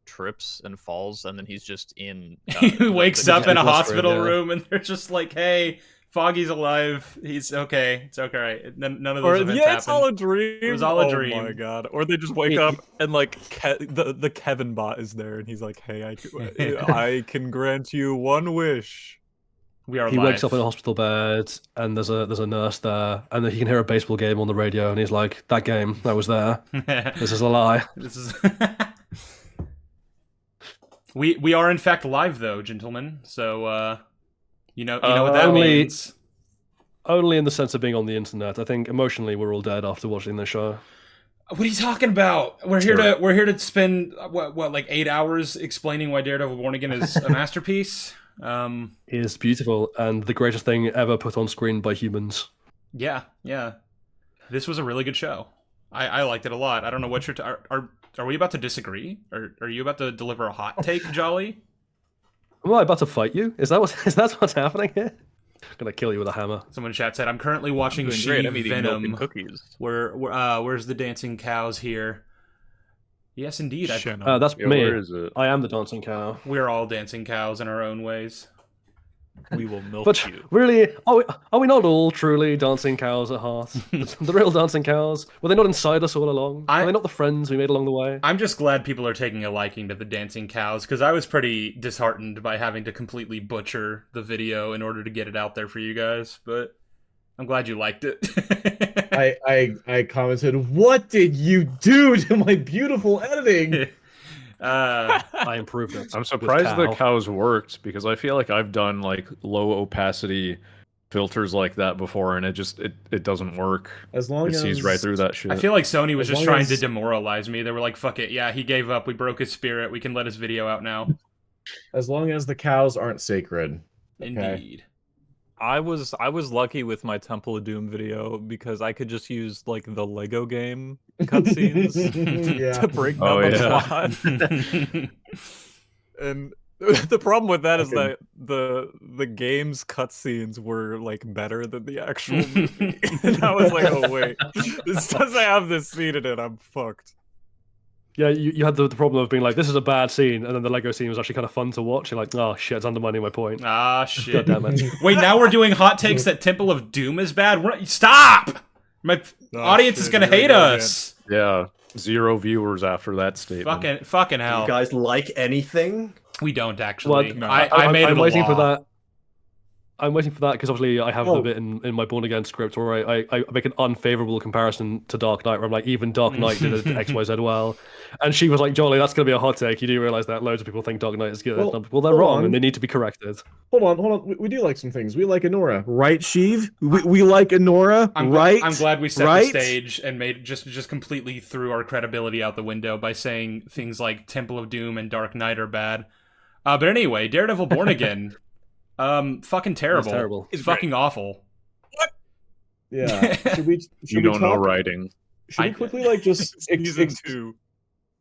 trips and falls, and then he's just in. He wakes up in a hospital yeah. room, and they're just like, "Hey, Foggy's alive. He's okay. It's okay. Right? None of those events happened. It's all a dream. It was all a dream. Oh my god! Or they just wake up and like the Kevin bot is there, and he's like, "Hey, I can grant you one wish." We are. He live. wakes up in a hospital bed, and there's a nurse there, and then he can hear a baseball game on the radio, and he's like, "That game, that was there. This is a lie." This is. We are in fact live though, gentlemen. So you know what that means. Only in the sense of being on the internet. I think emotionally we're all dead after watching this show. What are you talking about? We're here to spend what like 8 hours explaining why Daredevil Born Again is a masterpiece. It is beautiful and the greatest thing ever put on screen by humans. Yeah. This was a really good show. I liked it a lot. I don't know what are we about to disagree? Are you about to deliver a hot take, Jolly? Am I about to fight you? Is that what's happening here? I'm gonna kill you with a hammer. Someone in chat said, "I'm currently watching Venom." Cookies. Where's the dancing cows here? Yes, indeed. That's me. Where is it? I am the dancing cow. We're all dancing cows in our own ways. We will milk But you. really, are we not all truly dancing cows at heart? The real dancing cows? Were they not inside us all along? Are they not the friends we made along the way? I'm just glad people are taking a liking to the dancing cows, because I was pretty disheartened by having to completely butcher the video in order to get it out there for you guys, but I'm glad you liked it. I commented, "What did you do to my beautiful editing?" I improved it. I'm surprised the cows worked, because I feel like I've done like low opacity filters like that before, and it doesn't work. As long it as sees right through that shit. I feel like Sony was just trying to demoralize me. They were like, "Fuck it, yeah, he gave up. We broke his spirit. We can let his video out now." As long as the cows aren't sacred. Indeed. I was lucky with my Temple of Doom video because I could just use like the Lego game cutscenes to break down the plot. And the problem with that is that the game's cutscenes were like better than the actual movie. And I was like, oh wait, this doesn't have this scene in it. I'm fucked. Yeah, you had the problem of being like, this is a bad scene, and then the Lego scene was actually kind of fun to watch. You're like, oh shit, it's undermining my point. Ah shit. God damn it. Wait, now we're doing hot takes that Temple of Doom is bad? Stop! My audience is gonna hate us. Yeah, 0 viewers after that statement. Fucking hell. You guys like anything? We don't actually. Well, I made it I'm waiting a for law. that. I'm waiting for that because obviously I have the bit in my Born Again script where I make an unfavorable comparison to Dark Knight, where I'm like, even Dark Knight did it XYZ well. And she was like, Jolly, that's going to be a hot take. You do realize that loads of people think Dark Knight is good. Well, they're wrong and they need to be corrected. Hold on. We do like some things. We like Enora, right, Sheev? We like Enora, right? I'm glad we set the stage and made just completely threw our credibility out the window by saying things like Temple of Doom and Dark Knight are bad. But anyway, Daredevil Born Again. Fucking terrible. It's terrible. It's fucking awful. What? Yeah. Should we know writing. Should we quickly like just season 2?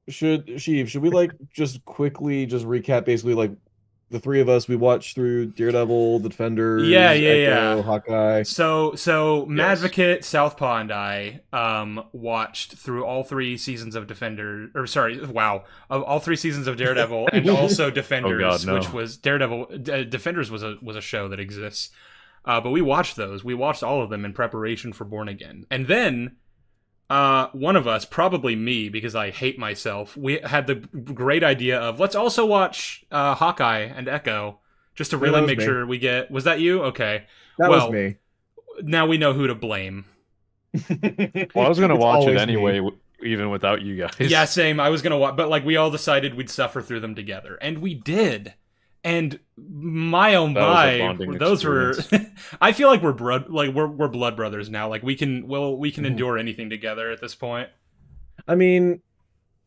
Should we like just quickly just recap basically like the three of us we watched through Daredevil, The Defenders, Echo, Hawkeye. So Madvocate, Southpaw, and I watched through all 3 seasons of all 3 seasons of Daredevil and also Defenders, which was Daredevil. Defenders was a show that exists, but we watched those. We watched all of them in preparation for Born Again, and then one of us, probably me, because I hate myself, we had the great idea of let's also watch Hawkeye and Echo, just to really make sure we get... Was that you? Okay. That was me. Now we know who to blame. Well, I was going to watch it anyway, even without you guys. Yeah, same. I was going to watch, but like we all decided we'd suffer through them together. And we did. And my own those were. I feel like we're blood brothers now. Like we can endure anything together at this point. I mean,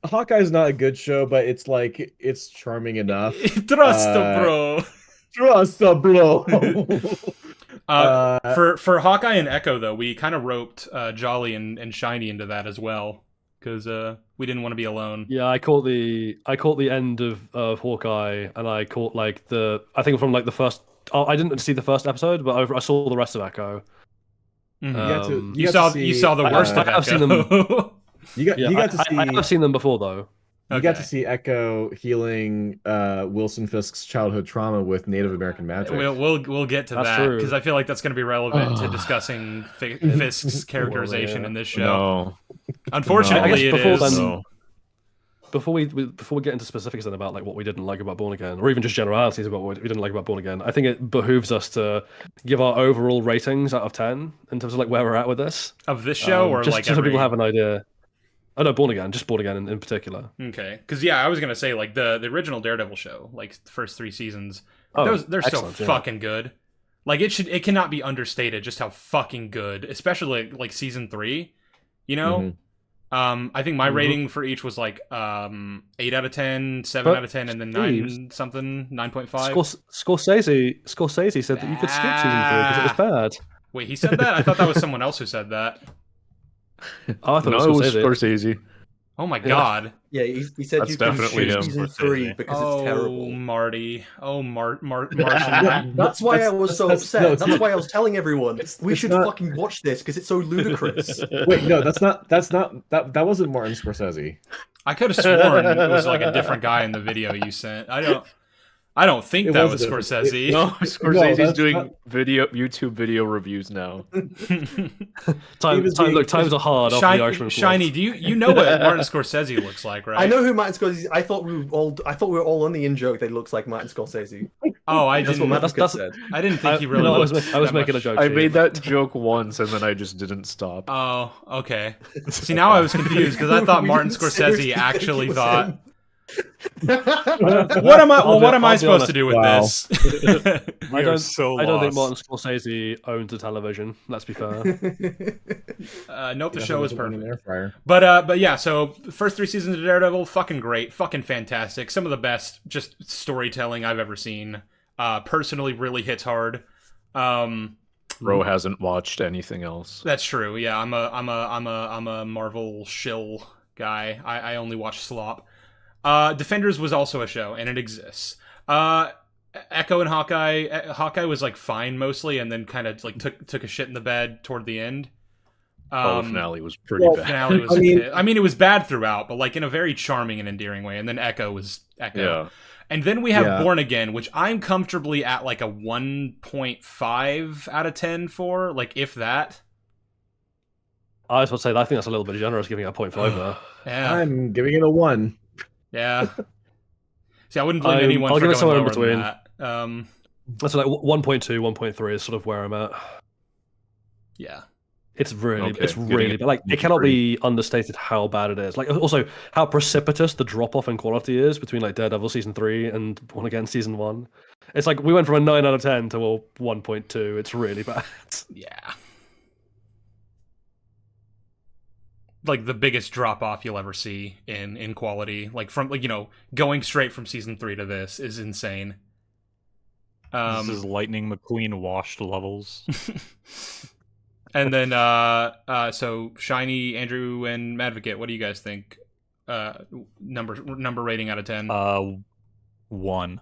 Hawkeye's not a good show, but it's charming enough. Trust bro. For Hawkeye and Echo though, we kind of roped Jolly and Shiney into that as well. Because we didn't want to be alone. Yeah, I caught the end of Hawkeye, and I caught I think from the first. I didn't see the first episode, but I saw the rest of Echo. Mm-hmm. You saw the worst of Echo. I've seen them. You got to see. I have seen them before though. You got to see Echo healing Wilson Fisk's childhood trauma with Native American magic. We'll get to that because I feel like that's going to be relevant to discussing Fisk's characterization in this show. No. Unfortunately, it is. Before we get into specifics then about like what we didn't like about Born Again, or even just generalities about what we didn't like about Born Again, I think it behooves us to give our overall ratings out of 10 in terms of like where we're at with this. Of this show, or just, like just so people have an idea. Oh no, Born Again, just Born Again in particular. Okay, because I was gonna say like the original Daredevil show, like the first 3 seasons, they're so fucking good. Like it cannot be understated just how fucking good, especially like season 3. You know. Mm-hmm. I think my rating for each was like 8 out of 10, 7 out of 10, and then 9 something, 9.5. Scorsese said that you could skip season 3 because it was bad. Wait, he said that? I thought that was someone else who said that. Oh, I thought it was Scorsese. Oh my god. Yeah, he said that's you can definitely skip season 3 because it's terrible. Marty. Martian. That's why I was so upset. That's why I was telling everyone we should fucking watch this because it's so ludicrous. Wait, no, that wasn't Martin Scorsese. I could have sworn it was like a different guy in the video you sent. I don't think that was Scorsese. No, Scorsese's doing YouTube video reviews now. Times are hard. Shiney, do you know what Martin Scorsese looks like, right? I know who Martin Scorsese. I thought we were all on the in joke that he looks like Martin Scorsese. Oh, I didn't. That's what Madvocate said. I didn't think he really. I was making a joke. I made that joke once and then I just didn't stop. Oh, okay. See, now I was confused because I thought Martin Scorsese actually thought. What am I supposed to do with this? I don't think Martin Scorsese owns a television. Let's be fair. Nope, the show is perfect. But yeah, so first 3 seasons of Daredevil, fucking great, fucking fantastic. Some of the best just storytelling I've ever seen. Personally, really hits hard. Ro hasn't watched anything else. That's true. Yeah, I'm a Marvel shill guy. I only watch slop. Defenders was also a show, and it exists. Echo and Hawkeye was like fine mostly, and then kind of like took a shit in the bed toward the end. The finale was pretty bad. Finale was it was bad throughout, but like in a very charming and endearing way. And then Echo was Echo. Yeah. And then we have Born Again, which I'm comfortably at like a 1.5 out of 10 for, like if that. I was about to say, I think that's a little bit generous giving it a 0.5 there. Yeah. I'm giving it a 1. Yeah. See, I wouldn't blame anyone for going lower than that. That's like 1.2, 1.3 is sort of where I'm at. Yeah. It's really like it cannot be understated how bad it is. Like also how precipitous the drop off in quality is between like Daredevil season 3 and Born Again season 1. It's like we went from a 9 out of 10 to a 1.2. It's really bad. Yeah. Like the biggest drop off you'll ever see in quality, like from like going straight from season 3 to this is insane. This is Lightning McQueen washed levels. And then so Shiney, Andrew, and Madvocate, what do you guys think? Number rating out of 10? 1.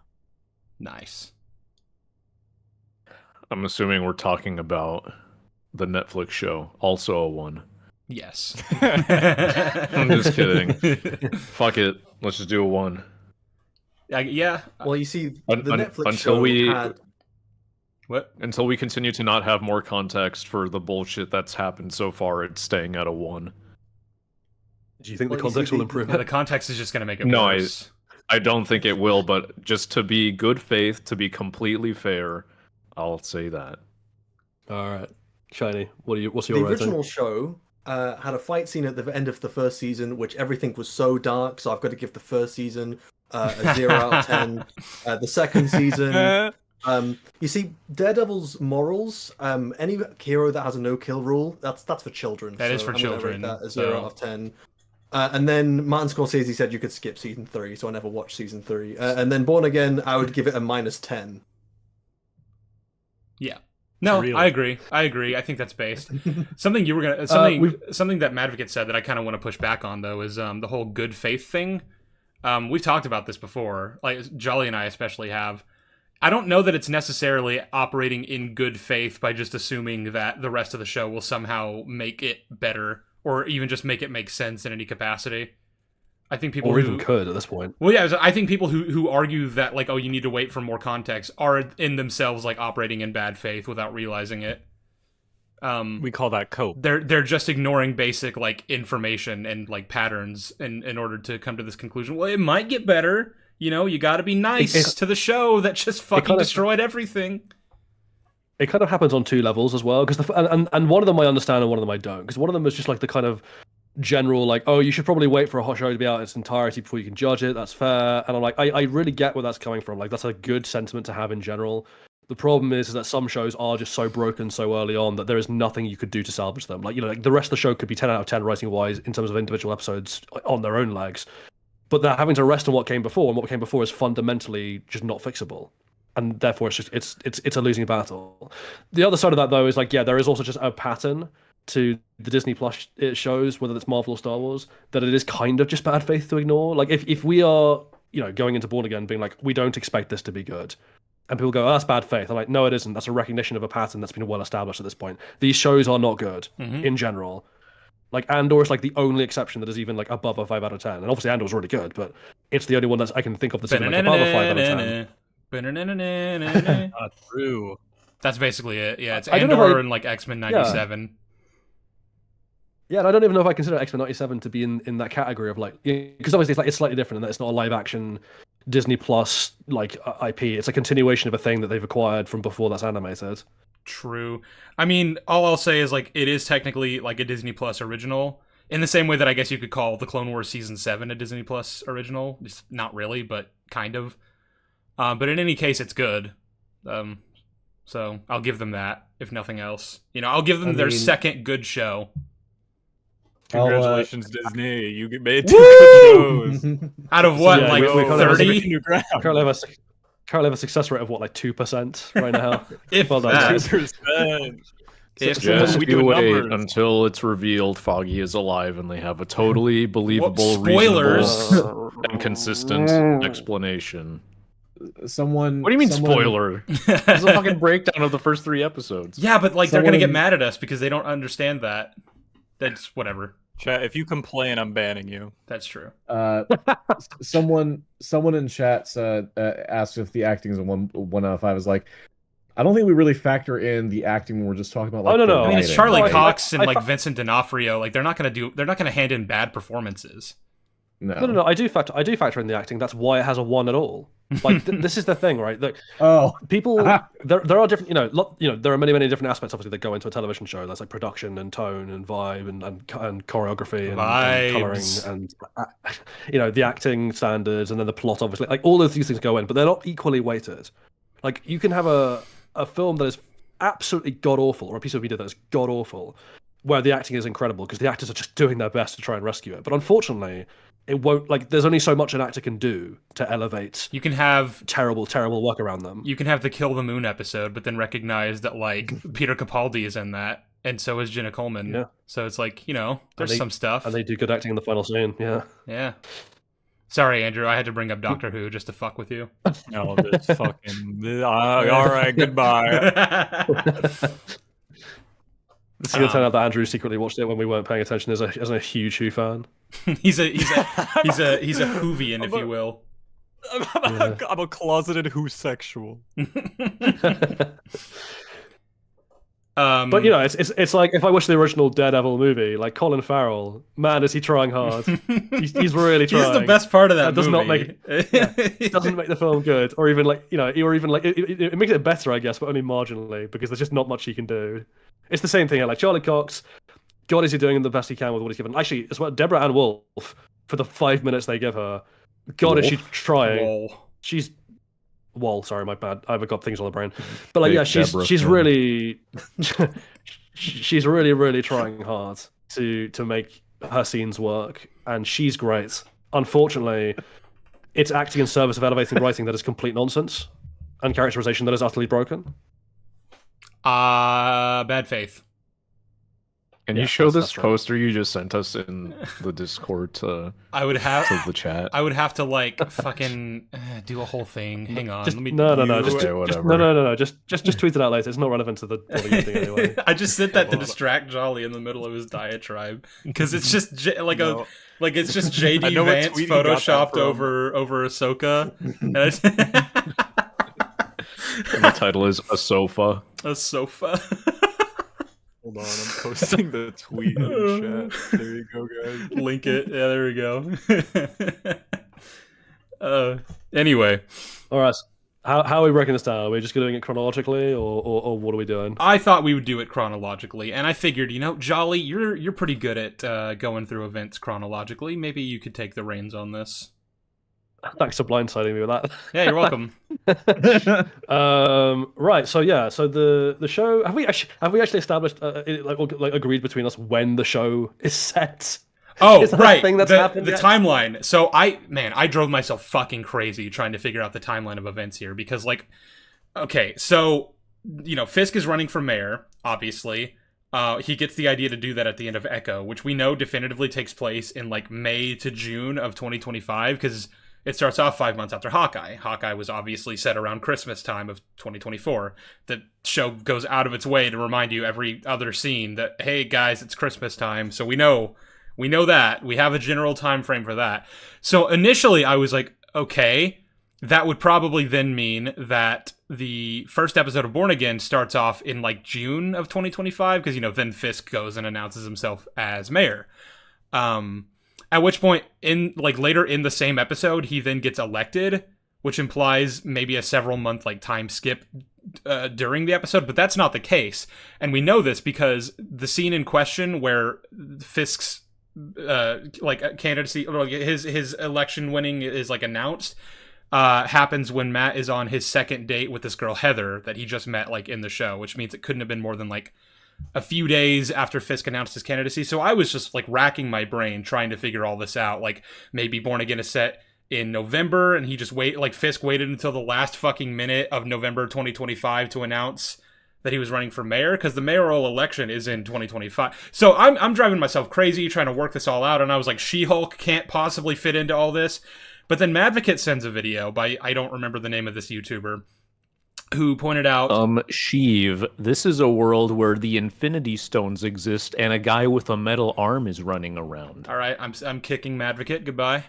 Nice. I'm assuming we're talking about the Netflix show, also a 1. Yes. I'm just kidding. Fuck it. Let's just do a 1. Yeah. Well, you see, the Netflix show had... What? Until we continue to not have more context for the bullshit that's happened so far, it's staying at a 1. Do you think the context will improve? The context is just going to make it worse. I don't think it will, but just to be good faith, to be completely fair, I'll say that. All right. Shiny, what's your rating? The original show had a fight scene at the end of the first season, which everything was so dark, so I've got to give the first season a 0 out of 10. The second season, you see, Daredevil's morals, any hero that has a no-kill rule, that's for children. That is for children. That a 0 out of 10. And then Martin Scorsese said you could skip season 3, so I never watched season 3. And then Born Again, I would give it a -10. Yeah. No, really? I agree. I think that's based. Something you were gonna something that Madvocate said that I kind of want to push back on though is the whole good faith thing. We've talked about this before. Like Jolly and I especially have. I don't know that it's necessarily operating in good faith by just assuming that the rest of the show will somehow make it better or even just make it make sense in any capacity. I think people or even could at this point. Well, yeah, I think people who argue that like, oh, you need to wait for more context are in themselves like operating in bad faith without realizing it. We call that cope. They're just ignoring basic like information and like patterns in order to come to this conclusion. Well, it might get better. You know, you got to be nice to the show that just fucking destroyed everything. It kind of happens on two levels as well, because and one of them I understand and one of them I don't, because one of them is just like the kind of general like, oh, you should probably wait for a hot show to be out in its entirety before you can judge it. That's fair, and I'm like, I really get where that's coming from. Like, that's a good sentiment to have in general. The problem is that some shows are just so broken so early on that there is nothing you could do to salvage them. Like, you know, like the rest of the show could be 10 out of 10 writing wise in terms of individual episodes on their own legs, but they're having to rest on what came before, and what came before is fundamentally just not fixable, and therefore it's a losing battle. The other side of that though is like, yeah, there is also just a pattern to the Disney Plus shows, whether it's Marvel or Star Wars, that it is kind of just bad faith to ignore. Like if we are, you know, going into Born Again being like, we don't expect this to be good, and people go, oh, that's bad faith. I'm like, no, it isn't. That's a recognition of a pattern that's been well established at this point. These shows are not good in general. Like, Andor is like the only exception that is even like above a 5 out of 10. And obviously Andor is really good, but it's the only one that I can think of that's even like above a 5 out of 10. True. That's basically it. Yeah, it's Andor and like X-Men 97. Yeah, and I don't even know if I consider X-Men 97 to be in that category of like, because obviously it's slightly different in that it's not a live action Disney Plus like IP. It's a continuation of a thing that they've acquired from before that's animated. True. I mean, all I'll say is like it is technically like a Disney Plus original, in the same way that I guess you could call the Clone Wars Season 7 a Disney Plus original. Just not really, but kind of. But in any case, it's good. So I'll give them that, if nothing else. You know, I'll give them their second good show. Congratulations, Disney! You made 2 good shows. Out of what, like 30? Currently have a success rate of what, like 2% right now. If well done, 2%. Just we do wait until it's revealed Foggy is alive and they have a totally believable, reasonable, and consistent explanation. Someone. What do you mean spoiler? It's a fucking breakdown of the first 3 episodes. Yeah, but like they're gonna get mad at us because they don't understand that. That's whatever. Chat, if you complain, I'm banning you. That's true. Someone in chat asked if the acting is a 1 out of 5. Is like, I don't think we really factor in the acting when we're just talking about. Like, no. I mean, it's Charlie Cox and like Vincent D'Onofrio. Like, they're not gonna hand in bad performances. No. I do factor in the acting. That's why it has a 1 at all. Like this is the thing, right? Like, people, there are different, there are many different aspects obviously that go into a television show. That's like production and tone and vibe and choreography and coloring and the acting standards, and then the plot, obviously. Like, all of these things go in, but they're not equally weighted. Like, you can have a film that is absolutely god awful, or a piece of media that is god awful, where the acting is incredible because the actors are just doing their best to try and rescue it. But unfortunately, it won't, like, there's only so much an actor can do to elevate. You can have terrible work around them. You can have the Kill the Moon episode, but then recognize that like Peter Capaldi is in that, and so is Jenna Coleman. Yeah. So it's like, there's some stuff. And they do good acting in the final scene. Yeah. Yeah. Sorry, Andrew. I had to bring up Doctor Who just to fuck with you. No, this fucking. All right, goodbye. It's going to turn out that Andrew secretly watched it when we weren't paying attention as a huge Who fan. he's a Whovian, if you will. I'm a closeted Who sexual. But it's like if I watch the original Daredevil movie, like Colin Farrell, man, is he trying hard? He's really trying. He's the best part of that movie. It doesn't make the film good, or even it makes it better, I guess, but only marginally, because there's just not much he can do. It's the same thing. Like Charlie Cox, God, is he doing the best he can with what he's given? Actually, as well, Deborah Ann Wolf, for the 5 minutes they give her, God, is she trying? She's sorry, my bad. I've got things on the brain. But like, yeah, she's really she's really trying hard to make her scenes work, and she's great. Unfortunately, it's acting in service of elevating writing that is complete nonsense, and characterization that is utterly broken. Bad faith. Can you show this poster you just sent us in the Discord to the chat? I would have to like fucking do a whole thing. Hang on. Just tweet it out later. It's not relevant to the thing anyway. I just sent that to distract Jolly in the middle of his diatribe because it's just it's just JD Vance photoshopped over Ahsoka. And the title is A Sofa. A sofa. Hold on, I'm posting the tweet in the chat. There you go, guys. Link it. Yeah, there we go. Anyway. All right. How are we breaking this down? Are we just doing it chronologically, or what are we doing? I thought we would do it chronologically, and I figured, Jolly, you're pretty good at going through events chronologically. Maybe you could take the reins on this. Thanks for blindsiding me with that. Yeah, you're welcome. Right. So the show, have we actually established agreed between us when the show is set? Oh, is that right. Thing that's happened the timeline. So I drove myself fucking crazy trying to figure out the timeline of events here because Fisk is running for mayor, obviously. He gets the idea to do that at the end of Echo, which we know definitively takes place in May to June of 2025 because it starts off 5 months after Hawkeye. Hawkeye was obviously set around Christmas time of 2024. The show goes out of its way to remind you every other scene that, hey guys, it's Christmas time. So we know that. We have a general time frame for that. So initially I was like, okay, that would probably then mean that the first episode of Born Again starts off in June of 2025 because, then Fisk goes and announces himself as mayor. At which point, later in the same episode, he then gets elected, which implies maybe a several month time skip during the episode, but that's not the case. And we know this because the scene in question where Fisk's candidacy, or his election winning is announced, happens when Matt is on his second date with this girl Heather that he just met in the show, which means it couldn't have been more than a few days after Fisk announced his candidacy. So I was just racking my brain trying to figure all this out. Maybe Born Again is set in November and he just Fisk waited until the last fucking minute of November 2025 to announce that he was running for mayor because the mayoral election is in 2025. So I'm driving myself crazy trying to work this all out. And I was like, She-Hulk can't possibly fit into all this. But then Madvocate sends a video by, I don't remember the name of this YouTuber, who pointed out Sheev, this is a world where the Infinity Stones exist and a guy with a metal arm is running around. All right, I'm kicking Madvocate. Goodbye.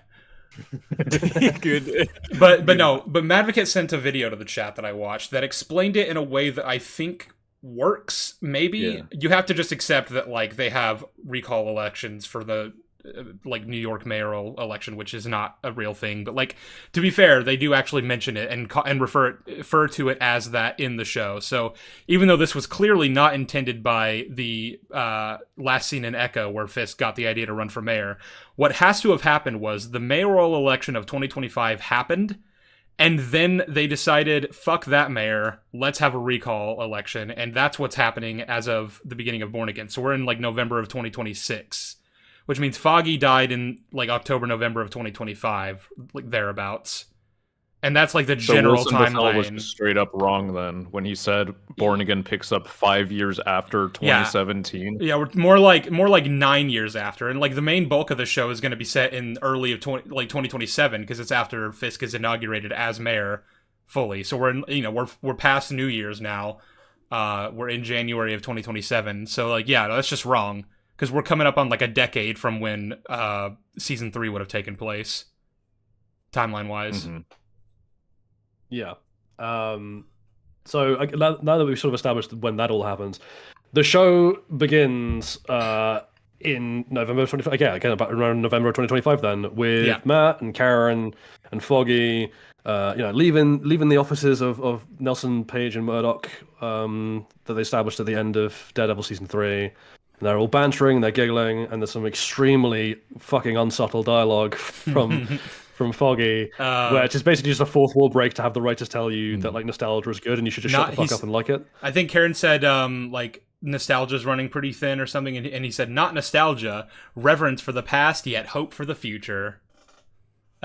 Good. But Madvocate sent a video to the chat that I watched that explained it in a way that I think works. Maybe you have to just accept that they have recall elections for the New York mayoral election, which is not a real thing, but to be fair, they do actually mention it and refer to it as that in the show. So even though this was clearly not intended by the last scene in Echo where Fisk got the idea to run for mayor, what has to have happened was the mayoral election of 2025 happened, and then they decided, fuck that mayor, let's have a recall election, and that's what's happening as of the beginning of Born Again. So we're in November of 2026. Which means Foggy died in October, November of 2025, thereabouts. And that's the general timeline. Was straight up wrong then when he said Born Again picks up 5 years after 2017. Yeah, we're more like 9 years after. And the main bulk of the show is going to be set in early of 2027 because it's after Fisk is inaugurated as mayor fully. So we're past New Year's now. We're in January of 2027. So that's just wrong. Because we're coming up on a decade from when season 3 would have taken place, timeline-wise. Mm-hmm. Yeah. So now that we've sort of established when that all happens, the show begins in November 2025. Again, about around November 2025. Then with Matt and Karen and Foggy, leaving the offices of Nelson, Page, and Murdoch that they established at the end of Daredevil season 3. And they're all bantering, they're giggling, and there's some extremely fucking unsubtle dialogue from Foggy, where it's just basically just a fourth wall break to have the writers tell you that nostalgia is good and you should just shut the fuck up and like it. I think Karen said nostalgia's running pretty thin or something, and he said not nostalgia, reverence for the past, yet hope for the future.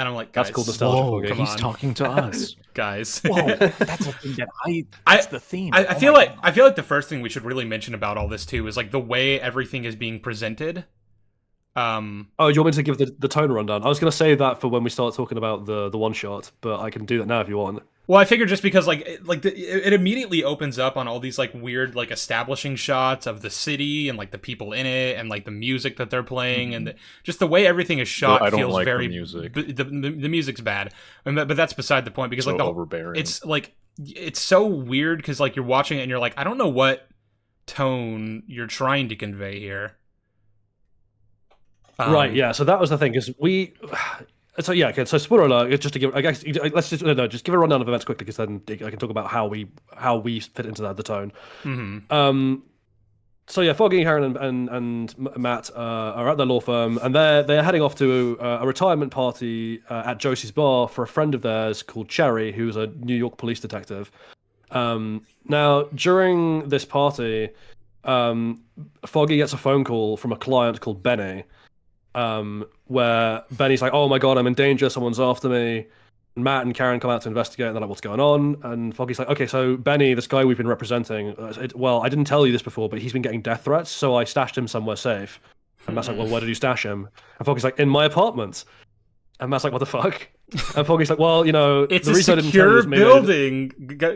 And I'm like, guys, that's called nostalgia. Whoa, Foggy. he's talking to us, guys. Whoa, that's the thing that that's the theme. I feel like the first thing we should really mention about all this too is like the way everything is being presented. Oh, do you want me to give the tone rundown? I was going to say that for when we start talking about the one shot, but I can do that now if you want. Well, I figured just because it immediately opens up on all these like weird like establishing shots of the city and like the people in it and like the music that they're playing and just the way everything is shot I don't feels like very the music. The music's bad, but that's beside the point because so like overbearing. It's so weird because like you're watching it and you're like, I don't know what tone you're trying to convey here. Right, yeah. So that was the thing, because we. So yeah, okay. So spoiler alert. Just to give, I guess, let's just just give a rundown of events quickly, because then I can talk about how we fit into the tone. Mm-hmm. So yeah, Foggy, Karen, and Matt are at their law firm, and they're heading off to a retirement party at Josie's bar for a friend of theirs called Cherry, who's a New York police detective. Now during this party, Foggy gets a phone call from a client called Benny. Where Benny's like, oh my god, I'm in danger, someone's after me. And Matt and Karen come out to investigate, and they're like, what's going on? And Foggy's like, okay, so Benny, this guy we've been representing, well, I didn't tell you this before, but he's been getting death threats, so I stashed him somewhere safe. And Matt's like, well, where did you stash him? And Foggy's like, in my apartment. And Matt's like, what the fuck? And Foggy's like, well, it's the reason a secure building,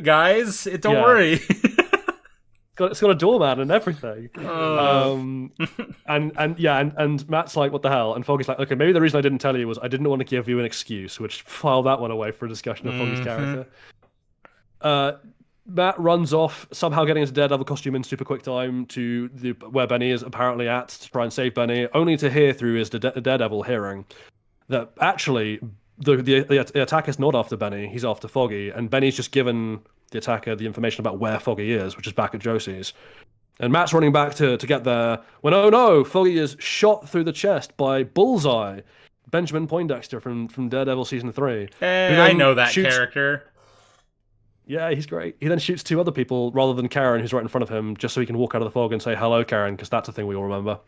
guys. Don't worry. It's got a doorman and everything. And Matt's like, what the hell? And Foggy's like, okay, maybe the reason I didn't tell you was I didn't want to give you an excuse, which file that one away for a discussion of Foggy's character. Matt runs off, somehow getting into Daredevil costume in super quick time to where Benny is apparently at to try and save Benny, only to hear through his Daredevil hearing that actually the attacker's not after Benny, he's after Foggy, and Benny's just given the attacker the information about where Foggy is, which is back at Josie's. And Matt's running back to get there when, oh no, Foggy is shot through the chest by Bullseye, Benjamin Poindexter from Daredevil Season 3. Hey, I know that character. Yeah, he's great. He then shoots two other people rather than Karen, who's right in front of him, just so he can walk out of the fog and say, hello, Karen, because that's a thing we all remember.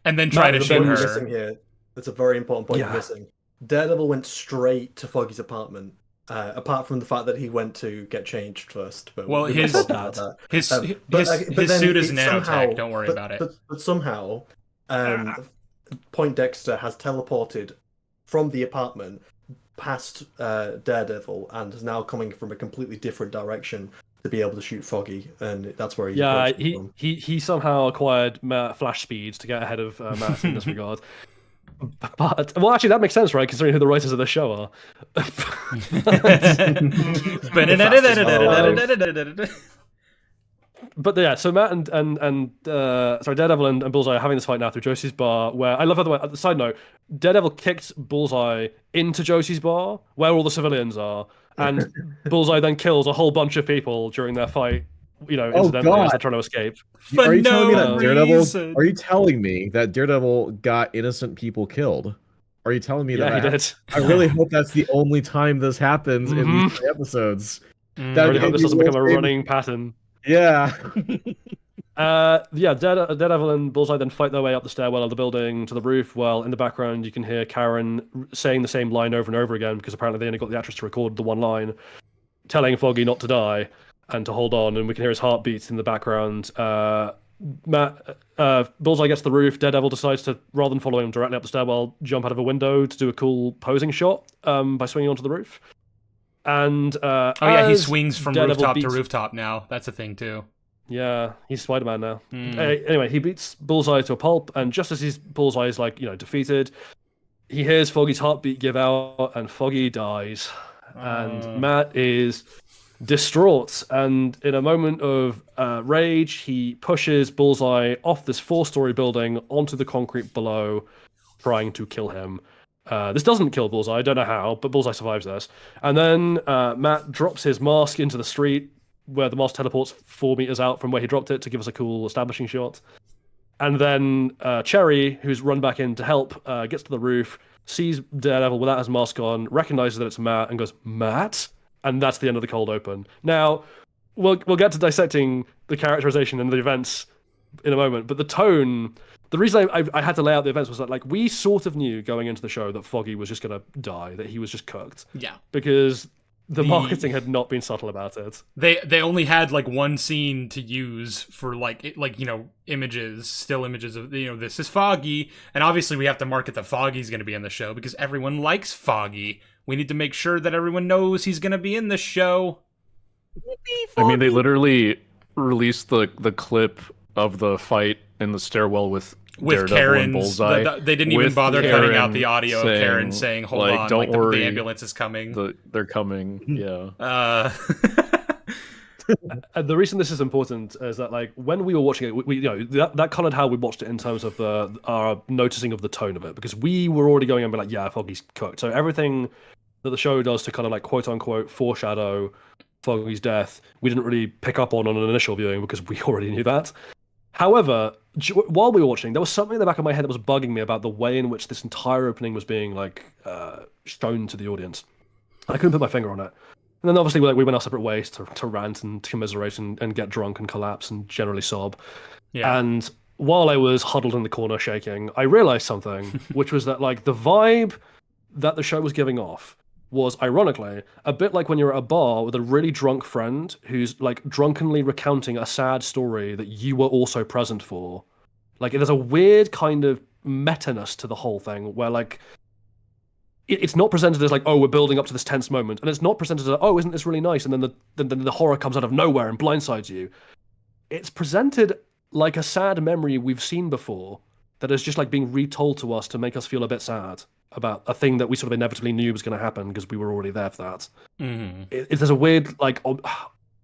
And then try to shoot her. Missing here. That's a very important point you're missing. Daredevil went straight to Foggy's apartment. Apart from the fact that he went to get changed first, but his suit is nanotech. Don't worry about it. But somehow, Poindexter has teleported from the apartment past Daredevil and is now coming from a completely different direction to be able to shoot Foggy, and that's where he somehow acquired flash speeds to get ahead of Matt in this regard. But well, actually, that makes sense, right? Considering who the writers of the show are. But yeah, so Matt and Daredevil and Bullseye are having this fight now through Josie's bar. Where I love, by the way, side note, Daredevil kicked Bullseye into Josie's bar, where all the civilians are, and Bullseye then kills a whole bunch of people during their fight. Incidentally, as they're trying to escape. Are you telling me that Daredevil? Are you telling me that Daredevil got innocent people killed? Are you telling me that? Yeah, he did. I really hope that's the only time this happens in these episodes. I really hope this doesn't become a running pattern. Yeah. Daredevil and Bullseye then fight their way up the stairwell of the building to the roof, while in the background you can hear Karen saying the same line over and over again, because apparently they only got the actress to record the one line, telling Foggy not to die and to hold on, and we can hear his heartbeats in the background. Bullseye gets to the roof. Daredevil decides to, rather than following him directly up the stairwell, jump out of a window to do a cool posing shot by swinging onto the roof. And he swings from rooftop to rooftop now. That's a thing too. Yeah, he's Spider-Man now. Anyway, he beats Bullseye to a pulp, and just as Bullseye is defeated, he hears Foggy's heartbeat give out, and Foggy dies. And Matt is distraught, and in a moment of rage, he pushes Bullseye off this 4-story building onto the concrete below, trying to kill him. This doesn't kill Bullseye, I don't know how, but Bullseye survives this. And then Matt drops his mask into the street, where the mask teleports 4 meters out from where he dropped it to give us a cool establishing shot. And then Cherry, who's run back in to help, gets to the roof, sees Daredevil without his mask on, recognizes that it's Matt, and goes, Matt? And that's the end of the cold open. Now, we'll get to dissecting the characterization and the events in a moment, but the tone the reason I had to lay out the events was that, like, we sort of knew going into the show that Foggy was just going to die, that he was just cooked. Yeah. Because the marketing had not been subtle about it. They only had like one scene to use for images, still images of this is Foggy, and obviously we have to market that Foggy's going to be in the show because everyone likes Foggy. We need to make sure that everyone knows he's going to be in the show. I mean, they literally released the clip of the fight in the stairwell with Daredevil and Bullseye. They didn't even bother cutting out the audio of Karen saying, "Hold on, don't worry, the ambulance is coming." They're coming. Yeah. And the reason this is important is that, like, when we were watching it, that colored how we watched it in terms of our noticing of the tone of it, because we were already going and be like, yeah, Foggy's cooked. So everything that the show does to kind of like quote unquote foreshadow Foggy's death, we didn't really pick up on an initial viewing because we already knew that. However, while we were watching, there was something in the back of my head that was bugging me about the way in which this entire opening was being shown to the audience. I couldn't put my finger on it. And then obviously we went our separate ways to rant and commiserate and get drunk and collapse and generally sob. Yeah. And while I was huddled in the corner shaking, I realized something, which was that, like, the vibe that the show was giving off was, ironically, a bit like when you're at a bar with a really drunk friend who's, like, drunkenly recounting a sad story that you were also present for. Like, there's a weird kind of meta-ness to the whole thing where, like, it's not presented as like, oh, we're building up to this tense moment, and it's not presented as, oh, isn't this really nice, and then the horror comes out of nowhere and blindsides you. It's presented like a sad memory we've seen before that is just like being retold to us to make us feel a bit sad about a thing that we sort of inevitably knew was going to happen because we were already there for that. Mm-hmm. There's a weird like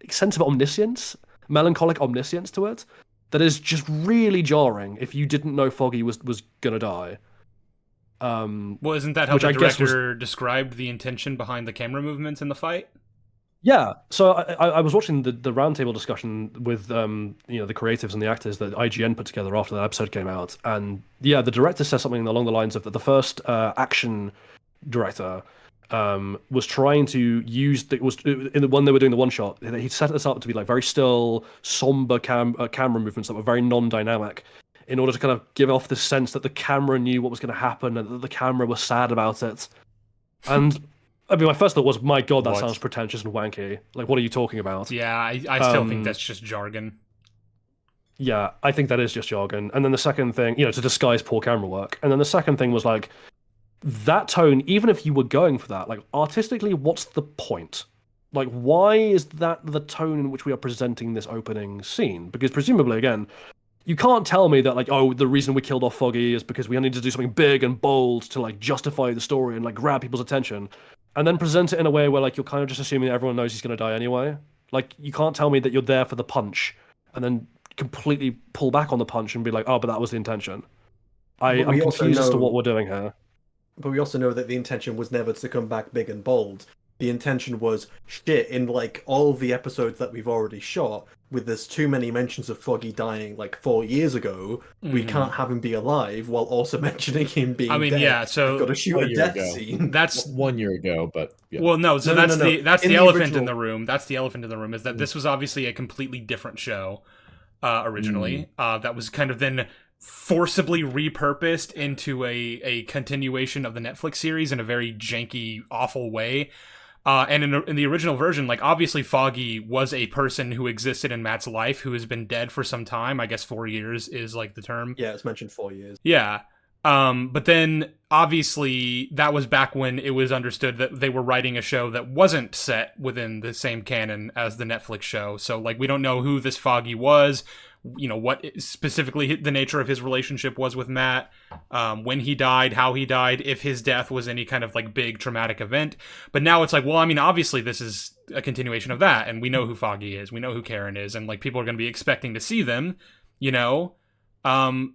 sense of omniscience, melancholic omniscience to it that is just really jarring if you didn't know Foggy was going to die. Well, isn't that how the director described the intention behind the camera movements in the fight? Yeah, so I was watching the roundtable discussion with the creatives and the actors that IGN put together after that episode came out, and yeah, the director says something along the lines of that the first action director was trying to use in the one they were doing the one shot. He set this up to be like very still, somber camera movements that were very non-dynamic, in order to kind of give off this sense that the camera knew what was going to happen and that the camera was sad about it. And I mean, my first thought was, my God, that sounds pretentious and wanky. Like, what are you talking about? Yeah, I still think that's just jargon. Yeah, I think that is just jargon. And then the second thing, to disguise poor camera work. And then the second thing was like, that tone, even if you were going for that, like, artistically, what's the point? Like, why is that the tone in which we are presenting this opening scene? Because presumably, again, you can't tell me that, like, oh, the reason we killed off Foggy is because we need to do something big and bold to, like, justify the story and, like, grab people's attention, and then present it in a way where, like, you're kind of just assuming that everyone knows he's going to die anyway. Like, you can't tell me that you're there for the punch and then completely pull back on the punch and be like, oh, but that was the intention. I'm confused as to what we're doing here. But we also know that the intention was never to come back big and bold. The intention was, shit, in, like, all of the episodes that we've already shot, with there's too many mentions of Foggy dying, like, 4 years ago, we can't have him be alive while also mentioning him being dead. Yeah, so... We've got to shoot a death scene. That's 1 year ago, but... Yeah. Well, no, so that's the elephant in the room. That's the elephant in the room, is that this was obviously a completely different show originally. That was kind of then forcibly repurposed into a continuation of the Netflix series in a very janky, awful way. And in the original version, like, obviously Foggy was a person who existed in Matt's life who has been dead for some time. I guess 4 years is, like, the term. Yeah, it's mentioned 4 years. Yeah. But then, obviously, that was back when it was understood that they were writing a show that wasn't set within the same canon as the Netflix show. So, like, we don't know who this Foggy was, what specifically the nature of his relationship was with Matt, when he died, how he died, if his death was any kind of, like, big traumatic event. But now it's like, well, I mean, obviously this is a continuation of that, and we know who Foggy is, we know who Karen is, and, like, people are going to be expecting to see them,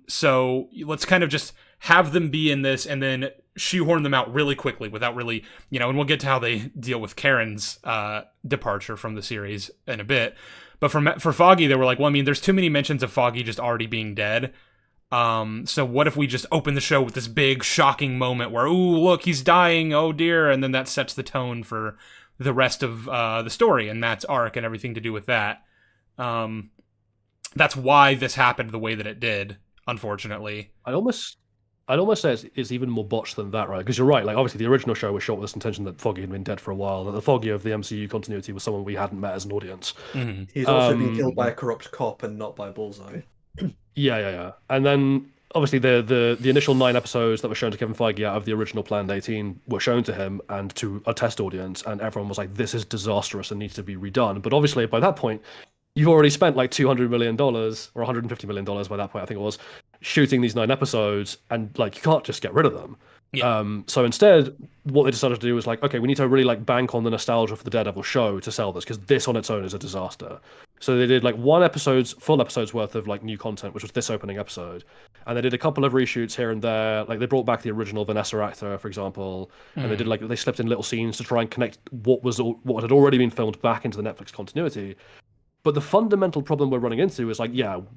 so let's kind of just have them be in this and then shoehorn them out really quickly without really, and we'll get to how they deal with Karen's departure from the series in a bit. But for Foggy, they were like, well, I mean, there's too many mentions of Foggy just already being dead. So what if we just open the show with this big, shocking moment where, ooh, look, he's dying, oh dear, and then that sets the tone for the rest of the story and Matt's arc and everything to do with that. That's why this happened the way that it did. unfortunately. I'd almost say it's even more botched than that, right? Because you're right. Like, obviously, the original show was shot with this intention that Foggy had been dead for a while, that the Foggy of the MCU continuity was someone we hadn't met as an audience. Mm-hmm. He's also been killed by a corrupt cop and not by Bullseye. Yeah. And then, obviously, the initial 9 episodes that were shown to Kevin Feige out of the original planned 18 were shown to him and to a test audience, and everyone was like, this is disastrous and needs to be redone. But obviously, by that point, you've already spent like $200 million or $150 million by that point, I think it was, shooting these 9 episodes, and like you can't just get rid of them. Yeah. So instead, what they decided to do was like, okay, we need to really like bank on the nostalgia for the Daredevil show to sell this, because this on its own is a disaster. So they did like full episode's worth of like new content, which was this opening episode, and they did a couple of reshoots here and there. Like they brought back the original Vanessa actor, for example, and they slipped in little scenes to try and connect what had already been filmed back into the Netflix continuity. But the fundamental problem we're running into is like,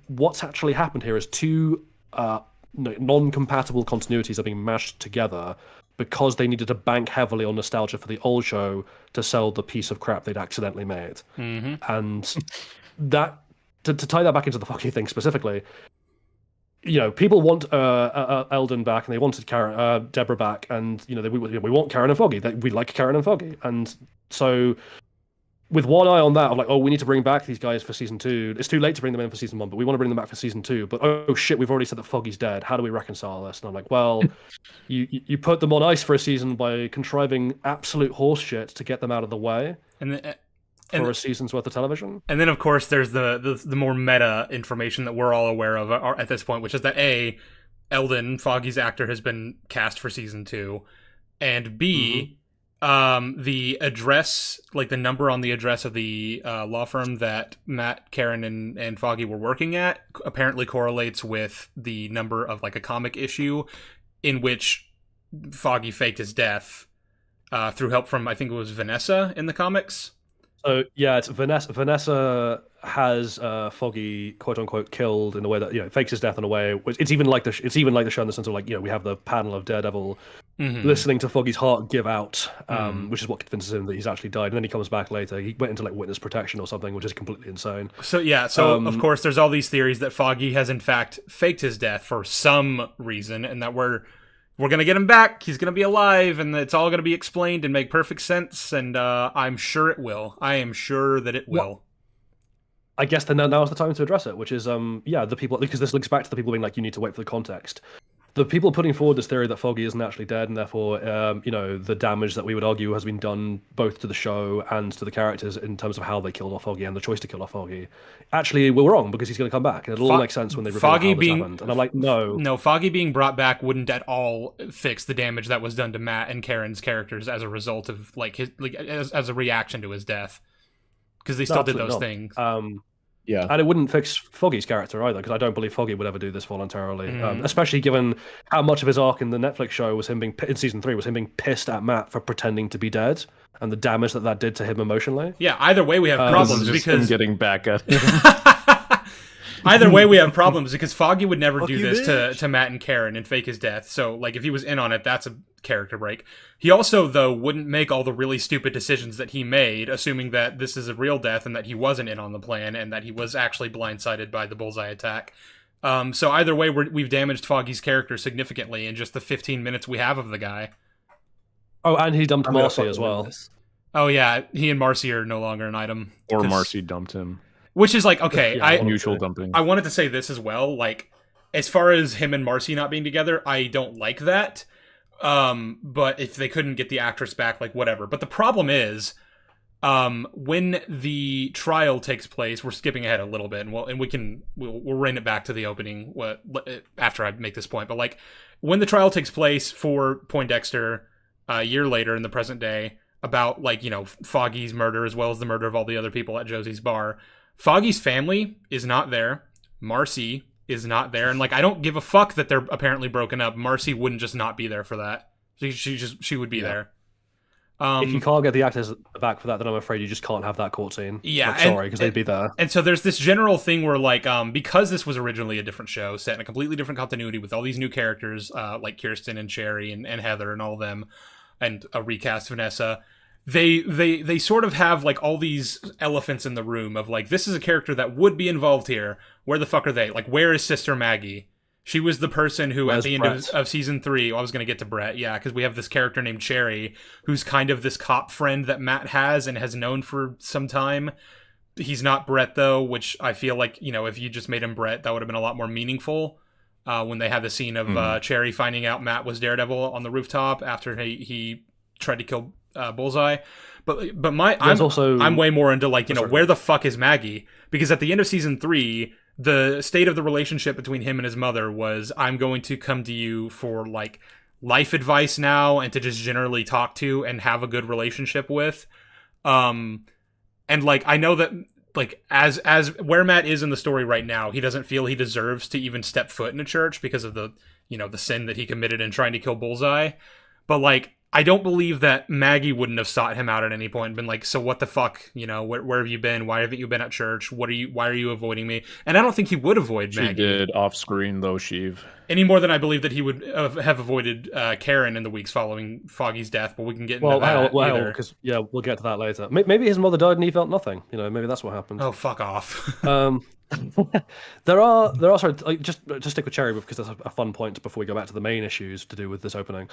what's actually happened here is 2 non-compatible continuities are being mashed together because they needed to bank heavily on nostalgia for the old show to sell the piece of crap they'd accidentally made. Mm-hmm. And that, to tie that back into the Foggy thing specifically, people want Eldon back, and they wanted Deborah back, and we want Karen and Foggy. We like Karen and Foggy, and so with one eye on that, of like, oh, we need to bring back these guys for season 2. It's too late to bring them in for season 1, but we want to bring them back for season 2. But oh shit, we've already said that Foggy's dead. How do we reconcile this? And I'm like, well, you put them on ice for a season by contriving absolute horse shit to get them out of the way for a season's worth of television. And then, of course, there's the more meta information that we're all aware of at this point, which is that A, Eldon, Foggy's actor, has been cast for season 2, and B, the address, like the number on the address of the law firm that Matt, Karen, and Foggy were working at apparently correlates with the number of like a comic issue in which Foggy faked his death through help from, I think it was Vanessa in the comics. So yeah, it's Vanessa. Vanessa has Foggy quote unquote killed in a way that fakes his death in a way. It's even like the show in the sense of like we have the panel of Daredevil listening to Foggy's heart give out, which is what convinces him that he's actually died. And then he comes back later. He went into like witness protection or something, which is completely insane. So of course there's all these theories that Foggy has in fact faked his death for some reason, and that we're gonna get him back. He's gonna be alive, and it's all gonna be explained and make perfect sense. And I'm sure it will. I am sure that it will. Well, I guess then now's the time to address it, which is the people, because this links back to the people being like, you need to wait for the context. The people putting forward this theory that Foggy isn't actually dead, and therefore the damage that we would argue has been done both to the show and to the characters in terms of how they killed off Foggy and the choice to kill off Foggy. Actually, we're wrong, because he's going to come back, and it'll all make sense when they reveal how this happened. And I'm like, no, Foggy being brought back wouldn't at all fix the damage that was done to Matt and Karen's characters as a result of as a reaction to his death, because they still did those things. Yeah, and it wouldn't fix Foggy's character either, because I don't believe Foggy would ever do this voluntarily, especially given how much of his arc in the Netflix show was him being in season 3 was him being pissed at Matt for pretending to be dead, and the damage that did to him emotionally. Yeah, either way we have problems because getting back at either way we have problems because Foggy would never do this to Matt and Karen and fake his death. So like if he was in on it, that's a character break. He also though wouldn't make all the really stupid decisions that he made, assuming that this is a real death and that he wasn't in on the plan and that he was actually blindsided by the Bullseye attack. So either way, we've damaged Foggy's character significantly in just the 15 minutes we have of the guy. Oh, and he dumped Marcy as well. Oh yeah, he and Marcy are no longer an item. Or Marcy dumped him. Which is like, okay, mutual dumping. I wanted to say this as well. Like, as far as him and Marcy not being together, I don't like that. But if they couldn't get the actress back, like whatever. But the problem is, when the trial takes place, we're skipping ahead a little bit, and we'll rein it back to the opening after I make this point. But like, when the trial takes place for Poindexter, a year later in the present day, about like Foggy's murder as well as the murder of all the other people at Josie's bar. Foggy's family is not there. Marcy is not there. And like, I don't give a fuck that they're apparently broken up. Marcy wouldn't just not be there for that. She would be there. If you can't get the actors back for that, then I'm afraid you just can't have that court scene. Yeah. Like, sorry, because they'd be there. And so there's this general thing where like, because this was originally a different show set in a completely different continuity with all these new characters, like Kirsten and Sherry and Heather and all of them, and a recast Vanessa, they sort of have like all these elephants in the room of like, this is a character that would be involved here. Where the fuck are they? Like, where is Sister Maggie? She was the person who, at the end of season 3, I was going to get to Brett, yeah, because we have this character named Cherry, who's kind of this cop friend that Matt has and has known for some time. He's not Brett, though, which I feel like, if you just made him Brett, that would have been a lot more meaningful. When they had the scene of Cherry finding out Matt was Daredevil on the rooftop after he tried to kill Bullseye. But I'm way more into, like, where the fuck is Maggie? Because at the end of season 3, the state of the relationship between him and his mother was, I'm going to come to you for, like, life advice now and to just generally talk to and have a good relationship with. And, like, I know that, like, as where Matt is in the story right now, he doesn't feel he deserves to even step foot in a church because of the sin that he committed in trying to kill Bullseye. But, like, I don't believe that Maggie wouldn't have sought him out at any point and been like, so what the fuck, where have you been? Why haven't you been at church? Why are you avoiding me? And I don't think he would avoid Maggie. She did off screen though, Sheev. Any more than I believe that he would have avoided Karen in the weeks following Foggy's death, but we can get into that. Well, because we'll get to that later. Maybe his mother died and he felt nothing. Maybe that's what happened. Oh, fuck off. There are sorry, just stick with Cherry because that's a fun point before we go back to the main issues to do with this opening.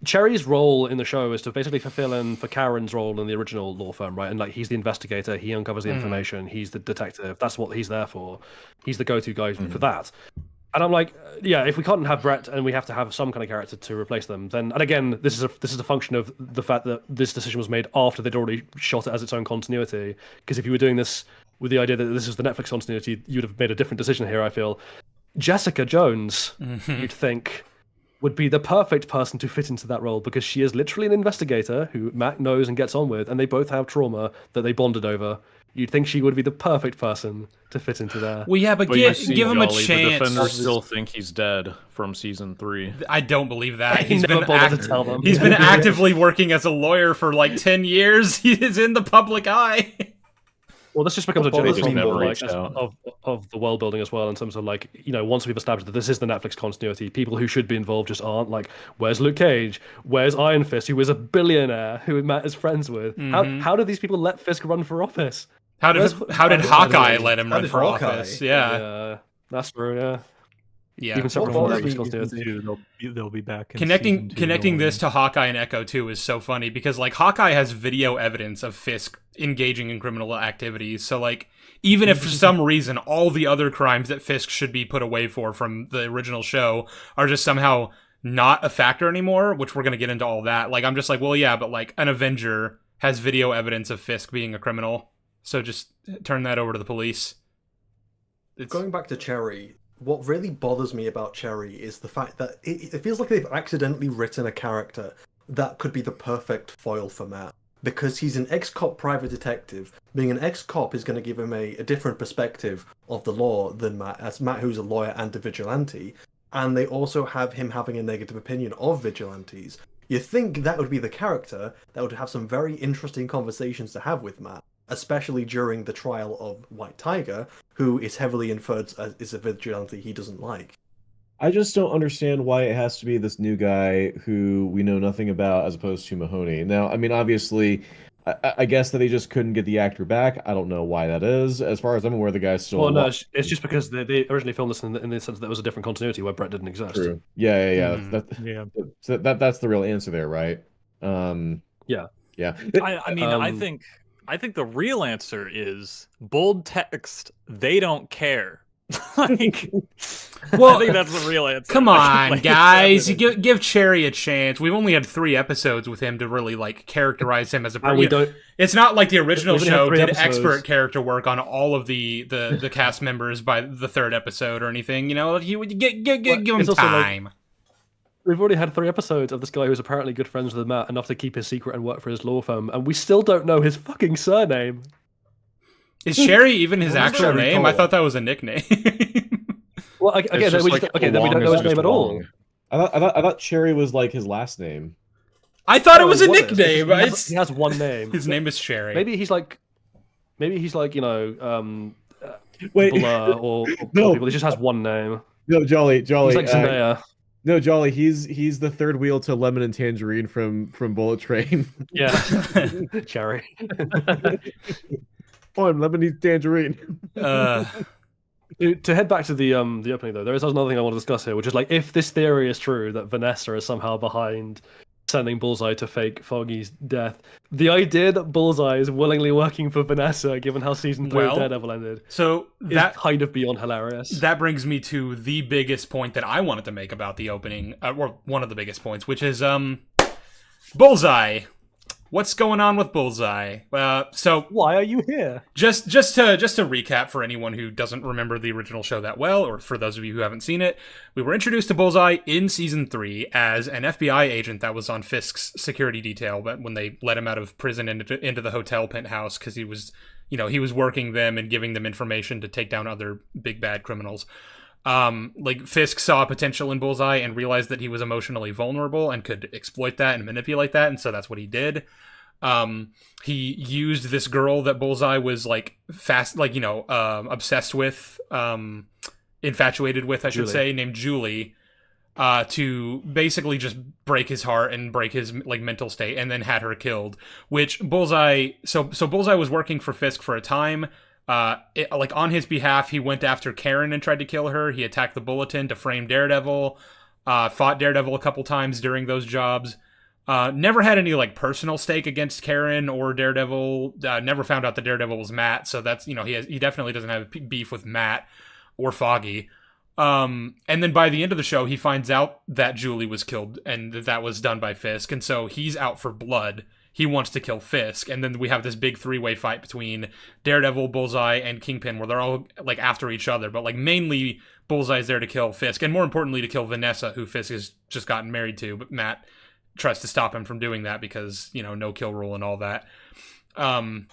Cherry's role in the show is to basically fulfill in for Karen's role in the original law firm, right? And, like, he's the investigator, he uncovers the information, he's the detective, that's what he's there for. He's the go-to guy for that. And I'm like, yeah, if we can't have Brett and we have to have some kind of character to replace them, then, and again, this is a function of the fact that this decision was made after they'd already shot it as its own continuity. Because if you were doing this with the idea that this is the Netflix continuity, you'd have made a different decision here, I feel. Jessica Jones, you'd think, would be the perfect person to fit into that role because she is literally an investigator who Matt knows and gets on with, and they both have trauma that they bonded over. You'd think she would be the perfect person to fit into there. Well, yeah, but give him a chance. The Defenders still think he's dead from season 3. I don't believe that. He's been actively working as a lawyer for like 10 years. He is in the public eye. Well, this just becomes a general problem of the world building as well, in terms of, like, once we've established that this is the Netflix continuity, people who should be involved just aren't. Like, where's Luke Cage? Where's Iron Fist, who is a billionaire who Matt is friends with? How do these people let Fisk run for office? How did Hawkeye let him run for office? Yeah, that's true. Yeah. Yeah, even separate from the they'll be back. Connecting this to Hawkeye and Echo too is so funny because, like, Hawkeye has video evidence of Fisk engaging in criminal activities. So, like, even if for some reason all the other crimes that Fisk should be put away for from the original show are just somehow not a factor anymore, which we're gonna get into all that. Like, I'm just like, well, yeah, but, like, an Avenger has video evidence of Fisk being a criminal, so just turn that over to the police. Going back to Cherry. What really bothers me about Cherry is the fact that it feels like they've accidentally written a character that could be the perfect foil for Matt. Because he's an ex-cop private detective. Being an ex-cop is going to give him a different perspective of the law than Matt, as Matt, who's a lawyer and a vigilante. And they also have him having a negative opinion of vigilantes. You think that would be the character that would have some very interesting conversations to have with Matt. Especially during the trial of White Tiger, who is heavily inferred as is a vigilante he doesn't like. I just don't understand why it has to be this new guy who we know nothing about as opposed to Mahoney. Now, I mean, obviously, I guess that they just couldn't get the actor back. I don't know why that is. As far as I'm aware, the guy's still... Well, no, it's just because they originally filmed this in the sense that there was a different continuity where Brett didn't exist. True. Yeah. That's the real answer there, right? Yeah. I think the real answer is bold text. They don't care. Like, well, I think that's the real answer. Come on, guys, give Cherry a chance. We've only had 3 episodes with him to really, like, characterize him as a person. It's not like the original show did expert character work on all of the cast members by the 3rd episode or anything. He would give him time. Like, we've already had 3 episodes of this guy who's apparently good friends with Matt, enough to keep his secret and work for his law firm, and we still don't know his fucking surname. Is Cherry even his actual name? I thought that was a nickname. Well, then we don't know his name at all. I thought Cherry was, like, his last name. I thought it was a nickname. He has one name. His name is Cherry. Maybe he's like, Blur or people. He just has one name. No, Jolly. He's like Zendaya. No, Jolly, he's the third wheel to Lemon and Tangerine from Bullet Train. Yeah. Cherry. Oh, I'm Lemon, he's Tangerine. To head back to the opening though, there is another thing I want to discuss here, which is like if this theory is true that Vanessa is somehow behind sending Bullseye to fake Foggy's death, the idea that Bullseye is willingly working for Vanessa, given how season 3 of Daredevil ended, so that is kind of beyond hilarious. That brings me to the biggest point that I wanted to make about the opening, or one of the biggest points, which is Bullseye. What's going on with Bullseye? So why are you here? Just to recap for anyone who doesn't remember the original show that well, or for those of you who haven't seen it, we were introduced to Bullseye in season 3 as an FBI agent that was on Fisk's security detail, but when they let him out of prison into the hotel penthouse because he was working them and giving them information to take down other big bad criminals. Like Fisk saw potential in Bullseye and realized that he was emotionally vulnerable and could exploit that and manipulate that, and so that's what he did. He used this girl that Bullseye was obsessed with, infatuated with, I should say, named Julie, to basically just break his heart and break his mental state, and then had her killed. Which Bullseye, so Bullseye was working for Fisk for a time. On his behalf, he went after Karen and tried to kill her. He attacked the Bulletin to frame Daredevil, fought Daredevil a couple times during those jobs. Never had any personal stake against Karen or Daredevil. Never found out that Daredevil was Matt, so that's he definitely doesn't have beef with Matt or Foggy. And then by the end of the show, he finds out that Julie was killed and that was done by Fisk, and so he's out for blood. He wants to kill Fisk, and then we have this big three-way fight between Daredevil, Bullseye, and Kingpin, where they're all after each other, but mainly Bullseye's there to kill Fisk, and more importantly to kill Vanessa, who Fisk has just gotten married to, but Matt tries to stop him from doing that because no kill rule and all that. And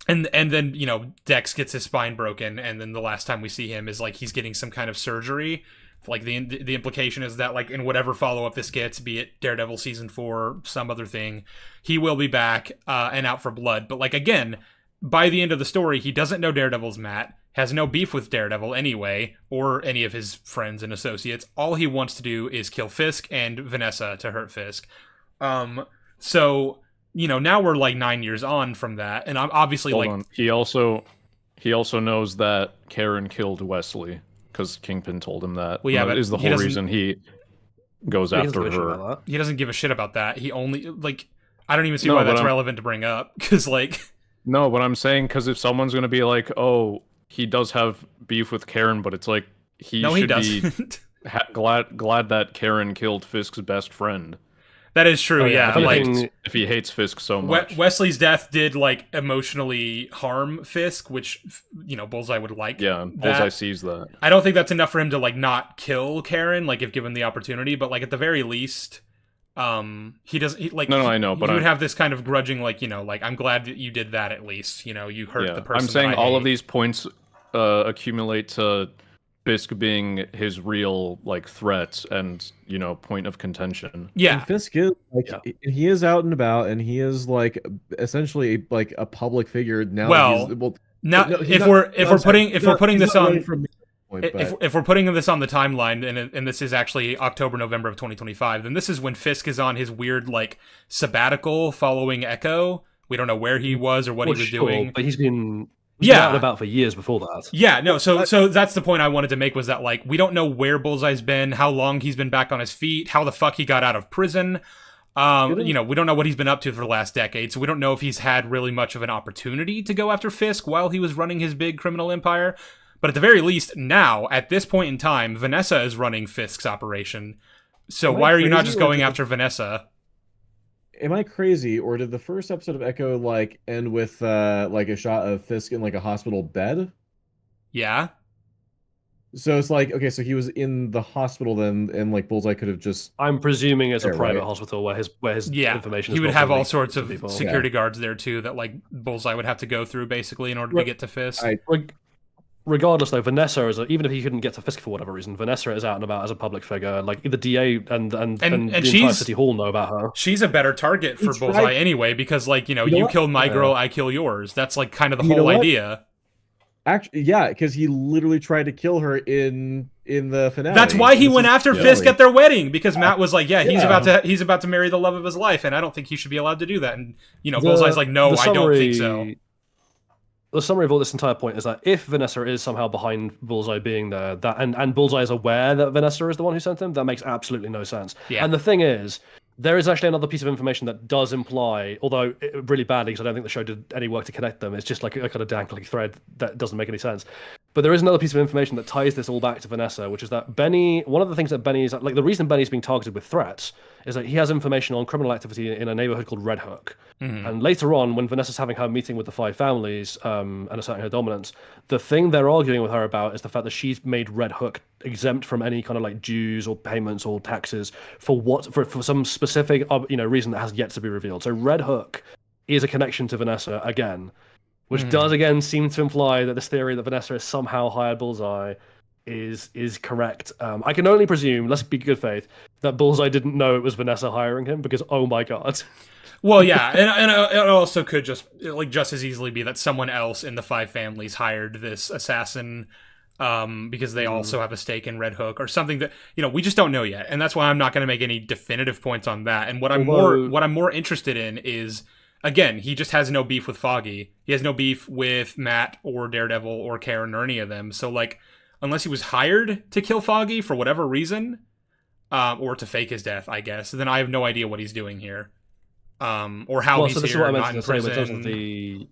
then Dex gets his spine broken, and then the last time we see him is he's getting some kind of surgery. The implication is that in whatever follow-up this gets, be it Daredevil season 4, some other thing, he will be back and out for blood. But again, by the end of the story, he doesn't know Daredevil's Matt, has no beef with Daredevil anyway, or any of his friends and associates. All he wants to do is kill Fisk and Vanessa to hurt Fisk. So now we're 9 years on from that, and I'm obviously Hold on. He also knows that Karen killed Wesley. Because Kingpin told him that. Well, yeah, that is the whole reason he goes after her. He doesn't give a shit about that. He only I don't even see why that's relevant to bring up. Because no, but I'm saying because if someone's gonna be oh, he does have beef with Karen, but it's he should be glad that Karen killed Fisk's best friend. That is true, yeah. If he hates Fisk so much. Wesley's death did, emotionally harm Fisk, which, Bullseye would like. Yeah, Bullseye sees that. I don't think that's enough for him to, not kill Karen, if given the opportunity, but, at the very least, he doesn't, No, I know, but he would have this kind of grudging, I'm glad that you did that at least, you hurt the person. I'm saying all of these points accumulate to Fisk being his real threat and point of contention. Yeah, and Fisk is he is out and about, and he is essentially a public figure now. If we're putting this on the timeline, and this is actually October-November of 2025, then this is when Fisk is on his weird sabbatical following Echo. We don't know where he was or what he was doing, but he's been out and about for years before that. Yeah, no, so that's the point I wanted to make, was that we don't know where Bullseye's been, how long he's been back on his feet, how the fuck he got out of prison. We don't know what he's been up to for the last decade, so we don't know if he's had really much of an opportunity to go after Fisk while he was running his big criminal empire. But at the very least, now, at this point in time, Vanessa is running Fisk's operation. So why are you not just going after Vanessa? Am I crazy, or did the first episode of Echo end with a shot of Fisk in a hospital bed? Yeah. So it's okay, so he was in the hospital then, and Bullseye could have just. I'm presuming it's a private hospital where his information. He would have all sorts of security guards there too that Bullseye would have to go through basically in order to get to Fisk. Regardless, though, Vanessa even if he couldn't get to Fisk for whatever reason, Vanessa is out and about as a public figure. The DA and the entire City Hall know about her. She's a better target for Bullseye anyway, because you killed my girl, I kill yours. That's kind of the whole idea. Actually, yeah, because he literally tried to kill her in the finale. That's why he went after Fisk at their wedding, because Matt was he's about to marry the love of his life, and I don't think he should be allowed to do that. And Bullseye's no, I don't think so. the summary of all this entire point is that if Vanessa is somehow behind Bullseye being there, and Bullseye is aware that Vanessa is the one who sent him, that makes absolutely no sense. Yeah. And the thing is, there is actually another piece of information that does imply, although really badly, because I don't think the show did any work to connect them. It's just like a kind of dangling thread that doesn't make any sense. But there is another piece of information that ties this all back to Vanessa, which is that Benny, one of the things that Benny's, like the reason Benny's being targeted with threats is that he has information on criminal activity in a neighborhood called Red Hook. Mm-hmm. And later on, when Vanessa's having her meeting with the 5 families and asserting her dominance, the thing they're arguing with her about is the fact that she's made Red Hook exempt from any kind of like dues or payments or taxes for some specific reason that has yet to be revealed. So Red Hook is a connection to Vanessa again, which does again seem to imply that this theory that Vanessa has somehow hired Bullseye is correct. I can only presume, let's be good faith, that Bullseye didn't know it was Vanessa hiring him, because oh my god. Well, yeah, and it also could just as easily be that someone else in the 5 families hired this assassin because they also have a stake in Red Hook or something that we just don't know yet, and that's why I'm not going to make any definitive points on that. And what I'm more interested in is, again, he just has no beef with Foggy. He has no beef with Matt or Daredevil or Karen or any of them. So unless he was hired to kill Foggy for whatever reason, or to fake his death, I guess, then I have no idea what he's doing here. Or how he's here, not in prison.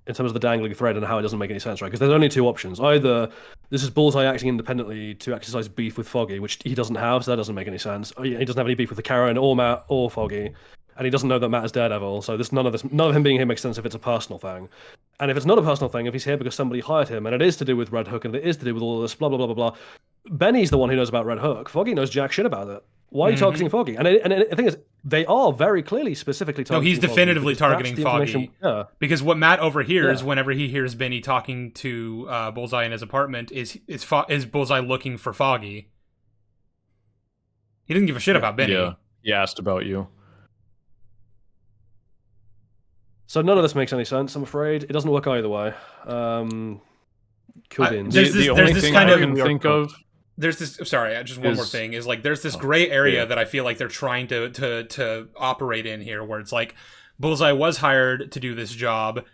In terms of the dangling thread and how it doesn't make any sense, right? Because there's only 2 options. Either this is Bullseye acting independently to exercise beef with Foggy, which he doesn't have, so that doesn't make any sense. He doesn't have any beef with the Karen or Matt or Foggy, and he doesn't know that Matt is Daredevil, so none of him being here makes sense if it's a personal thing. And if it's not a personal thing, if he's here because somebody hired him, and it is to do with Red Hook, and it is to do with all this blah, blah, blah, blah, blah, Benny's the one who knows about Red Hook. Foggy knows jack shit about it. Why are you targeting Foggy? And the thing is, they are very clearly specifically targeting Foggy. No, he's definitively targeting Foggy. Yeah. Because what Matt overhears whenever he hears Benny talking to Bullseye in his apartment is Bullseye looking for Foggy. He didn't give a shit about Benny. Yeah, he asked about you. So none of this makes any sense, I'm afraid. It doesn't work either way. Could be. The only thing I can think of... There's this. Sorry, just one more thing is there's this gray area that I feel like they're trying to operate in here, where it's like Bullseye was hired to do this job,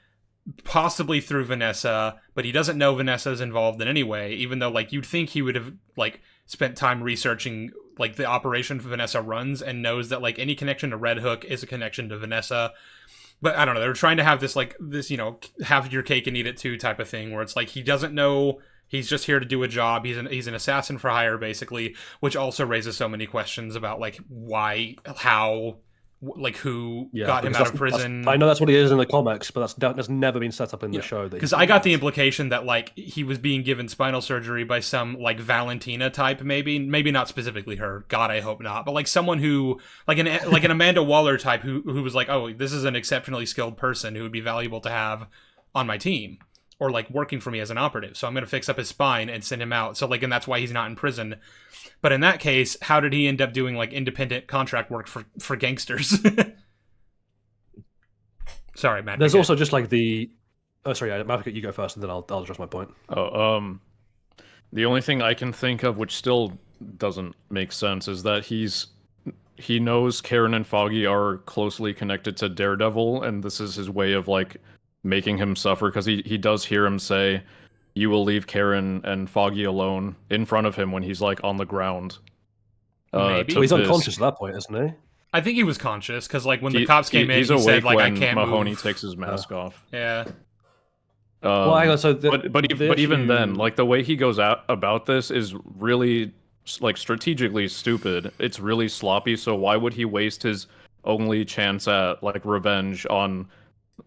possibly through Vanessa, but he doesn't know Vanessa's involved in any way. Even though you'd think he would have spent time researching the operation Vanessa runs and knows that any connection to Red Hook is a connection to Vanessa. But I don't know. They're trying to have this have your cake and eat it too type of thing, where it's he doesn't know. He's just here to do a job. He's an assassin for hire, basically, which also raises so many questions about why, how, who got him out of prison. I know that's what he is in the comics, but that's never been set up in the show. Because I got the implication that he was being given spinal surgery by some Valentina type, maybe not specifically her. God, I hope not. But someone who an Amanda Waller type who was oh, this is an exceptionally skilled person who would be valuable to have on my team. Or working for me as an operative, so I'm going to fix up his spine and send him out. So and that's why he's not in prison. But in that case, how did he end up doing independent contract work for gangsters? Sorry, Matt. There's also just the. Oh, sorry, Madvocate, you go first, and then I'll address my point. The only thing I can think of, which still doesn't make sense, is that he knows Karen and Foggy are closely connected to Daredevil, and this is his way of making him suffer, because he does hear him say, "You will leave Karen and Foggy alone," in front of him when he's on the ground. Maybe he's unconscious at that point, isn't he? I think he was conscious because when the cops came in, he said when I can't Mahoney move. takes his mask off. Yeah. Well, hang on. So but even then, the way he goes out about this is really strategically stupid. It's really sloppy. So why would he waste his only chance at revenge on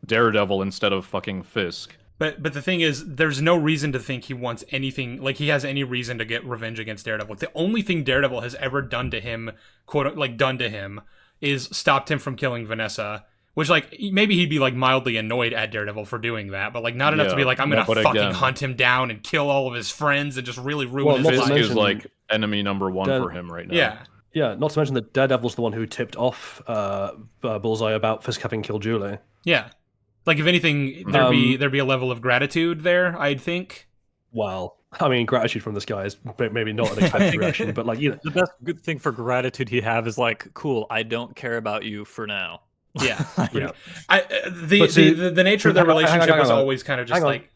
Daredevil instead of fucking Fisk? But the thing is, there's no reason to think he wants anything, he has any reason to get revenge against Daredevil. The only thing Daredevil has ever done to him, done to him, is stopped him from killing Vanessa. Which, maybe he'd be, mildly annoyed at Daredevil for doing that, but, not enough to be I'm gonna fucking hunt him down and kill all of his friends and just really ruin his life. Fisk is, enemy number one for him right now. Yeah. Yeah, not to mention that Daredevil's the one who tipped off Bullseye about Fisk having killed Julie. Yeah. If anything, there'd be a level of gratitude there, I'd think. Well, I mean, gratitude from this guy is maybe not an expected reaction, but the best good thing for gratitude he'd have is cool, I don't care about you for now. Yeah. Yeah. the nature of their relationship was always kind of just like,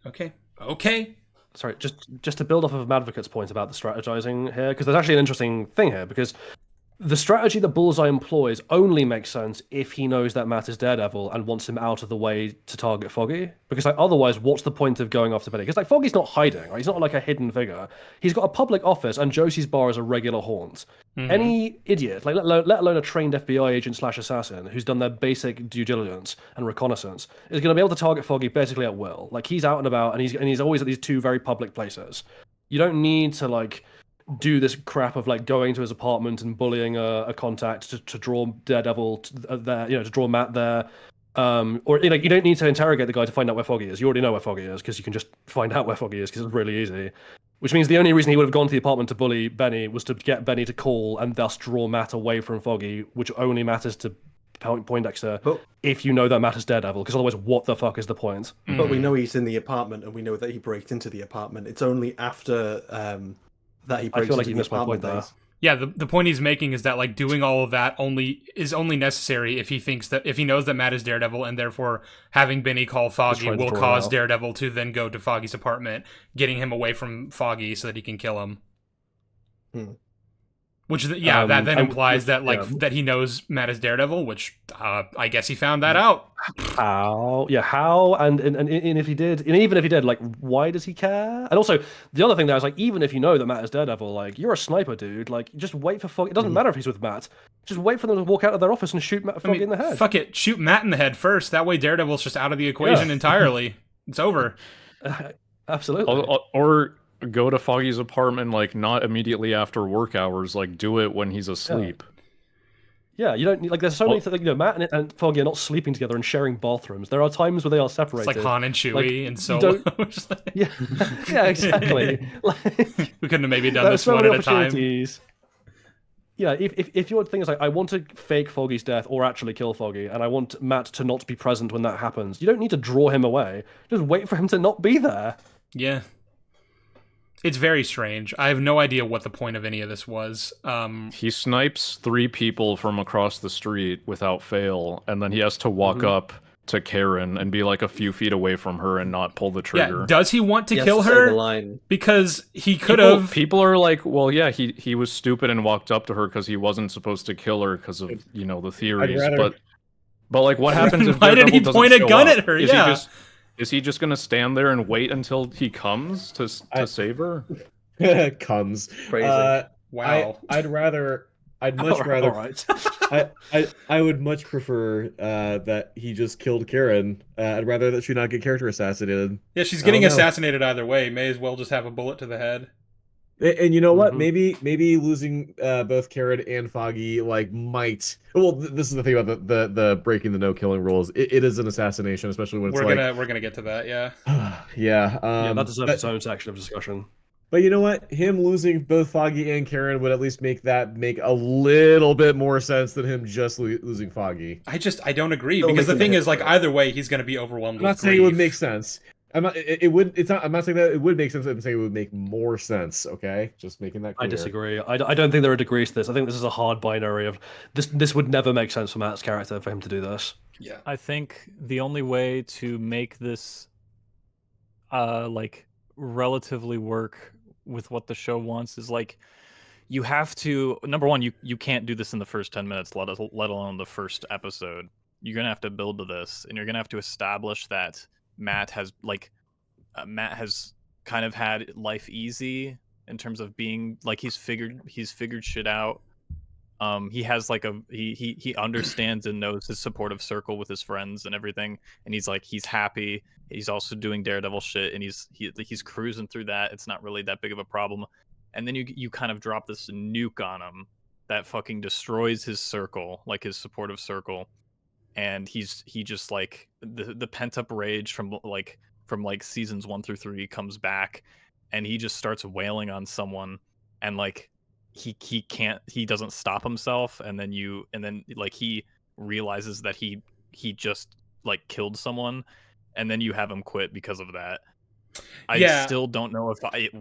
okay. Sorry, just to build off of Madvocate's point about the strategizing here, because there's actually an interesting thing here, because the strategy that Bullseye employs only makes sense if he knows that Matt is Daredevil and wants him out of the way to target Foggy. Because like otherwise, what's the point of going after Benny? Because like Foggy's not hiding, right? He's not like a hidden figure. He's got a public office, and Josie's bar is a regular haunt. Any idiot, like let alone a trained FBI agent / assassin who's done their basic due diligence and reconnaissance, is going to be able to target Foggy basically at will. Like he's out and about, and he's always at these two very public places. You don't need to like do this crap of like going to his apartment and bullying a contact to draw Daredevil there, to draw Matt there, or you don't need to interrogate the guy to find out where Foggy is. You already know where Foggy is because you can just find out where Foggy is because it's really easy. Which means the only reason he would have gone to the apartment to bully Benny was to get Benny to call and thus draw Matt away from Foggy, which only matters to Poindexter if you know that Matt is Daredevil, because otherwise what the fuck is the point? But we know he's in the apartment and we know that he breaks into the apartment. It's only after that he breaks I feel like into you the missed my point apartment there. Yeah, the point he's making is that like doing all of that is only necessary if he knows that Matt is Daredevil, and therefore having Benny call Foggy will cause Daredevil to then go to Foggy's apartment, getting him away from Foggy so that he can kill him. Which that then implies that that he knows Matt is Daredevil, which I guess he found that out. How? Yeah, how? And if he did, and even if he did, like, why does he care? And also, the other thing there is like, even if you know that Matt is Daredevil, like, you're a sniper, dude. Like, just wait for Foggy. It doesn't matter if he's with Matt. Just wait for them to walk out of their office and shoot Foggy in the head. Fuck it, shoot Matt in the head first. That way, Daredevil's just out of the equation entirely. It's over. Absolutely. Or go to Foggy's apartment, like, not immediately after work hours. Like, do it when he's asleep. Yeah, you don't need, like, there's so many things, Matt and Foggy are not sleeping together and sharing bathrooms. There are times where they are separated. It's like Han and Chewie and Solo. Yeah, exactly. We couldn't have maybe done this one at a time. Yeah, if your thing is like, I want to fake Foggy's death or actually kill Foggy, and I want Matt to not be present when that happens, you don't need to draw him away. Just wait for him to not be there. Yeah. It's very strange. I have no idea what the point of any of this was. He snipes 3 people from across the street without fail, and then he has to walk up to Karen and be like a few feet away from her and not pull the trigger. Yeah, does he want to kill her? Because he could have. People are like, well, yeah, he was stupid and walked up to her because he wasn't supposed to kill her because of the theories. But like, what happens if why did he point a gun at her? Is he just gonna stand there and wait until he comes to save her? Comes. Crazy. Wow. I'd much rather. Right. I would much prefer that he just killed Karen. I'd rather that she not get character assassinated. Yeah, she's getting assassinated either way. May as well just have a bullet to the head. And you know what? Maybe losing both Karen and Foggy might. Well, this is the thing about the breaking the no killing rules. It is an assassination, especially when it's we're gonna get to that. Yeah. Yeah. That deserves its own section of discussion. But you know what? Him losing both Foggy and Karen would at least make a little bit more sense than him just losing Foggy. I don't agree, because the thing is, like, either way, he's going to be overwhelmed. I'm not saying it would make sense. I'm not saying that it would make sense. I'm saying it would make more sense. Okay, just making that clear. I disagree. I don't think there are degrees to this. I think this is a hard binary of this would never make sense for Matt's character for him to do this. Yeah, I think the only way to make this relatively work with what the show wants is you have to, number one, you can't do this in the first 10 minutes, let alone the first episode. You're gonna have to build to this, and you're gonna have to establish that Matt has kind of had life easy in terms of being he's figured shit out. He has he understands and knows his supportive circle with his friends and everything, and he's happy. He's also doing Daredevil shit, and he's cruising through that. It's not really that big of a problem. And then you kind of drop this nuke on him that fucking destroys his circle, his supportive circle. And he just the pent up rage from seasons 1 through 3 comes back, and he just starts wailing on someone, and he doesn't stop himself, and then he realizes that he just killed someone, and then you have him quit because of that. I still don't know if it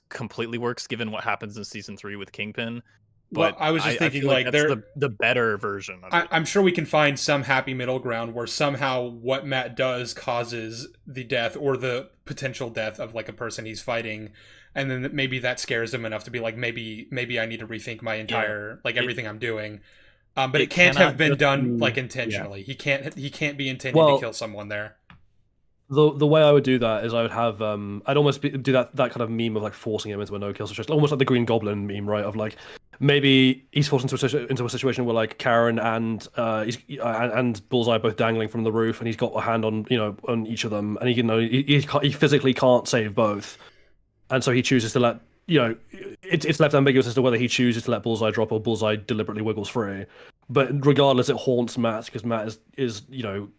completely works given what happens in season 3 with Kingpin, But I was just thinking, feel like that's the better version of it. I'm sure we can find some happy middle ground where somehow what Matt does causes the death or the potential death of like a person he's fighting, and then maybe that scares him enough to be like, maybe I need to rethink my entire everything I'm doing. But it can't have been done like intentionally. Yeah. He can't be intending to kill someone there. The way I would do that is I would have I'd almost do that kind of meme of like forcing him into a no-kill situation, almost like the Green Goblin meme, right? Of like maybe he's forced into a situation where like Karen and and Bullseye are both dangling from the roof, and he's got a hand on on each of them, and he physically can't save both, and so he chooses to let it's left ambiguous as to whether he chooses to let Bullseye drop or Bullseye deliberately wiggles free. But regardless, it haunts Matt because Matt is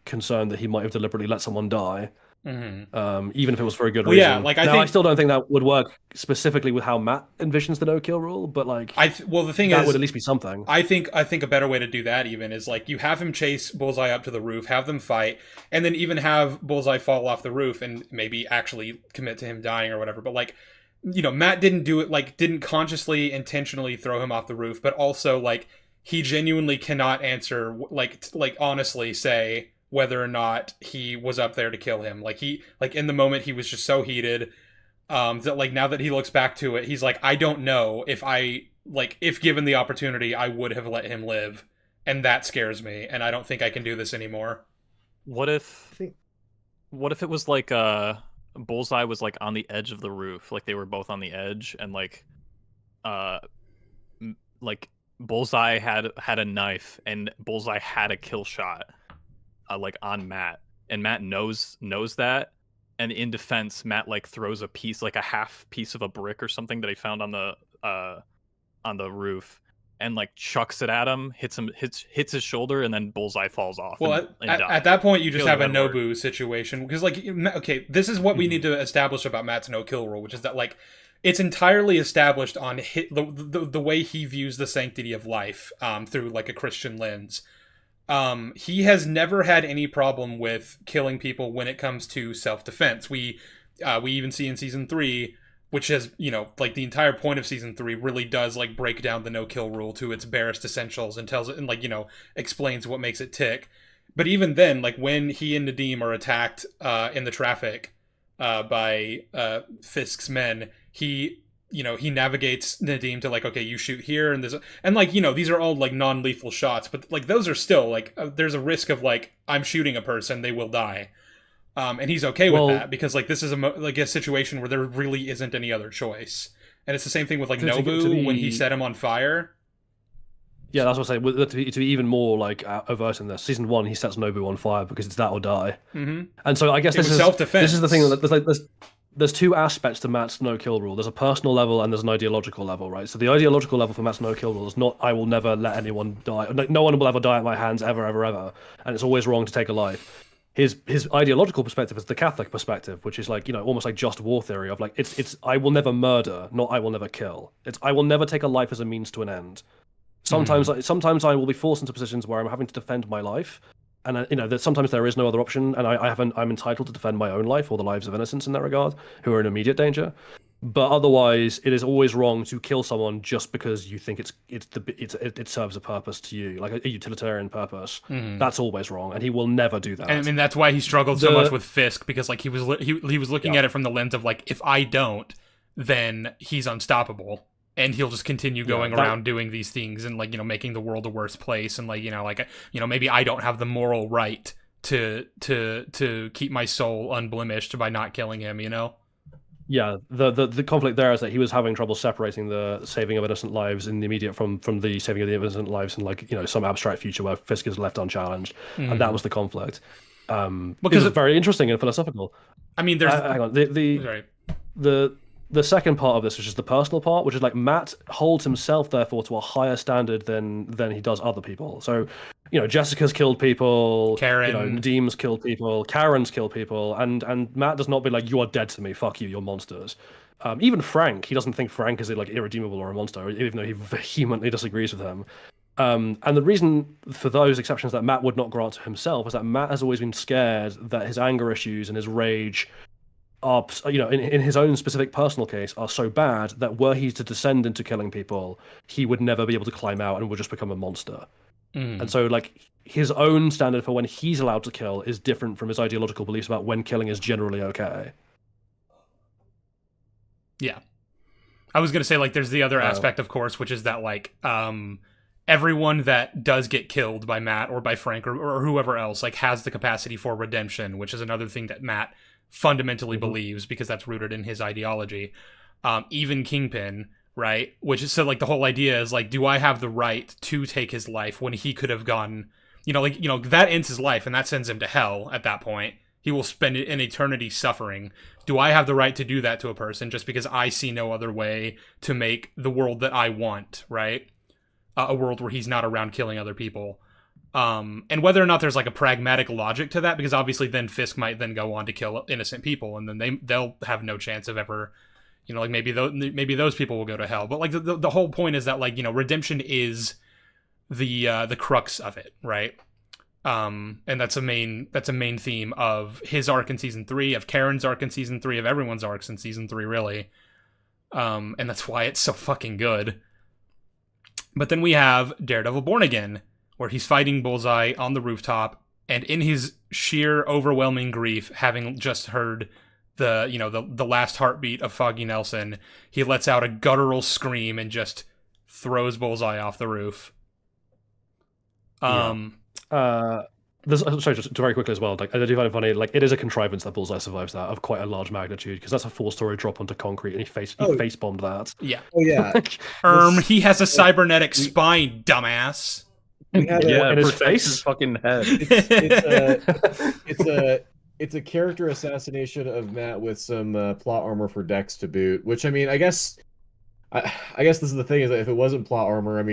concerned that he might have deliberately let someone die, even if it was for a good reason. Yeah, like I still don't think that would work specifically with how Matt envisions the no-kill rule. But like, the thing that is, would at least be something. I think a better way to do that even is like you have him chase Bullseye up to the roof, have them fight, and then even have Bullseye fall off the roof and maybe actually commit to him dying or whatever. But like, Matt didn't do it, like didn't consciously, intentionally throw him off the roof, but also like. He genuinely cannot answer, like honestly say whether or not he was up there to kill him. Like in the moment he was just so heated that like now that he looks back to it, he's like, I don't know if if given the opportunity, I would have let him live, and that scares me, and I don't think I can do this anymore. What if it was like Bullseye was like on the edge of the roof, like they were both on the edge, and like Bullseye had a knife and Bullseye had a kill shot like on Matt, and Matt knows that, and in defense Matt like throws a piece, like a half piece of a brick or something that he found on the roof, and like chucks it at him, hits his shoulder, and then Bullseye falls off. Well, at that point you just have a Nobu situation, because like, okay, this is what we need to establish about Matt's no-kill rule, which is that like it's entirely established on the way he views the sanctity of life through like a Christian lens. He has never had any problem with killing people when it comes to self-defense. We even see in season 3, which has like the entire point of season 3 really does like break down the no-kill rule to its barest essentials and tells it, and like explains what makes it tick. But even then, like when he and Nadim are attacked in the traffic by Fisk's men, he navigates Nadim to like, okay, you shoot here, and like these are all like non-lethal shots, but like those are still like there's a risk of like, I'm shooting a person, they will die, and he's okay with that because like this is a situation where there really isn't any other choice. And it's the same thing with like Nobu when he set him on fire. Yeah, that's what I'm saying. To be even more like overt in this, season 1 he sets Nobu on fire because it's that or die. Mm-hmm. And so I guess this is self-defense. This is the thing that there's two aspects to Matt's no-kill rule. There's a personal level and there's an ideological level, right? So the ideological level for Matt's no-kill rule is not, I will never let anyone die. No one will ever die at my hands, ever, ever, ever. And it's always wrong to take a life. His ideological perspective is the Catholic perspective, which is like, almost like just war theory of like, it's I will never murder, not I will never kill. It's I will never take a life as a means to an end. Sometimes I will be forced into positions where I'm having to defend my life. And that sometimes there is no other option, and I'm entitled to defend my own life or the lives of innocents in that regard, who are in immediate danger. But otherwise, it is always wrong to kill someone just because you think it serves a purpose to you, like a utilitarian purpose. Mm-hmm. That's always wrong, and he will never do that. And I mean that's why he struggled so much with Fisk, because like he was looking at it from the lens of like, if I don't, then he's unstoppable. And he'll just continue going around doing these things and like making the world a worse place, and like maybe I don't have the moral right to keep my soul unblemished by not killing him. Yeah, the conflict there is that he was having trouble separating the saving of innocent lives in the immediate from the saving of the innocent lives in like some abstract future where Fisk is left unchallenged, and that was the conflict. Because it's very interesting and philosophical. I mean, there's hang on the second part of this, which is the personal part, which is like Matt holds himself therefore to a higher standard than he does other people. So, Jessica's killed people, Karen, Nadim's killed people, Karen's killed people, and Matt does not be like, you are dead to me, fuck you, you're monsters. Even Frank, he doesn't think Frank is like irredeemable or a monster, even though he vehemently disagrees with him. And the reason for those exceptions that Matt would not grant to himself is that Matt has always been scared that his anger issues and his rage are, in his own specific personal case, are so bad that were he to descend into killing people, he would never be able to climb out and would just become a monster. And so, like, his own standard for when he's allowed to kill is different from his ideological beliefs about when killing is generally okay. Yeah. I was going to say, like, there's the other aspect, of course, which is that, like, everyone that does get killed by Matt or by Frank or whoever else, like, has the capacity for redemption, which is another thing that Matt fundamentally believes because that's rooted in his ideology. Even Kingpin, right? Which is, so, like, the whole idea is, like, do I have the right to take his life when he could have gone, that ends his life and that sends him to hell at that point. He will spend an eternity suffering. Do I have the right to do that to a person just because I see no other way to make the world that I want, right? A world where he's not around killing other people. And whether or not there's like a pragmatic logic to that, because obviously then Fisk might then go on to kill innocent people, and then they'll have no chance of ever, like maybe those people will go to hell. But like the whole point is that, like, redemption is the crux of it, right? And that's a main theme of his arc in season 3, of Karen's arc in season 3, of everyone's arcs in season 3, really. And that's why it's so fucking good. But then we have Daredevil Born Again, where he's fighting Bullseye on the rooftop, and in his sheer overwhelming grief, having just heard the last heartbeat of Foggy Nelson, he lets out a guttural scream and just throws Bullseye off the roof. Sorry, just very quickly as well. Like, I do find it funny. Like, it is a contrivance that Bullseye survives that of quite a large magnitude, because that's a 4-story drop onto concrete, and he face bombed that. Yeah. Oh yeah. He has a cybernetic spine, dumbass. In his face, his fucking head. It's a character assassination of Matt with some plot armor for Dex to boot. Which, I mean, I guess this is the thing, is that if it wasn't plot armor,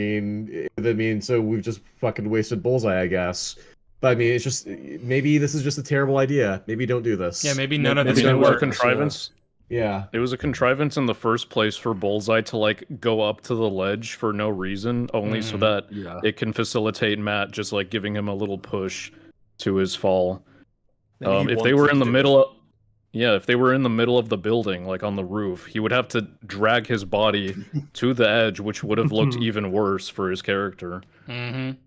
so we've just fucking wasted Bullseye, I guess. But I mean, it's just, maybe this is just a terrible idea. Maybe don't do this. Yeah, maybe none of this can work. Contrivance. Yeah. It was a contrivance in the first place for Bullseye to, like, go up to the ledge for no reason, only so that it can facilitate Matt just, like, giving him a little push to his fall. If they were in the middle of the building, like on the roof, he would have to drag his body to the edge, which would have looked even worse for his character. Mm-hmm.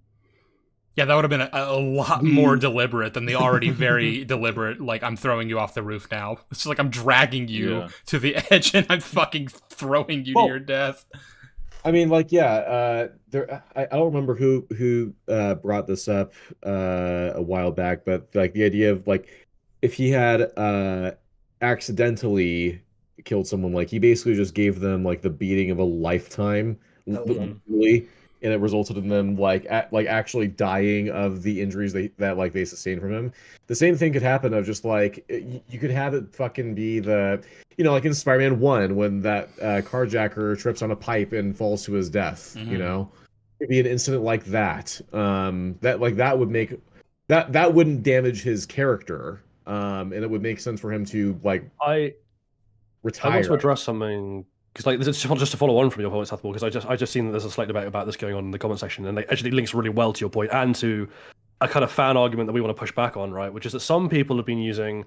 Yeah, that would have been a lot more deliberate than the already very deliberate, like, I'm throwing you off the roof now. It's like I'm dragging you to the edge and I'm fucking throwing you to your death. I mean, like, I don't remember who brought this up a while back, but like the idea of, like, if he had accidentally killed someone, like, he basically just gave them, like, the beating of a lifetime, literally. And it resulted in them actually dying of the injuries they sustained from him. The same thing could happen of just, like, you could have it fucking be the, like in Spider-Man 1 when that carjacker trips on a pipe and falls to his death. It'd be an incident like that. That would make that wouldn't damage his character. And it would make sense for him to, like, retire. I want to address something. Because, like, this is just to follow on from your point, Southpaw, because I just seen that there's a slight debate about this going on in the comment section, and it actually links really well to your point and to a kind of fan argument that we want to push back on, right? Which is that some people have been using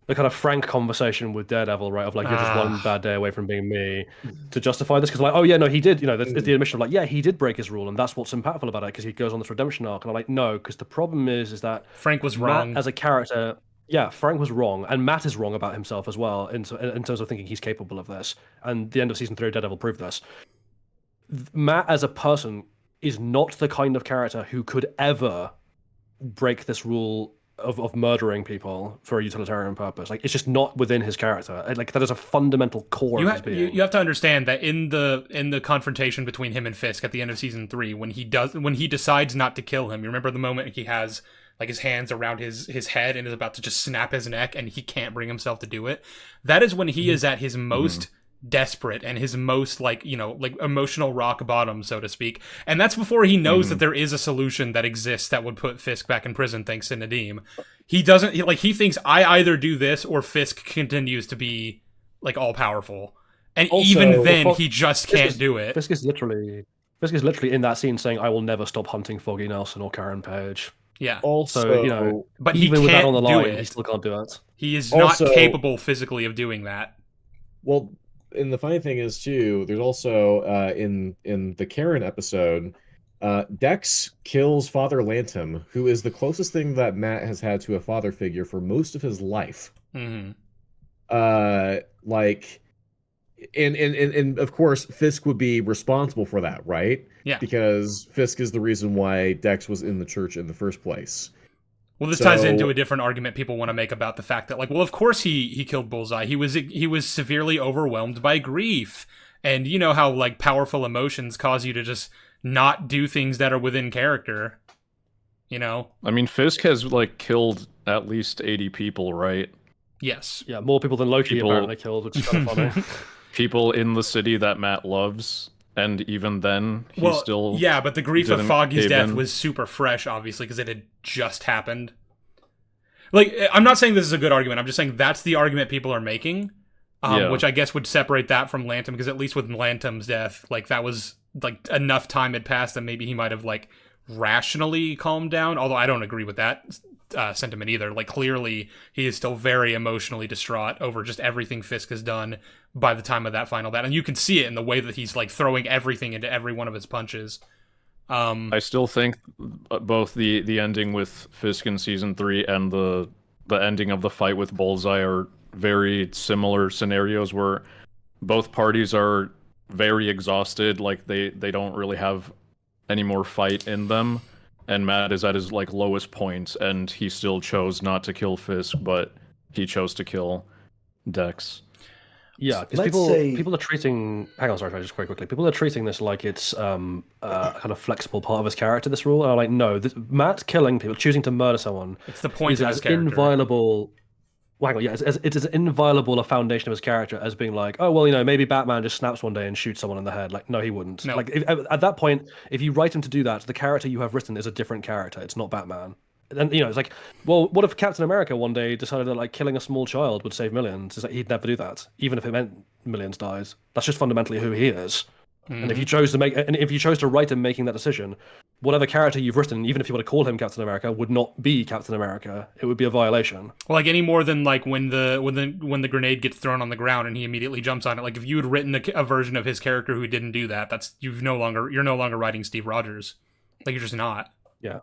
the kind of frank conversation with Daredevil, right? Of, like, you're just one bad day away from being me, to justify this. Because, like, oh yeah, no, he did. It's the admission of, like, yeah, he did break his rule, and that's what's impactful about it, because he goes on this redemption arc. And I'm like, no, because the problem is that Frank was wrong Matt, as a character. Yeah, Frank was wrong, and Matt is wrong about himself as well in terms of thinking he's capable of this. And the end of season 3 of Daredevil proved this. Matt, as a person, is not the kind of character who could ever break this rule of murdering people for a utilitarian purpose. Like, it's just not within his character. Like, that is a fundamental core of his being. You have to understand that in the confrontation between him and Fisk at the end of season 3, when he decides not to kill him, you remember the moment he has, like, his hands around his head and is about to just snap his neck and he can't bring himself to do it. That is when he is at his most desperate and his most, like, like, emotional rock bottom, so to speak. And that's before he knows that there is a solution that exists that would put Fisk back in prison, thanks to Nadeem. He doesn't, he thinks, I either do this or Fisk continues to be, like, all powerful. And also, even then, he just can't do it. Fisk is literally in that scene saying, I will never stop hunting Foggy Nelson or Karen Page. Yeah. Also, So, you know, but even with that on the line, it. he still can't do that. He is Also, not capable physically of doing that. Well, and the funny thing is too, there's also in the Karen episode, Dex kills Father Lantom, who is the closest thing that Matt has had to a father figure for most of his life. Mm-hmm. Like, and of course, Fisk would be responsible for that, right? Yeah. Because Fisk is the reason why Dex was in the church in the first place. Well, this ties into a different argument people want to make about the fact that, like, well, of course he killed Bullseye. He was severely overwhelmed by grief, and you know how like powerful emotions cause you to just not do things that are within character. You know. I mean, Fisk has like killed at least 80 people, right? Yes. Yeah, more people than Loki apparently killed, which is kind of funny. People in the city that Matt loves. And even then, he still yeah, but the grief of Foggy's death was super fresh, obviously, because it had just happened. Like, I'm not saying this is a good argument. I'm just saying that's the argument people are making, which I guess would separate that from Lantom, because at least with Lantom's death, like, that was, like, enough time had passed that maybe he might have, like, rationally calmed down, although I don't agree with that sentiment either. Like, clearly, he is still very emotionally distraught over just everything Fisk has done by the time of that final battle, and you can see it in the way that he's like throwing everything into every one of his punches. I still think both the ending with Fisk in season 3 and the ending of the fight with Bullseye are very similar scenarios where both parties are very exhausted, like they don't really have any more fight in them, and Matt is at his like lowest point, and he still chose not to kill Fisk, but he chose to kill Dex. Yeah, because people are treating. Hang on, sorry, just very quickly. People are treating this like it's kind of flexible part of his character. This rule, and I'm like, no, Matt killing people, choosing to murder someone, it's the point of his character. Inviolable. Well, hang on, yeah, it's as inviolable a foundation of his character as being like, oh well, you know, maybe Batman just snaps one day and shoots someone in the head. Like, no, he wouldn't. No. Like, at that point, if you write him to do that, the character you have written is a different character. It's not Batman. And you know, it's like, well, what if Captain America one day decided that like killing a small child would save millions? It's like he'd never do that, even if it meant millions dies. That's just fundamentally who he is. Mm-hmm. And if you chose to write him making that decision, whatever character you've written, even if you want to call him Captain America, would not be Captain America. It would be a violation. Well, like any more than like when the grenade gets thrown on the ground and he immediately jumps on it. Like if you had written a version of his character who didn't do that, you're no longer writing Steve Rogers. Like you're just not. Yeah.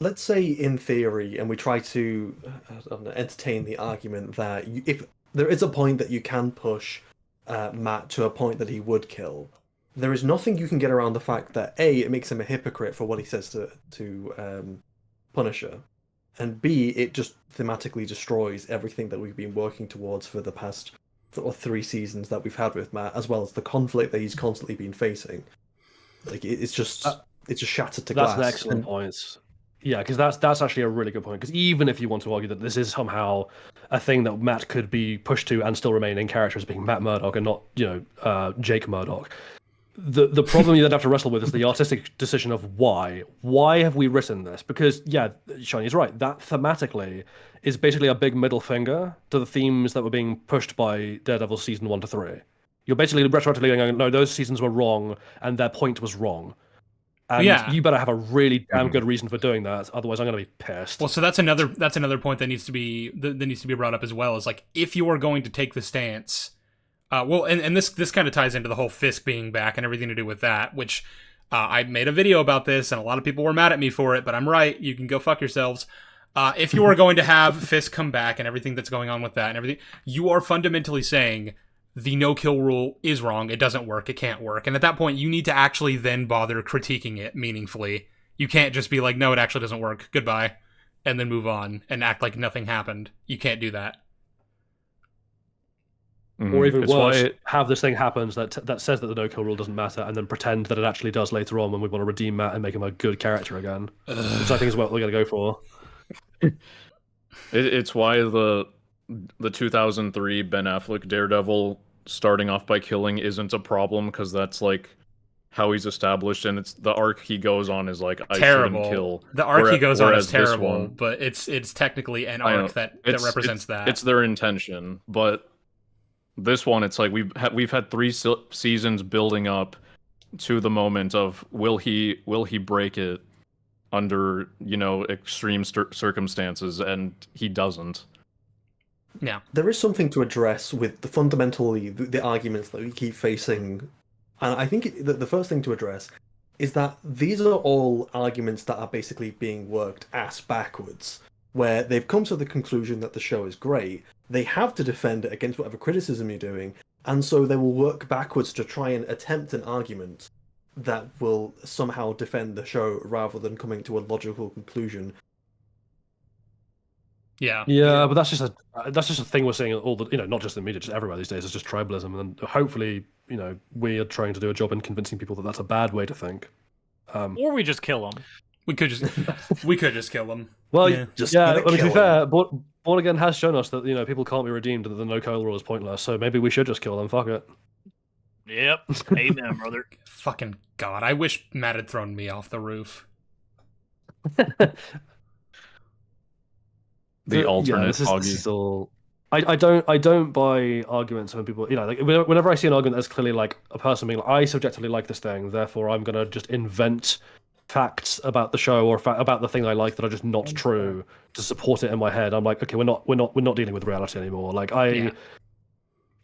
Let's say in theory, and we try to entertain the argument that if there is a point that you can push Matt to a point that he would kill, there is nothing you can get around the fact that A, it makes him a hypocrite for what he says to Punisher, and B, it just thematically destroys everything that we've been working towards for the past 3 seasons that we've had with Matt, as well as the conflict that he's constantly been facing. Like it's just shattered to glass. That's an excellent point. Yeah, because that's actually a really good point. Because even if you want to argue that this is somehow a thing that Matt could be pushed to and still remain in character as being Matt Murdock and not, Jake Murdock, the problem you then have to wrestle with is the artistic decision of why. Why have we written this? Because, yeah, Shiney's right. That thematically is basically a big middle finger to the themes that were being pushed by Daredevil season 1 to 3. You're basically retroactively going, no, those seasons were wrong and their point was wrong. And you better have a really damn good reason for doing that, otherwise I'm going to be pissed. Well, so that's another point that needs to be brought up as well. Is like if you are going to take the stance, and this kind of ties into the whole Fisk being back and everything to do with that. Which I made a video about this, and a lot of people were mad at me for it, but I'm right. You can go fuck yourselves. If you are going to have Fisk come back and everything that's going on with that and everything, you are fundamentally saying the no-kill rule is wrong. It doesn't work. It can't work. And at that point, you need to actually then bother critiquing it meaningfully. You can't just be like, no, it actually doesn't work. Goodbye. And then move on and act like nothing happened. You can't do that. Or even worse, have this thing happens that says that the no-kill rule doesn't matter and then pretend that it actually does later on when we want to redeem Matt and make him a good character again. Which I think is what we're going to go for. It's why the 2003 Ben Affleck Daredevil starting off by killing isn't a problem, because that's like how he's established, and it's the arc he goes on is like I shouldn't kill. The arc he goes on is terrible, but it's technically an arc that represents that. It's their intention, but this one it's like we've had 3 seasons building up to the moment of will he break it, under, extreme circumstances, and he doesn't. Yeah. There is something to address with fundamentally the arguments that we keep facing. And I think the first thing to address is that these are all arguments that are basically being worked ass backwards, where they've come to the conclusion that the show is great. They have to defend it against whatever criticism you're doing, and so they will work backwards to try and attempt an argument that will somehow defend the show rather than coming to a logical conclusion. Yeah, but that's just a thing we're seeing all the not just in media, just everywhere these days. It's just tribalism, and hopefully we are trying to do a job in convincing people that that's a bad way to think. Or we just kill them. We could just kill them. Well, to be fair, Born Again has shown us that people can't be redeemed and that the no kill rule is pointless. So maybe we should just kill them. Fuck it. Yep. Amen, brother. Fucking God, I wish Matt had thrown me off the roof. The alternate Foggy. I don't buy arguments when people whenever I see an argument that's clearly like a person being like, I subjectively like this thing, therefore I'm gonna just invent facts about the show or about the thing I like that are just not true to support it in my head. I'm like, okay, we're not dealing with reality anymore. Like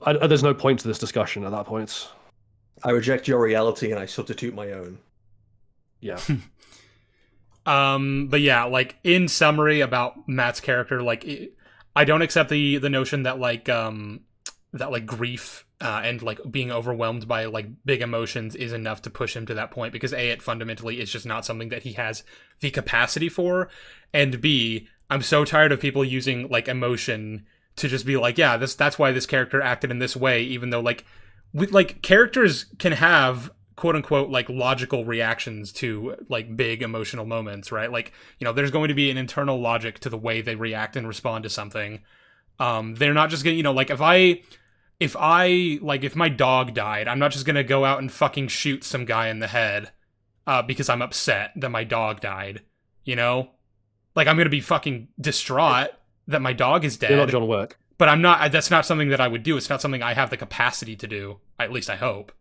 there's no point to this discussion at that point. I reject your reality and I substitute my own. Yeah. But yeah, like in summary about Matt's character, like I don't accept the notion that grief and like being overwhelmed by like big emotions is enough to push him to that point, because A, it fundamentally is just not something that he has the capacity for, and B, I'm so tired of people using like emotion to just be like, yeah, that's why this character acted in this way, even though like characters can have quote unquote like logical reactions to like big emotional moments, right? Like, there's going to be an internal logic to the way they react and respond to something. They're not just gonna, like if my dog died, I'm not just gonna go out and fucking shoot some guy in the head because I'm upset that my dog died. Like I'm gonna be fucking distraught that my dog is dead. You're not John Wick. But I'm not. That's not something that I would do. It's not something I have the capacity to do. At least I hope.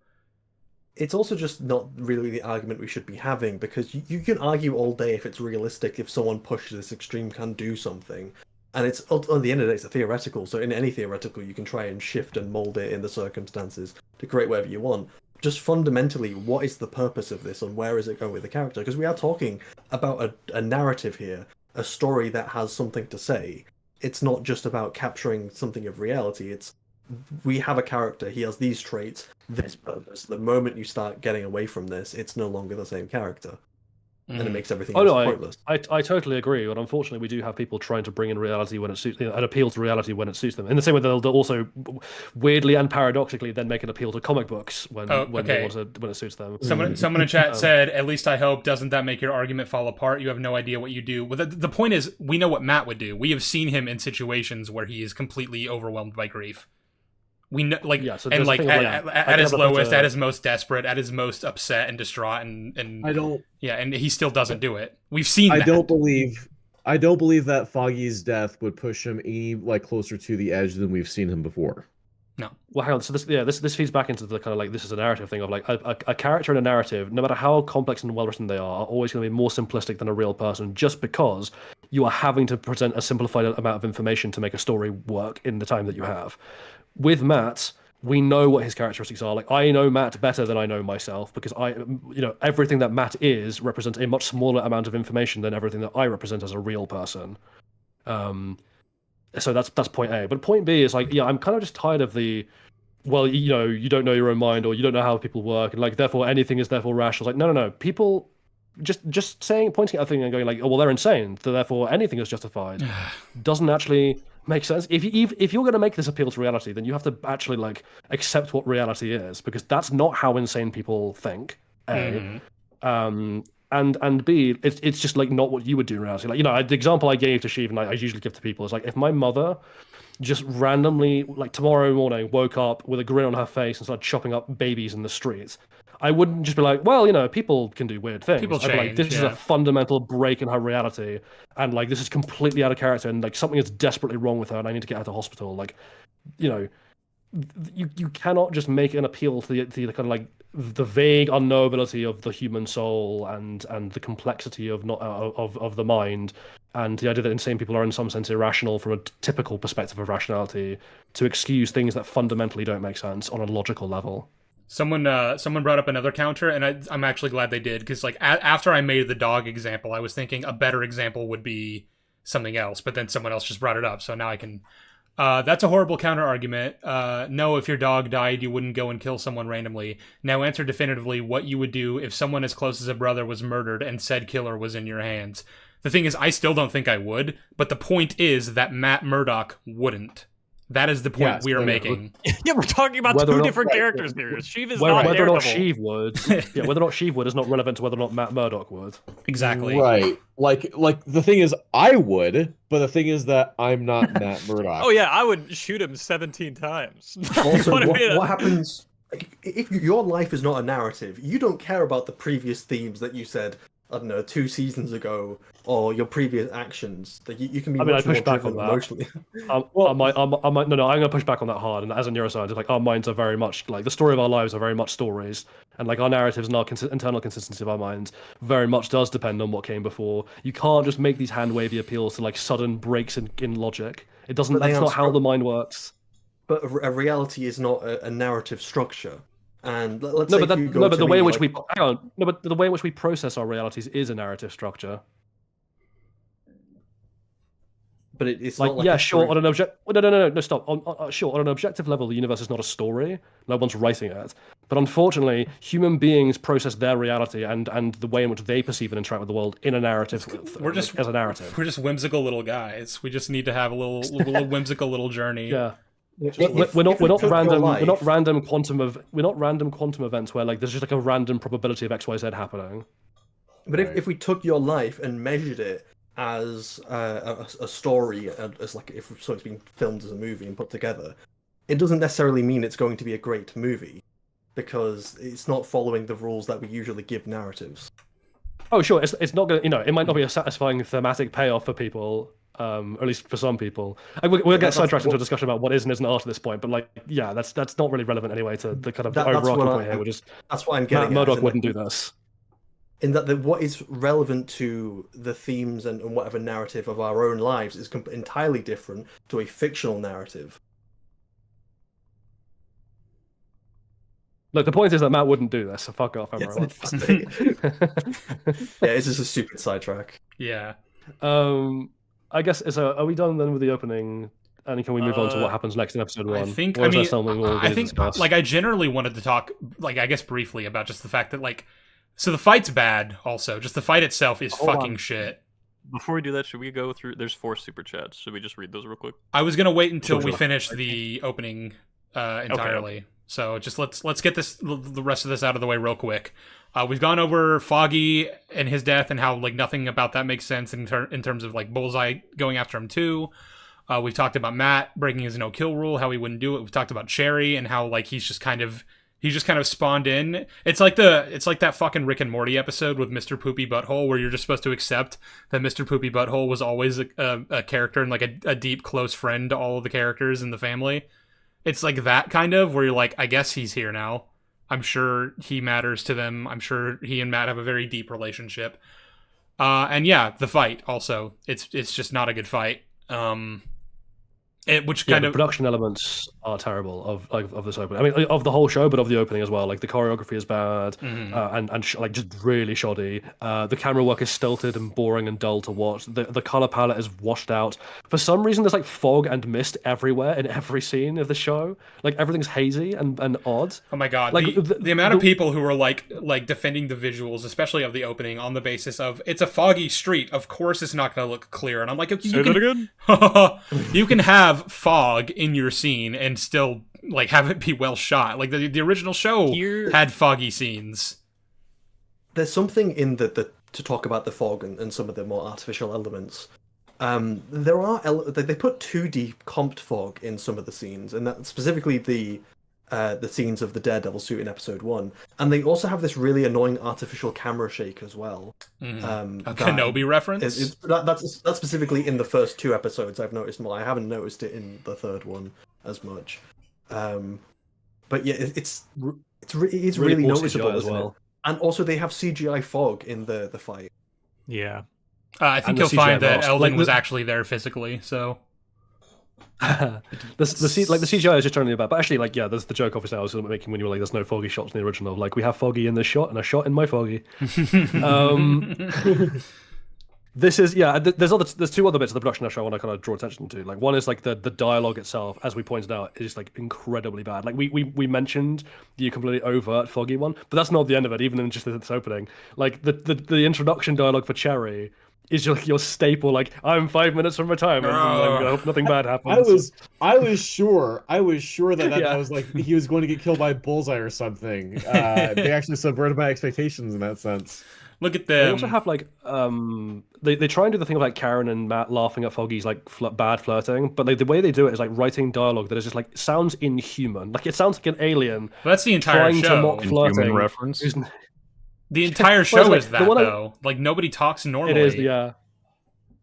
It's also just not really the argument we should be having, because you can argue all day if it's realistic, if someone pushed this extreme can do something. And it's, on the end of the day, it's a theoretical, so in any theoretical you can try and shift and mold it in the circumstances to create whatever you want. Just fundamentally, what is the purpose of this and where is it going with the character? Because we are talking about a narrative here, a story that has something to say. It's not just about capturing something of reality, it's we have a character, he has these traits, this purpose. The moment you start getting away from this, it's no longer the same character. And it makes everything pointless. I totally agree, but unfortunately we do have people trying to bring in reality when it suits, and appeal to reality when it suits them. In the same way they'll also weirdly and paradoxically then make an appeal to comic books when it suits them. Someone in chat said, "At least I hope, doesn't that make your argument fall apart? You have no idea what you do." Well, the point is, we know what Matt would do. We have seen him in situations where he is completely overwhelmed by grief. We know, at his lowest, at his most desperate, at his most upset and distraught, and and he still doesn't do it. We've seen. I don't believe that Foggy's death would push him any closer to the edge than we've seen him before. No. Well, hang on. So this feeds back into the kind of this is a narrative thing of a character in a narrative, no matter how complex and well written they are always going to be more simplistic than a real person, just because you are having to present a simplified amount of information to make a story work in the time that you have. With Matt, we know what his characteristics are. Like, I know Matt better than I know myself, because everything that Matt is represents a much smaller amount of information than everything that I represent as a real person. So that's point A. But point B is I'm kind of just tired of the, well, you don't know your own mind, or you don't know how people work, and therefore anything is therefore rational. It's no. People just pointing at a thing and going oh, well, they're insane, so therefore anything is justified, doesn't actually make sense. If you're going to make this appeal to reality, then you have to actually accept what reality is, because that's not how insane people think. A, and B, it's just not what you would do in reality. The example I gave to Sheev, and I usually give to people, is if my mother just randomly tomorrow morning woke up with a grin on her face and started chopping up babies in the streets, I wouldn't just be well, people can do weird things. People change. I'd be this is a fundamental break in her reality, and this is completely out of character, and something is desperately wrong with her, and I need to get her to hospital. you cannot just make an appeal to the kind of like the vague unknowability of the human soul and the complexity of not of the mind, and the idea that insane people are in some sense irrational from a typical perspective of rationality, to excuse things that fundamentally don't make sense on a logical level. Someone brought up another counter, and I'm actually glad they did, because like after I made the dog example, I was thinking a better example would be something else, but then someone else just brought it up, so now I can. That's a horrible counter argument. No, if your dog died, you wouldn't go and kill someone randomly. Now answer definitively what you would do if someone as close as a brother was murdered and said killer was in your hands. The thing is, I still don't think I would, but the point is that Matt Murdock wouldn't. That is the point we are making. Yeah, we're talking about two different characters here. Sheev is not whether Daredevil. or not Sheev would. Whether or not Sheev would is not relevant to whether or not Matt Murdock would. Exactly. Right. Like the thing is, I would, but the thing is that I'm not Matt Murdock. Oh yeah, I would shoot him 17 times. Also, what happens if your life is not a narrative? You don't care about the previous themes that you said, I don't know, 2 seasons ago, or your previous actions. That you can be. I mean, I much push more back on driven that. emotionally. I'm going to push back on that hard. And as a neuroscientist, like our minds are very much like the story of our lives are very much stories, and like our narratives and our internal consistency of our minds very much does depend on what came before. You can't just make these hand wavy appeals to like sudden breaks in logic. It doesn't. That's not how the mind works. But a reality is not a narrative structure. And let's no, say but the way in which we but the way in which we process our realities is a narrative structure. But it's like, not like yeah, sure. On an no, stop. Sure, on an objective level, the universe is not a story. No one's writing it. But unfortunately, human beings process their reality and the way in which they perceive and interact with the world in a narrative. As a narrative. We're just whimsical little guys. We just need to have a little whimsical little journey. Yeah. We're not random quantum events where like there's just like a random probability of XYZ happening. But if we took your life and measured it as a story, as like if something's being filmed as a movie and put together, it doesn't necessarily mean it's going to be a great movie, because it's not following the rules that we usually give narratives. Oh, sure. It's not going to, it might not be a satisfying thematic payoff for people, or at least for some people. We'll get sidetracked into a discussion about what is and isn't art at this point, but like, yeah, that's not really relevant anyway to the kind of overarching point here, which is that's what I'm getting Matt Murdock wouldn't do this. In that what is relevant to the themes and whatever narrative of our own lives is entirely different to a fictional narrative. Look, the point is that Matt wouldn't do this, so fuck off. Yeah, it's just a stupid sidetrack. Yeah. I guess are we done then with the opening? And can we move on to what happens next in episode 1? I think discuss? like I generally wanted to talk, like I guess briefly, about just the fact that like, so the fight's bad. Also, just the fight itself is fucking shit. Before we do that, should we go through? There's 4 super chats. Should we just read those real quick? I was gonna wait until we finish the opening entirely. Okay. So just let's get the rest of this out of the way real quick. We've gone over Foggy and his death and how like nothing about that makes sense in terms of like Bullseye going after him too. We've talked about Matt breaking his no-kill rule, how he wouldn't do it. We've talked about Cherry and how like he's just kind of spawned in. It's like that fucking Rick and Morty episode with Mr. Poopy Butthole, where you're just supposed to accept that Mr. Poopy Butthole was always a character and like a deep close friend to all of the characters in the family. It's like that kind of, where you're like, I guess he's here now. I'm sure he matters to them. I'm sure he and Matt have a very deep relationship. And yeah, the fight also, it's just not a good fight. The production elements are terrible of this opening. I mean, of the whole show, but of the opening as well. Like the choreography is bad, and like just really shoddy. The camera work is stilted and boring and dull to watch. The color palette is washed out. For some reason, there's like fog and mist everywhere in every scene of the show. Like everything's hazy and odd. Oh my god! Like the amount of people who are like defending the visuals, especially of the opening, on the basis of it's a foggy street. Of course, it's not going to look clear. And I'm like, say that again. You can have fog in your scene and still like have it be well shot. Like the original show had foggy scenes. There's something in the to talk about the fog and some of the more artificial elements. There are they put 2D comped fog in some of the scenes, and that specifically the scenes of the Daredevil suit in episode 1, and they also have this really annoying artificial camera shake as well. A Kenobi reference. That's specifically in the first 2 episodes. I've noticed more. I haven't noticed it in the third one as much. But yeah, it's really noticeable as well. And also they have CGI fog in the fight. Yeah, I think you'll find that Eldon was actually there physically. So the CGI is just totally bad. But actually, like, yeah, there's the joke obviously I was making when you were like, "There's no Foggy shots in the original." Like, we have Foggy in this shot and a shot in my Foggy. This is there's two other bits of the production I want to kind of draw attention to. Like, one is like the dialogue itself, as we pointed out, is like incredibly bad. Like we mentioned the completely overt Foggy one, but that's not the end of it. Even in just this opening, like the introduction dialogue for Cherry is just your staple. Like, I'm 5 minutes from retirement. And, like, I hope nothing bad happens. I was sure that was like he was going to get killed by Bullseye or something. They actually subverted my expectations in that sense. Look at them. They also have like they try and do the thing of like Karen and Matt laughing at Foggy's like bad flirting, but like the way they do it is like writing dialogue that is just like sounds inhuman. Like, it sounds like an alien. Well, that's the entire trying show. To mock flirting. Inhuman reference. The entire show is that though. Like, nobody talks normally. It is, yeah.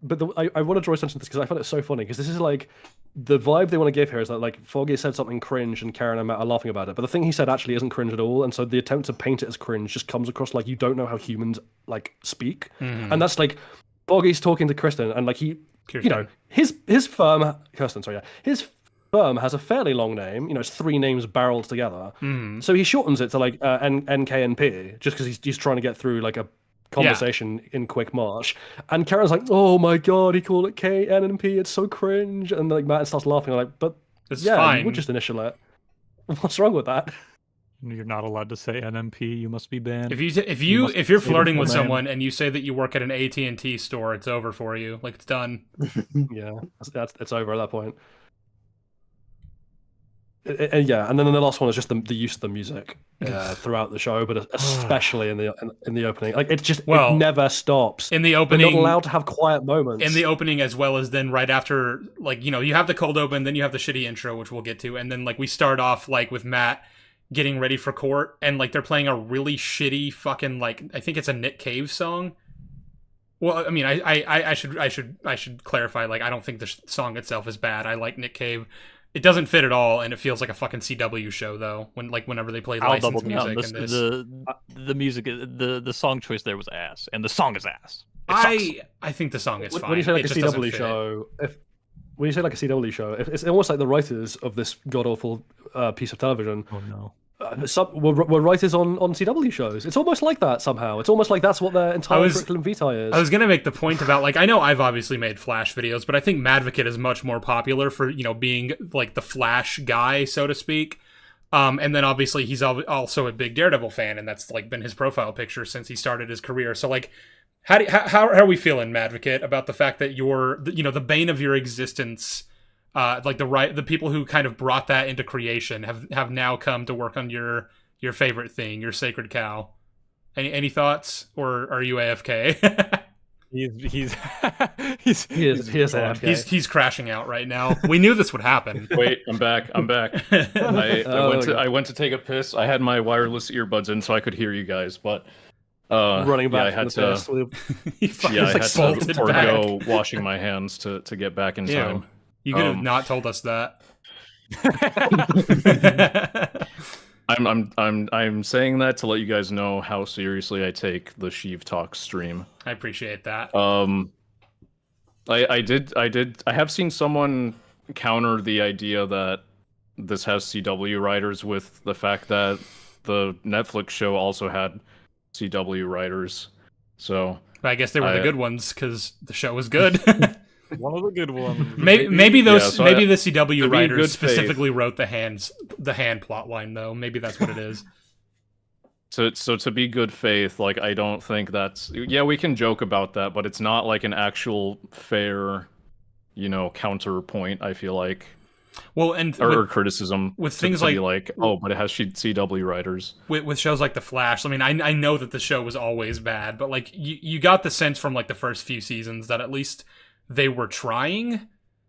But I want to draw attention to this because I find it so funny, because this is like the vibe they want to give here is that like Foggy said something cringe and Karen and Matt are laughing about it, but the thing he said actually isn't cringe at all, and so the attempt to paint it as cringe just comes across like you don't know how humans like speak, and that's like Foggy's talking to Kristen, and like his firm his firm has a fairly long name, it's 3 names barreled together, so he shortens it to like NK and P just because he's trying to get through like a conversation in quick march, and Karen's like, "Oh my god, he called it K, N, and P. It's so cringe." And like Matt starts laughing. I'm like, "But it's fine. You would just initial it. What's wrong with that?" You're not allowed to say NMP. You must be banned. If you're flirting with someone and you say that you work at an AT&T store, it's over for you. Like, it's done. Yeah, it's over at that point. And then the last one is just the use of the music throughout the show, but especially in the opening. Like, it never stops. In the opening, they're not allowed to have quiet moments. In the opening, as well as then right after, like, you have the cold open, then you have the shitty intro, which we'll get to, and then like we start off like with Matt getting ready for court, and like they're playing a really shitty fucking, like, I think it's a Nick Cave song. Well, I mean, I should clarify, like, I don't think the song itself is bad. I like Nick Cave. It doesn't fit at all, and it feels like a fucking CW show, though. Whenever they play licensed music in this, the music, the song choice there was ass, and the song is ass. I think the song is fine. When you say like a CW show, when you say like a CW show, it's almost like the writers of this god awful piece of television. Oh no. Were writers on CW shows. It's almost like that somehow. It's almost like that's what their entire curriculum vitae is. I was going to make the point about, like, I know I've obviously made Flash videos, but I think Madvocate is much more popular for, being like the Flash guy, so to speak. And then obviously he's also a big Daredevil fan, and that's like been his profile picture since he started his career. So like, how are we feeling, Madvocate, about the fact that you're, the bane of your existence, like the people who kind of brought that into creation have now come to work on your favorite thing, your sacred cow? Any thoughts, or are you AFK? He is AFK. He's crashing out right now. We knew this would happen. Wait, I'm back. I went to take a piss. I had my wireless earbuds in so I could hear you guys, but running back. I had to forego washing my hands to get back in time. You could have not told us that. I'm saying that to let you guys know how seriously I take the Sheev Talk stream. I appreciate that. I have seen someone counter the idea that this has CW writers with the fact that the Netflix show also had CW writers. So I guess they were the good ones because the show was good. One of the good ones. Maybe the CW writers specifically wrote the hand plot line, though. Maybe that's what it is. So to be good faith, like, I don't think that's... Yeah, we can joke about that, but it's not like an actual fair, counterpoint, I feel like. Well, and or criticism with things like oh, but it has CW writers. With shows like The Flash, I mean, I know that the show was always bad, but like you got the sense from like the first few seasons that at least they were trying,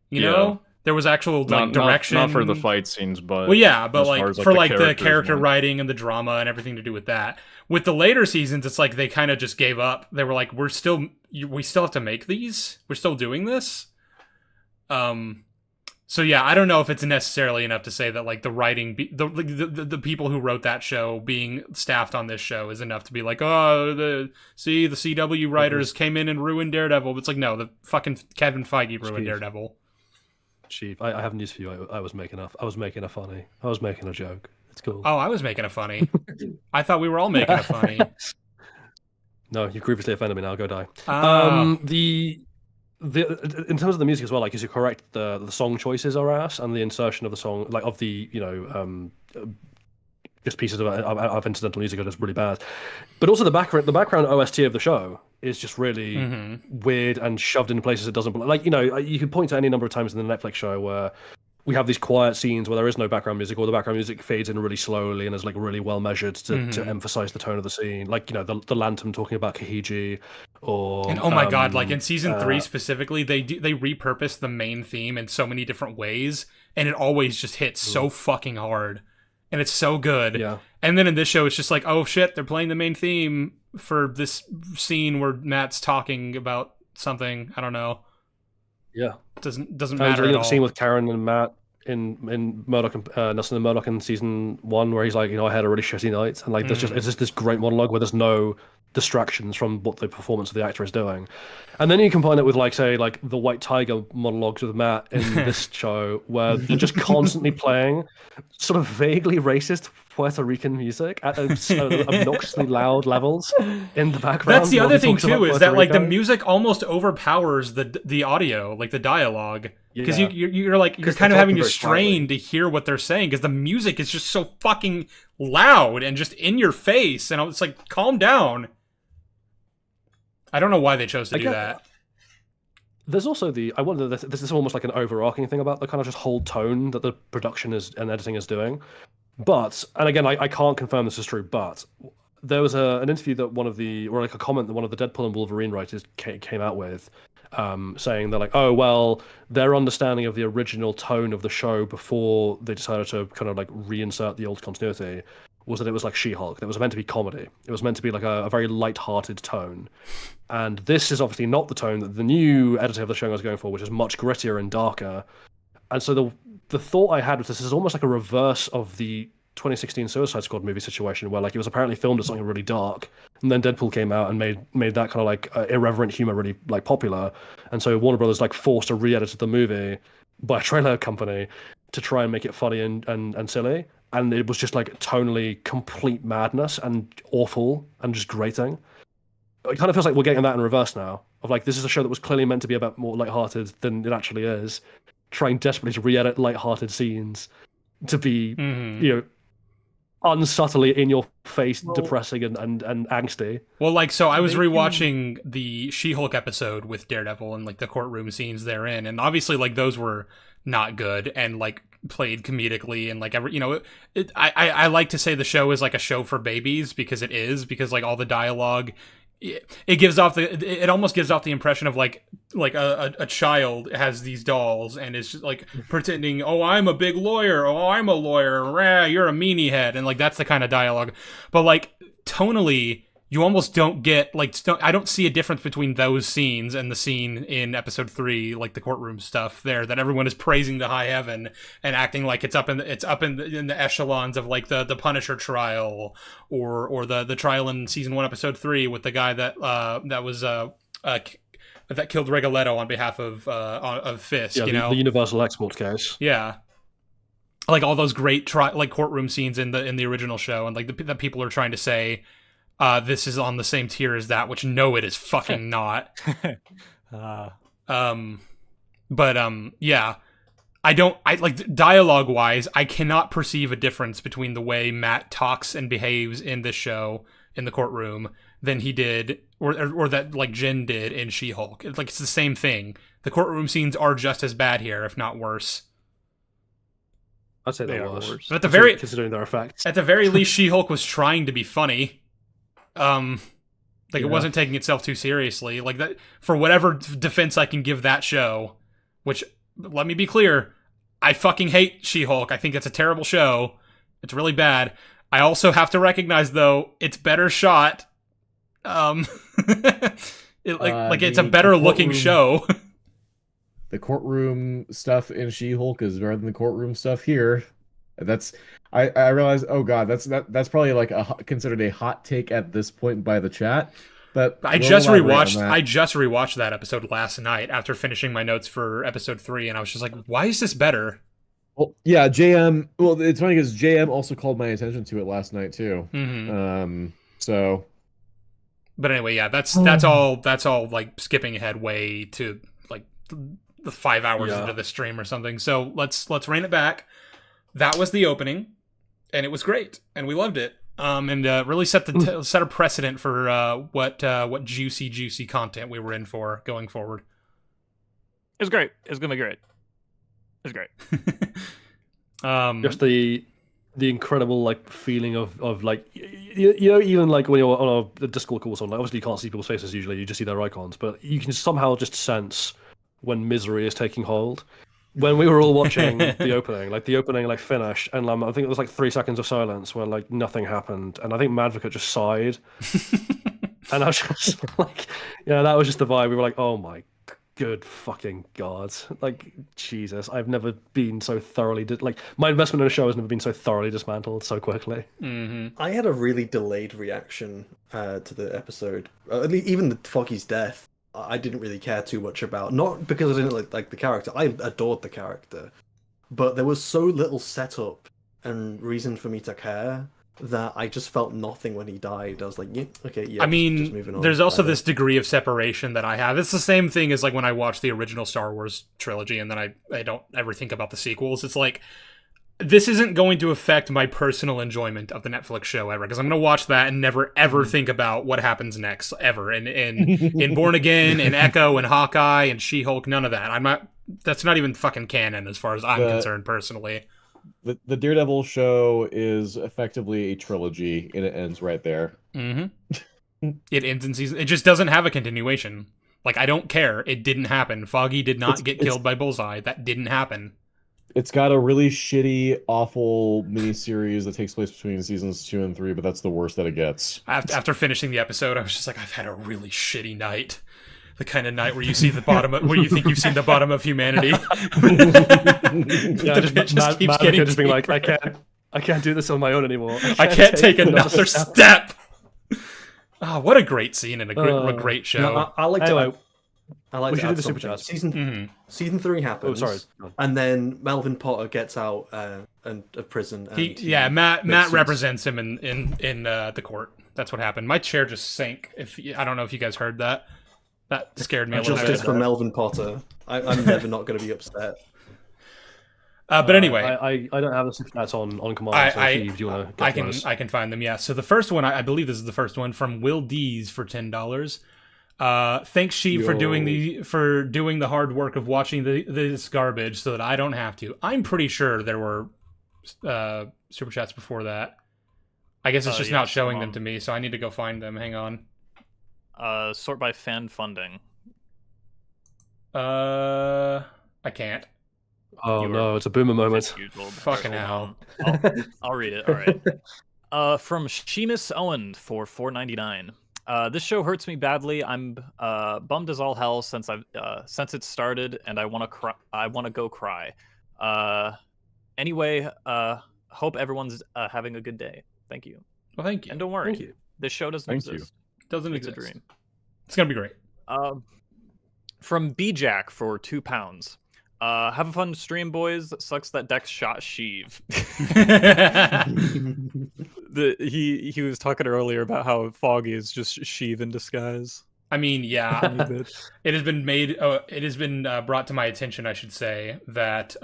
you know? There was actual like direction. Not for the fight scenes, but but like for like the character writing and the drama and everything to do with that. With the later seasons, it's like they kind of just gave up. They were like, we still have to make these. We're still doing this. So yeah, I don't know if it's necessarily enough to say that like the writing, the people who wrote that show being staffed on this show is enough to be like, oh, the CW writers came in and ruined Daredevil. It's like, no, the fucking Kevin Feige ruined Daredevil. Chief, I have news for you. I was making a funny. I was making a joke. It's cool. Oh, I was making a funny. I thought we were all making a funny. No, you grievously offended me now. Go die. In terms of the music as well, like, you're correct. The song choices are ass, and the insertion of the song, like of the just pieces of incidental music are just really bad. But also the background OST of the show is just really weird and shoved into places it doesn't belong. Like, you can point to any number of times in the Netflix show where we have these quiet scenes where there is no background music, or the background music fades in really slowly and is like really well measured to emphasize the tone of the scene. Like, the Lantern talking about Kahiji, or and oh my god, like in season 3 specifically, they repurpose the main theme in so many different ways, and it always just hits so fucking hard, and it's so good. Yeah. And then in this show, it's just like, oh shit, they're playing the main theme for this scene where Matt's talking about something. I don't know. Yeah, doesn't matter at all. The scene with Karen and Matt in Murdoch and Nelson and Murdoch in season 1, where he's like, I had a really shitty night, and like it's just this great monologue where there's no distractions from what the performance of the actor is doing. And then you combine it with, like, say, like the White Tiger monologues with Matt in this show, where they're just constantly playing sort of vaguely racist Puerto Rican music at obnoxiously loud levels in the background. That's the other thing too, is that like the music almost overpowers the audio, like the dialogue, because you're kind of having to strain to hear what they're saying, because the music is just so fucking loud and just in your face, and it's like, calm down. I don't know why they chose to do that. There's also I wonder, this is almost like an overarching thing about the kind of just whole tone that the production and editing is doing. But, and again, I can't confirm this is true, but there was an interview that a comment that one of the Deadpool and Wolverine writers came out with, saying they're like, oh, well, their understanding of the original tone of the show before they decided to kind of like reinsert the old continuity was that it was like She-Hulk. It was meant to be comedy. It was meant to be like a very light-hearted tone. And this is obviously not the tone that the new editor of the show was going for, which is much grittier and darker. And so the thought I had with this is almost like a reverse of the 2016 Suicide Squad movie situation, where like it was apparently filmed as something really dark, and then Deadpool came out and made that kind of like irreverent humor really like popular. And so Warner Brothers like forced a re-edit of the movie by a trailer company to try and make it funny and silly. And it was just like tonally complete madness and awful and just grating. It kind of feels like we're getting that in reverse now. Of like, this is a show that was clearly meant to be about more lighthearted than it actually is, trying desperately to re-edit lighthearted scenes to be, unsubtly in your face, depressing and angsty. Well, like, so I was rewatching the She-Hulk episode with Daredevil and like the courtroom scenes therein, and obviously like those were not good and like played comedically, and like I like to say the show is like a show for babies, because it is, because like all the dialogue, it almost gives off the impression of like a child has these dolls and is just like pretending, oh, I'm a big lawyer, oh, I'm a lawyer, rah, you're a meanie head, and like that's the kind of dialogue. But like tonally, you almost don't get like, I don't see a difference between those scenes and the scene in episode 3, like the courtroom stuff there, that everyone is praising to high heaven and acting like it's up in the echelons of like the Punisher trial or the trial in season 1 episode 3 with the guy that killed Rigoletto on behalf of Fisk. The Universal Export case. Yeah. Like all those great courtroom scenes in the original show, and like that people are trying to say, this is on the same tier as that, which no, it is fucking not. Yeah. I like, dialogue wise, I cannot perceive a difference between the way Matt talks and behaves in this show in the courtroom than he did, or that like Jen did in She-Hulk. It's the same thing. The courtroom scenes are just as bad here, if not worse. I'd say they're worse. But considering their effects. At the very least, She-Hulk was trying to be funny. It wasn't taking itself too seriously. Like, that, for whatever defense I can give that show, which, let me be clear, I fucking hate She-Hulk. I think it's a terrible show. It's really bad. I also have to recognize, though, it's better shot. It's a better looking show. the courtroom stuff in She-Hulk is better than the courtroom stuff here. That's I realize. Oh God, that's probably like considered a hot take at this point by the chat. But I just rewatched that episode last night after finishing my notes for episode 3, and I was just like, why is this better? Well, yeah, JM. Well, it's funny because JM also called my attention to it last night too. So, but anyway, yeah, that's all like skipping ahead way to like the 5 hours into the stream or something. So let's rein it back. That was the opening, and it was great, and we loved it. And really set a precedent for what juicy content we were in for going forward. It was great. It's gonna be great. It's great. Just the incredible like feeling of like you know, even like when you're on a Discord call or something, like, obviously you can't see people's faces usually, you just see their icons, but you can somehow just sense when misery is taking hold. When we were all watching the opening like finished, and I think it was like 3 seconds of silence where like nothing happened, and I think Madvocate just sighed, and I was just like, that was just the vibe. We were like, oh my good fucking god, like Jesus, I've never been so thoroughly my investment in a show has never been so thoroughly dismantled so quickly. I had a really delayed reaction to the episode, even the Foggy's death. I didn't really care too much about, not because I didn't like the character. I adored the character, but there was so little setup and reason for me to care that I just felt nothing when he died. I was like, yeah, okay, yeah. I mean, just moving on. There's also this degree of separation that I have. It's the same thing as like when I watch the original Star Wars trilogy and then I don't ever think about the sequels. It's like, this isn't going to affect my personal enjoyment of the Netflix show ever, because I'm going to watch that and never ever think about what happens next ever. In Born Again, in Echo, and Hawkeye, and She-Hulk, none of that. That's not even fucking canon as far as I'm concerned personally. The Daredevil show is effectively a trilogy, and it ends right there. It ends in season. It just doesn't have a continuation. Like, I don't care. It didn't happen. Foggy did not get killed by Bullseye. That didn't happen. It's got a really shitty, awful miniseries that takes place between seasons 2 and 3, but that's the worst that it gets. After finishing the episode, I was just like, I've had a really shitty night. The kind of night where you see the bottom of, where you think you've seen the bottom of humanity. just keeps getting just being like, I can't do this on my own anymore. I can't take another step. Oh, what a great scene and a great show. No, I like to. I like to do add the super something. Season 3 happens. Oh, sorry. And then Melvin Potter gets out of prison. And Matt represents him in the court. That's what happened. My chair just sank. I don't know if you guys heard that. That scared me a little bit. Justice for Melvin Potter. I'm never not going to be upset. But anyway, I don't have the super chats on command. So Steve, do you want to I can find them. Yeah. So the first one, I believe this is the first one, from Will Dees for $10. Thanks, Sheev, for doing the hard work of watching this garbage so that I don't have to. I'm pretty sure there were super chats before that. I guess it's just not showing them to me, so I need to go find them. Hang on. Sort by fan funding. I can't. Oh no, it's a boomer moment. Fucking hell. I'll read it. All right. From Sheamus Owen for $4.99. This show hurts me badly. I'm bummed as all hell since it started, and I want to cry. I want to go cry. Anyway, hope everyone's having a good day. Thank you. Well, thank you. And don't worry. Thank you. This show doesn't exist. Doesn't it's exist. a dream. It's gonna be great. From B-Jack for £2. Have a fun stream, boys. Sucks that Dex shot Sheev. He was talking earlier about how Foggy is just Sheev in disguise. I mean, yeah, it has been made. It has been brought to my attention, I should say, that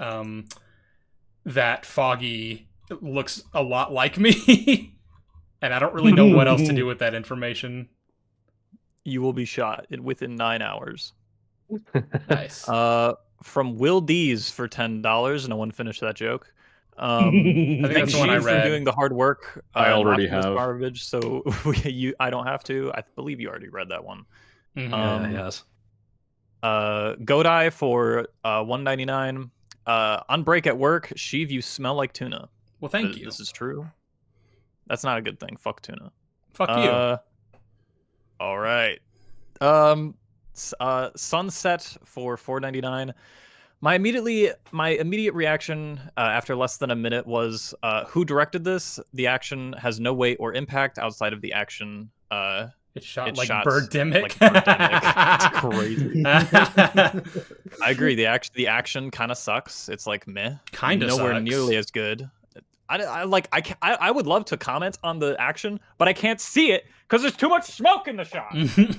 that Foggy looks a lot like me, and I don't really know what else to do with that information. You will be shot within 9 hours. Nice. From Will Dees for $10. No one finished that joke. I think that's the one I read. For doing the hard work. I already have garbage, so I don't have to. I believe you already read that one. Yes. Godai for $1.99. On break at work, Sheev, you smell like tuna. Well, thank you. This is true. That's not a good thing. Fuck tuna. Fuck you. All right. Sunset for $4.99. My immediate reaction after less than a minute was, who directed this? The action has no weight or impact outside of the action. It's shot like Birdemic. Like Birdemic. It's crazy. I agree. The action kind of sucks. It's like meh. Kind of nowhere sucks. Nearly as good. I would love to comment on the action, but I can't see it because there's too much smoke in the shot.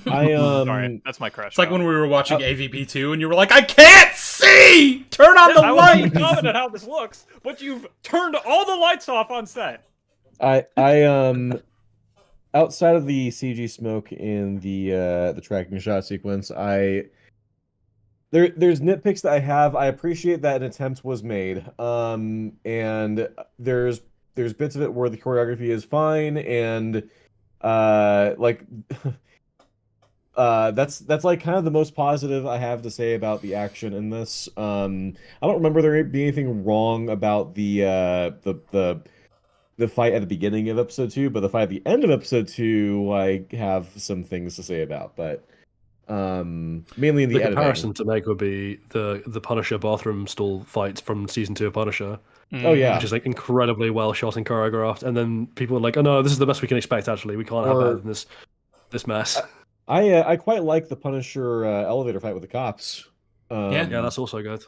Sorry, that's my crush. It's like when we were watching AVP 2 and you were like, I can't see! Turn on the light! I was comment on how this looks, but you've turned all the lights off on set. Outside of the CG smoke in the tracking shot sequence, there's nitpicks that I have. I appreciate that an attempt was made. And there's bits of it where the choreography is fine, and that's like kind of the most positive I have to say about the action in this. I don't remember there being anything wrong about the fight at the beginning of episode 2, but the fight at the end of episode 2, I have some things to say about. But mainly in the comparison to make would be the Punisher bathroom stall fights from season 2 of Punisher. Oh yeah, which is like incredibly well shot and choreographed, and then people are like, "Oh no, this is the best we can expect." Actually, we can't have better than this mess. I quite like the Punisher elevator fight with the cops. Yeah, that's also good.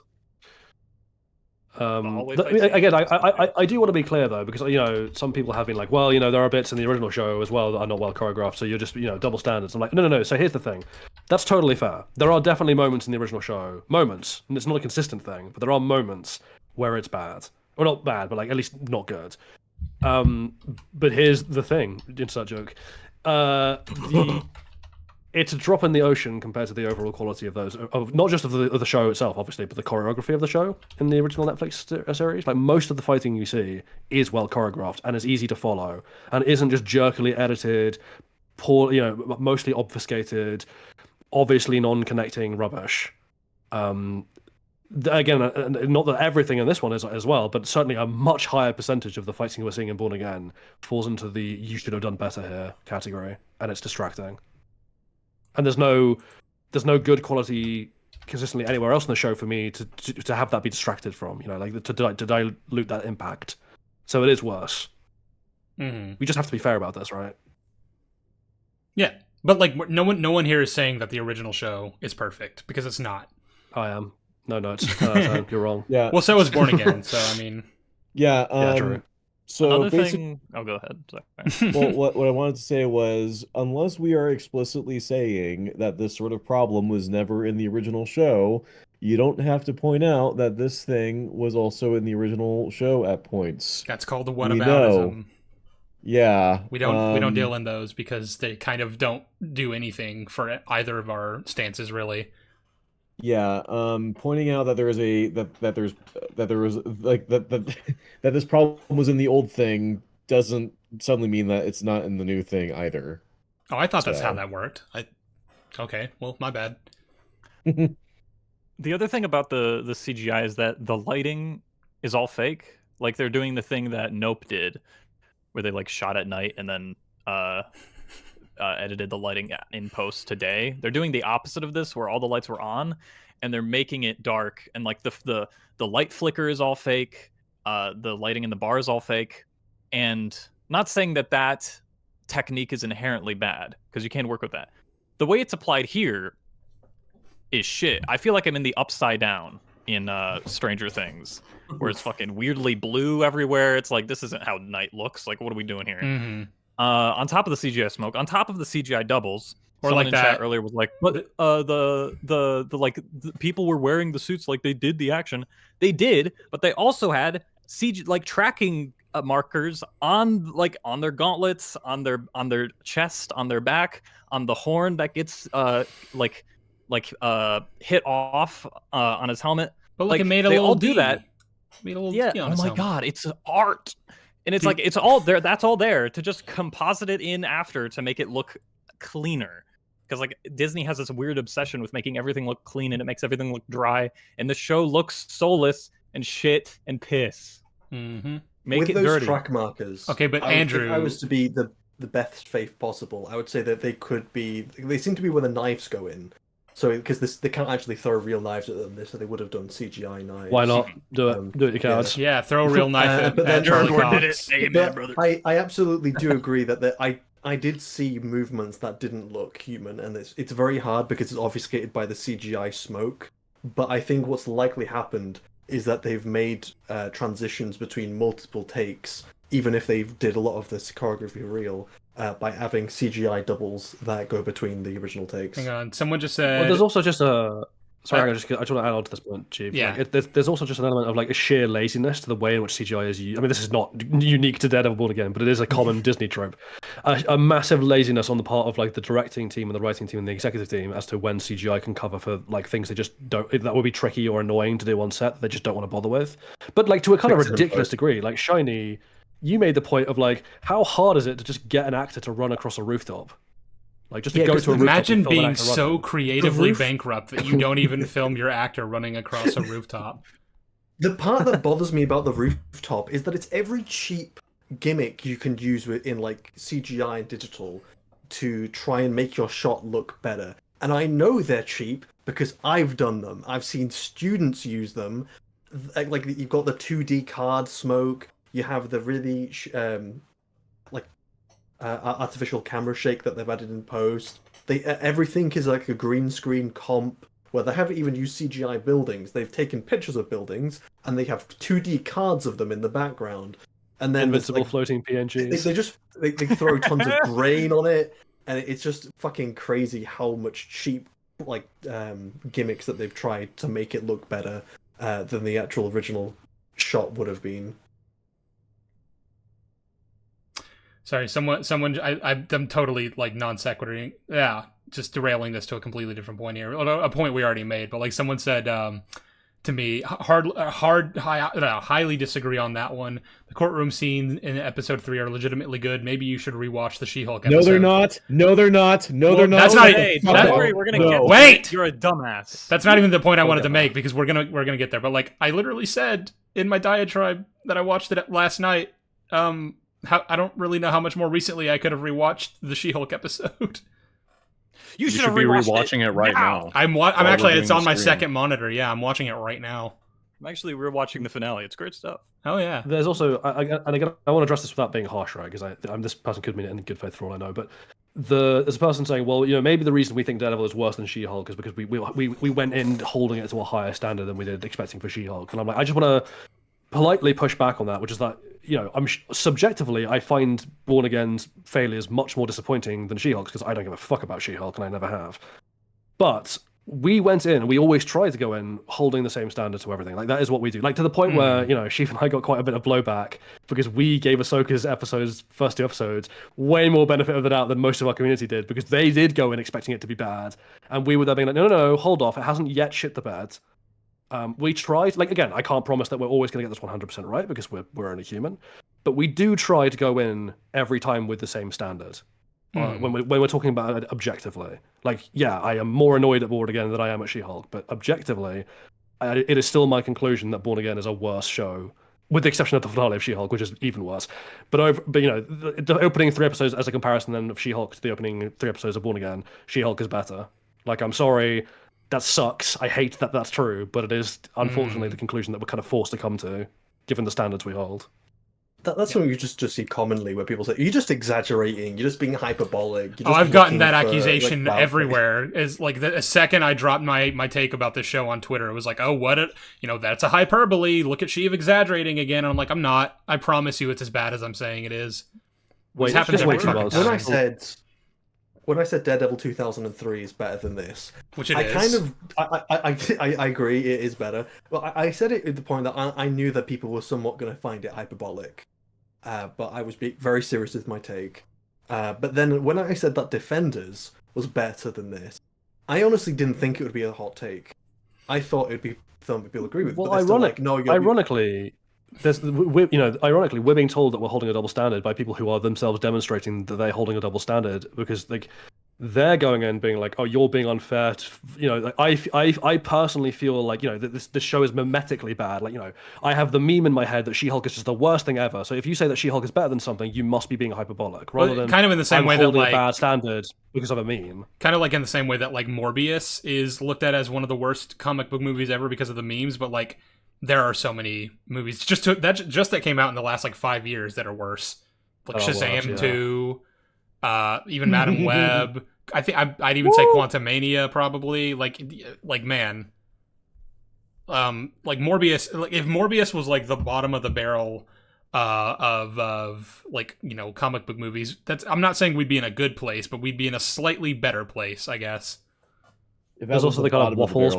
Again, I do want to be clear though, because some people have been like, well, there are bits in the original show as well that are not well choreographed, so you're just double standards. I'm like, no. So here's the thing, that's totally fair. There are definitely moments in the original show, and it's not a consistent thing, but there are moments where it's bad, or not bad, but like at least not good. But here's the thing, insert joke. It's a drop in the ocean compared to the overall quality of those, of not just of the show itself, obviously, but the choreography of the show in the original Netflix series. Like most of the fighting you see is well choreographed and is easy to follow, and isn't just jerkily edited, poor, mostly obfuscated, obviously non-connecting rubbish. Again, not that everything in this one is as well, but certainly a much higher percentage of the fighting we're seeing in Born Again falls into the "you should have done better here" category, and it's distracting. And there's no good quality consistently anywhere else in the show for me to have that be distracted from, to dilute that impact. So it is worse. Mm-hmm. We just have to be fair about this, right? Yeah, but like no one here is saying that the original show is perfect, because it's not. I am. No, you're wrong. Yeah. Well, so is Born Again. So I mean. Yeah. True. So thing. Oh, go ahead. Sorry. Well, what I wanted to say was, unless we are explicitly saying that this sort of problem was never in the original show, you don't have to point out that this thing was also in the original show at points. That's called the whataboutism. Yeah. We don't deal in those because they kind of don't do anything for either of our stances, really. Yeah, pointing out that there is that this problem was in the old thing doesn't suddenly mean that it's not in the new thing either. Oh, I thought that's how that worked. Okay, well, my bad. The other thing about the CGI is that the lighting is all fake. Like they're doing the thing that Nope did, where they like shot at night and then edited the lighting in post today. They're doing the opposite of this, where all the lights were on and they're making it dark, and like the light flicker is all fake, the lighting in the bar is all fake. And not saying that technique is inherently bad, because you can't work with that. The way it's applied here is shit. I feel like I'm in the Upside Down in Stranger Things, where it's fucking weirdly blue everywhere. It's like, this isn't how night looks. Like, what are we doing here? Mm-hmm. On top of the CGI smoke, on top of the CGI doubles, or someone like in that chat earlier was like, "But the people were wearing the suits like they did the action. They did, but they also had CG like tracking markers on their gauntlets, on their chest, on their back, on the horn that gets hit off on his helmet. But like, it made a little all do that. Made a little yeah. on Oh his my helmet. god, it's art. And it's like, it's all there. That's all there to just composite it in after to make it look cleaner. Because like Disney has this weird obsession with making everything look clean, and it makes everything look dry. And the show looks soulless and shit and piss. Mm-hmm. Make with it those dirty. track markers. Okay, but Andrew, if I was to be the best faith possible, I would say that they seem to be where the knives go in. So because they can't actually throw real knives at them, so they would have done CGI knives. Why not? Do it. Do it, you can't. Yeah, throw a real knife at Charlie Cox. I absolutely do agree that I did see movements that didn't look human, and it's very hard because it's obfuscated by the CGI smoke. But I think what's likely happened is that they've made transitions between multiple takes, even if they did a lot of this choreography real, by having CGI doubles that go between the original takes. Hang on, someone just said. Well, there's also just a. Sorry, I just want to add on to this point, Chief. Yeah. Like, there's also just an element of like a sheer laziness to the way in which CGI is used. I mean, this is not unique to Daredevil Born Again, but it is a common Disney trope. A massive laziness on the part of like the directing team and the writing team and the executive team as to when CGI can cover for like things they just don't. That would be tricky or annoying to do on set that they just don't want to bother with. But like to a kind of ridiculous degree, like Shiney, you made the point of like how hard is it to just get an actor to run across a rooftop? Like just to go to a rooftop. Imagine being so creatively bankrupt that you don't even film your actor running across a rooftop. The part that bothers me about the rooftop is that it's every cheap gimmick you can use in like CGI and digital to try and make your shot look better. And I know they're cheap because I've done them. I've seen students use them. Like you've got the 2D card smoke. You have the really artificial camera shake that they've added in post. Everything is like a green screen comp where they haven't even used CGI buildings. They've taken pictures of buildings and they have 2D cards of them in the background. And then invincible floating PNGs. They throw tons of grain on it, and it's just fucking crazy how much cheap gimmicks that they've tried to make it look better than the actual original shot would have been. Sorry, someone. I'm totally like non sequitur. Yeah, just derailing this to a completely different point here. A point we already made, but like someone said to me, highly disagree on that one. The courtroom scenes in episode 3 are legitimately good. Maybe you should rewatch the She-Hulk episode. No, they're not. No, they're not. No, they're not. That's not. Don't worry, we're gonna get. Wait, you're a dumbass. That's not even the point I wanted to make because we're gonna get there. But like, I literally said in my diatribe that I watched it last night. I don't really know how much more recently I could have rewatched the She-Hulk episode. You should be rewatching it right now. I'm actually. It's on my second monitor. Yeah, I'm watching it right now. I'm actually rewatching the finale. It's great stuff. Oh yeah. There's also, and again, I want to address this without being harsh, right? Because this person could mean it in good faith for all I know. But there's a person saying, well, maybe the reason we think Daredevil is worse than She-Hulk is because we went in holding it to a higher standard than we did expecting for She-Hulk. And I'm like, I just want to politely push back on that, which is that subjectively I find Born Again's failures much more disappointing than She-Hulk's because I don't give a fuck about She-Hulk and I never have. But we went in, we always try to go in holding the same standard to everything. Like that is what we do. Like to the point where Sheaf and I got quite a bit of blowback because we gave Ahsoka's first 2 episodes way more benefit of the doubt than most of our community did because they did go in expecting it to be bad, and we were there being like, no, hold off, it hasn't yet shit the bed. We tried, like, again, I can't promise that we're always going to get this 100% right because we're only human, but we do try to go in every time with the same standard when we're talking about it objectively. Like, yeah, I am more annoyed at Born Again than I am at She-Hulk, but objectively, it is still my conclusion that Born Again is a worse show, with the exception of the finale of She-Hulk, which is even worse. But the opening 3 episodes as a comparison then of She-Hulk to the opening 3 episodes of Born Again, She-Hulk is better. Like, I'm sorry. That sucks. I hate that that's true, but it is unfortunately the conclusion that we're kind of forced to come to, given the standards we hold. That's something you just see commonly, where people say, "You're just exaggerating. You're just being hyperbolic." I've gotten that accusation everywhere. Is like the second I dropped my take about this show on Twitter, it was like, "Oh, that's a hyperbole. Look at Sheev exaggerating again." And I'm like, "I'm not. I promise you, it's as bad as I'm saying it is." Wait, happens every When I said Daredevil 2003 is better than this, which it is, I agree it is better. Well, I said it at the point that I knew that people were somewhat going to find it hyperbolic, but I was being very serious with my take. But then when I said that Defenders was better than this, I honestly didn't think it would be a hot take. I thought it'd be something people agree with. Well, ironically, ironically, we're being told that we're holding a double standard by people who are themselves demonstrating that they're holding a double standard because, like, they're going in being like, oh, you're being unfair. Like, I personally feel like, that this show is mimetically bad. Like, I have the meme in my head that She-Hulk is just the worst thing ever. So if you say that She-Hulk is better than something, you must be being hyperbolic, rather than kind of in the same way that like a bad standard because of a meme. Kind of like in the same way that like Morbius is looked at as one of the worst comic book movies ever because of the memes, but like there are so many movies that came out in the last like 5 years that are worse. Like Shazam 2, even Madam Web. I think I'd even say Quantumania probably. Like man, like Morbius. Like if Morbius was like the bottom of the barrel of like comic book movies, I'm not saying we'd be in a good place, but we'd be in a slightly better place, I guess. There's also the kind of waffles.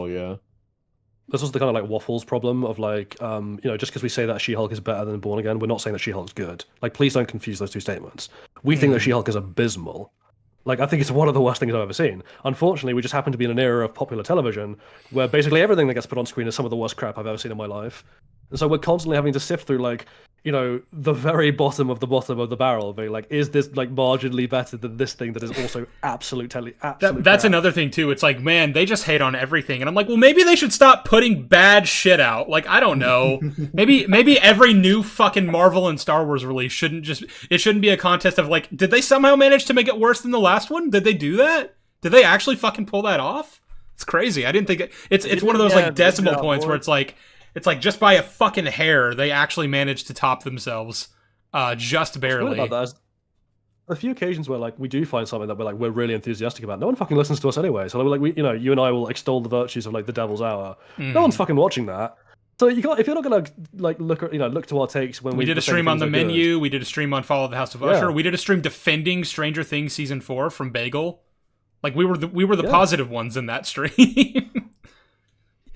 There's also the kind of like waffles problem of like, just because we say that She-Hulk is better than Born Again, we're not saying that She-Hulk's good. Like, please don't confuse those two statements. We think that She-Hulk is abysmal. Like, I think it's one of the worst things I've ever seen. Unfortunately, we just happen to be in an era of popular television where basically everything that gets put on screen is some of the worst crap I've ever seen in my life. And so we're constantly having to sift through, like, the very bottom of the barrel, being like, is this, like, marginally better than this thing that is also absolutely That's crap? another thing, too. It's like, man, they just hate on everything. And I'm like, well, maybe they should stop putting bad shit out. Like, I don't know. maybe every new fucking Marvel and Star Wars release shouldn't be a contest of, like, did they somehow manage to make it worse than the last one? Did they do that? Did they actually fucking pull that off? It's crazy. I didn't think it's one of those, like, decimal points where it's like just by a fucking hair, they actually managed to top themselves, just barely. About that. A few occasions where like we do find something that we're really enthusiastic about. No one fucking listens to us anyway. So like you and I will extol the virtues of like the Devil's Hour. No one's fucking watching that. So you can't, if you're not gonna like look to our takes when we did a stream on The Menu. We did a stream on Follow the House of Usher. We did a stream defending Stranger Things season 4 from Bagel. Like we were the positive ones in that stream.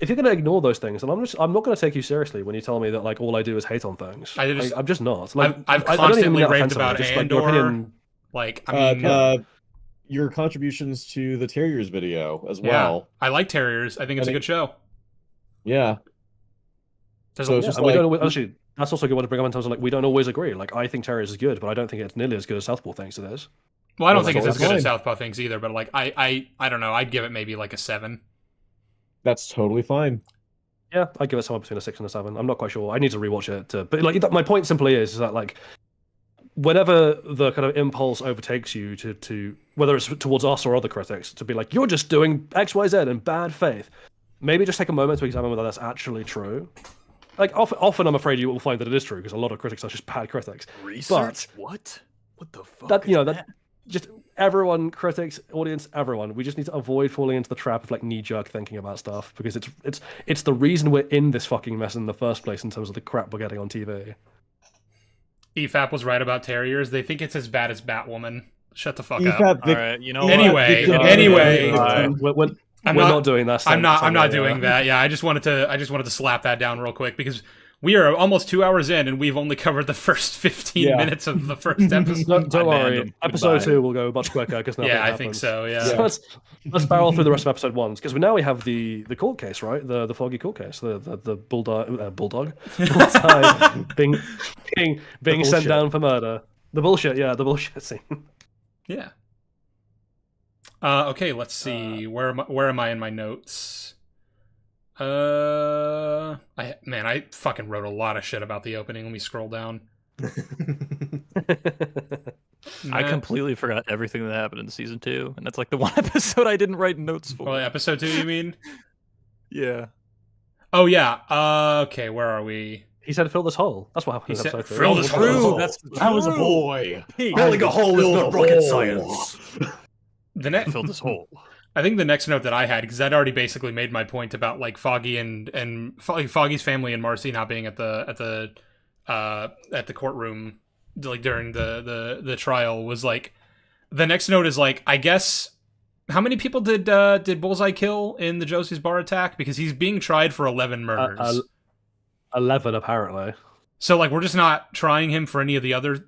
If you're going to ignore those things, and I'm not going to take you seriously when you tell me that like all I do is hate on things. I'm just not. Like, I've constantly raved about Andor. Like, I mean, your contributions to the Terriers video as well. I like Terriers. I think it's a good show. Yeah. Actually, that's also a good one to bring up in terms of like we don't always agree. Like I think Terriers is good, but I don't think it's nearly as good as Southpaw thinks it is. Well, I don't think it's as good as Southpaw thinks either. But like I don't know. I'd give it maybe like a 7. That's totally fine. Yeah, I'd give it somewhere between a 6 and a 7. I'm not quite sure. I need to rewatch it. But like, my point simply is that like, whenever the kind of impulse overtakes you to whether it's towards us or other critics, to be like, you're just doing X, Y, Z in bad faith, maybe just take a moment to examine whether that's actually true. Like, often I'm afraid you will find that it is true, because a lot of critics are just bad critics. Research? What the fuck? That just everyone, critics, audience, everyone. We just need to avoid falling into the trap of like knee-jerk thinking about stuff, because it's the reason we're in this fucking mess in the first place in terms of the crap we're getting on TV. EFAP was right about Terriers. They think it's as bad as Batwoman. Shut the fuck up. All right, anyway, we're not doing that. I'm not doing that. Yeah, I just wanted to slap that down real quick, because we are almost 2 hours in, and we've only covered the first 15 minutes of the first episode. Don't worry. Episode 2 will go much quicker, because nothing happens. I think so, yeah. So let's barrel through the rest of episode 1, because now we have the court case, right? The Foggy court case. The bulldog being sent down for murder. The bullshit scene. Yeah. Okay, let's see. Where am I in my notes? I fucking wrote a lot of shit about the opening. Let me scroll down. I completely forgot everything that happened in season 2, and that's like the one episode I didn't write notes for. Well, episode 2, you mean? Yeah. Oh yeah. Okay, where are we? He said, "Fill this hole." That's what happened in episode 3. Fill this hole. I was a boy. Filling a hole is not rocket science. Fill this hole. I think the next note that I had, because I'd already basically made my point about like Foggy and Foggy's family and Marcy not being at the courtroom like during the trial, was like the next note is like, I guess, how many people did Bullseye kill in the Josie's Bar attack? Because he's being tried for 11 murders. 11 apparently. So like we're just not trying him for any of the other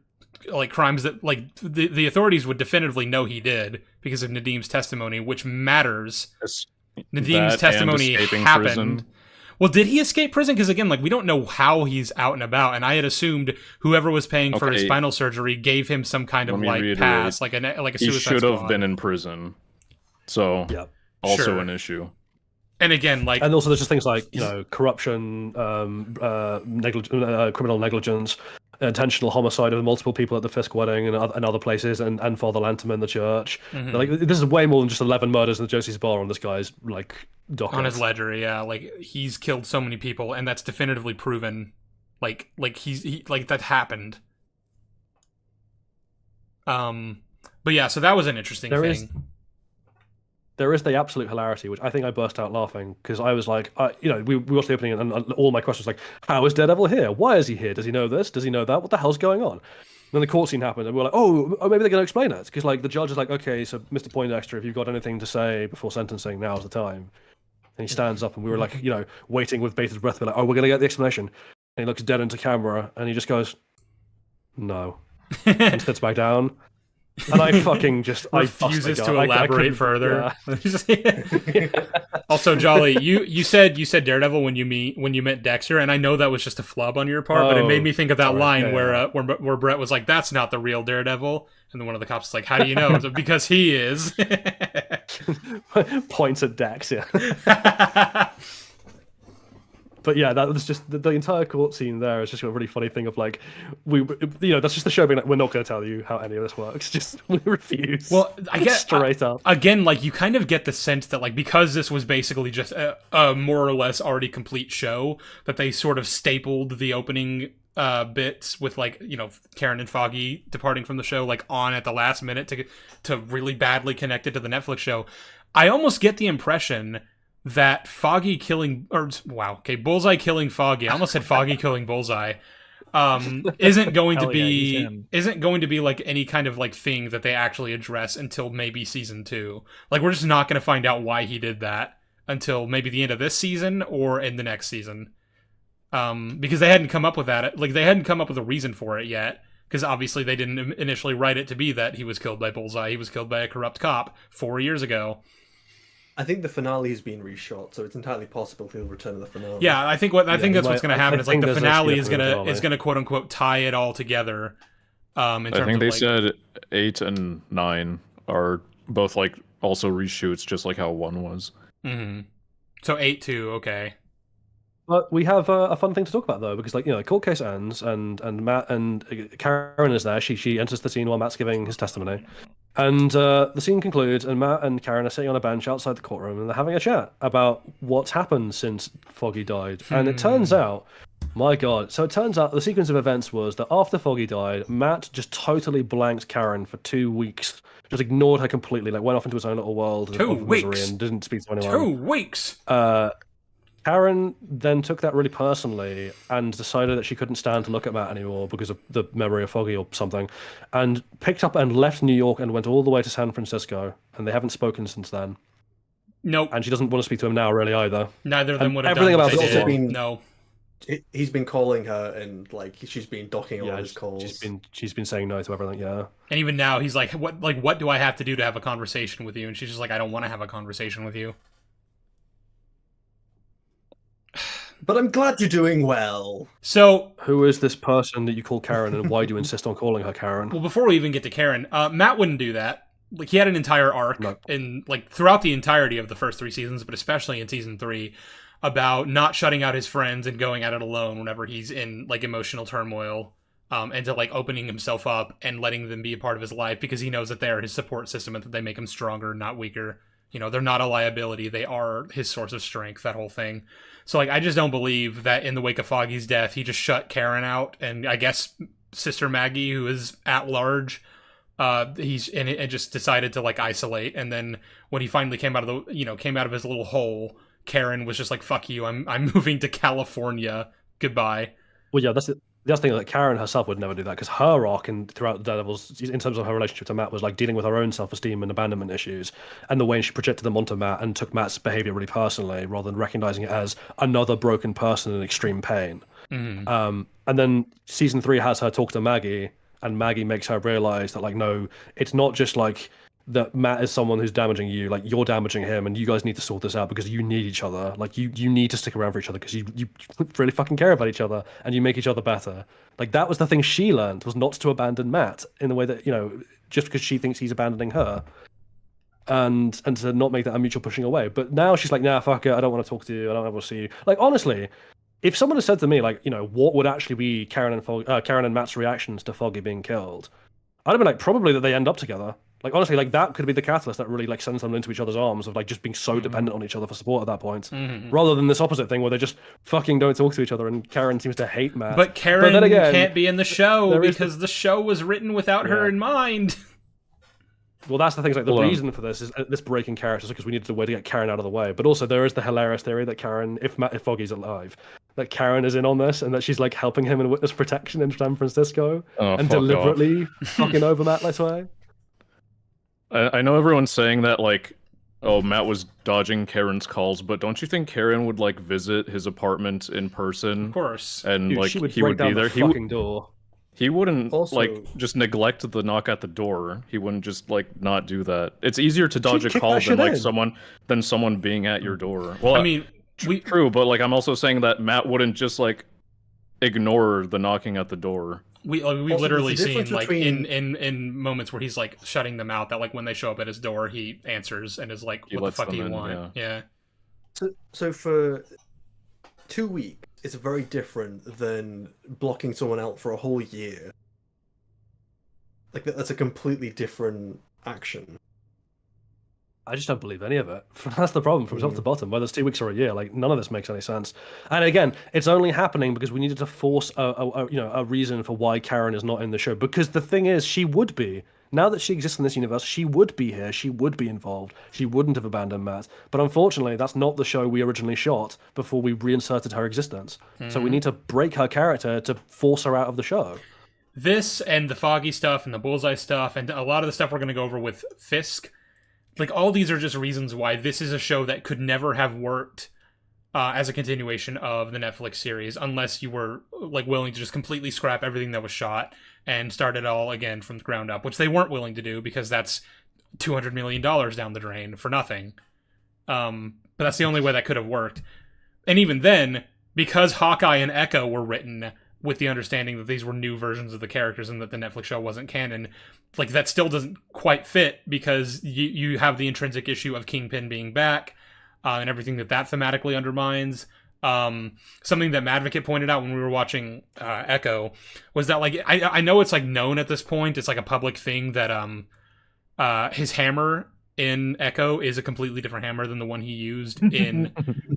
like crimes that like the authorities would definitively know he did because of Nadim's testimony, which matters. Nadim's testimony happened. Well, did he escape prison? Because again, like we don't know how he's out and about, and I had assumed whoever was paying for his spinal surgery gave him some kind of like pass, like a suicide He should have squad. been in prison, so also an issue. And again, like, and also there's just things like corruption, criminal negligence, intentional homicide of multiple people at the Fisk wedding and other places, and Father Lanterman in the church. Like this is way more than just 11 murders in the Josie's bar on this guy's like docket. On his ledger, yeah, like he's killed so many people, and that's definitively proven. Like he that happened. But yeah, so that was an interesting thing. There is the absolute hilarity, which I think I burst out laughing because I was like, we watched the opening and all my questions were like, how is Daredevil here? Why is he here? Does he know this? Does he know that? What the hell's going on? And then the court scene happened and we were like, oh maybe they're going to explain it. Because like the judge is like, okay, so Mr. Poindexter, if you've got anything to say before sentencing, now's the time. And he stands up and we were like, waiting with bated breath. We're like, oh, we're going to get the explanation. And he looks dead into camera and he just goes, no. And sits back down. And I fucking just refuses to elaborate further. Yeah. Also, Jolly, you said Daredevil when you meant Dexter, and I know that was just a flub on your part, but it made me think of that line where Brett was like, "That's not the real Daredevil," and then one of the cops is like, "How do you know?" So, because he is. Points at Dex, yeah. But yeah, that was just the entire court scene there is just a really funny thing of like, that's just the show being like, we're not going to tell you how any of this works. Just we refuse. Well, I guess straight up. Again, like you kind of get the sense that like because this was basically just a more or less already complete show, that they sort of stapled the opening bits with like Karen and Foggy departing from the show like on at the last minute to really badly connect it to the Netflix show. I almost get the impression that Bullseye killing Foggy. I almost said Foggy killing Bullseye. Isn't going to be like any kind of like thing that they actually address until maybe season 2. Like we're just not going to find out why he did that until maybe the end of this season or in the next season. Because they hadn't come up with that. Like they hadn't come up with a reason for it yet. Because obviously they didn't initially write it to be that he was killed by Bullseye. He was killed by a corrupt cop 4 years ago. I think the finale has been reshot, so it's entirely possible he'll return to the finale. Yeah, I think that's what's going to happen. Is like the finale is going to quote unquote tie it all together. I think they said 8 and 9 are both like also reshoots, just like how 1 was. Mm-hmm. So 8 too, okay. But we have a fun thing to talk about though, because like the court case ends and Matt and Karen is there. She enters the scene while Matt's giving his testimony. And the scene concludes, and Matt and Karen are sitting on a bench outside the courtroom, and they're having a chat about what's happened since Foggy died. And it turns out, my God, the sequence of events was that after Foggy died, Matt just totally blanked Karen for 2 weeks, just ignored her completely, like went off into his own little world of misery and didn't speak to anyone. 2 weeks. Karen then took that really personally and decided that she couldn't stand to look at Matt anymore because of the memory of Foggy or something, and picked up and left New York and went all the way to San Francisco, and they haven't spoken since then. Nope. And she doesn't want to speak to him now, really, either. Neither of them would have everything done about it. No. He's been calling her, and like she's been docking all his calls. She's been saying no to everything, yeah. And even now, he's like, "What do I have to do to have a conversation with you?" And she's just like, "I don't want to have a conversation with you." But I'm glad you're doing well. So, who is this person that you call Karen, and why do you insist on calling her Karen? Well, before we even get to Karen, Matt wouldn't do that. Like he had an entire arc in like throughout the entirety of the first 3 seasons, but especially in season 3, about not shutting out his friends and going at it alone whenever he's in like emotional turmoil, and to like opening himself up and letting them be a part of his life because he knows that they're his support system and that they make him stronger, not weaker. They're not a liability. They are his source of strength, that whole thing. So, like, I just don't believe that in the wake of Foggy's death, he just shut Karen out. And I guess Sister Maggie, who is at large, he's in it and just decided to, like, isolate. And then when he finally came out of his little hole, Karen was just like, fuck you, I'm moving to California. Goodbye. Well, yeah, that's the thing, that Karen herself would never do that, because her arc throughout the Daredevils, in terms of her relationship to Matt, was like dealing with her own self-esteem and abandonment issues, and the way she projected them onto Matt and took Matt's behavior really personally, rather than recognizing it as another broken person in extreme pain. Mm-hmm. And then season 3 has her talk to Maggie, and Maggie makes her realize that, like, no, it's not just like that Matt is someone who's damaging you, like you're damaging him, and you guys need to sort this out because you need each other. Like you need to stick around for each other because you really fucking care about each other and you make each other better. Like that was the thing she learned, was not to abandon Matt in the way that, you know, just because she thinks he's abandoning her. And to not make that a mutual pushing away. But now she's like, nah, fuck it, I don't want to talk to you, I don't ever see you. Like honestly, if someone had said to me, like, you know, what would actually be Karen and Matt's reactions to Foggy being killed, I'd have been like, probably that they end up together. Like honestly, like that could be the catalyst that really like sends them into each other's arms of like just being so dependent on each other for support at that point, rather than this opposite thing where they just fucking don't talk to each other and Karen seems to hate Matt. But Karen then again, can't be in the show because the show was written without her in mind. Well, that's the thing. Like the reason for this is this breaking characters because we needed a way to get Karen out of the way. But also there is the hilarious theory that Karen, if Foggy's alive, that Karen is in on this and that she's like helping him in witness protection in San Francisco and deliberately fucking over Matt this way. I know everyone's saying that like, oh, Matt was dodging Karen's calls, but don't you think Karen would like visit his apartment in person? Of course. And dude, like he would he would be there. Fucking door. He wouldn't Also, like just neglect the knock at the door. He wouldn't just like not do that. It's easier to dodge a call than like someone being at your door. Well, I mean, true, but like I'm also saying that Matt wouldn't just like ignore the knocking at the door. We've literally seen like in moments where he's like shutting them out, that like when they show up at his door, he answers and is like, "What the fuck do you want?" Yeah. So for 2 weeks, it's very different than blocking someone out for a whole year. Like that's a completely different action. I just don't believe any of it. That's the problem from top to bottom. Whether it's 2 weeks or a year, like none of this makes any sense. And again, it's only happening because we needed to force a reason for why Karen is not in the show. Because the thing is, she would be. Now that she exists in this universe, she would be here. She would be involved. She wouldn't have abandoned Matt. But unfortunately, that's not the show we originally shot before we reinserted her existence. So we need to break her character to force her out of the show. This and the Foggy stuff and the Bullseye stuff and a lot of the stuff we're going to go over with Fisk, like all these are just reasons why this is a show that could never have worked as a continuation of the Netflix series unless you were like willing to just completely scrap everything that was shot and start it all again from the ground up, which they weren't willing to do because that's $200 million down the drain for nothing. But that's the only way that could have worked. And even then, because Hawkeye and Echo were written with the understanding that these were new versions of the characters and that the Netflix show wasn't canon, like that still doesn't quite fit because you have the intrinsic issue of Kingpin being back and everything that thematically undermines. Something that Madvocate pointed out when we were watching Echo was that like I know it's like known at this point, it's like a public thing that his hammer in Echo is a completely different hammer than the one he used in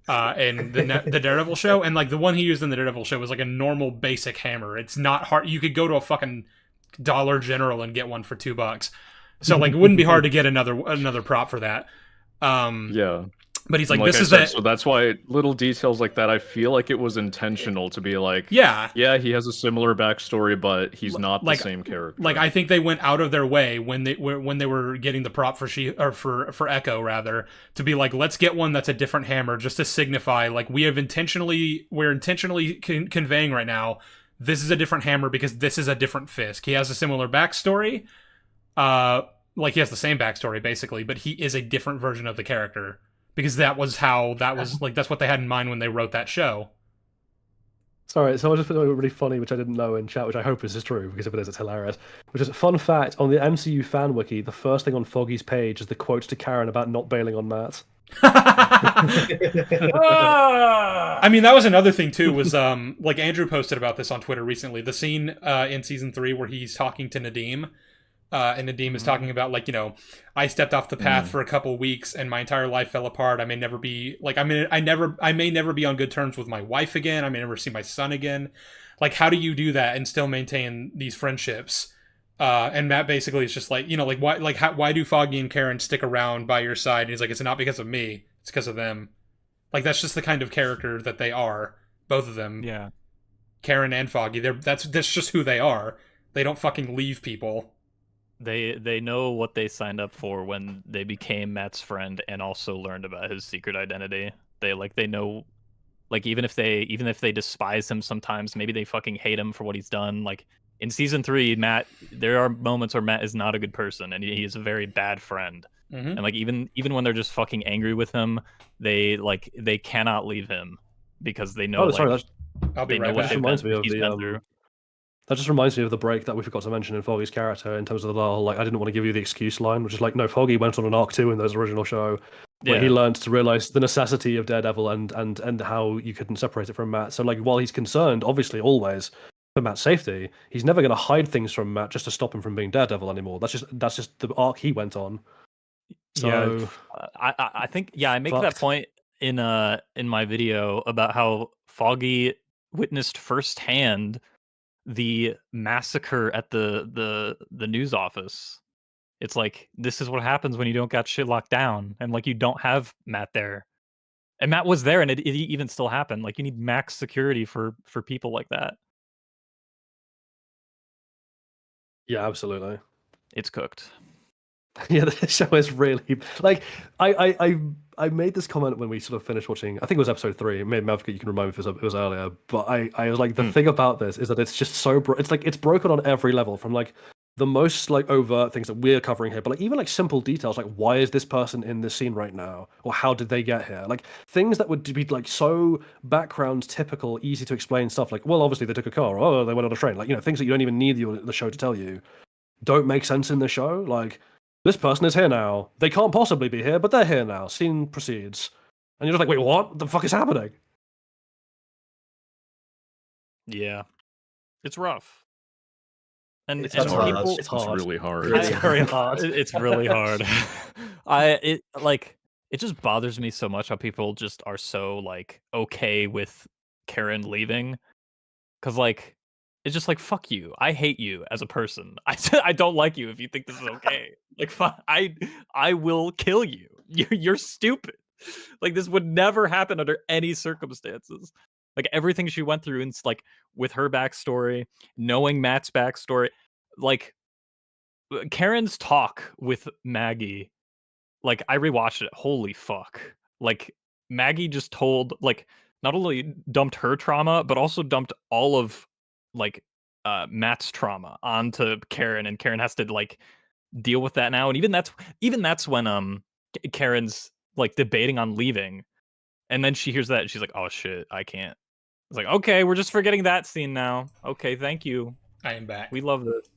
the Daredevil show, and like the one he used in the Daredevil show was like a normal basic hammer. It's not hard. You could go to a fucking Dollar General and get one for $2. So like it wouldn't be hard to get another prop for that. Yeah. But he's like this is it. So that's why little details like that, I feel like it was intentional to be like, yeah, he has a similar backstory, but he's not the same character. Like I think they went out of their way when they were getting the prop for Echo rather to be like, let's get one that's a different hammer just to signify like we're intentionally conveying right now this is a different hammer because this is a different Fisk. He has a similar backstory, like he has the same backstory basically, but he is a different version of the character. Because that's what they had in mind when they wrote that show. Sorry, so I just put something really funny, which I didn't know in chat, which I hope is true, because if it is, it's hilarious. Which is a fun fact, on the MCU fan wiki, the first thing on Foggy's page is the quote to Karen about not bailing on Matt. I mean, that was another thing, too, was like Andrew posted about this on Twitter recently. The scene in Season 3 where he's talking to Nadeem. And Nadeem is talking about, like, you know, I stepped off the path for a couple weeks and my entire life fell apart. I may never be, like, I may never be on good terms with my wife again. I may never see my son again. Like, how do you do that and still maintain these friendships? And Matt basically is just like, you know, like, why do Foggy and Karen stick around by your side? And he's like, it's not because of me. It's because of them. Like, that's just the kind of character that they are. Both of them. Yeah. Karen and Foggy. That's just who they are. They don't fucking leave people. They know what they signed up for when they became Matt's friend and also learned about his secret identity. They know, like, even if they despise him sometimes, maybe they fucking hate him for what he's done. Like in season 3, Matt, there are moments where Matt is not a good person, and he is a very bad friend. And like even when they're just fucking angry with him, they cannot leave him because they know. Oh, sorry, I'll be they right know what back. reminds me of he's the been through. That just reminds me of the break that we forgot to mention in Foggy's character in terms of the whole, like, I didn't want to give you the excuse line, which is like, no, Foggy went on an arc 2 in those original show where he learned to realize the necessity of Daredevil and how you couldn't separate it from Matt. So like, while he's concerned, obviously, always for Matt's safety, he's never going to hide things from Matt just to stop him from being Daredevil anymore. That's just the arc he went on. So I think I make that point in my video about how Foggy witnessed firsthand the massacre at the news office. It's like, this is what happens when you don't got shit locked down, and like you don't have Matt there, and Matt was there, and it even still happened. Like, you need max security for people like that. Yeah, absolutely. It's cooked. Yeah, the show is really like I made this comment when we sort of finished watching. I think it was episode 3. Maybe Madvocate, you can remind me if it was earlier. But I was like, the thing about this is that it's just so it's like it's broken on every level, from like the most like overt things that we're covering here, but like even like simple details, like why is this person in this scene right now, or how did they get here? Like things that would be like so background typical, easy to explain stuff. Like, well, obviously they took a car, or they went on a train. Like, you know, things that you don't even need the show to tell you don't make sense in the show. Like, this person is here now. They can't possibly be here, but they're here now. Scene proceeds. And you're just like, wait, what the fuck is happening? Yeah. It's rough. And It's people, hard. It's really hard. It's very hard. It's really hard. It just bothers me so much how people just are so like okay with Karen leaving. Cause like, it's just like, fuck you. I hate you as a person. I don't like you if you think this is okay. Like, I will kill you. You're stupid. Like, this would never happen under any circumstances. Like, everything she went through, and it's like with her backstory, knowing Matt's backstory, like Karen's talk with Maggie. Like, I rewatched it. Holy fuck. Like, Maggie just told, like, not only dumped her trauma, but also dumped all of like Matt's trauma onto Karen, and Karen has to like deal with that now. And even that's when Karen's like debating on leaving, and then she hears that and she's like, oh shit, I can't. It's like, okay, we're just forgetting that scene now. Okay, thank you. I am back. We love this.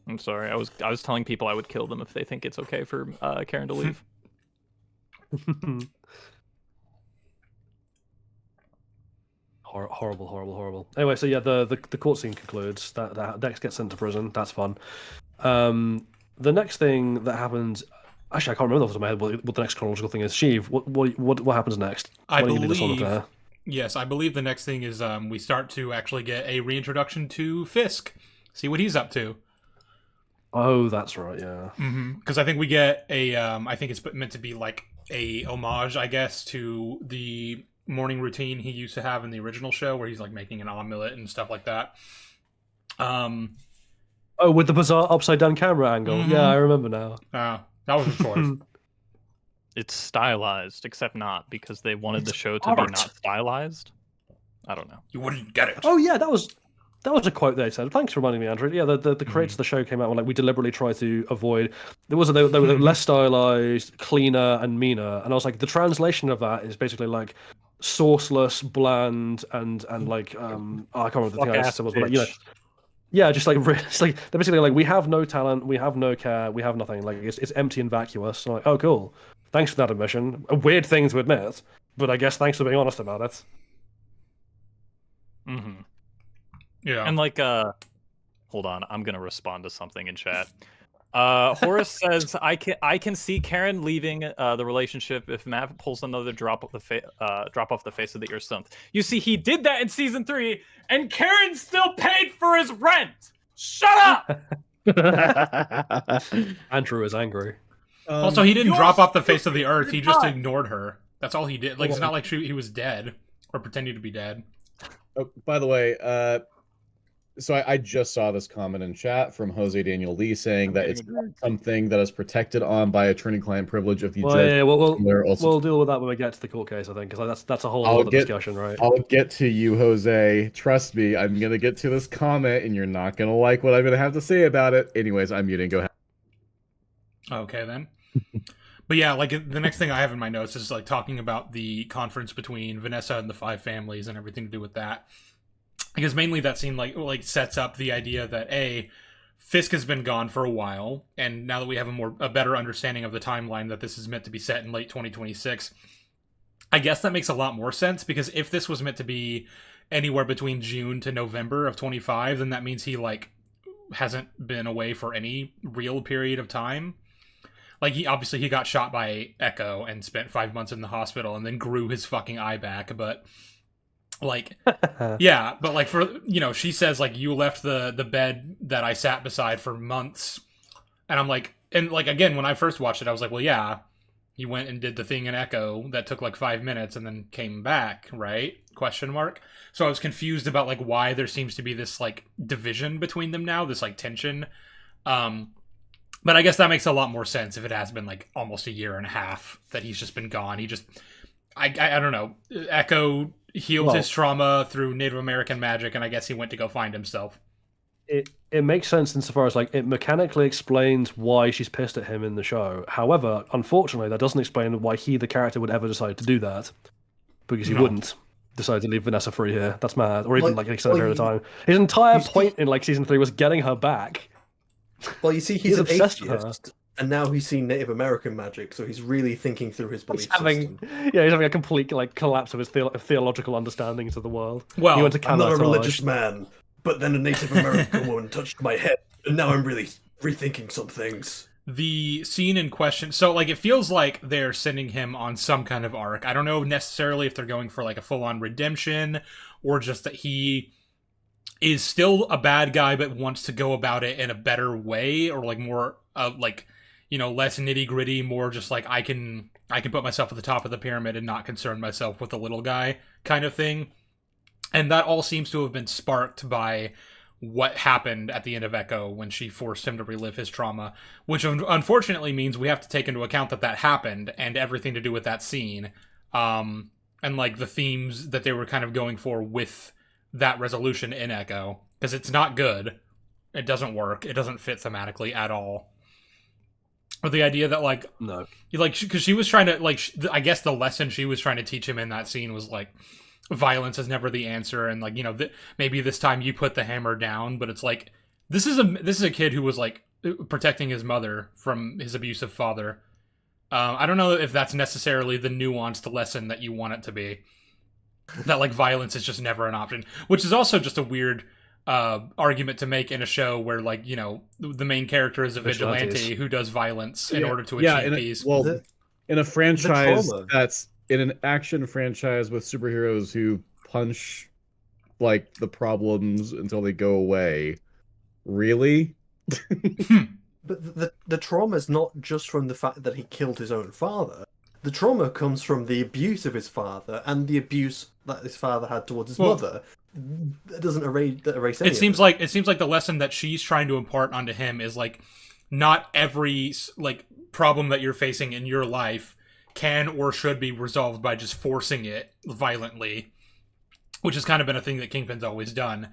I'm sorry. I was telling people I would kill them if they think it's okay for Karen to leave. Horrible. Anyway, so yeah, the court scene concludes. That Dex gets sent to prison. That's fun. The next thing that happens, actually, I can't remember off the top of my head what the next chronological thing is. Sheev, what happens next? I believe. Yes, I believe the next thing is we start to actually get a reintroduction to Fisk. See what he's up to. Oh, that's right. Yeah. Because I think we get a. I think it's meant to be like a homage, I guess, to the morning routine he used to have in the original show, where he's like making an omelet and stuff like that. Oh, with the bizarre upside down camera angle. Yeah, I remember now. That was a choice. It's stylized, except not, because they wanted the show to be not stylized. I don't know. You wouldn't get it. Oh yeah, that was a quote they said. Thanks for reminding me, Andrew. Yeah, the creators of the show came out and like, we deliberately tried to avoid. They were less stylized, cleaner, and meaner. And I was like, the translation of that is basically like sauceless, bland, and like I can't remember the thing I said was, but like, you know, yeah, just like it's like they're basically like, we have no talent, we have no care, we have nothing. Like it's empty and vacuous. So I'm like, oh cool, thanks for that admission. A weird thing to admit, but I guess thanks for being honest about it. Yeah. And like, hold on, I'm gonna respond to something in chat. Horace says, I can see Karen leaving the relationship if Matt pulls another drop off the face of the earth. You see, he did that in season 3, and Karen still paid for his rent. Shut up. Andrew is angry. Also, he didn't drop off the face of the earth. He just ignored her. That's all he did. Like, it's not like he was dead or pretending to be dead. Oh, by the way, So I just saw this comment in chat from Jose Daniel Lee saying that it's not something that is protected on by attorney-client privilege if the judge. Yeah, we'll deal with that when we get to the court case, I think, because that's a whole other discussion, right? I'll get to you, Jose. Trust me, I'm gonna get to this comment, and you're not gonna like what I'm gonna have to say about it. Anyways, I'm muting. Go ahead. Okay, then. But yeah, like the next thing I have in my notes is like talking about the conference between Vanessa and the 5 families and everything to do with that. Because mainly that scene like sets up the idea that Fisk has been gone for a while, and now that we have a better understanding of the timeline that this is meant to be set in late 2026, I guess that makes a lot more sense, because if this was meant to be anywhere between June to November of 25, then that means he like hasn't been away for any real period of time. Like he got shot by Echo and spent 5 months in the hospital and then grew his fucking eye back, but like yeah, but like for she says like you left the bed that I sat beside for months, and I'm like, and like again when I first watched it I was like, well yeah, he went and did the thing in Echo that took like 5 minutes and then came back, right? Question mark. So I was confused about like why there seems to be this like division between them now, this like tension. But I guess that makes a lot more sense if it has been like almost a year and a half that he's just been gone. He just I don't know. Echo healed his trauma through Native American magic, and I guess he went to go find himself. It makes sense insofar as like it mechanically explains why she's pissed at him in the show. However, unfortunately, that doesn't explain why he, the character, would ever decide to do that, because he wouldn't decide to leave Vanessa free here. That's mad, or even like an extended period of time. His entire point in like season 3 was getting her back. Well, you see, he's an obsessed with her. atheist, and now he's seen Native American magic, so he's really thinking through his belief system. He's having a complete like collapse of his theological understandings of the world. Well, he went to I'm not a religious man, but then a Native American woman touched my head, and now I'm really rethinking some things. The scene in question, so like it feels like they're sending him on some kind of arc. I don't know necessarily if they're going for like a full-on redemption, or just that he is still a bad guy but wants to go about it in a better way, or like more like less nitty-gritty, more just like I can put myself at the top of the pyramid and not concern myself with the little guy kind of thing. And that all seems to have been sparked by what happened at the end of Echo when she forced him to relive his trauma, which unfortunately means we have to take into account that happened and everything to do with that scene, and like the themes that they were kind of going for with that resolution in Echo, because it's not good. It doesn't work. It doesn't fit thematically at all. Or the idea that like no, because she was trying to like I guess the lesson she was trying to teach him in that scene was like violence is never the answer, and like maybe this time you put the hammer down, but it's like this is a kid who was like protecting his mother from his abusive father. I don't know if that's necessarily the nuanced lesson that you want it to be. That like violence is just never an option, which is also just a weird argument to make in a show where like the main character is a vigilante who does violence in order to achieve these. In a franchise that's in an action franchise with superheroes who punch like the problems until they go away, really? But the trauma is not just from the fact that he killed his own father. The trauma comes from the abuse of his father and the abuse that his father had towards his mother. That doesn't erase any it seems like the lesson that she's trying to impart onto him is like not every like problem that you're facing in your life can or should be resolved by just forcing it violently, which has kind of been a thing that Kingpin's always done.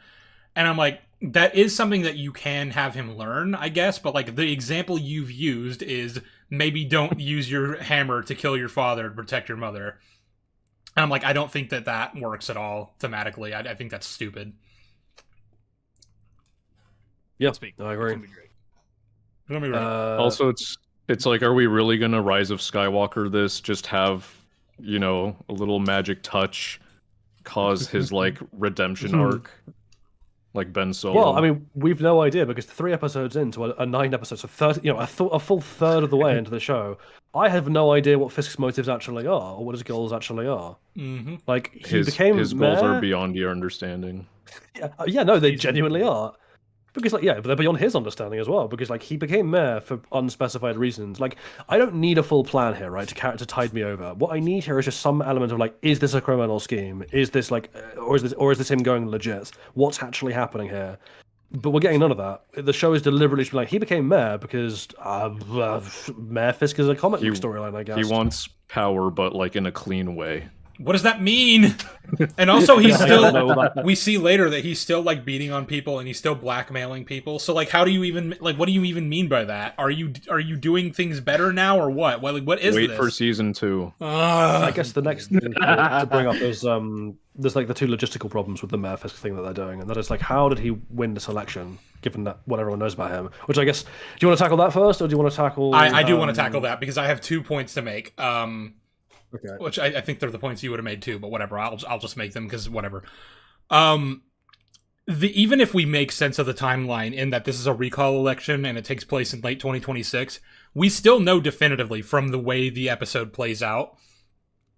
And I'm like, that is something that you can have him learn, I guess, but like the example you've used is maybe don't use your hammer to kill your father to protect your mother. And I'm like, I don't think that works at all thematically. I think that's stupid. Yeah, I agree. Also, it's like, are we really gonna Rise of Skywalker this? Just have a little magic touch cause his like redemption arc, like Ben Solo. Well, I mean, we've no idea because 3 episodes into a 9 episodes, so 30, a full third of the way into the show, I have no idea what Fisk's motives actually are or what his goals actually are. Mm-hmm. Like his goals are beyond your understanding. Yeah, no, they genuinely are. Because like, yeah, but they're beyond his understanding as well. Because like he became mayor for unspecified reasons. Like I don't need a full plan here, right? To tide me over. What I need here is just some element of like, is this a criminal scheme? Is this like, or is this him going legit? What's actually happening here? But we're getting none of that. The show is deliberately like he became mayor because Mayor Fisk is a comic book storyline, I guess. He wants power, but like in a clean way. What does that mean? And also, he's still. We see later that he's still like beating on people and he's still blackmailing people. So like, how do you even like? What do you even mean by that? Are you doing things better now or what? Well, like, what is Wait this? for season 2. I guess the next thing to bring up is there's like the two logistical problems with the Mayor Fisk thing that they're doing, and that is like, how did he win this election? Given that what everyone knows about him, which I guess, do you want to tackle that first, or do you want to tackle? I do want to tackle that because I have 2 points to make. Okay. Which I think they're the points you would have made too, but whatever. I'll just make them because whatever. Even if we make sense of the timeline in that this is a recall election and it takes place in late 2026, we still know definitively from the way the episode plays out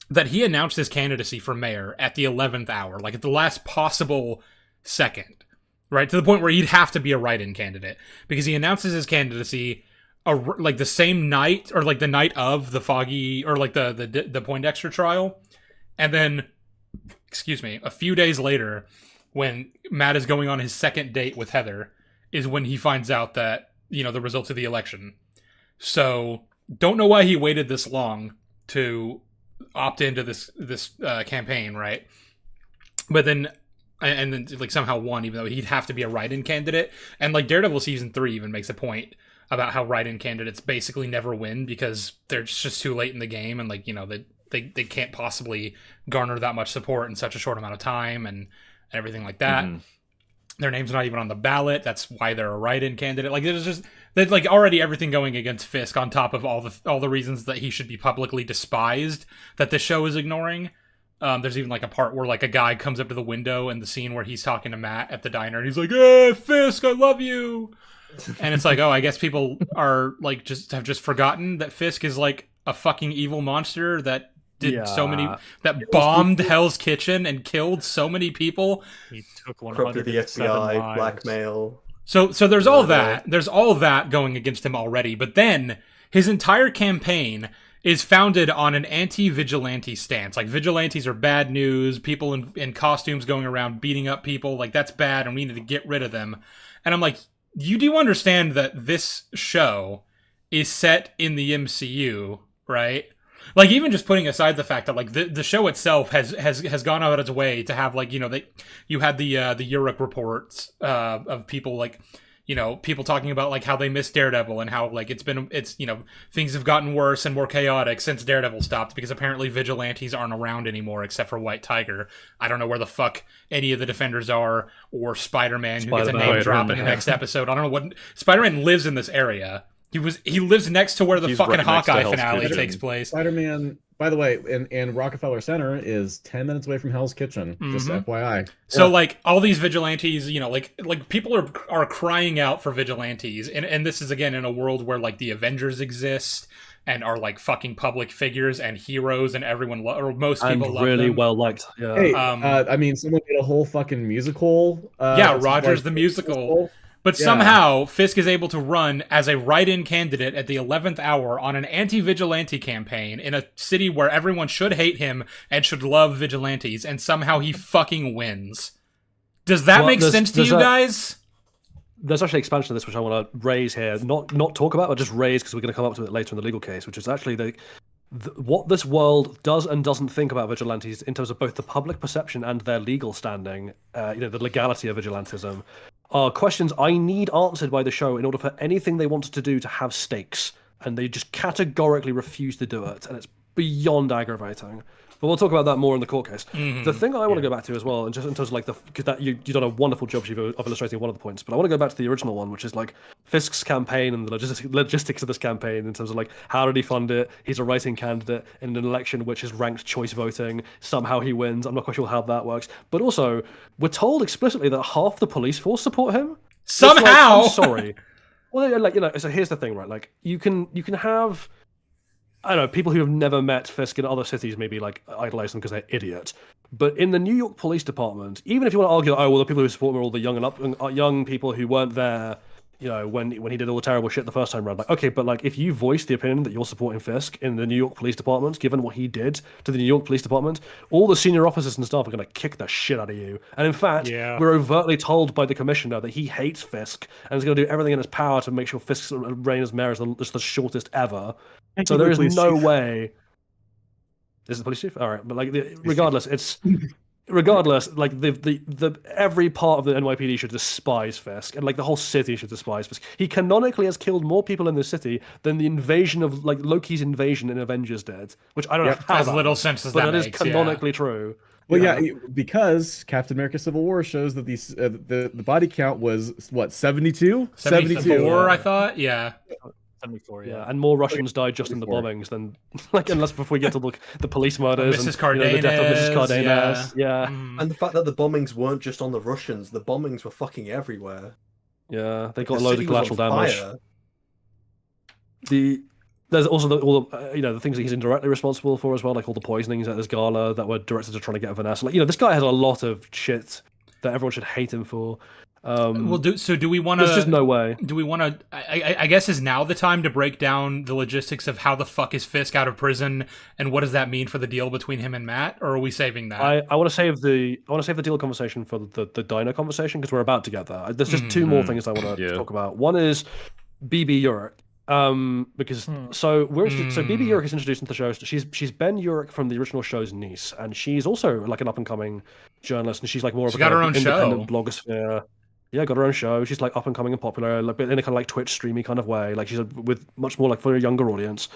that he announced his candidacy for mayor at the 11th hour, like at the last possible second, right? To the point where he'd have to be a write-in candidate because he announces his candidacy like the same night or like the night of the Foggy or like the Poindexter trial, and then a few days later when Matt is going on his second date with Heather is when he finds out that the results of the election. So don't know why he waited this long to opt into this campaign, right? But then and then like somehow won, even though he'd have to be a write-in candidate. And like Daredevil season 3 even makes a point about how write-in candidates basically never win because they're just too late in the game, and like they can't possibly garner that much support in such a short amount of time and everything like that. Mm-hmm. Their name's not even on the ballot. That's why they're a write-in candidate. Like there's just like already everything going against Fisk on top of all the reasons that he should be publicly despised that this show is ignoring. There's even like a part where like a guy comes up to the window in the scene where he's talking to Matt at the diner and he's like, "Hey, Fisk, I love you." And it's like, oh, I guess people are like have just forgotten that Fisk is like a fucking evil monster that did that bombed Hell's Kitchen and killed so many people. He took 107 corrupted the FBI, lives. Blackmail. So there's all that. There's all that going against him already. But then his entire campaign is founded on an anti-vigilante stance. Like vigilantes are bad news. People in costumes going around beating up people, like that's bad, and we need to get rid of them. And I'm like, you do understand that this show is set in the MCU, right? Like even just putting aside the fact that like the show itself has gone out of its way to have like you had the Uruk reports of people like people talking about like how they miss Daredevil and how like it's things have gotten worse and more chaotic since Daredevil stopped because apparently vigilantes aren't around anymore except for White Tiger. I don't know where the fuck any of the Defenders are or Spider-Man who gets a name drop in the next episode. I don't know what Spider-Man lives in this area. He lives next to where the fucking Hawkeye finale takes place. Spider-Man, by the way, and Rockefeller Center is 10 minutes away from Hell's Kitchen. Mm-hmm. Just FYI. So like all these vigilantes, like people are crying out for vigilantes, and this is again in a world where like the Avengers exist and are like fucking public figures and heroes, and everyone or most people love really them. Well liked. Yeah. Hey, I mean, someone did a whole fucking musical. Rogers like, the musical. But somehow, Fisk is able to run as a write-in candidate at the 11th hour on an anti-vigilante campaign in a city where everyone should hate him and should love vigilantes, and somehow he fucking wins. Does that make sense to you guys? There's actually expansion of this which I want to raise here. Not talk about, but just raise because we're going to come up to it later in the legal case, which is actually what this world does and doesn't think about vigilantes in terms of both the public perception and their legal standing, the legality of vigilantism, are questions I need answered by the show in order for anything they wanted to do to have stakes, and they just categorically refuse to do it, and it's beyond aggravating. But we'll talk about that more in the court case. Mm-hmm. The thing I want to go back to as well, and just in terms of like because you've done a wonderful job of illustrating one of the points, but I want to go back to the original one, which is like Fisk's campaign and the logistics of this campaign in terms of like how did he fund it? He's a writing candidate in an election which is ranked choice voting. Somehow he wins. I'm not quite sure how that works. But also, we're told explicitly that half the police force support him. Somehow, I'm sorry. Well, so here's the thing, right? Like you can have, I don't know, people who have never met Fisk in other cities maybe like idolize them because they're idiots. But in the New York Police Department, even if you want to argue, oh well, the people who support him are all the young people who weren't there, when he did all the terrible shit the first time around. Like, okay, but like if you voice the opinion that you're supporting Fisk in the New York Police Department, given what he did to the New York Police Department, all the senior officers and staff are going to kick the shit out of you. And in fact, we're overtly told by the commissioner that he hates Fisk and is going to do everything in his power to make sure Fisk's reign as mayor is the shortest ever. So there is no way. Is the police chief? All right, but like regardless, like the every part of the NYPD should despise Fisk, and like the whole city should despise Fisk. He canonically has killed more people in the city than the invasion of like Loki's invasion in Avengers did, which I don't know how as little sense as that makes. But that is canonically true. Well, yeah, because Captain America: Civil War shows that these the body count was what 72, 74, I thought, yeah. 74, yeah, and more Russians died just in the bombings than like unless before we get to the police murders Mrs. and Cardenas, the death of Mrs. Cardenas, yeah. And the fact that the bombings weren't just on the Russians, the bombings were fucking everywhere. Yeah, they got loads of collateral damage. Fire. There's also all the things that he's indirectly responsible for as well, like all the poisonings at this gala that were directed to trying to get Vanessa. Like, this guy has a lot of shit that everyone should hate him for. Do we want to? There's just no way. Do we want to? I guess is now the time to break down the logistics of how the fuck is Fisk out of prison, and what does that mean for the deal between him and Matt? Or are we saving that? I want to save the deal conversation for the diner conversation because we're about to get there. There's just two more things I want to talk about. One is BB Urich. Because so BB Urich is introduced into the show. She's Ben Urich from the original show's niece, and she's also like an up and coming journalist, and she's like more of a got her own independent blogosphere. Yeah, got her own show. She's like up and coming and popular, like in a kind of like Twitch streamy kind of way. Like she's with much more like for a younger audience,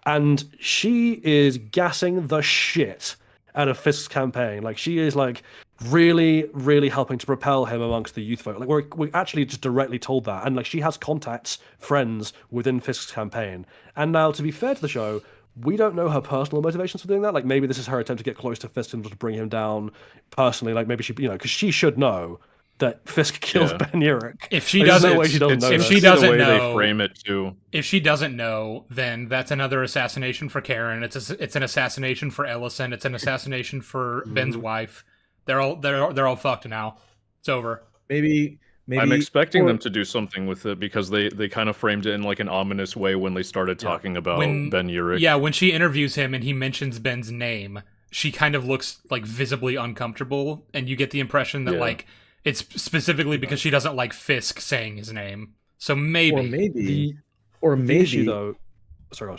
and she is gassing the shit out of Fisk's campaign. Like she is like really, really helping to propel him amongst the youth vote. Like we're actually just directly told that, and like she has contacts, friends within Fisk's campaign. And now, to be fair to the show, we don't know her personal motivations for doing that. Like maybe this is her attempt to get close to Fisk and just bring him down personally. Like maybe she, because she should know that Fisk kills Ben Urich. If she doesn't, no way she doesn't know. If she doesn't know, they frame it too. If she doesn't know, then that's another assassination for Karen. It's an assassination for Ellison. It's an assassination for Ben's wife. They're all fucked now. It's over. Maybe I'm expecting them to do something with it because they kind of framed it in like an ominous way when they started talking about Ben Urich. Yeah, when she interviews him and he mentions Ben's name, she kind of looks like visibly uncomfortable, and you get the impression that like it's specifically because she doesn't like Fisk saying his name. So maybe, or maybe issue, though. Sorry,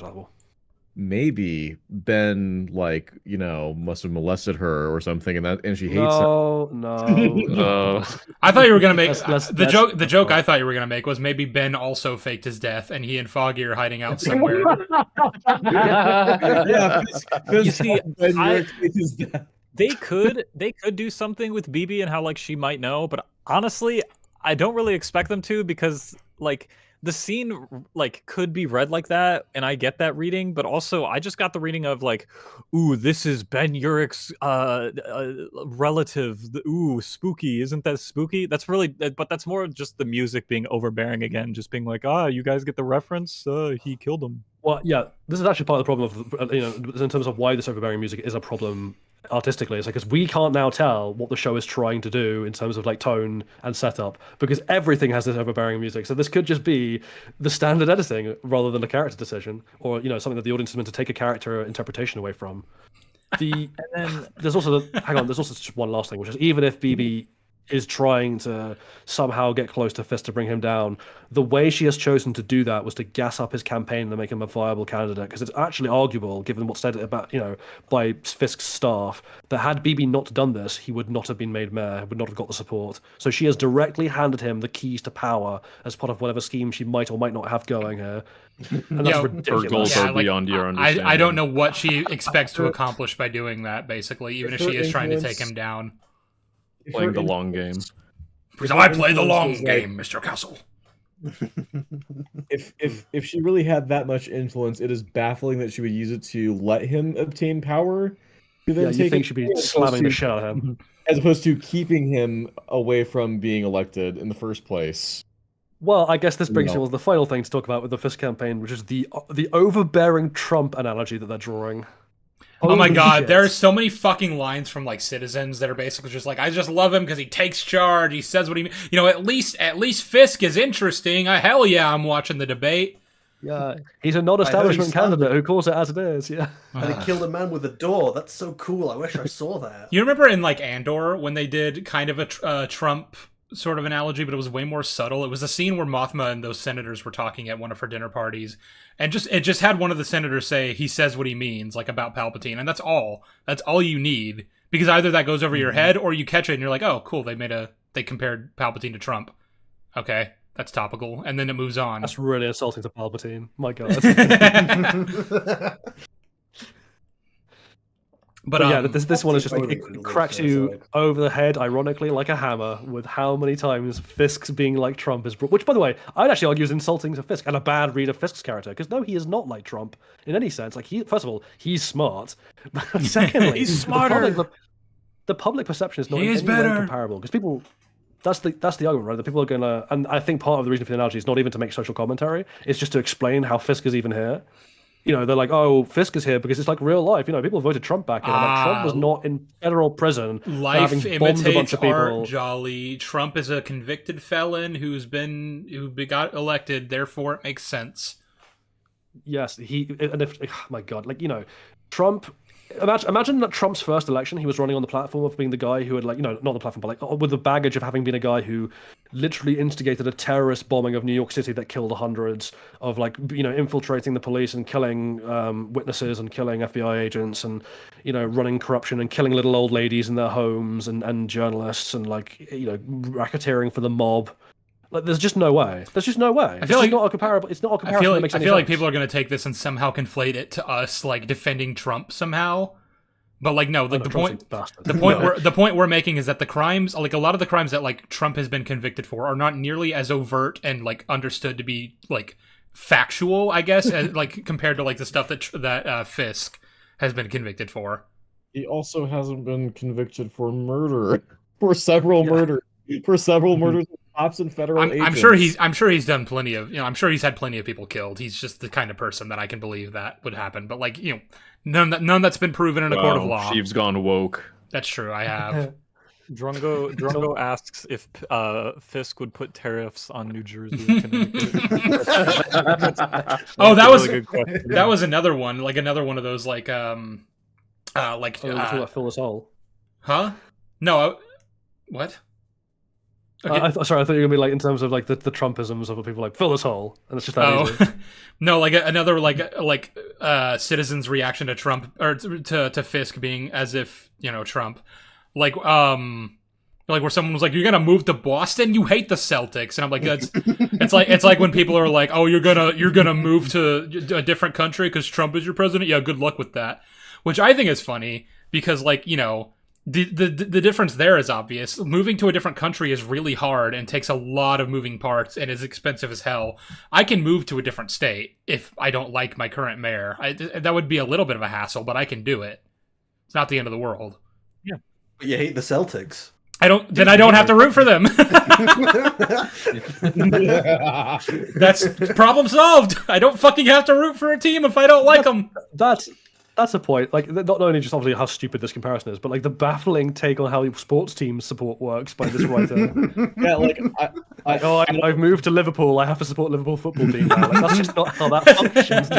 maybe Ben must have molested her or something, and she hates him. No. I thought you were gonna make the joke. I thought you were gonna make was maybe Ben also faked his death, and he and Foggy are hiding out somewhere. You see, they could do something with BB and how like she might know, but honestly, I don't really expect them to, because like the scene like could be read like that, and I get that reading, but also I just got the reading of like, ooh, this is Ben Urich's relative. Ooh, spooky. Isn't that spooky? That's really, but that's more just the music being overbearing again, just being like, you guys get the reference? He killed him. Well, yeah, this is actually part of the problem of, in terms of why this overbearing music is a problem artistically. It's like, because we can't now tell what the show is trying to do in terms of like tone and setup, because everything has this overbearing music. So this could just be the standard editing rather than a character decision, or something that the audience is meant to take a character interpretation away from. And then there's also there's also just one last thing, which is even if BB is trying to somehow get close to Fisk to bring him down, the way she has chosen to do that was to gas up his campaign and make him a viable candidate, because it's actually arguable, given what's said about by Fisk's staff, that had BB not done this, he would not have been made mayor, would not have got the support. So she has directly handed him the keys to power as part of whatever scheme she might or might not have going here. And that's ridiculous. Her goals are beyond your understanding. I don't know what she expects to accomplish by doing that, basically, even if she is trying to take him down. Playing the long game. Because I play the long game, Mr. Castle. If she really had that much influence, it is baffling that she would use it to let him obtain power. You think she'd be slamming the shit out of him, as opposed to keeping him away from being elected in the first place. Well, I guess this brings you to the final thing to talk about with the Fisk campaign, which is the overbearing Trump analogy that they're drawing. Oh my god, shit. there are so many fucking lines from like citizens that are basically just like, I just love him because he takes charge, he says what he, at least Fisk is interesting. Hell yeah, I'm watching the debate. Yeah, he's a non-establishment candidate who calls it as it is. Yeah, and he killed a man with a door. That's so cool. I wish I saw that. You remember in like Andor when they did kind of a Trump sort of analogy, but it was way more subtle. It was a scene where Mothma and those senators were talking at one of her dinner parties, and it just had one of the senators say he says what he means, like about Palpatine, and that's all you need, because either that goes over your head or you catch it and you're like, oh cool, they compared Palpatine to Trump. Okay, that's topical, and then it moves on. That's really insulting to Palpatine. My god. But yeah, this one is just like, it cracks you over the head, ironically, like a hammer, with how many times Fisk's being like Trump is brought. Which, by the way, I'd actually argue is insulting to Fisk and a bad read of Fisk's character, because no, he is not like Trump in any sense. Like, first of all, he's smart. Secondly, he's smarter. The public perception is not in any way comparable, because people. That's the argument, right? That people are gonna, and I think part of the reason for the analogy is not even to make social commentary; it's just to explain how Fisk is even here. They're like, oh, Fisk is here because it's like real life. People voted Trump back in. Like, Trump was not in federal prison. Life having bombed a bunch imitates of people. art, Jolly. Trump is a convicted felon who got elected. Therefore, it makes sense. Yes, oh my god, Trump. Imagine that Trump's first election, he was running on the platform of being the guy who had, not the platform, but with the baggage of having been a guy who literally instigated a terrorist bombing of New York City that killed hundreds, of infiltrating the police and killing witnesses and killing FBI agents and running corruption and killing little old ladies in their homes and journalists and racketeering for the mob. Like, there's just no way. There's just no way. It's not a comparable. It's not a comparison that makes any sense. I feel like people are going to take this and somehow conflate it to us, like defending Trump somehow. But no, the point we're making is that the crimes, like a lot of the crimes that like Trump has been convicted for, are not nearly as overt and like understood to be like factual, I guess, as, like compared to like the stuff that Fisk has been convicted for. He also hasn't been convicted for murder, for several murders. For several murders of cops and federal agents. I'm sure he's done plenty of, I'm sure he's had plenty of people killed. He's just the kind of person that I can believe that would happen. But none that's been proven in a court of law. Sheev's gone woke. That's true. I have. Drungo asks if Fisk would put tariffs on New Jersey and Connecticut. That was another one. Like another one of those Phil this hole. Huh? No. What? Okay. I thought you were gonna be like in terms of like the Trumpisms of people like fill this hole, and it's just that easy. No, like another citizens' reaction to Trump or to Fisk being as if Trump, like where someone was like, "You're gonna move to Boston? You hate the Celtics," and I'm like, it's like when people are like, "Oh, you're gonna move to a different country because Trump is your president." Yeah, good luck with that. Which I think is funny because The difference there is obvious. Moving to a different country is really hard and takes a lot of moving parts and is expensive as hell. I can move to a different state if I don't like my current mayor. That would be a little bit of a hassle, but I can do it. It's not the end of the world. Yeah, but you hate the Celtics. Then I don't have to root for them. That's problem solved. I don't fucking have to root for a team if I don't like them. That's a point. Like, not only just obviously how stupid this comparison is, but like the baffling take on how sports team support works by this writer. Yeah, I've moved to Liverpool. I have to support Liverpool football team now. Like, that's just not how that functions.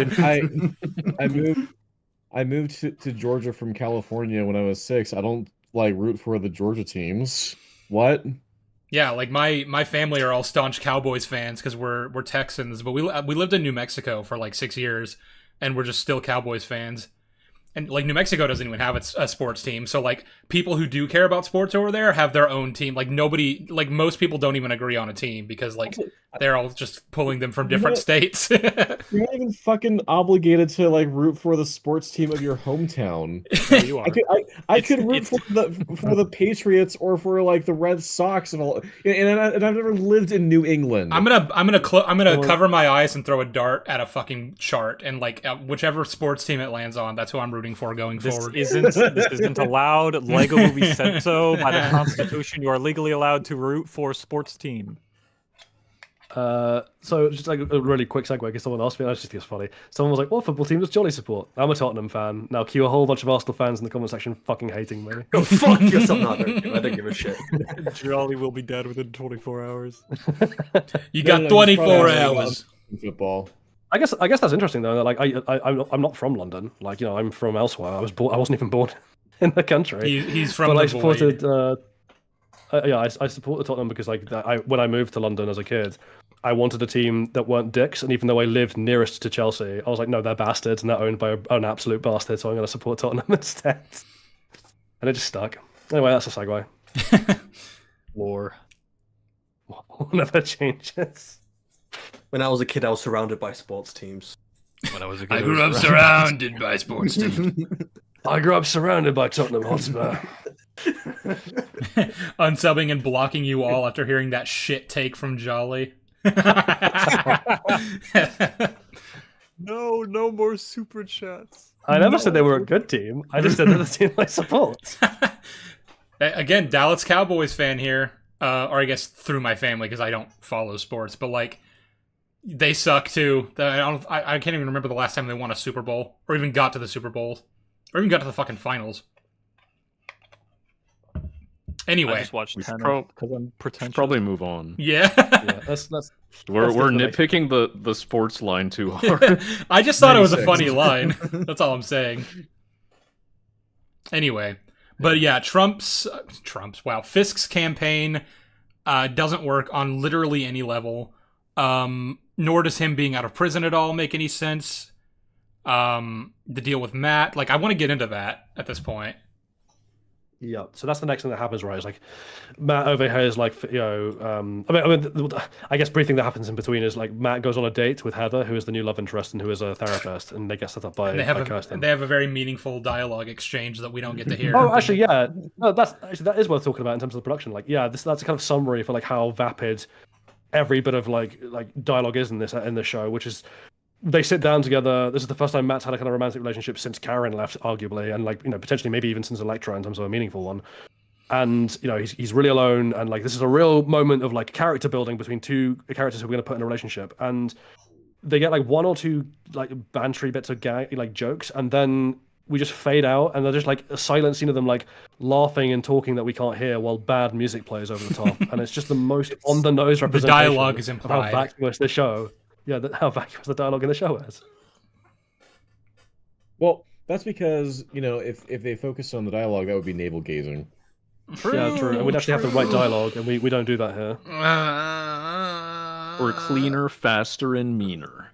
I moved to Georgia from California when I was 6. I don't root for the Georgia teams. What? Yeah, like my family are all staunch Cowboys fans because we're Texans, but we lived in New Mexico for like 6 years, and we're just still Cowboys fans. And like New Mexico doesn't even have a sports team, so like people who do care about sports over there have their own team. Like most people don't even agree on a team because like they're all just pulling them from different states. You're not even fucking obligated to root for the sports team of your hometown. No, you are. I could root for the Patriots or for the Red Sox and all. And I've never lived in New England. I'm gonna cover my eyes and throw a dart at a fucking chart, and whichever sports team it lands on, that's who I'm rooting for going forward. This isn't allowed. Lego Movie said so by the Constitution. You are legally allowed to root for a sports team. So just like a really quick segue, because someone asked me, and I just think it's funny. Someone was like, "What football team does Jolly support?" I'm a Tottenham fan. Now cue a whole bunch of Arsenal fans in the comment section fucking hating me. Go fuck yourself. No, I don't give a shit. Jolly will be dead within 24 hours. You got 24 hours. Football. I guess that's interesting though. That, like I'm not from London. Like, you know, I'm from elsewhere. I wasn't even born in the country. He's from but the I supported. void. I supported Tottenham because like when I moved to London as a kid, I wanted a team that weren't dicks, and even though I lived nearest to Chelsea, I was like, no, they're bastards, and they're owned by an absolute bastard, so I'm going to support Tottenham instead. And it just stuck. Anyway, that's a segue. Lore. Never changes. When I was a kid, I was surrounded by sports teams. When I was a kid, I grew up surrounded by sports teams. I grew up surrounded by Tottenham Hotspur. Unsubbing and blocking you all after hearing that shit take from Jolly. No more super chats. I never said they were a good team. I just said they're the team I support. Again, Dallas Cowboys fan here. Or I guess through my family, because I don't follow sports. But, like, they suck, too. I can't even remember the last time they won a Super Bowl. Or even got to the Super Bowl. Or even got to the fucking finals. Anyway. I just watched 10 because I'm pretentious. Probably move on. Yeah. That's We're nitpicking the sports line too hard. I just thought it was a funny line. That's all I'm saying. Anyway. But yeah, Fisk's campaign doesn't work on literally any level. Nor does him being out of prison at all make any sense. The deal with Matt, like, I want to get into that at this point. Yeah, so that's the next thing that happens, right? It's like Matt overhears, like, you know, I guess brief thing that happens in between is like Matt goes on a date with Heather, who is the new love interest and who is a therapist, and they get set up by Kirsten. They have a very meaningful dialogue exchange that we don't get to hear. Oh, actually, yeah, no, that is worth talking about in terms of the production. Like, yeah, that's a kind of summary for like how vapid every bit of like dialogue is in the show, which is. They sit down together. This is the first time Matt's had a kind of romantic relationship since Karen left, arguably, and like, you know, potentially maybe even since Elektra in terms of a meaningful one. And, you know, he's really alone, and like this is a real moment of like character building between two characters who we're going to put in a relationship. And they get like one or two like bantery bits of jokes, and then we just fade out, and they're just like a silent scene of them like laughing and talking that we can't hear while bad music plays over the top. And it's just the most on the nose representation. The dialogue is implied. Of how vacuous the show. Yeah, how vacuous the dialogue in the show is. Well, that's because, you know, if they focused on the dialogue, that would be navel gazing. True, yeah, true. And we'd actually have the right dialogue, and we don't do that here. We're cleaner, faster, and meaner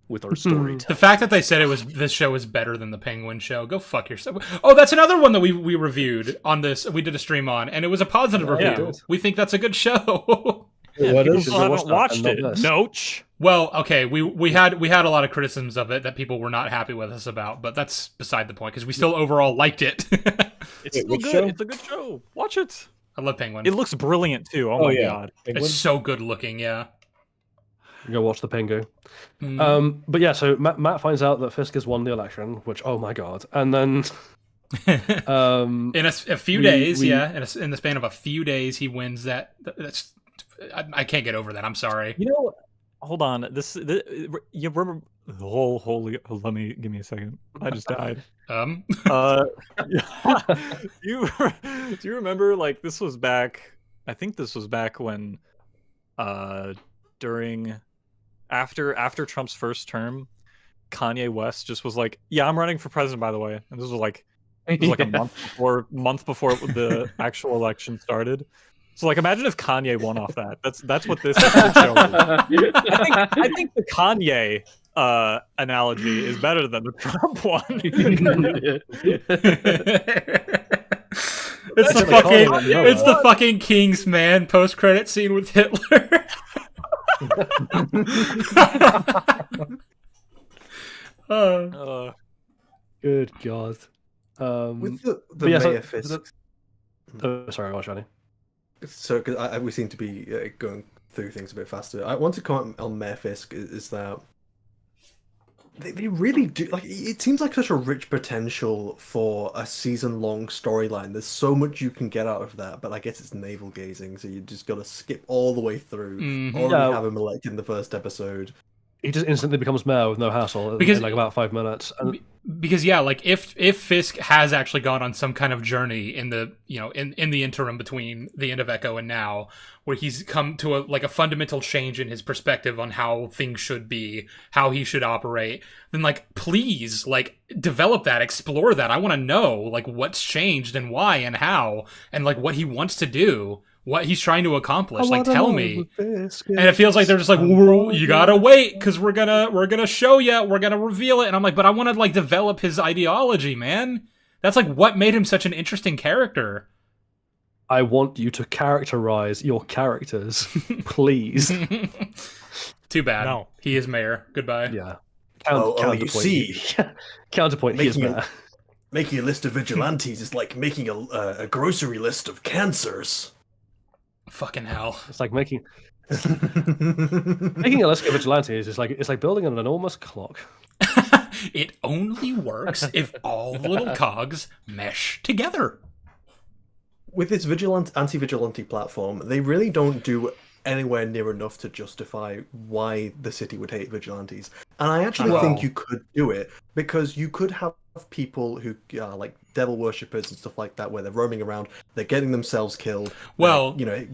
with our story. The fact that they said this show is better than the Penguin show, go fuck yourself. Oh, that's another one that we reviewed on this. We did a stream on, and it was a positive review. Yeah. We think that's a good show. What is? I haven't watched it. Noach. Well, okay, we had a lot of criticisms of it that people were not happy with us about, but that's beside the point because we still overall liked it. It's still good. Show? It's a good show. Watch it. I love Penguin. It looks brilliant too. Oh my god, Penguin? It's so good looking. Yeah. Go watch the Pingu. But yeah, so Matt finds out that Fisk has won the election, which oh my god, and then in a few days, in the span of a few days, he wins that. That's I can't get over that. I'm sorry. You know, hold on. This you remember? Holy, give me a second. I just died. Do you remember? Like this was back. I think this was back when, after Trump's first term, Kanye West just was like, "Yeah, I'm running for president." By the way, and this was like a month before the actual election started. So, like, imagine if Kanye won off that. That's what this show is. I think the Kanye analogy is better than the Trump one. It's the fucking King's Man post-credit scene with Hitler. Good God. With the Mayor Fisk. Sorry, what, Shani? So, because we seem to be going through things a bit faster. I want to comment on Mayor Fisk is that They really do. Like, it seems like such a rich potential for a season-long storyline. There's so much you can get out of that, but I guess it's navel gazing, so you just gotta skip all the way through. Already have him elected in the first episode. He just instantly becomes mayor with no hassle in like about 5 minutes. Because yeah, like if Fisk has actually gone on some kind of journey in the in the interim between the end of Echo and now, where he's come to a fundamental change in his perspective on how things should be, how he should operate, then like please like develop that, explore that. I want to know like what's changed and why and how, and like what he wants to do, what he's trying to accomplish. Like tell me. And it feels like they're just like, you gotta wait because we're gonna show you, we're gonna reveal it. And I'm like, but I want to like develop his ideology, man. That's like what made him such an interesting character. I want you to characterize your characters, please. Too bad. No. He is mayor. Goodbye. Yeah. You see, counterpoint. He is mayor. Making a list of vigilantes is like making a grocery list of cancers. Fucking hell. It's like making a list of vigilantes is like it's like building an enormous clock. It only works if all the little cogs mesh together. With this anti-vigilante platform, they really don't do anywhere near enough to justify why the city would hate vigilantes. And I actually think you could do it, because you could have people who are like devil worshippers and stuff like that, where they're roaming around, they're getting themselves killed,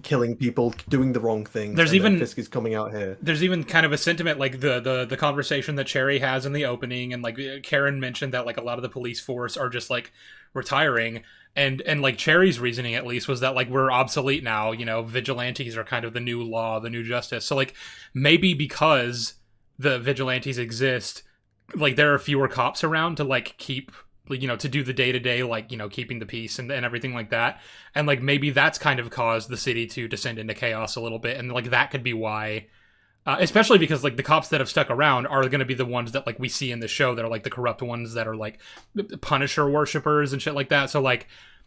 killing people, doing the wrong thing. There's even Fisk is coming out here. There's even kind of a sentiment like the conversation that Cherry has in the opening, and like Karen mentioned that like a lot of the police force are just like retiring. And like Cherry's reasoning at least was that like we're obsolete now, vigilantes are kind of the new law, the new justice. So like maybe because the vigilantes exist, like there are fewer cops around to like keep, to do the day-to-day, like, keeping the peace and everything like that. And like maybe that's kind of caused the city to descend into chaos a little bit. And like that could be why, especially because like the cops that have stuck around are going to be the ones that like we see in the show that are like the corrupt ones that are like Punisher worshippers and shit like that. So like,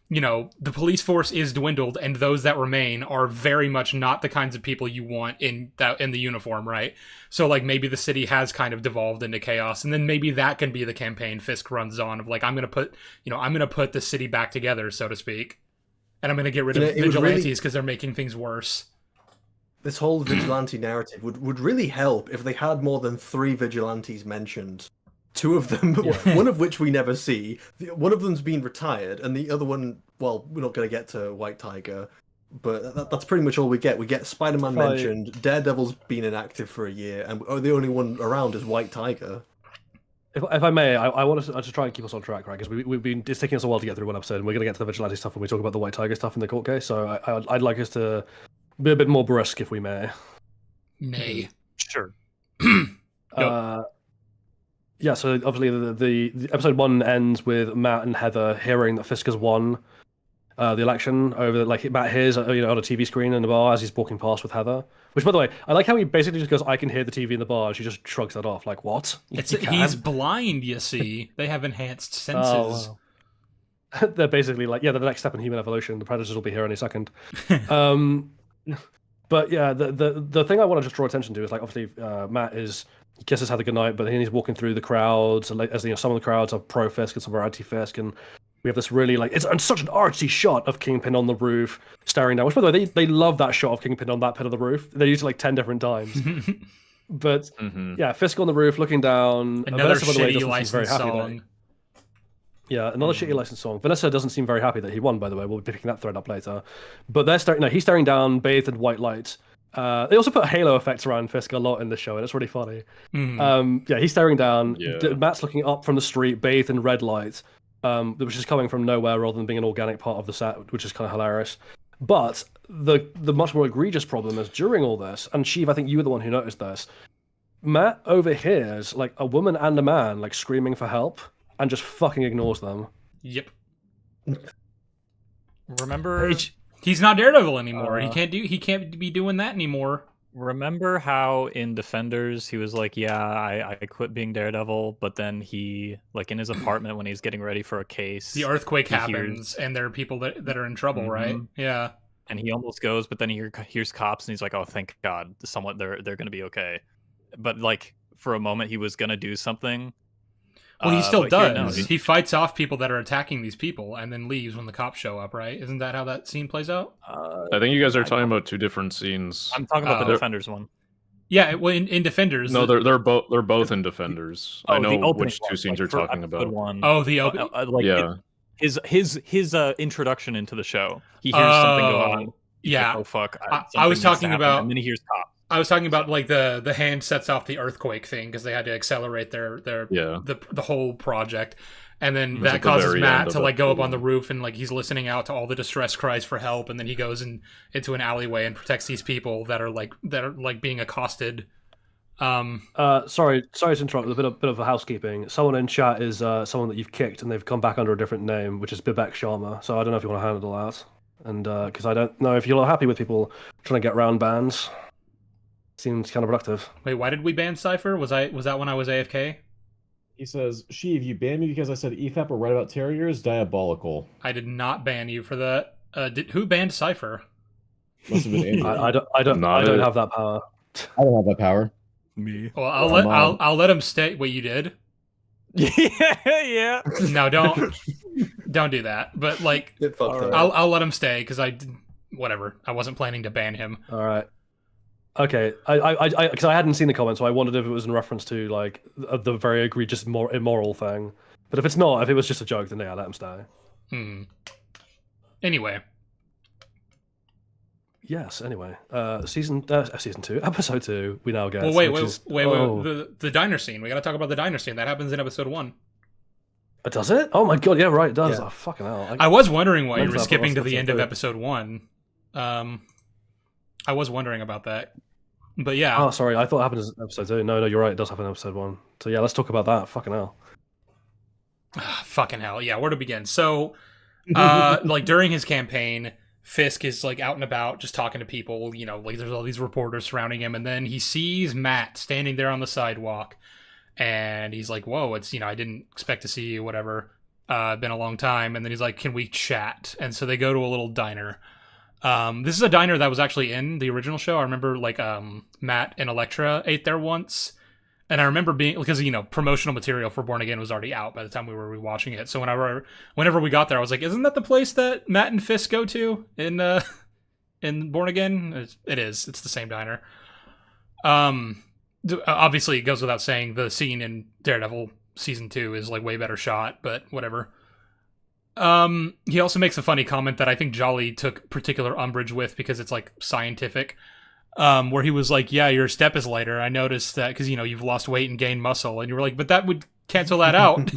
the police force is dwindled, and those that remain are very much not the kinds of people you want in the uniform, right? So like maybe the city has kind of devolved into chaos, and then maybe that can be the campaign Fisk runs on of like I'm gonna put the city back together, so to speak, and I'm gonna get rid of vigilantes because they're making things worse. This whole vigilante narrative would really help if they had more than 3 vigilantes mentioned. 2 of them, one of which we never see. One of them's been retired, and the other one, well, we're not going to get to White Tiger, but that's pretty much all we get. We get Spider-Man mentioned, Daredevil's been inactive for a year, and the only one around is White Tiger. If I may, I want to try and keep us on track, right? Because it's taking us a while to get through one episode, and we're going to get to the vigilante stuff when we talk about the White Tiger stuff in the court case. So I'd like us to be a bit more brisk, if we may. Nay. Sure. Yeah, so obviously the episode 1 ends with Matt and Heather hearing that Fisk has won the election over, like, Matt hears on a TV screen in the bar as he's walking past with Heather. Which, by the way, I like how he basically just goes, "I can hear the TV in the bar," and she just shrugs that off, like, "What? He's blind, you see. They have enhanced senses." Oh, wow. They're basically like, the next step in human evolution. The predators will be here any second. But yeah, the thing I want to just draw attention to is, like, obviously Matt he kisses Heather goodnight, but then he's walking through the crowds, and as some of the crowds are pro Fisk and some are anti Fisk, and we have this really it's such an artsy shot of Kingpin on the roof staring down. Which, by the way, they love that shot of Kingpin on that pit of the roof. They use it like 10 different times. But yeah, Fisk on the roof looking down. Another Vanessa, by the way, shitty licensed song. Yeah, another shitty licensed song. Vanessa doesn't seem very happy that he won, by the way. We'll be picking that thread up later. But he's staring down, bathed in white light. They also put halo effects around Fisk a lot in the show, and it's really funny. He's staring down. Yeah. Matt's looking up from the street, bathed in red light, which is coming from nowhere rather than being an organic part of the set, which is kind of hilarious. But the much more egregious problem is during all this, and Sheev, I think you were the one who noticed this, Matt overhears like a woman and a man like screaming for help and just fucking ignores them. Yep. Remember... He's not Daredevil anymore. He can't be doing that anymore. Remember how in Defenders he was like, "Yeah, I quit being Daredevil," but then he, like, in his apartment when he's getting ready for a case, the earthquake happens, and there are people that are in trouble, right? Yeah. And he almost goes, but then he hears cops, and he's like, "Oh, thank God, they're going to be okay." But like for a moment he was gonna do something. Well, he still does. Here, no, he fights off people that are attacking these people and then leaves when the cops show up, right? Isn't that how that scene plays out? I think you guys are talking about two different scenes. I'm talking about the Defenders one. Yeah, well, in Defenders. No, they're both in Defenders. I know which two scenes you're talking about. Oh, the opening. Yeah. His introduction into the show. He hears something go on. Yeah. Like, oh fuck! I was talking about. And then he hears cops. I was talking about like the hand sets off the earthquake thing because they had to accelerate the whole project, and then that causes Matt to like go up on the roof and like he's listening out to all the distress cries for help, and then he goes into an alleyway and protects these people that are being accosted. Sorry to interrupt. A bit of housekeeping. Someone in chat is someone that you've kicked, and they've come back under a different name, which is Bibek Sharma. So I don't know if you want to handle that, and because I don't know if you're happy with people trying to get round bans. Seems counterproductive. Wait, why did we ban Cypher? Was that when I was AFK? He says, Sheev, you banned me because I said EFAP or right about terriers? Diabolical. I did not ban you for that. Who banned Cypher? Must have been Andrew. I don't have that power. I don't have that power. Me. Well, I'll let him stay. Wait, you did? Yeah. No, don't do that. But like, I'll let him stay because whatever. I wasn't planning to ban him. All right. Okay, because I hadn't seen the comment, so I wondered if it was in reference to like the very egregious immoral thing. But if it's not, if it was just a joke, then yeah, let him stay. Anyway. Yes. Anyway, season 2, episode 2. We now get. Well, wait. The diner scene. We got to talk about the diner scene. That happens in episode 1. Does it? Oh my god! Yeah, right. It does. Yeah. Oh, fucking hell! I was wondering why you were skipping to the end of episode 1. I was wondering about that. But yeah. Oh, sorry. I thought it happened in episode 2. No, you're right. It does happen in episode 1. So yeah, let's talk about that. Fucking hell. Fucking hell. Yeah, where to begin? So, like during his campaign, Fisk is like out and about, just talking to people. You know, like there's all these reporters surrounding him, and then he sees Matt standing there on the sidewalk, and he's like, "Whoa, it's I didn't expect to see you. Whatever. Been a long time." And then he's like, "Can we chat?" And so they go to a little diner. This is a diner that was actually in the original show. I remember like Matt and Elektra ate there once, and I remember being because promotional material for Born Again was already out by the time we were rewatching it. So whenever we got there, I was like, "Isn't that the place that Matt and Fisk go to in Born Again?" It is. It's the same diner. Obviously, it goes without saying the scene in Daredevil season 2 is like way better shot, but whatever. He also makes a funny comment that I think Jolly took particular umbrage with because it's like scientific, where he was like, "Yeah, your step is lighter. I noticed that because you've lost weight and gained muscle," and you were like, "But that would cancel that out."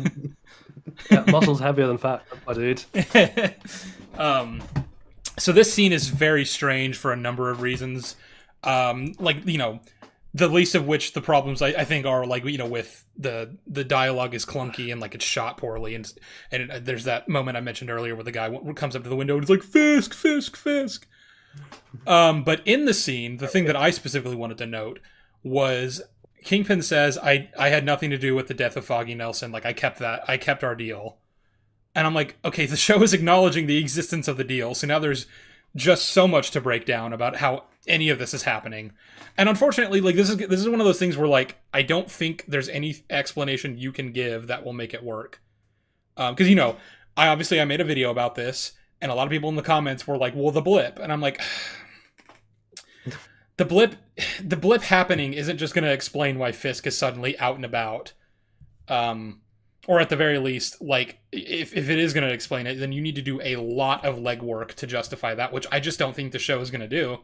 Yeah, muscle's heavier than fat, my dude. So this scene is very strange for a number of reasons. The least of which the problems I think are like with the dialogue is clunky and like it's shot poorly and there's that moment I mentioned earlier where the guy comes up to the window and is like Fisk, Fisk, Fisk. But in the scene, the thing that I specifically wanted to note was Kingpin says I had nothing to do with the death of Foggy Nelson. Like I kept our deal, and I'm like, okay, the show is acknowledging the existence of the deal, so now there's just so much to break down about how any of this is happening. And unfortunately, like this is one of those things where like I don't think there's any explanation you can give that will make it work. Because I made a video about this, and a lot of people in the comments were like, "Well, the blip," and I'm like, the blip happening isn't just going to explain why Fisk is suddenly out and about. Or at the very least, like, if it is going to explain it, then you need to do a lot of legwork to justify that, which I just don't think the show is going to do.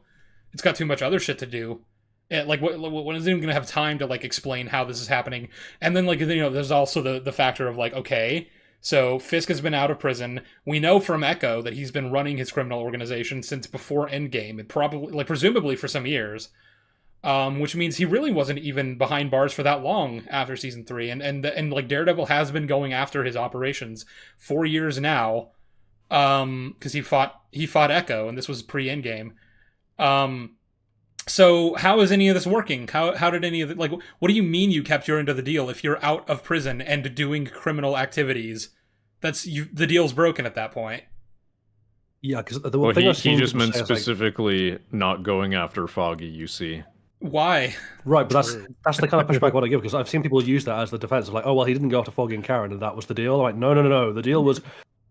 It's got too much other shit to do. Like, when is it even going to have time to, like, explain how this is happening? And then, like, there's also the factor of, like, okay, so Fisk has been out of prison. We know from Echo that he's been running his criminal organization since before Endgame, and probably, like, presumably for some years. Which means he really wasn't even behind bars for that long after season 3, and like Daredevil has been going after his operations for years now, because he fought Echo, and this was pre-Endgame. So how is any of this working? How did any of it, like, what do you mean you kept your end of the deal if you're out of prison and doing criminal activities? The deal's broken at that point. Yeah, because he just meant specifically like, not going after Foggy. You see. Why? Right, but that's the kind of pushback I want to give, because I've seen people use that as the defense of like, oh well, he didn't go after Foggy and Karen, and that was the deal. I'm like, no. The deal was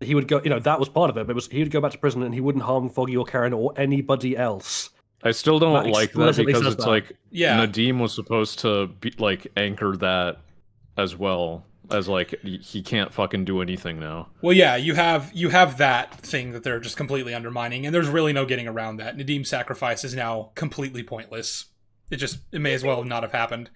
he would go. That was part of it. But he would go back to prison and he wouldn't harm Foggy or Karen or anybody else. I still don't like that because it's like yeah. Nadim was supposed to be like anchor that as well as like he can't fucking do anything now. Well, yeah, you have that thing that they're just completely undermining, and there's really no getting around that. Nadim's sacrifice is now completely pointless. It may as well not have happened.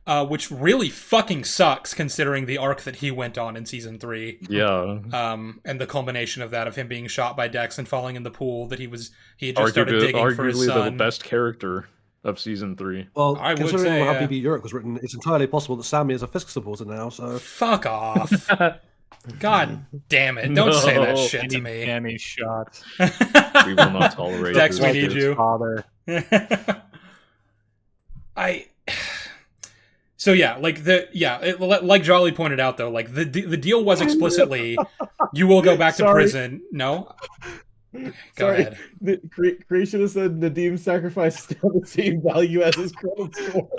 Which really fucking sucks considering the arc that he went on in season 3. Yeah. And the culmination of that, of him being shot by Dex and falling in the pool that he had just started digging for his son. Arguably the best character of season 3. Well, I would considering say, how BB Urich was written, it's entirely possible that Sammy is a Fisk supporter now, so... Fuck off. God damn it. Don't say that shit to me. Any shot. We will not tolerate Dex, we need you. Father. So yeah, like Jolly pointed out though, like the deal was explicitly, you will go back to prison. No, go ahead. The creationist said Nadim's sacrifice still the same value as his credit score.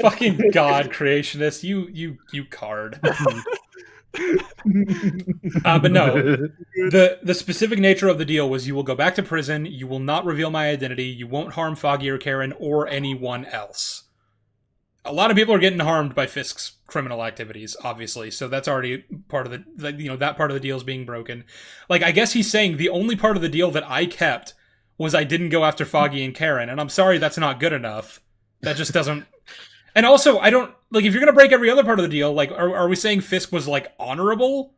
Fucking God, creationist, you card. But no, the specific nature of the deal was you will go back to prison, you will not reveal my identity, you won't harm Foggy or Karen or anyone else. A lot of people are getting harmed by Fisk's criminal activities, obviously, so that's already part of that part of the deal is being broken. Like, I guess he's saying the only part of the deal that I kept was I didn't go after Foggy and Karen, and I'm sorry, that's not good enough. That just doesn't... And also, I don't... Like, if you're gonna break every other part of the deal, like, are we saying Fisk was, like, honorable?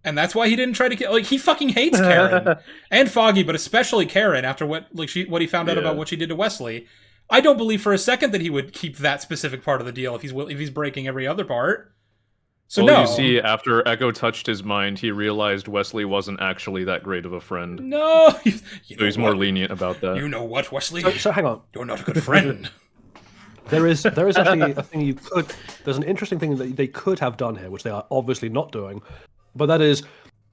And that's why he didn't try to kill... Like, he fucking hates Karen. And Foggy, but especially Karen, after what he found out about what she did to Wesley. I don't believe for a second that he would keep that specific part of the deal if he's breaking every other part. So well, no. You see, after Echo touched his mind, he realized Wesley wasn't actually that great of a friend. No! So he's more lenient about that. You know what, Wesley? So hang on. You're not a good friend. There is actually a thing you could... There's an interesting thing that they could have done here, which they are obviously not doing, but that is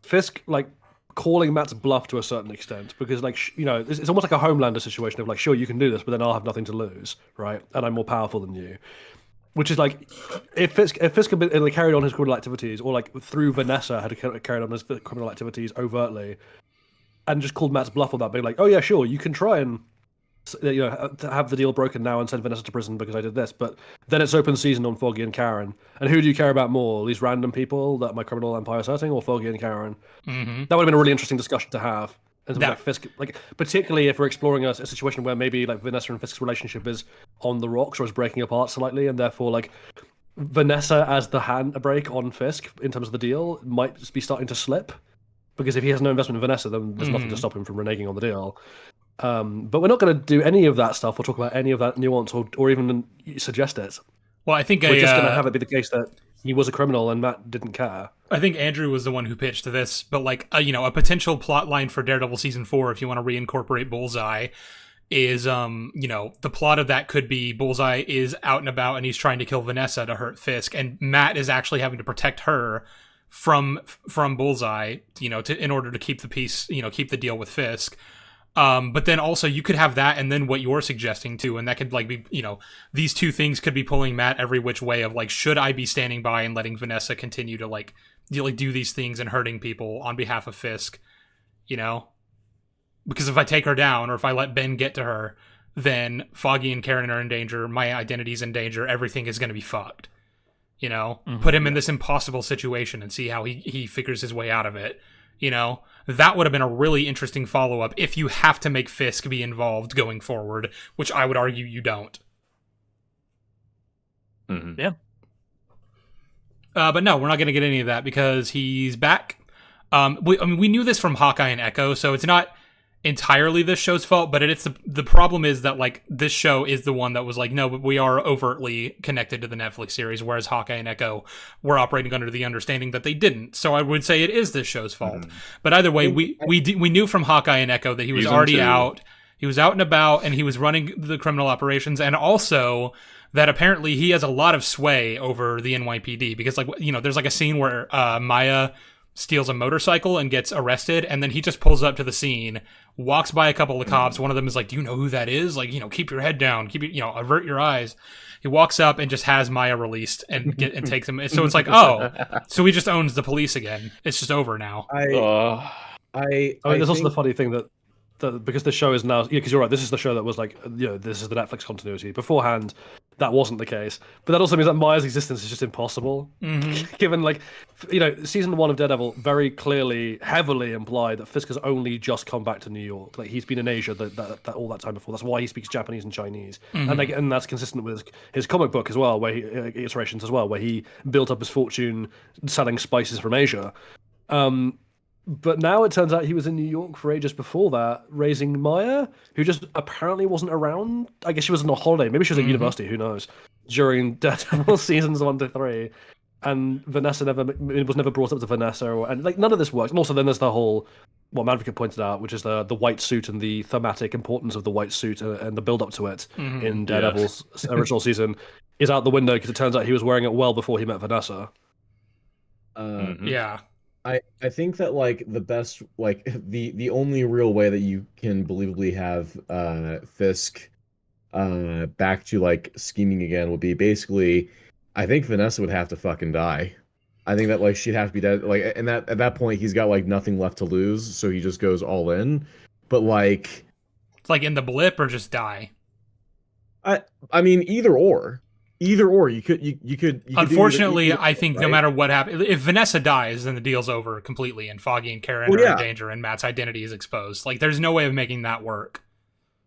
Fisk, like, calling Matt's bluff to a certain extent, because, like, it's almost like a Homelander situation of, like, sure, you can do this, but then I'll have nothing to lose, right? And I'm more powerful than you. Which is, like, if Fisk had been, like, carried on his criminal activities, or, like, through Vanessa had carried on his criminal activities overtly, and just called Matt's bluff on that, being like, oh yeah, sure, you can try and have the deal broken now and send Vanessa to prison because I did this, but then it's open season on Foggy and Karen. And who do you care about more? These random people that my criminal empire is hurting, or Foggy and Karen? Mm-hmm. That would have been a really interesting discussion to have. Like Fisk, like, particularly if we're exploring a situation where maybe like Vanessa and Fisk's relationship is on the rocks or is breaking apart slightly, and therefore like Vanessa as the handbrake on Fisk in terms of the deal might be starting to slip, because if he has no investment in Vanessa, then there's nothing to stop him from reneging on the deal. But we're not going to do any of that stuff or talk about any of that nuance or even suggest it. Well, I think we're just going to have it be the case that he was a criminal and Matt didn't care. I think Andrew was the one who pitched this, but like a potential plot line for Daredevil season 4, if you want to reincorporate Bullseye, is the plot of that could be Bullseye is out and about and he's trying to kill Vanessa to hurt Fisk, and Matt is actually having to protect her from Bullseye, in order to keep the peace, keep the deal with Fisk. But then also you could have that, and then what you're suggesting too, and that could like be, these two things could be pulling Matt every which way of like, should I be standing by and letting Vanessa continue to like do these things and hurting people on behalf of Fisk, because if I take her down or if I let Ben get to her, then Foggy and Karen are in danger, my identity's in danger, everything is going to be fucked. Put him in this impossible situation and see how he figures his way out of it. That would have been a really interesting follow-up if you have to make Fisk be involved going forward, which I would argue you don't. Mm-hmm. Yeah. But no, we're not going to get any of that because he's back. We knew this from Hawkeye and Echo, so it's not entirely this show's fault, but it's the problem is that like this show is the one that was like, no, but we are overtly connected to the Netflix series, whereas Hawkeye and Echo were operating under the understanding that they didn't. So I would say it is this show's fault. But either way, we knew from Hawkeye and Echo that he was already out. He was out and about, and he was running the criminal operations, and also that apparently he has a lot of sway over the NYPD, because like there's like a scene where Maya steals a motorcycle and gets arrested, and then he just pulls up to the scene, walks by a couple of cops. One of them is like, "Do you know who that is? Like, keep your head down, keep it, avert your eyes." He walks up and just has Maya released and takes him. So it's like, oh, so he just owns the police again. It's just over now. I mean, there's also the funny thing that because the show is now, because you're right, this is the show that was like, this is the Netflix continuity. Beforehand, that wasn't the case. But that also means that Maya's existence is just impossible. Mm-hmm. Given, like, season 1 of Daredevil very clearly, heavily implied that Fisk has only just come back to New York. Like, he's been in Asia that all that time before. That's why he speaks Japanese and Chinese. Mm-hmm. And that's consistent with his comic book as well, where iterations as well, where he built up his fortune selling spices from Asia. But now it turns out he was in New York for ages before that, raising Maya, who just apparently wasn't around. I guess she was on a holiday. Maybe she was at university, who knows, during Daredevil seasons 1 to 3. And Vanessa was never brought up to Vanessa. And like none of this works. And also then there's the whole, what Madvocate pointed out, which is the white suit and the thematic importance of the white suit and the build-up to it in Daredevil's original season is out the window because it turns out he was wearing it well before he met Vanessa. Yeah. I think that like the best, like the only real way that you can believably have Fisk back to like scheming again would be basically, I think Vanessa would have to fucking die. I think that like she'd have to be dead. Like, and at that point he's got like nothing left to lose, so he just goes all in. But like, it's like in the blip or just die. I mean either or. Either or, you could. Unfortunately, I think right? No matter what happens, if Vanessa dies, then the deal's over completely, and Foggy and Karen are in danger, and Matt's identity is exposed. Like, there's no way of making that work.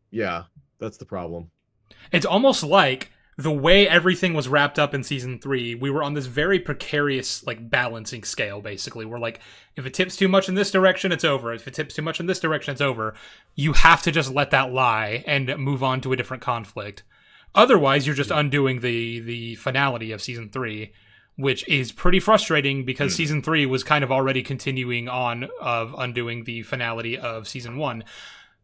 Yeah, that's the problem. It's almost like the way everything was wrapped up in season 3, we were on this very precarious, like, balancing scale, basically. We're like, if it tips too much in this direction, it's over. If it tips too much in this direction, it's over. You have to just let that lie and move on to a different conflict. Otherwise, you're just undoing the finality of season 3, which is pretty frustrating because season 3 was kind of already continuing on of undoing the finality of season 1.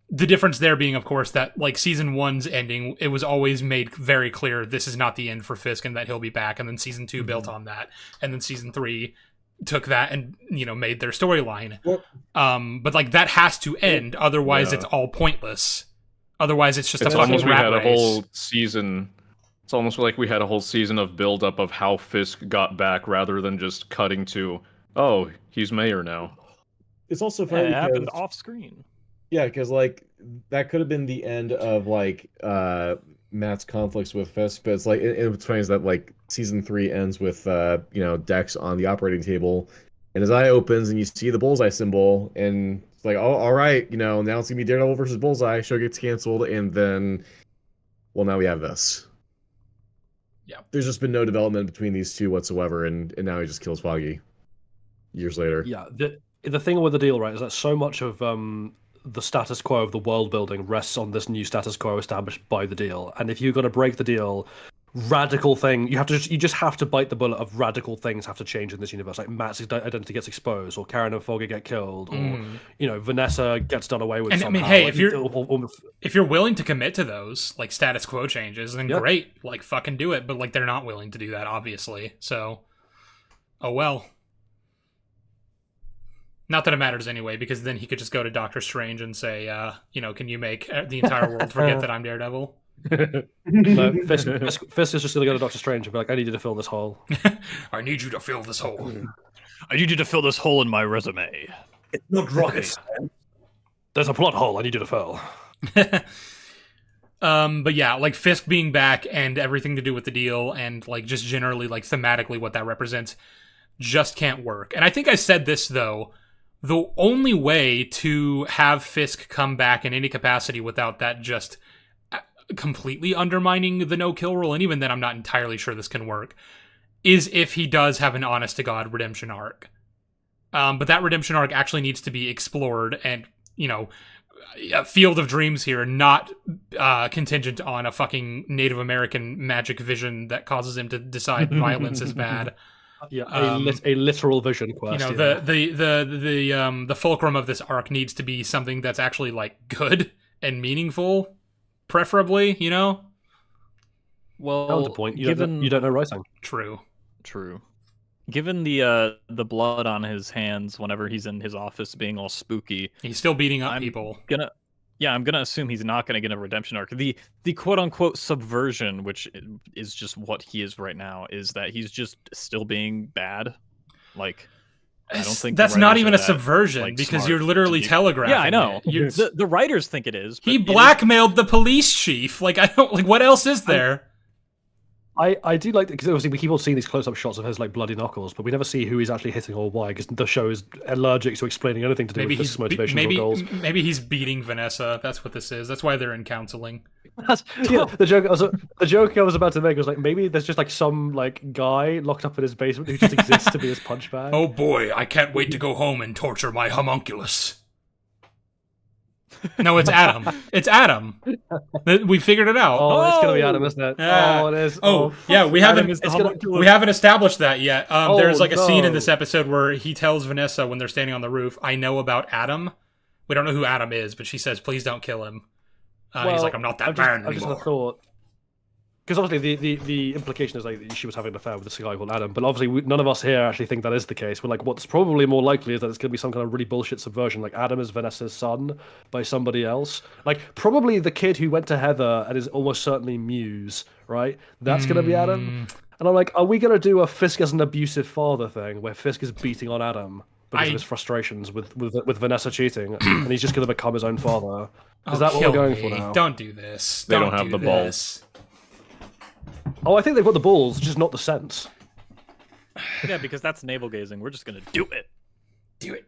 The difference there being, of course, that like season 1's ending, it was always made very clear this is not the end for Fisk and that he'll be back. And then season 2 built on that, and then season 3 took that and made their storyline. But like that has to end, otherwise it's all pointless. Otherwise, it's just a fucking rat race. A whole season. It's almost like we had a whole season of build-up of how Fisk got back, rather than just cutting to, oh, he's mayor now. It's also funny it happened off screen. Yeah, because like that could have been the end of like Matt's conflicts with Fisk, but it's like it's funny is that like season 3 ends with Dex on the operating table, and his eye opens and you see the bullseye symbol and. It's like, oh, all right, now it's gonna be Daredevil versus Bullseye. Show gets canceled, and then, well, now we have this. Yeah, there's just been no development between these two whatsoever, and now he just kills Foggy years later. Yeah, the thing with the deal, right, is that so much of the status quo of the world building rests on this new status quo established by the deal, and if you're gonna break the deal. Radical thing you just have to bite the bullet of radical things have to change in this universe, like Matt's identity gets exposed, or Karen and Foggy get killed, or Vanessa gets done away with. And somehow. I mean, hey, if you're willing to commit to those like status quo changes, then great, like fucking do it. But like they're not willing to do that, obviously. So, oh well. Not that it matters anyway, because then he could just go to Doctor Strange and say, can you make the entire world forget that I'm Daredevil? No, Fisk is just going to go to Doctor Strange and be like, I need you to fill this hole. I need you to fill this hole. I need you to fill this hole in my resume. It's not rocket science. There's a plot hole I need you to fill. But yeah, like Fisk being back and everything to do with the deal and like just generally like thematically what that represents just can't work. And I think I said this though, the only way to have Fisk come back in any capacity without that just completely undermining the no-kill rule, and even then I'm not entirely sure this can work, is if he does have an honest-to-God redemption arc. But that redemption arc actually needs to be explored and, a field of dreams here, not contingent on a fucking Native American magic vision that causes him to decide violence is bad. Yeah, a literal vision quest. The fulcrum of this arc needs to be something that's actually like good and meaningful. Preferably, Well, counterpoint. You don't know writing. True. given the blood on his hands whenever he's in his office being all spooky, he's still beating up people. I'm gonna assume he's not gonna get a redemption arc. The quote unquote subversion, which is just what he is right now, is that he's just still being bad. Like, I don't think that's not even a subversion, because you're literally telegraphing. Yeah, I know. The writers think it is. He blackmailed the police chief. Like, I don't like. What else is there? I do like, because obviously we keep on seeing these close-up shots of his like bloody knuckles, but we never see who he's actually hitting or why, because the show is allergic to explaining anything to do with his motivations or goals. Maybe he's beating Vanessa. That's what this is. That's why they're in counseling. The joke I was about to make was like, maybe there's just like some like guy locked up in his basement who just exists to be his punch bag. Oh boy, I can't wait to go home and torture my homunculus. No, it's Adam. It's Adam. We figured it out. Oh, it's gonna be Adam, isn't it? Oh, it is. Yeah, we haven't established that yet. There's like a scene in this episode where he tells Vanessa when they're standing on the roof, "I know about Adam." We don't know who Adam is, but she says, "Please don't kill him." He's like, "I'm not that man anymore." I just had a thought. Because obviously the implication is like she was having an affair with this guy called Adam, but obviously none of us here actually think that is the case. We're like, what's probably more likely is that it's going to be some kind of really bullshit subversion, like Adam is Vanessa's son by somebody else. Like, probably the kid who went to Heather and is almost certainly Muse, right? That's going to be Adam. And I'm like, are we going to do a Fisk as an abusive father thing, where Fisk is beating on Adam because of his frustrations with Vanessa cheating, and he's just going to become his own father? Is that what we're going for now? Don't do this. They don't have the balls. Oh, I think they've got the balls, just not the sense. Yeah, because that's navel gazing. We're just gonna do it. Do it.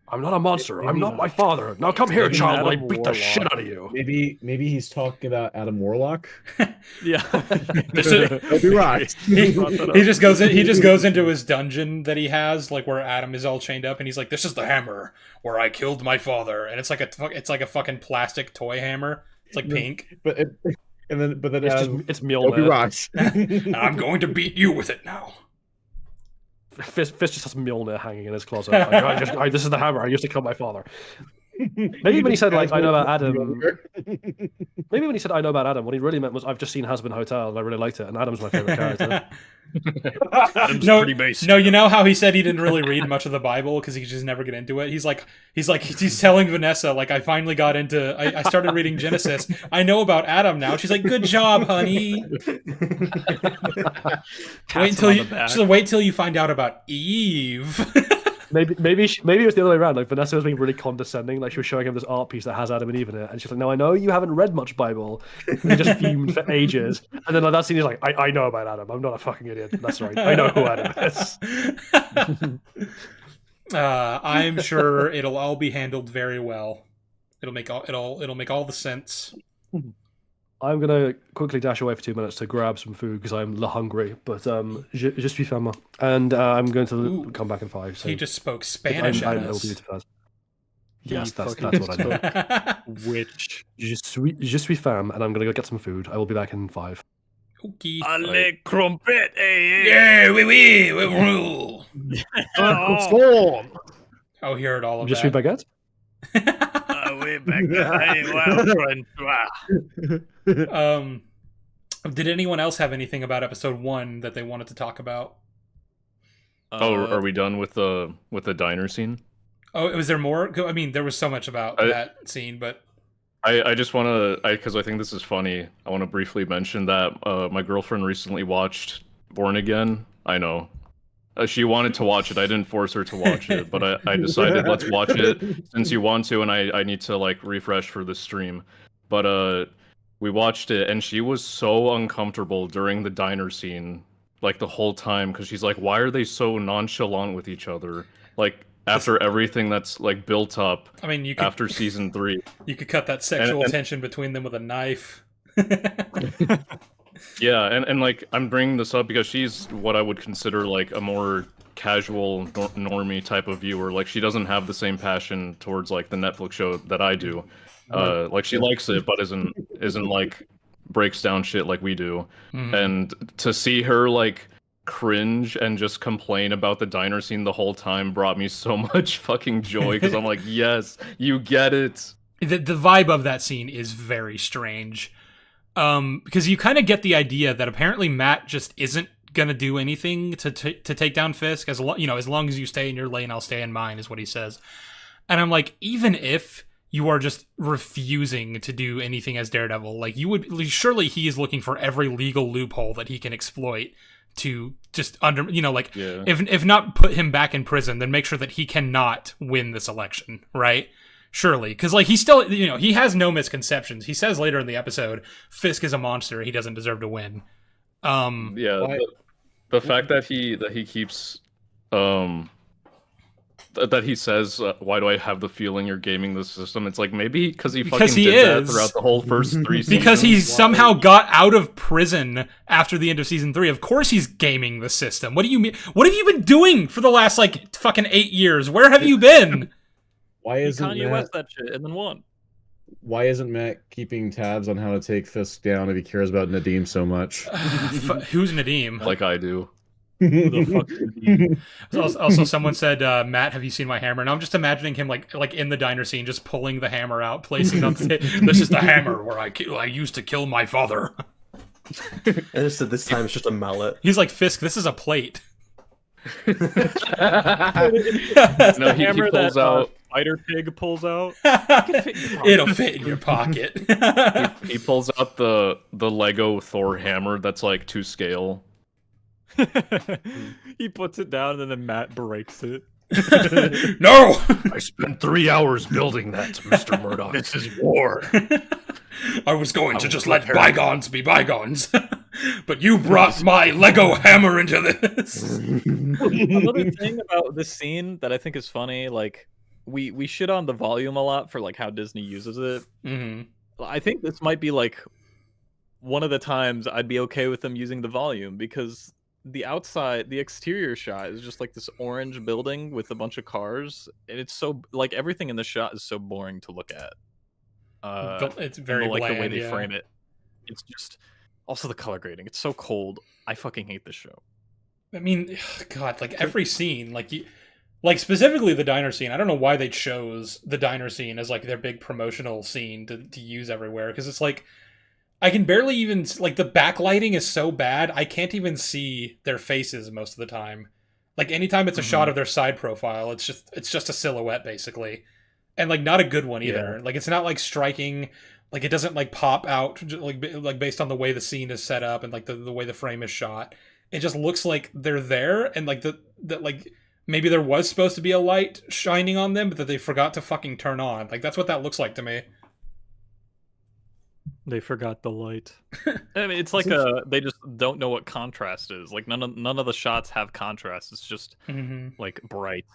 I'm not a monster. I'm not my father. Now come here, child, while I beat the shit out of you. Maybe he's talking about Adam Warlock. Yeah. That'd be right. He just goes into his dungeon that he has, like where Adam is all chained up, and he's like, "This is the hammer where I killed my father," and it's like a fucking plastic toy hammer. It's like pink. But then it's Mjolnir. I'm going to beat you with it now. Fist just has Mjolnir hanging in his closet. This is the hammer I used to kill my father. Maybe when he said like I know about Adam. Maybe when he said I know about Adam, what he really meant was I've just seen Has Been Hotel and I really liked it, and Adam's my favorite character. Adam's pretty basic. No, you know how he said he didn't really read much of the Bible because he could just never get into it. He's telling Vanessa like I finally got into. I started reading Genesis. I know about Adam now. She's like, good job, honey. Wait till you find out about Eve. Maybe it was the other way around. Like Vanessa was being really condescending. Like she was showing him this art piece that has Adam and Eve in it, and she's like, "No, I know you haven't read much Bible." And he just fumed for ages. And then like that scene, he's like, "I know about Adam. I'm not a fucking idiot. That's right. I know who Adam is." I'm sure it'll all be handled very well. It'll make all the sense. I'm gonna quickly dash away for 2 minutes to grab some food because I'm hungry. But je suis faim, and I'm going to come back in 5. So he just spoke Spanish at us. Yes, that's what I did. Which je suis faim, and I'm gonna go get some food. I will be back in 5. Okay. Allez, crumpet, yeah, we rule. I'll hear it all of Je suis baguette. Did anyone else have anything about episode 1 that they wanted to talk about? Are we done with the diner scene? Oh, was there more? I mean, there was so much about that scene, but I just want to, because I think this is funny, I want to briefly mention that my girlfriend recently watched Born Again. I know. She wanted to watch it. I didn't force her to watch it, but I decided let's watch it since you want to, and I need to like refresh for the stream. But we watched it, and she was so uncomfortable during the diner scene, like the whole time, because she's like, "Why are they so nonchalant with each other?" Like after everything that's like built up. I mean, after season 3, you could cut that sexual tension between them with a knife. Yeah, and like I'm bringing this up because she's what I would consider like a more casual normie type of viewer. Like she doesn't have the same passion towards like the Netflix show that I do. Like she likes it, but isn't like breaks down shit like we do. And to see her like cringe and just complain about the diner scene the whole time brought me so much fucking joy because I'm like, yes, you get it. The vibe of that scene is very strange. Because you kind of get the idea that apparently Matt just isn't gonna do anything to take down Fisk? As long as you stay in your lane, I'll stay in mine, is what he says. And I'm like, even if you are just refusing to do anything as Daredevil, like surely he is looking for every legal loophole that he can exploit to just if not put him back in prison, then make sure that he cannot win this election, right? Surely, because like he still, he has no misconceptions. He says later in the episode, Fisk is a monster. He doesn't deserve to win. The fact that he keeps that he says, why do I have the feeling you're gaming the system? It's like, maybe because he did that throughout the whole first 3 seasons. Because he somehow got out of prison after the end of season 3. Of course he's gaming the system. What do you mean? What have you been doing for the last, like, fucking 8 years? Where have you been? Why isn't Kanye West that shit and then won? Why isn't Matt keeping tabs on how to take Fisk down if he cares about Nadim so much? Who's Nadim? Like I do. Who the fuck is Nadim? Also, someone said, Matt, have you seen my hammer? And I'm just imagining him like in the diner scene, just pulling the hammer out, placing it on the table. This is the hammer where I used to kill my father. And this time it's just a mallet. He's like, Fisk, this is a plate. No, he pulls out. Spider Pig pulls out. It'll fit in your pocket. He pulls out the Lego Thor hammer that's like to scale. He puts it down and then Matt breaks it. No! I spent 3 hours building that, Mr. Murdoch. This is war. I was going to just let bygones be bygones. But you brought my Lego hammer into this. Another thing about this scene that I think is funny, like, we shit on the volume a lot for like how Disney uses it. Mm-hmm. I think this might be like one of the times I'd be okay with them using the volume, because the exterior shot is just like this orange building with a bunch of cars, and it's so, like, everything in the shot is so boring to look at. It's very like bland, the way they frame it. It's just also the color grading. It's so cold. I fucking hate this show. I mean, God, like every scene, like specifically the diner scene. I don't know why they chose the diner scene as like their big promotional scene to use everywhere, because it's like, I can barely even, like, the backlighting is so bad, I can't even see their faces most of the time. Like, anytime it's a shot of their side profile, it's just a silhouette, basically. And, like, not a good one either. Yeah. Like, it's not, like, striking, like, it doesn't, like, pop out, like based on the way the scene is set up and, like, the way the frame is shot. It just looks like they're there, and, like, like, maybe there was supposed to be a light shining on them, but that they forgot to fucking turn on. Like, that's what that looks like to me. They forgot the light. I mean, it's like they just don't know what contrast is. Like none of the shots have contrast. It's just like bright,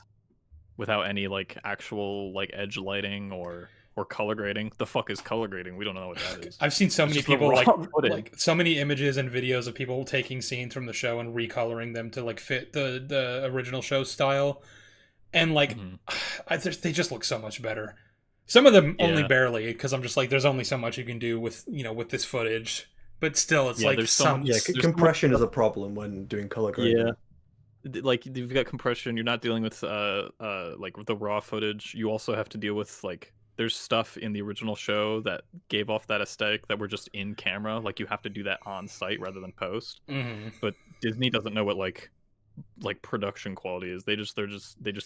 without any like actual like edge lighting or color grading. The fuck is color grading? We don't know what that is. I've seen so many people like so many images and videos of people taking scenes from the show and recoloring them to like fit the original show style, and like they just look so much better. Some of them only barely, because I'm just like, there's only so much you can do with with this footage. But still, it's like compression is a problem when doing color grading. Yeah, like you've got compression. You're not dealing with like the raw footage. You also have to deal with like, there's stuff in the original show that gave off that aesthetic that were just in camera. Like you have to do that on site rather than post. But Disney doesn't know what like production quality is. They just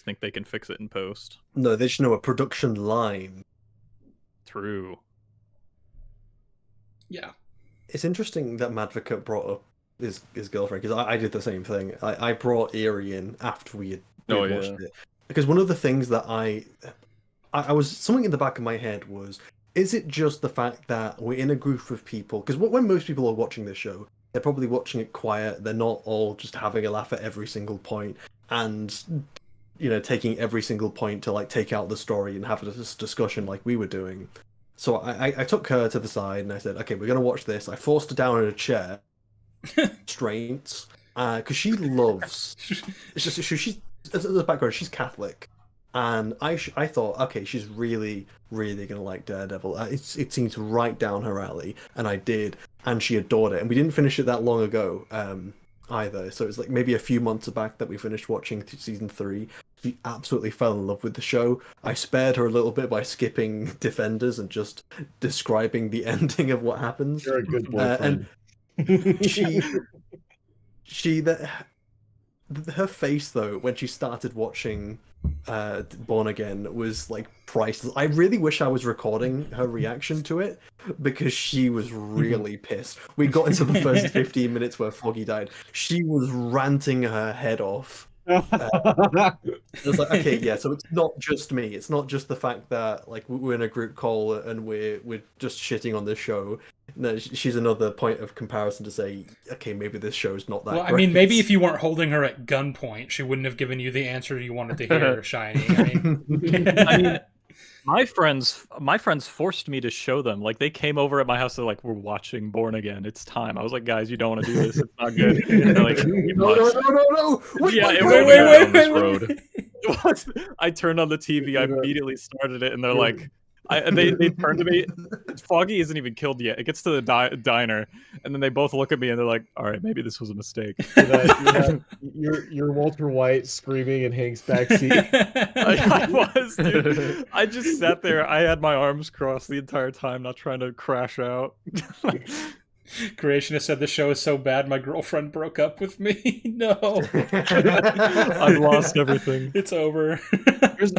think they can fix it in post. No, they just know a production line. True. Yeah. It's interesting that Madvocate brought up his girlfriend, because I did the same thing. I brought Eerie in after we had watched it, because one of the things that I was, something in the back of my head was, is it just the fact that we're in a group of people? Because when most people are watching this show, they're probably watching it quiet. They're not all just having a laugh at every single point and, taking every single point to like take out the story and have this discussion like we were doing. So I took her to the side and I said, okay, we're going to watch this. I forced her down in a chair, restraints, because she loves, she's, as a background, she's Catholic. And I thought, okay, she's really, really going to like Daredevil. It seems right down her alley, and I did, and she adored it. And we didn't finish it that long ago either, so it's like maybe a few months back that we finished watching season 3. She absolutely fell in love with the show. I spared her a little bit by skipping Defenders and just describing the ending of what happens. You're a good boyfriend. And her face though when she started watching Born Again was like priceless. I really wish I was recording her reaction to it because she was really pissed. We got into the first 15 minutes where Foggy died. She was ranting her head off. It was like, okay, yeah, so it's not just me. It's not just the fact that like we're in a group call and we're just shitting on this show. No, she's another point of comparison to say, okay, maybe this show's not that well, great. I mean, maybe if you weren't holding her at gunpoint, she wouldn't have given you the answer you wanted to hear, Shiny. I mean, my friends forced me to show them. Like, they came over at my house. They're like, "We're watching Born Again. It's time." I was like, "Guys, you don't want to do this. It's not good." And they're like, no. Wait, wait. I turned on the TV. I immediately started it, and they're like, they turned to me. Foggy isn't even killed yet. It gets to the diner, and then they both look at me, and they're like, "All right, maybe this was a mistake." You're Walter White screaming in Hank's backseat. I was, dude. I just sat there. I had my arms crossed the entire time, not trying to crash out. Creationist said the show is so bad my girlfriend broke up with me. No. I've lost everything. It's over.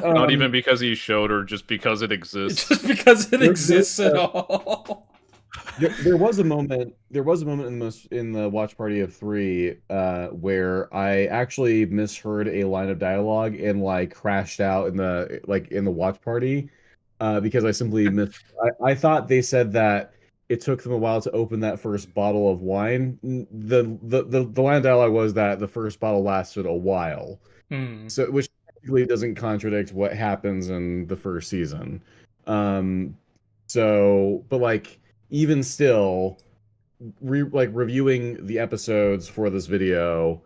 Not even because he showed her, just because it exists. Just because it exists at all. There was a moment in the watch party of 3 where I actually misheard a line of dialogue and like crashed out in the watch party because I simply missed. I thought they said that it took them a while to open that first bottle of wine. The line of dialogue was that the first bottle lasted a while, so which technically doesn't contradict what happens in the first season. So, but like even still, reviewing the episodes for this video,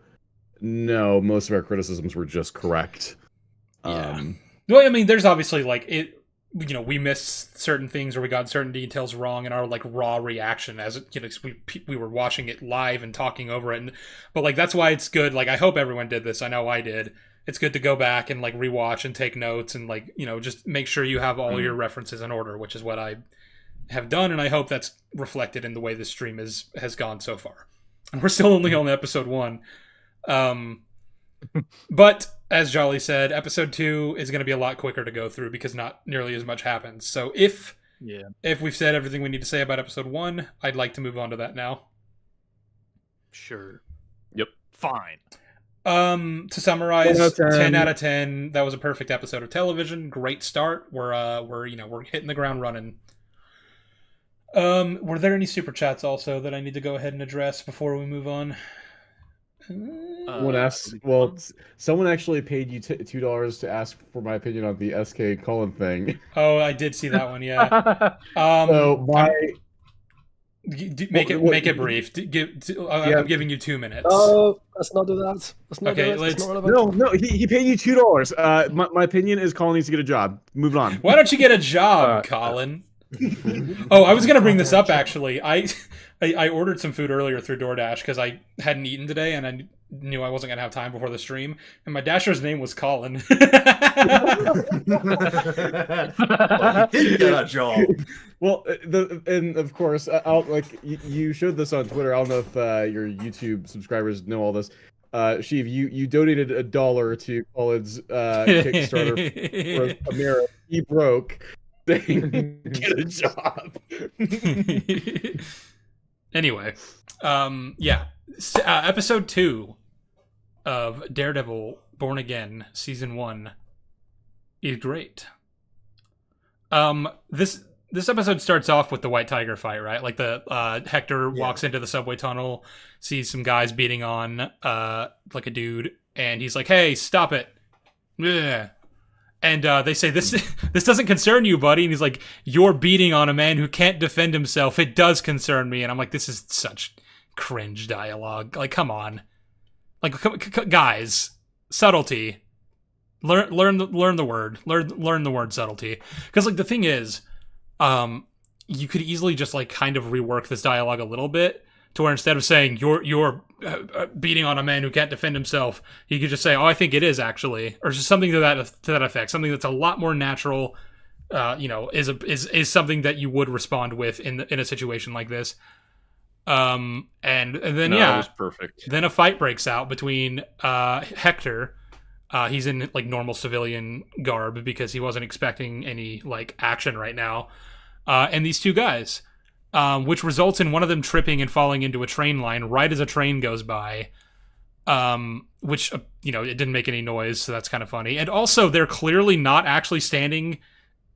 no, most of our criticisms were just correct. Yeah. Well, I mean, there's obviously like it. You know, we missed certain things or we got certain details wrong in our like raw reaction as you know we were watching it live and talking over it, but like that's why it's good. Like I hope everyone did this. I know I did. It's good to go back and like rewatch and take notes and like you know just make sure you have all your references in order, which is what I have done, and I hope that's reflected in the way this stream has gone so far. And we're still only on episode 1. But as Jolly said, episode 2 is going to be a lot quicker to go through because not nearly as much happens. So if we've said everything we need to say about episode 1, I'd like to move on to that now. Sure. Yep. Fine. To summarize, 10 out of 10. That was a perfect episode of television. Great start. We're hitting the ground running. Were there any super chats also that I need to go ahead and address before we move on? Someone actually paid you $2 to ask for my opinion on the SK Cullen thing. Oh, I did see that one. Yeah. Make it brief. I'm giving you 2 minutes. Oh, let's not do that. No. He paid you $2. My opinion is Colin needs to get a job. Move on. Why don't you get a job, Colin? Oh, I was gonna bring this up actually. I ordered some food earlier through DoorDash because I hadn't eaten today and I knew I wasn't gonna have time before the stream. And my Dasher's name was Colin. Well, he did get a job. Well, and of course, you showed this on Twitter. I don't know if your YouTube subscribers know all this. Sheev, you donated $1 to Colin's Kickstarter for a mirror. He broke. Saying, get a job. Anyway, episode 2 of Daredevil Born Again season 1 is great. This episode starts off with the White Tiger fight, right? Like the Hector walks into the subway tunnel, sees some guys beating on like a dude, and he's like, "Hey, stop it!" Yeah. And they say, this doesn't concern you, buddy. And he's like, "You're beating on a man who can't defend himself. It does concern me." And I'm like, this is such cringe dialogue. Like, come on. Like, guys, subtlety. Learn the word. Learn the word subtlety. Because, like, the thing is, you could easily just, like, kind of rework this dialogue a little bit to where instead of saying, you're beating on a man who can't defend himself, he could just say, "Oh, I think it is actually," or just something to that effect. Something that's a lot more natural. Is something that you would respond with in a situation like this. And then That was perfect. Then a fight breaks out between Hector. He's in like normal civilian garb because he wasn't expecting any like action right now. And these two guys, which results in one of them tripping and falling into a train line right as a train goes by. Which it didn't make any noise, so that's kind of funny. And also, they're clearly not actually standing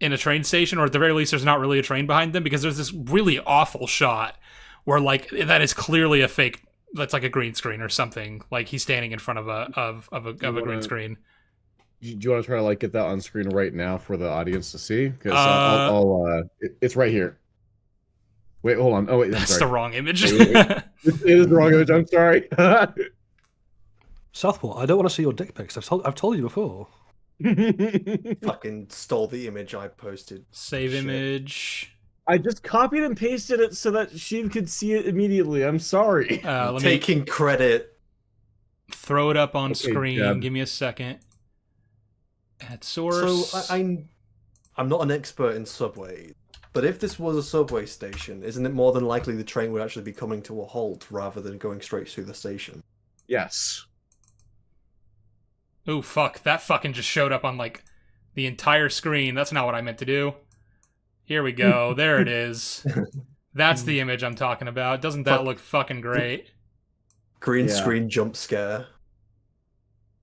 in a train station, or at the very least, there's not really a train behind them, because there's this really awful shot where like that is clearly a fake. That's like a green screen or something. Like he's standing in front of a green screen. Do you want to try to like get that on screen right now for the audience to see? Because it's right here. Wait, hold on. Oh wait, that's the wrong image. Wait. It is the wrong image. I'm sorry. Southpaw, I don't want to see your dick pics. I've told you before. Fucking stole the image I posted. Save image. I just copied and pasted it so that she could see it immediately. I'm sorry. Taking credit. Throw it up on screen. Deb. Give me a second. At source. So I'm not an expert in subways, but if this was a subway station, isn't it more than likely the train would actually be coming to a halt rather than going straight through the station? Yes. Oh, fuck. That fucking just showed up on, like, the entire screen. That's not what I meant to do. Here we go. There it is. That's the image I'm talking about. Doesn't that look fucking great? Green screen jump scare.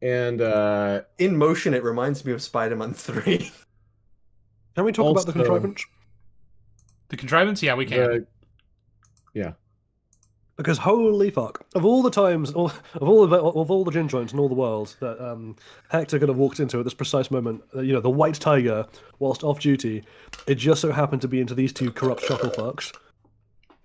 And, in motion, it reminds me of Spider-Man 3. Can we talk about the contrivance? The contrivance? Yeah, we can. Yeah. Because holy fuck, of all the times, of all the gin joints in all the world that Hector could have walked into at this precise moment, the White Tiger, whilst off duty, it just so happened to be into these two corrupt chuckle fucks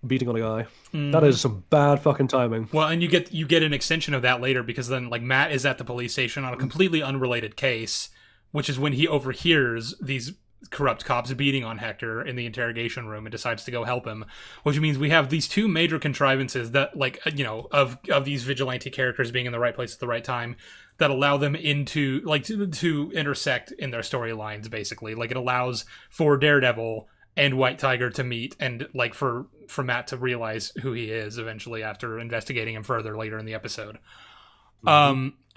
beating on a guy. That is some bad fucking timing. Well, and you get an extension of that later, because then like Matt is at the police station on a completely unrelated case, which is when he overhears these corrupt cops beating on Hector in the interrogation room and decides to go help him, which means we have these two major contrivances that like of these vigilante characters being in the right place at the right time that allow them into like to intersect in their storylines. Basically, like it allows for Daredevil and White Tiger to meet, and like for Matt to realize who he is eventually after investigating him further later in the episode.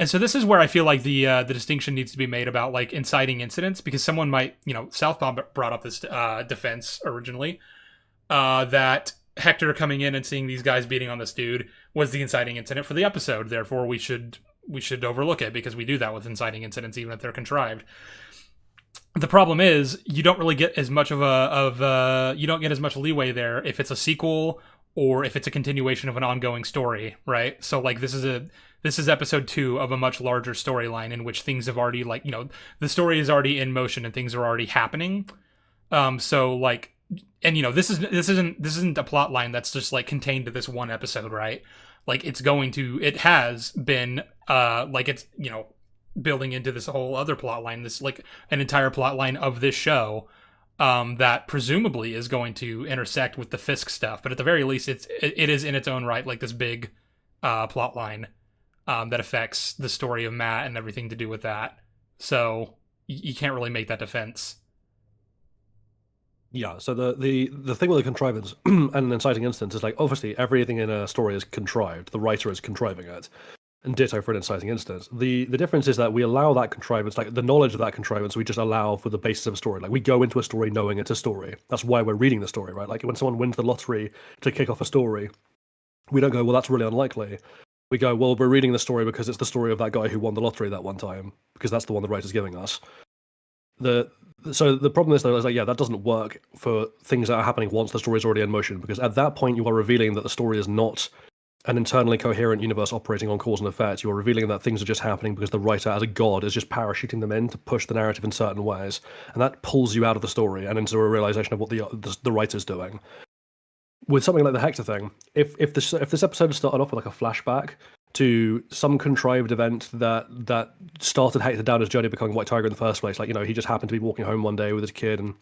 And so this is where I feel like the distinction needs to be made about like inciting incidents, because someone might, Southpaw brought up this defense originally, that Hector coming in and seeing these guys beating on this dude was the inciting incident for the episode. Therefore, we should overlook it because we do that with inciting incidents, even if they're contrived. The problem is you don't really get as much you don't get as much leeway there if it's a sequel or if it's a continuation of an ongoing story, right? So like this is episode 2 of a much larger storyline in which things have already the story is already in motion and things are already happening. So like, and this isn't a plot line that's just like contained to this one episode, right? Like it has been building into this whole other plot line, this like an entire plot line of this show that presumably is going to intersect with the Fisk stuff, but at the very least it is in its own right like this big plot line that affects the story of Matt and everything to do with that. So you can't really make that defense. Yeah, so the thing with the contrivance and an inciting instance is like obviously everything in a story is contrived. The writer is contriving it. And ditto for an inciting instance. The difference is that we allow that contrivance, like the knowledge of that contrivance, we just allow for the basis of a story. Like we go into a story knowing it's a story. That's why we're reading the story, right? Like when someone wins the lottery to kick off a story, we don't go, well, that's really unlikely. We go, well, we're reading the story because it's the story of that guy who won the lottery that one time, because that's the one the writer's giving us. So the problem is, though, is like, yeah, that doesn't work for things that are happening once the story is already in motion, because at that point you are revealing that the story is not an internally coherent universe operating on cause and effect. You're revealing that things are just happening because the writer, as a god, is just parachuting them in to push the narrative in certain ways, and that pulls you out of the story and into a realization of what the writer's doing. With something like the Hector thing, if this episode started off with like a flashback to some contrived event that started Hector down his journey becoming White Tiger in the first place, like he just happened to be walking home one day with his kid and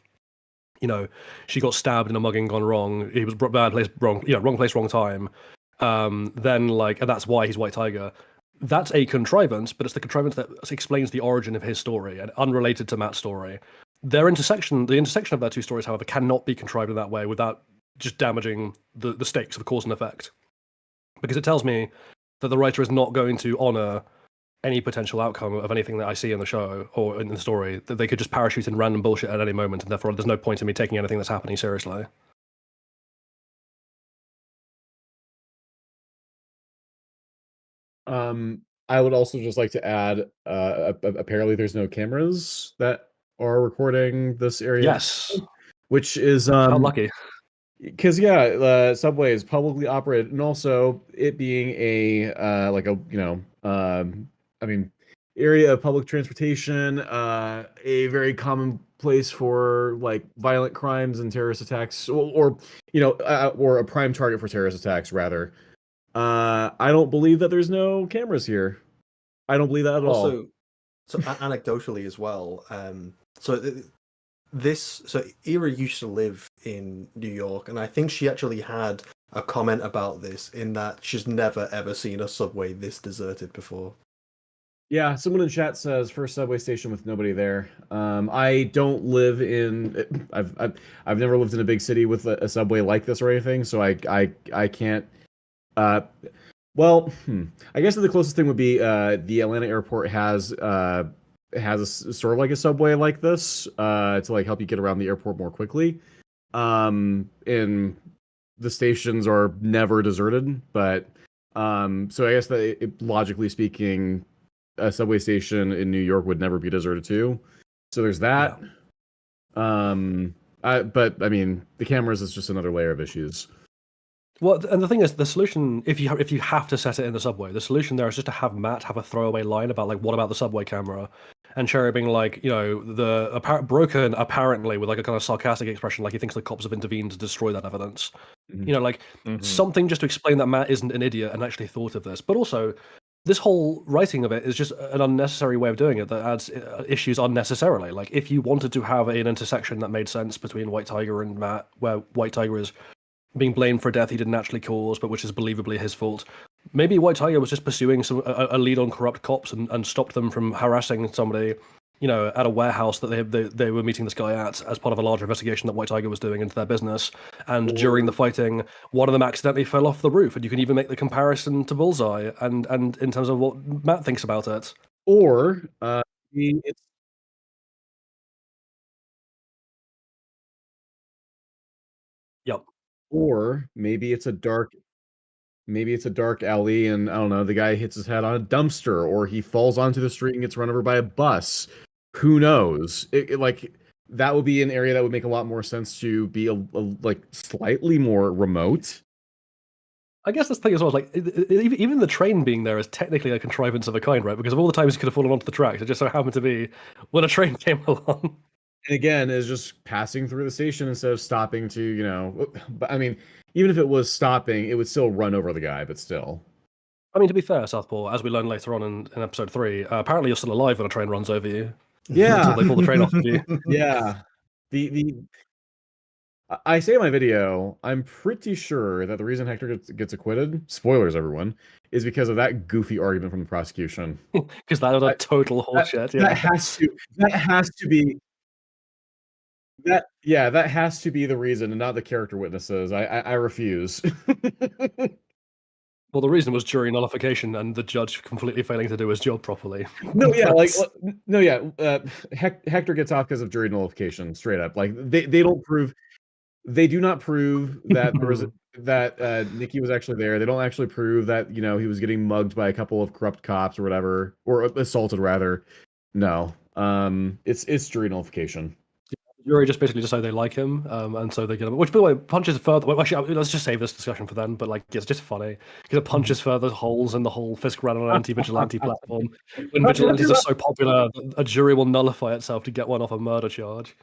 she got stabbed in a mugging gone wrong. He was bad place, wrong place, wrong time. Then and that's why he's White Tiger. That's a contrivance, but it's the contrivance that explains the origin of his story and unrelated to Matt's story. The intersection of their two stories, however, cannot be contrived in that way without just damaging the stakes of cause and effect. Because it tells me that the writer is not going to honor any potential outcome of anything that I see in the show or in the story, that they could just parachute in random bullshit at any moment, and therefore there's no point in me taking anything that's happening seriously. I would also just like to add, apparently there's no cameras that are recording this area. Yes. Which is How lucky. Because Subway is publicly operated, and also it being a I mean, area of public transportation, a very common place for like violent crimes and terrorist attacks, or a prime target for terrorist attacks rather. I don't believe that there's no cameras here. I don't believe that at all. So anecdotally as well, so Ira used to live in New York, and I think she actually had a comment about this in that she's never ever seen a subway this deserted before. Yeah, someone in chat says first subway station with nobody there. I don't live in. I've never lived in a big city with a subway like this or anything, so I can't. Well, I guess the closest thing would be the Atlanta airport has a sort of like a subway like this to like help you get around the airport more quickly. And the stations are never deserted, but so I guess that logically speaking, a subway station in New York would never be deserted too. So there's that. Yeah. But I mean, the cameras is just another layer of issues. Well, and the thing is, the solution, if you have to set it in the subway, the solution there is just to have Matt have a throwaway line about like, what about the subway camera? And Cherry being like, Broken apparently with like a kind of sarcastic expression, like he thinks the cops have intervened to destroy that evidence. Mm-hmm. Something just to explain that Matt isn't an idiot and actually thought of this. But also, this whole writing of it is just an unnecessary way of doing it that adds issues unnecessarily. Like, if you wanted to have an intersection that made sense between White Tiger and Matt, where White Tiger is being blamed for a death he didn't actually cause, but which is believably his fault. Maybe White Tiger was just pursuing a lead on corrupt cops and stopped them from harassing somebody, at a warehouse that they were meeting this guy at as part of a larger investigation that White Tiger was doing into their business. And during the fighting, one of them accidentally fell off the roof. And you can even make the comparison to Bullseye and in terms of what Matt thinks about it. Or it's Yep. Or maybe it's a dark alley and I don't know, the guy hits his head on a dumpster or he falls onto the street and gets run over by a bus. Who knows? Like that would be an area that would make a lot more sense to be like slightly more remote. I guess this thing as well, like even the train being there is technically a contrivance of a kind, right? Because of all the times he could have fallen onto the tracks, it just so happened to be when a train came along. And again, is just passing through the station instead of stopping to, but I mean, even if it was stopping, it would still run over the guy, but still. I mean, to be fair, Southpaw, as we learn later on in episode 3, apparently you're still alive when a train runs over you. Yeah. Until they pull the train off of you. Yeah. I say in my video, I'm pretty sure that the reason Hector gets acquitted, spoilers everyone, is because of that goofy argument from the prosecution. Because that was a total horseshit. Yeah. That has to be that has to be the reason and not the character witnesses. I refuse. Well, the reason was jury nullification and the judge completely failing to do his job properly. Hector gets off because of jury nullification, straight up. Like they do not prove that there was that Nikki was actually there. They don't actually prove that he was getting mugged by a couple of corrupt cops or whatever, or assaulted rather. No, it's jury nullification. The jury just basically decide they like him, and so they get him. Which, by the way, punches further. Well, actually, let's just save this discussion for then. But like, it's just funny because it punches further holes in the whole Fisk ran on an anti-vigilante platform. When vigilantes are so popular, a jury will nullify itself to get one off a murder charge.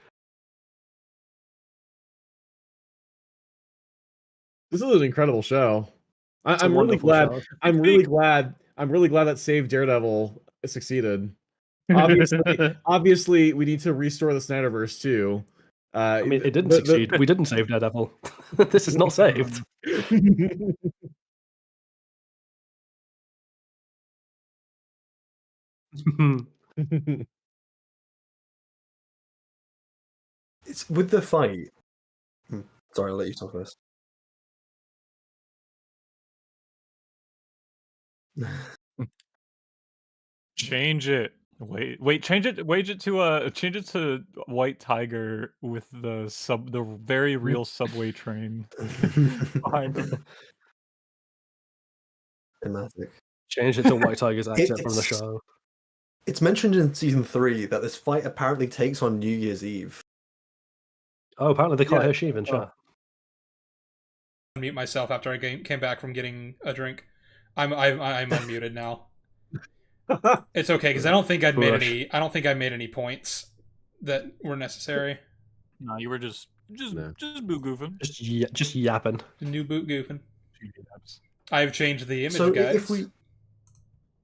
This is an incredible show. I'm really glad. Show. I'm really glad that Save Daredevil succeeded. Obviously, we need to restore the Snyderverse too. I mean, it didn't succeed. We didn't save Daredevil. This is not saved. It's with the fight. Sorry, I'll let you talk first. Change it. Wait, change it to White Tiger with the very real subway train behind him. Thematic. Change it to White Tiger's exit from the show. It's mentioned in season 3 that this fight apparently takes on New Year's Eve. Oh, apparently they can't hear Sheev in chat. Mute myself after I came back from getting a drink. I'm unmuted now. It's okay because I don't think I made any points that were necessary. No, you were just boot goofing. Just yapping. New boot goofing. I've changed the image, So guys.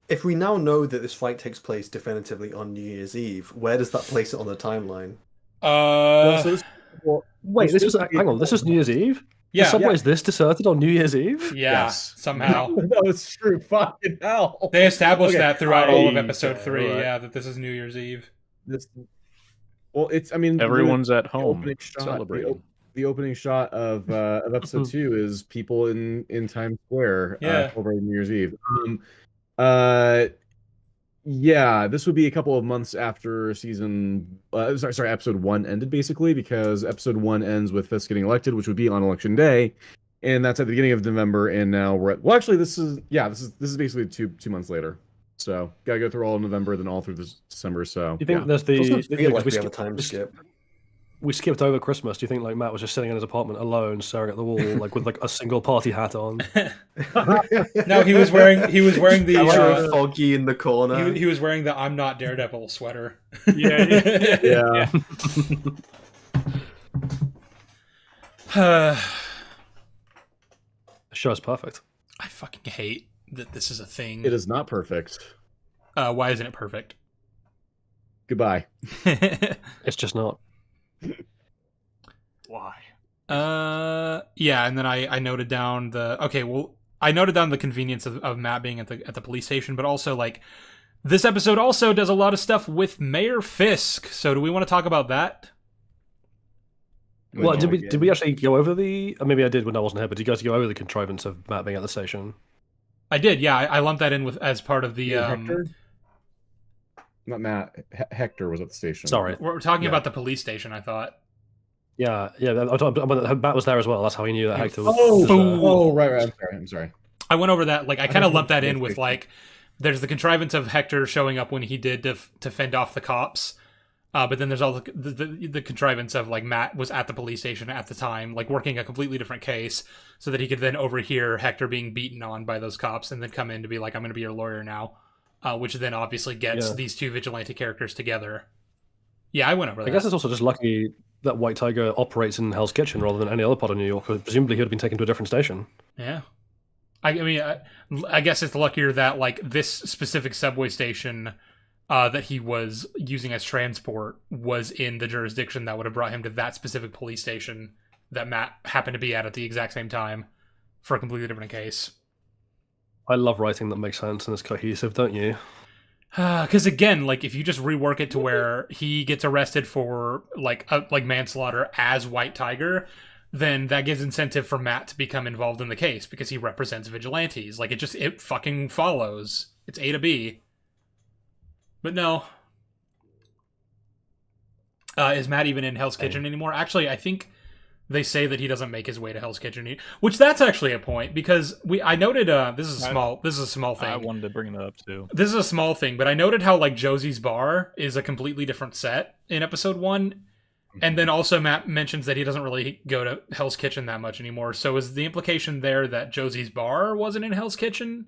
if we now know that this fight takes place definitively on New Year's Eve, where does that place it on the timeline? Wait, hang on. This is New Year's Eve. Yeah, the subway is this deserted on New Year's Eve? Yeah, somehow. That was true. Fucking hell. They established that throughout all of episode 3. Right. Yeah, that this is New Year's Eve. Everyone's at home celebrating. The opening shot of episode 2 is people in Times Square celebrating New Year's Eve. Yeah, this would be a couple of months after episode 1 ended, basically, because episode 1 ends with Fisk getting elected, which would be on election day, and that's at the beginning of November. And now we're at this is basically two months later. So gotta go through all of November, then all through this December. So you think there's we have a time skip? We skipped over Christmas. Do you think Matt was just sitting in his apartment alone, staring at the wall, with a single party hat on? No, he was wearing the Foggy in the corner. He was wearing the "I'm not Daredevil" sweater. Yeah. The show's perfect. I fucking hate that this is a thing. It is not perfect. Why isn't it perfect? Goodbye. It's just not. Why? Yeah, and then I noted down the convenience of Matt being at the police station, but also this episode also does a lot of stuff with Mayor Fisk. So do we want to talk about that? Well, did we actually go over maybe I did when I wasn't here, but did you guys go over the contrivance of Matt being at the station? I did, yeah. I lumped that in as part of the Hector? Not Matt. Hector was at the station. Sorry. We're talking about the police station, I thought. Yeah. Matt was there as well. That's how he knew that Hector was. Right. I'm sorry. I went over that. I kind of lumped that in with there's the contrivance of Hector showing up when he did to fend off the cops. But then there's all the contrivance of Matt was at the police station at the time, working a completely different case, so that he could then overhear Hector being beaten on by those cops and then come in to be I'm going to be your lawyer now. Which then obviously gets these two vigilante characters together. Yeah, I went over that. I guess it's also just lucky that White Tiger operates in Hell's Kitchen rather than any other part of New York. Presumably he would have been taken to a different station. Yeah. I guess it's luckier that this specific subway station that he was using as transport was in the jurisdiction that would have brought him to that specific police station that Matt happened to be at the exact same time for a completely different case. I love writing that makes sense and is cohesive, don't you? Because again, if you just rework it to where he gets arrested for manslaughter as White Tiger, then that gives incentive for Matt to become involved in the case because he represents vigilantes. It fucking follows. It's A to B. But no. Is Matt even in Hell's Kitchen anymore? Actually, I think they say that he doesn't make his way to Hell's Kitchen, which that's actually a point because I noted this is a small thing. I wanted to bring that up too. This is a small thing, but I noted how Josie's bar is a completely different set in episode 1, and then also Matt mentions that he doesn't really go to Hell's Kitchen that much anymore. So is the implication there that Josie's bar wasn't in Hell's Kitchen,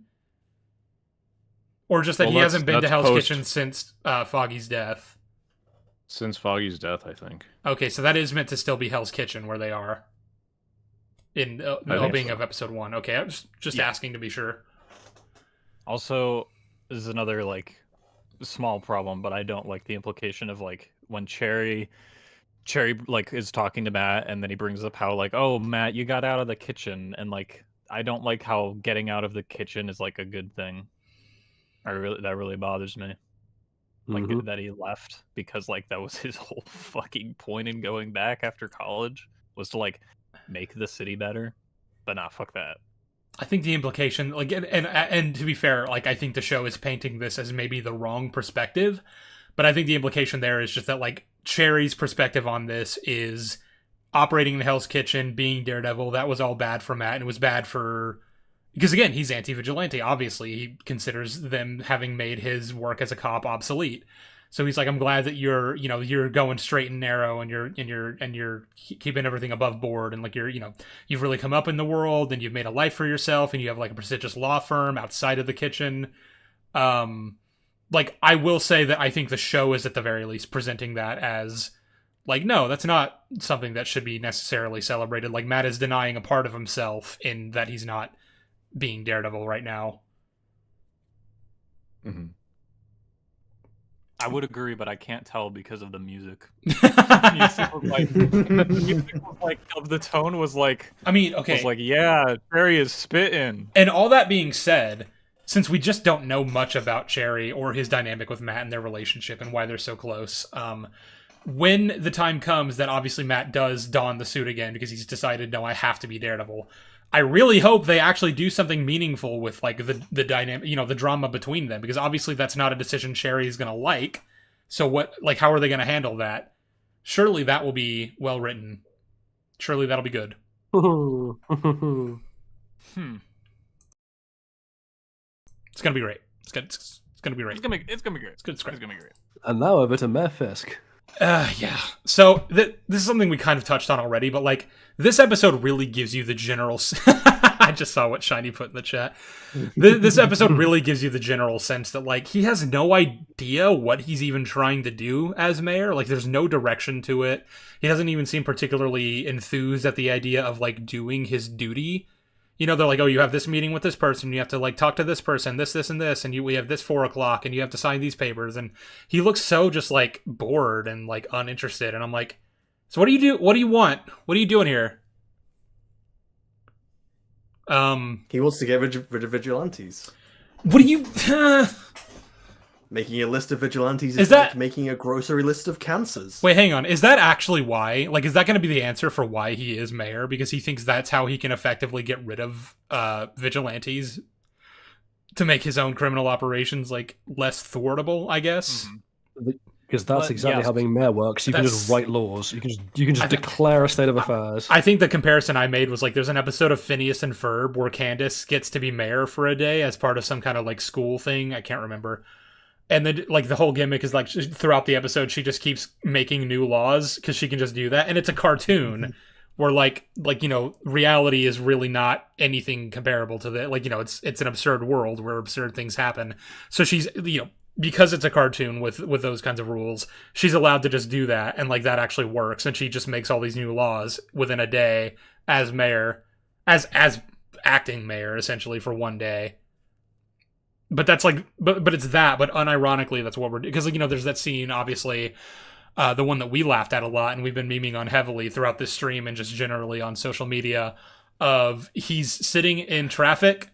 or just that he hasn't been to Hell's Kitchen since Foggy's death? Since Foggy's death, I think. Okay, so that is meant to still be Hell's Kitchen where they are in the opening of episode 1. Okay, I'm just asking to be sure. Also, this is another small problem, but I don't like the implication of when Cherry is talking to Matt and then he brings up how oh Matt, you got out of the kitchen, and I don't like how getting out of the kitchen is a good thing. That really bothers me. That he left because that was his whole fucking point in going back after college was to make the city better, but not fuck that. I think the implication, like, and to be fair, like, I think the show is painting this as maybe the wrong perspective, but I think the implication there is just that, like, Cherry's perspective on this is operating in Hell's Kitchen, being Daredevil, that was all bad for Matt, and it was bad for... Because, again, he's anti-vigilante. Obviously, he considers them having made his work as a cop obsolete. So he's like, I'm glad that you're going straight and narrow, and you're keeping everything above board, and like you've really come up in the world, and you've made a life for yourself, and you have like a prestigious law firm outside of the kitchen. Like, I will say that I think the show is at the very least presenting that as like, no, that's not something that should be necessarily celebrated. Like, Matt is denying a part of himself in that he's not being Daredevil right now. Mm-hmm. I would agree, but I can't tell because of the music. The music was like, of the tone was like, I mean, okay, was like, yeah, Cherry is spitting. And all that being said, since we just don't know much about Cherry or his dynamic with Matt and their relationship and why they're so close, when the time comes that obviously Matt does don the suit again because he's decided, no, I have to be Daredevil, I really hope they actually do something meaningful with like the dynamic, the drama between them, because obviously that's not a decision Cherry is going to like. So how are they going to handle that? Surely that will be well written. Surely that'll be good. It's gonna be great. It's gonna be great. It's gonna be great. It's gonna be great. And now over to Matt Fisk. Yeah. So this is something we kind of touched on already, but like this episode really gives you the general. I just saw what Shiney put in the chat. This episode really gives you the general sense that like he has no idea what he's even trying to do as mayor. Like there's no direction to it. He doesn't even seem particularly enthused at the idea of like doing his duty. They're like, oh, you have this meeting with this person, you have to like talk to this person, this, and this, and we have this 4:00, and you have to sign these papers. And he looks so just like bored and like uninterested. And I'm like, so what do you do? What do you want? What are you doing here? He wants to get rid of vigilantes. What do you? Making a list of vigilantes is that like making a grocery list of cancers. Wait, hang on. Is that actually why? Like, is that going to be the answer for why he is mayor? Because he thinks that's how he can effectively get rid of vigilantes to make his own criminal operations like less thwartable, I guess. Because that's exactly how being mayor works. You can just write laws. You can just declare a state of affairs. I think the comparison I made was like there's an episode of Phineas and Ferb where Candace gets to be mayor for a day as part of some kind of like school thing. I can't remember. And then, like, the whole gimmick is, like, throughout the episode, she just keeps making new laws because she can just do that. And it's a cartoon where, like reality is really not anything comparable to that. Like, it's an absurd world where absurd things happen. So she's, because it's a cartoon with those kinds of rules, she's allowed to just do that. And, like, that actually works. And she just makes all these new laws within a day as mayor, as acting mayor, essentially, for one day. But that's like, but it's that, but unironically, that's what we're doing. Because, there's that scene, obviously, the one that we laughed at a lot, and we've been memeing on heavily throughout this stream and just generally on social media, of he's sitting in traffic,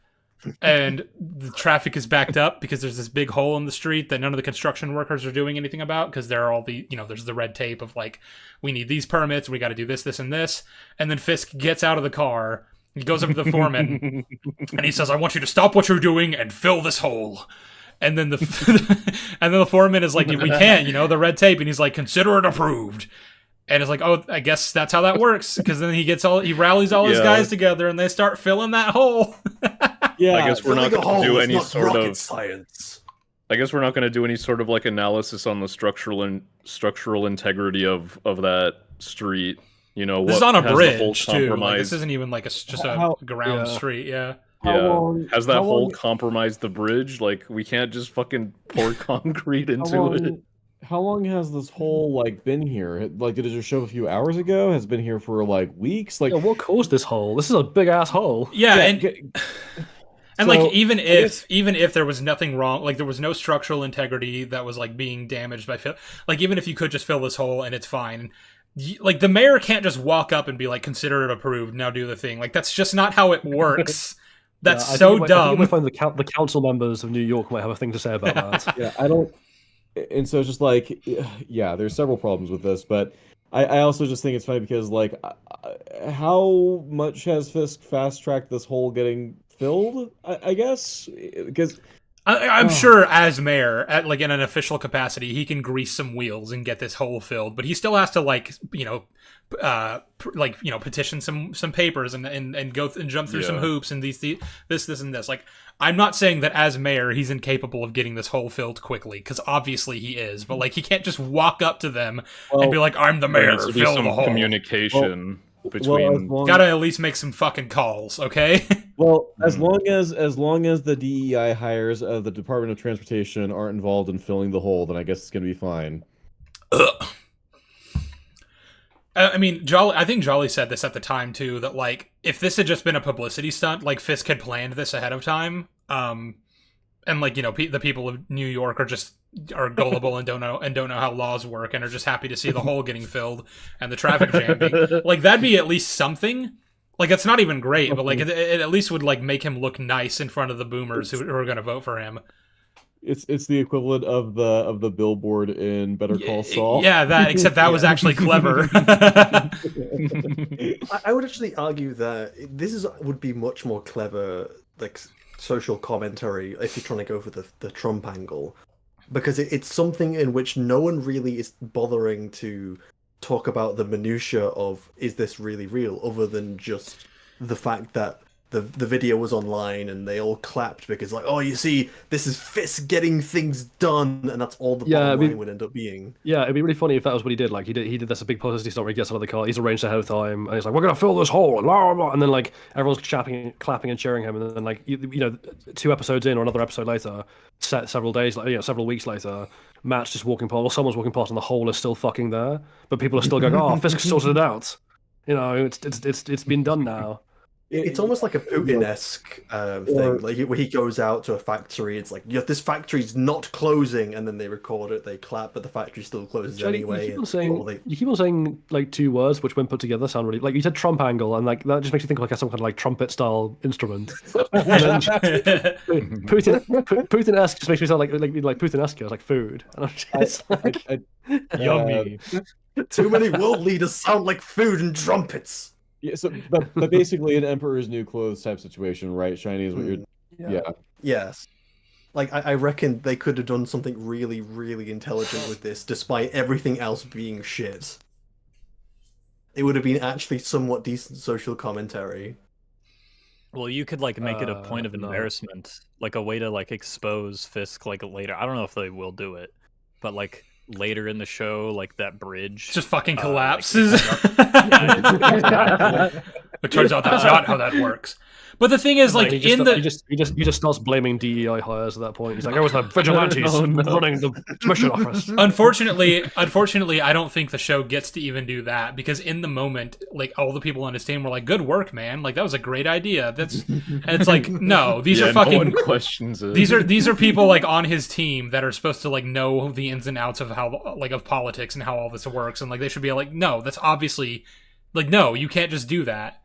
and the traffic is backed up because there's this big hole in the street that none of the construction workers are doing anything about, because there are all the, there's the red tape of, like, we need these permits, we got to do this, this, and this. And then Fisk gets out of the car. He goes up to the foreman and he says, I want you to stop what you're doing and fill this hole. And then the foreman is like, we can't, the red tape. And he's like, consider it approved. And it's like, oh, I guess that's how that works. Because then he rallies all his guys together and they start filling that hole. Yeah, I guess we're not going to do any sort of science. I guess we're not going to do any sort of like analysis on the structural integrity of that street. This is on a bridge too. Like, this isn't even like just a ground street. Yeah. Has that hole compromised the bridge? Like, we can't just fucking pour concrete into it. How long has this hole like been here? Like, did it just show up a few hours ago? Has it been here for like weeks? Like, what caused this hole? This is a big ass hole. Yeah, and like even if there was nothing wrong, like there was no structural integrity that was like being damaged by like even if you could just fill this hole and it's fine. Like, the mayor can't just walk up and be like, consider it approved, now do the thing. Like, that's just not how it works. That's so dumb. I find the council members of New York might have a thing to say about that. Yeah, I don't... And so it's just like, yeah, there's several problems with this, but I also just think it's funny because, like, how much has Fisk fast-tracked this whole getting filled, I guess, because I'm sure as mayor, like in an official capacity, he can grease some wheels and get this hole filled, but he still has to petition some papers and go and jump through some hoops and this and this. Like, I'm not saying that as mayor he's incapable of getting this hole filled quickly, because obviously he is, but like he can't just walk up to them and be like, "I'm the mayor, fill the hole." Communication. Gotta at least make some fucking calls, okay? Well, as long as the DEI hires of the Department of Transportation aren't involved in filling the hole, then I guess it's gonna be fine. I mean, I think Jolly said this at the time too, that like if this had just been a publicity stunt, like Fisk had planned this ahead of time, and like the people of New York are gullible and don't know how laws work and are just happy to see the hole getting filled and the traffic jamming. Like that'd be at least something. Like it's not even great, but like it at least would like make him look nice in front of the boomers who are going to vote for him. It's the equivalent of the billboard in Better Call Saul. Yeah, except that was actually clever. I would actually argue that this would be much more clever, like social commentary, if you're trying to go for the Trump angle, because it's something in which no one really is bothering to talk about the minutia of, is this really real, other than just the fact that the video was online and they all clapped because like, oh, you see, this is Fisk getting things done, and that's all the bottom line would end up being. Yeah, it'd be really funny if that was what he did. Like he did this a big publicity stunt where he gets out of the car, he's arranged ahead of time, and he's like, "We're gonna fill this hole," and blah, blah, blah. And then like everyone's clapping and cheering him, and then like 2 episodes in or another episode later, several weeks later, Matt's just walking past, or someone's walking past, and the hole is still fucking there, but people are still going, "Oh, Fisk sorted it out." It's been done now. It's almost like a Putin-esque thing, like where he goes out to a factory. It's like, this factory's not closing, and then they record it, they clap, but the factory still closes anyway. You keep on saying like 2 words, which when put together sound really like you said Trump angle, and like that just makes you think of like some kind of like trumpet style instrument. Putin-esque just makes me sound like Putin-esque, like food. And I'm just yummy. Too many world leaders sound like food and trumpets. Yeah, so but basically an Emperor's New Clothes type situation, right? Shiney is what you're. Yeah. Yes. Like I reckon they could have done something really, really intelligent with this, despite everything else being shit. It would have been actually somewhat decent social commentary. Well, you could like make it a point of embarrassment, like a way to like expose Fisk like later. I don't know if they will do it, but like later in the show, like that bridge just fucking collapses. It turns out that's not how that works. But the thing is, like, he just starts blaming DEI hires at that point. He's like, "It was the vigilantes running the commission office." Unfortunately, I don't think the show gets to even do that, because in the moment, like, all the people on his team were like, "Good work, man! Like, that was a great idea." And it's like, no, these are fucking. No one questions it. These are people like on his team that are supposed to like know the ins and outs of how like of politics and how all this works, and like they should be like, no, that's obviously like, no, you can't just do that.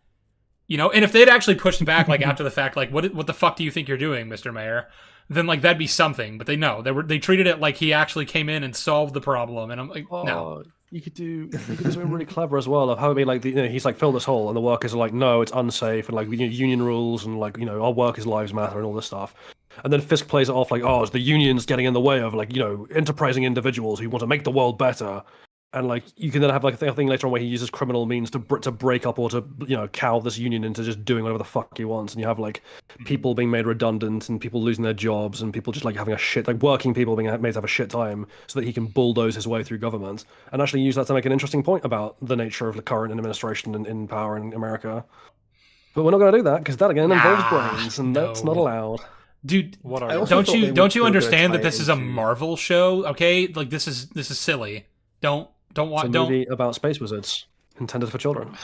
And if they'd actually pushed back, like, after the fact, like, what the fuck do you think you're doing, Mr. Mayor? Then, like, that'd be something. But they treated it like he actually came in and solved the problem. And I'm like, no. You could do something really clever as well, of how it'd be like, he's like, fill this hole, and the workers are like, no, it's unsafe, and like, union rules, and like, our workers' lives matter, and all this stuff. And then Fisk plays it off like, oh, it's the unions getting in the way of like, enterprising individuals who want to make the world better. And like you can then have like a thing later on where he uses criminal means to break up or to cow this union into just doing whatever the fuck he wants, and you have like people being made redundant and people losing their jobs and people just like having working people being made to have a shit time so that he can bulldoze his way through government and actually use that to make an interesting point about the nature of the current administration in power in America. But we're not going to do that because that again involves brains, and that's not allowed. Dude, don't you understand that this is a Marvel show? Okay, like this is silly. Don't watch. It's a movie about space wizards intended for children.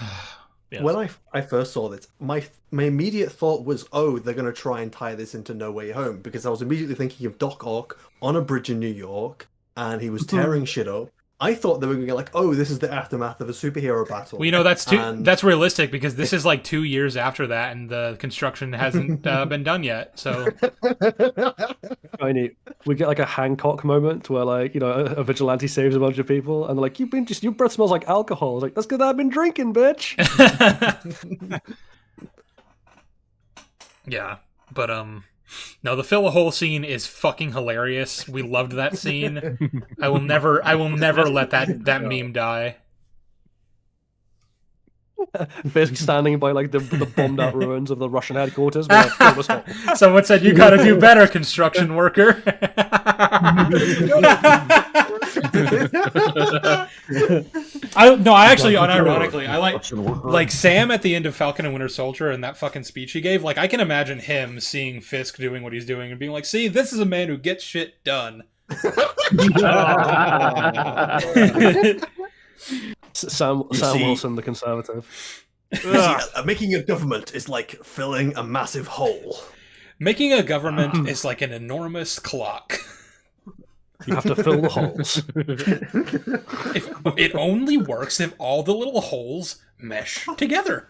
Yes. When I first saw this, my immediate thought was, oh, they're going to try and tie this into No Way Home, because I was immediately thinking of Doc Ock on a bridge in New York, and he was tearing shit up. I thought they were going to get like, oh, this is the aftermath of a superhero battle. Well, that's realistic, because this is like 2 years after that, and the construction hasn't been done yet. So we get like a Hancock moment where like a vigilante saves a bunch of people, and they're like, your breath smells like alcohol. It's like, that's because I've been drinking, bitch. Yeah, but no, the fill a hole scene is fucking hilarious. We loved that scene. I will never let that meme die. Fisk standing by like the bombed out ruins of the Russian headquarters. Someone said you got to do better, construction worker. I actually, unironically, I like Sam at the end of Falcon and Winter Soldier and that fucking speech he gave. Like, I can imagine him seeing Fisk doing what he's doing and being like, "See, this is a man who gets shit done." Sam Wilson, the conservative. Making a government is like filling a massive hole. Making a government is like an enormous clock. You have to fill the holes. It only works if all the little holes mesh together.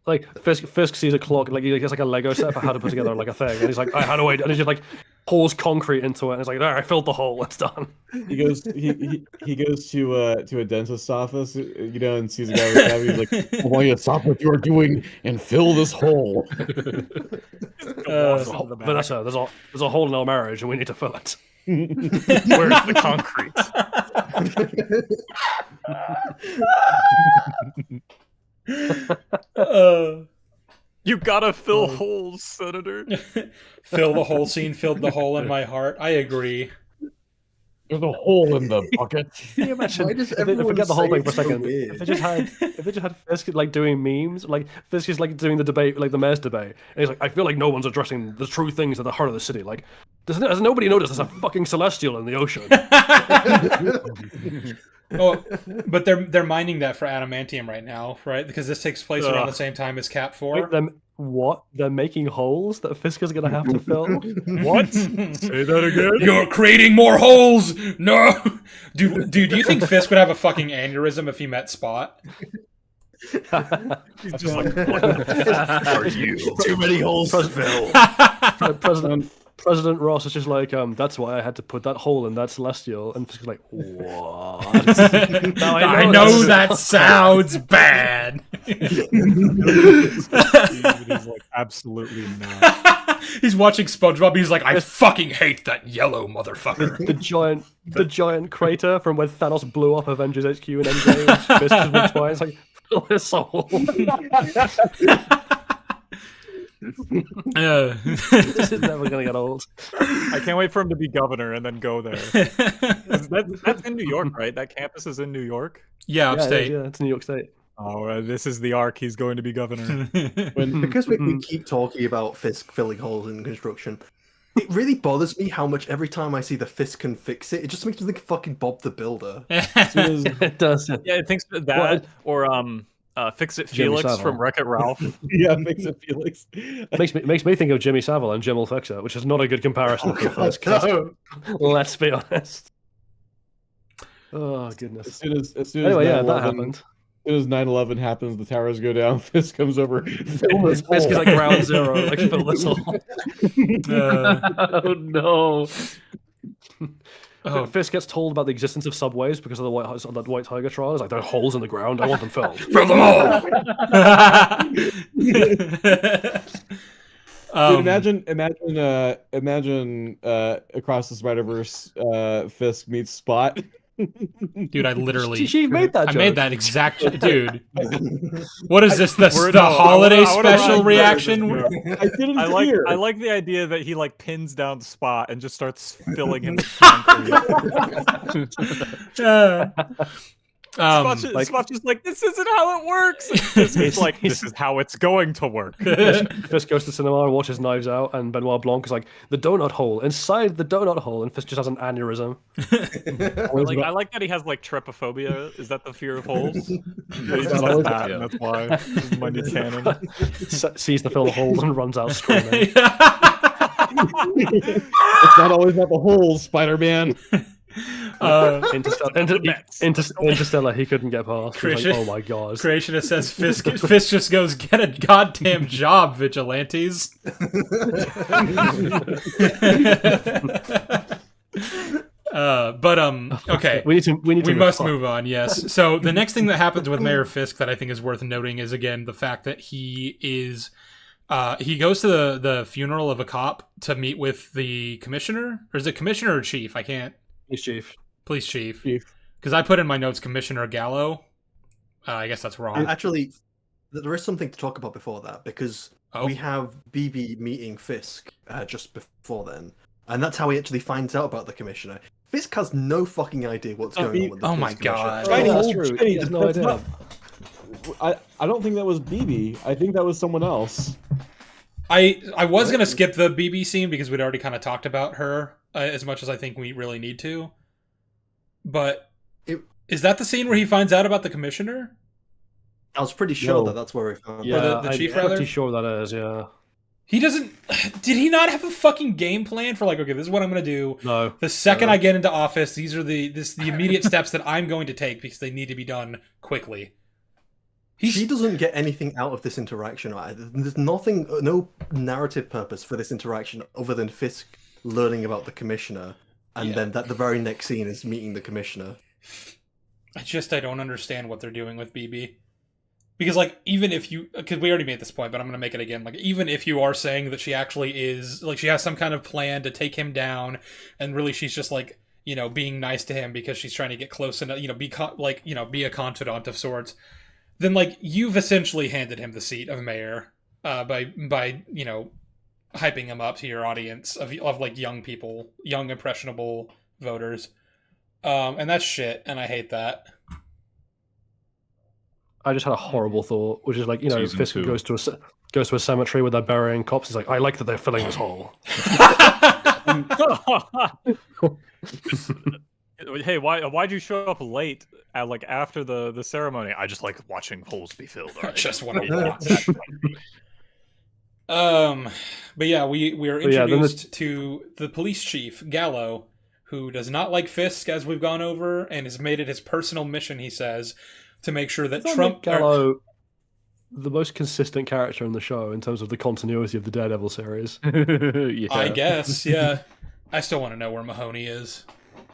Like Fisk sees a clock, like he gets like a Lego set for how to put together like a thing, and he's like, "How do I?" And he just like pours concrete into it, and he's like, "There, I filled the hole. It's done." He goes to a dentist's office, and sees a guy with a he's like, "I want you to stop what you are doing and fill this hole." Vanessa, there's a hole in our marriage, and we need to fill it. Where's the concrete? You gotta fill holes, Senator. Fill the hole scene filled the hole in my heart. I agree. There's a hole in the bucket. Can you imagine? Forget the whole thing for a second. If they just had Fisk like doing memes, like Fisk is like doing the debate, like the mayor's debate, and he's like, "I feel like no one's addressing the true things at the heart of the city. Like, has nobody noticed there's a fucking celestial in the ocean?" Oh, but they're mining that for adamantium right now, right? Because this takes place around the same time as Cap 4. What? They're making holes that Fisk is gonna have to fill? What? Say that again? You're creating more holes! No! Dude, do you think Fisk would have a fucking aneurysm if he met Spot? He's just like, "What the fuck are you? Too many holes to fill." President Ross is just like, "That's why I had to put that hole in that celestial," and Fisk is like, "What?" I know that sounds bad. He's like, absolutely not. He's watching SpongeBob. He's like, "I fucking hate that yellow motherfucker." The giant crater from when Thanos blew up Avengers HQ and Endgame. Fisk just walks by. It's like, fill this hole. This is never gonna get old. I can't wait for him to be governor and then go there. That's in New York, right? That campus is in New York? Yeah, upstate. Yeah, it's New York State. Oh, this is the arc. He's going to be governor. Because we keep talking about Fisk filling holes in construction, it really bothers me how much every time I see the Fisk can fix it, it just makes me think of fucking Bob the Builder. It does. Yeah, it thinks that or Fix It Felix from Wreck-It Ralph. Yeah, Fix It Felix. Makes me think of Jimmy Savile and Jim will fix it, which is not a good comparison for Fisk. Let's be honest. Oh goodness. As soon as that happened. As soon as 9/11 happens, the towers go down. Fisk comes over. Fisk is like ground zero. Like fill this hole. Oh no. Fisk gets told about the existence of subways because of the White Tiger trial. It's like, there are holes in the ground. I want them filled. Fill them all. Dude, imagine across the Spider-Verse, Fisk meets Spot. Dude, I literally she made that joke. I made that exact dude. What is this? The holiday special reaction? I didn't hear. I like the idea that he like pins down Spot and just starts filling him with concrete. Spot's just like, this isn't how it works. It's like, this is how it's going to work. Fisk goes to the cinema and watches Knives Out, and Benoit Blanc is like, the donut hole, inside the donut hole, and Fisk just has an aneurysm. I like that he has like trypophobia. Is that the fear of holes? He just has that, and that's why. This is my new canon. Sees the fill holes and runs out screaming. It's not always about the holes, Spider-Man. Interstellar, he couldn't get past. Like, oh my god. Creationist says Fisk just goes, "Get a goddamn job, vigilantes." Okay. We must move on. Yes. So the next thing that happens with Mayor Fisk that I think is worth noting is again the fact that he is He goes to the funeral of a cop to meet with the commissioner, or is it commissioner or chief? I can't. Police chief. Because I put in my notes Commissioner Gallo. I guess that's wrong. Actually, there is something to talk about before that, because we have BB meeting Fisk just before then, and that's how he actually finds out about the commissioner. Fisk has no fucking idea what's going on with the Oh my god. That's true. He has no idea. I don't think that was BB. I think that was someone else. I was going to skip the BB scene because we'd already kind of talked about her as much as I think we really need to. But is that the scene where he finds out about the commissioner? I was pretty sure that's where he found out. The chief, I'm pretty sure that is, yeah. He doesn't... Did he not have a fucking game plan for, like, okay, this is what I'm going to do. No. The second I get into office, these are the immediate steps that I'm going to take because they need to be done quickly. She doesn't get anything out of this interaction. Right? There's nothing, no narrative purpose for this interaction other than Fisk learning about the commissioner, and then that the very next scene is meeting the commissioner. I don't understand what they're doing with BB. Because, like, even if you... Because we already made this point, but I'm going to make it again. Like, even if you are saying that she actually is... Like, she has some kind of plan to take him down, and really she's just, like, you know, being nice to him because she's trying to get close and, you know, be a confidant of sorts, then, like, you've essentially handed him the seat of mayor by you know, hyping him up to your audience of like, young people, young, impressionable voters. And that's shit, and I hate that. I just had a horrible thought, which is like, you know, Fisk goes to a cemetery where they're burying cops. He's like, I like that they're filling this hole. Hey, why'd you show up late at after the ceremony? I just like watching holes be filled. I just want to watch. But yeah, we are introduced to the police chief, Gallo, who does not like Fisk, as we've gone over, and has made it his personal mission, he says, to make sure that Trump... Gallo, the most consistent character in the show in terms of the continuity of the Daredevil series. Yeah. I guess, yeah. I still want to know where Mahoney is.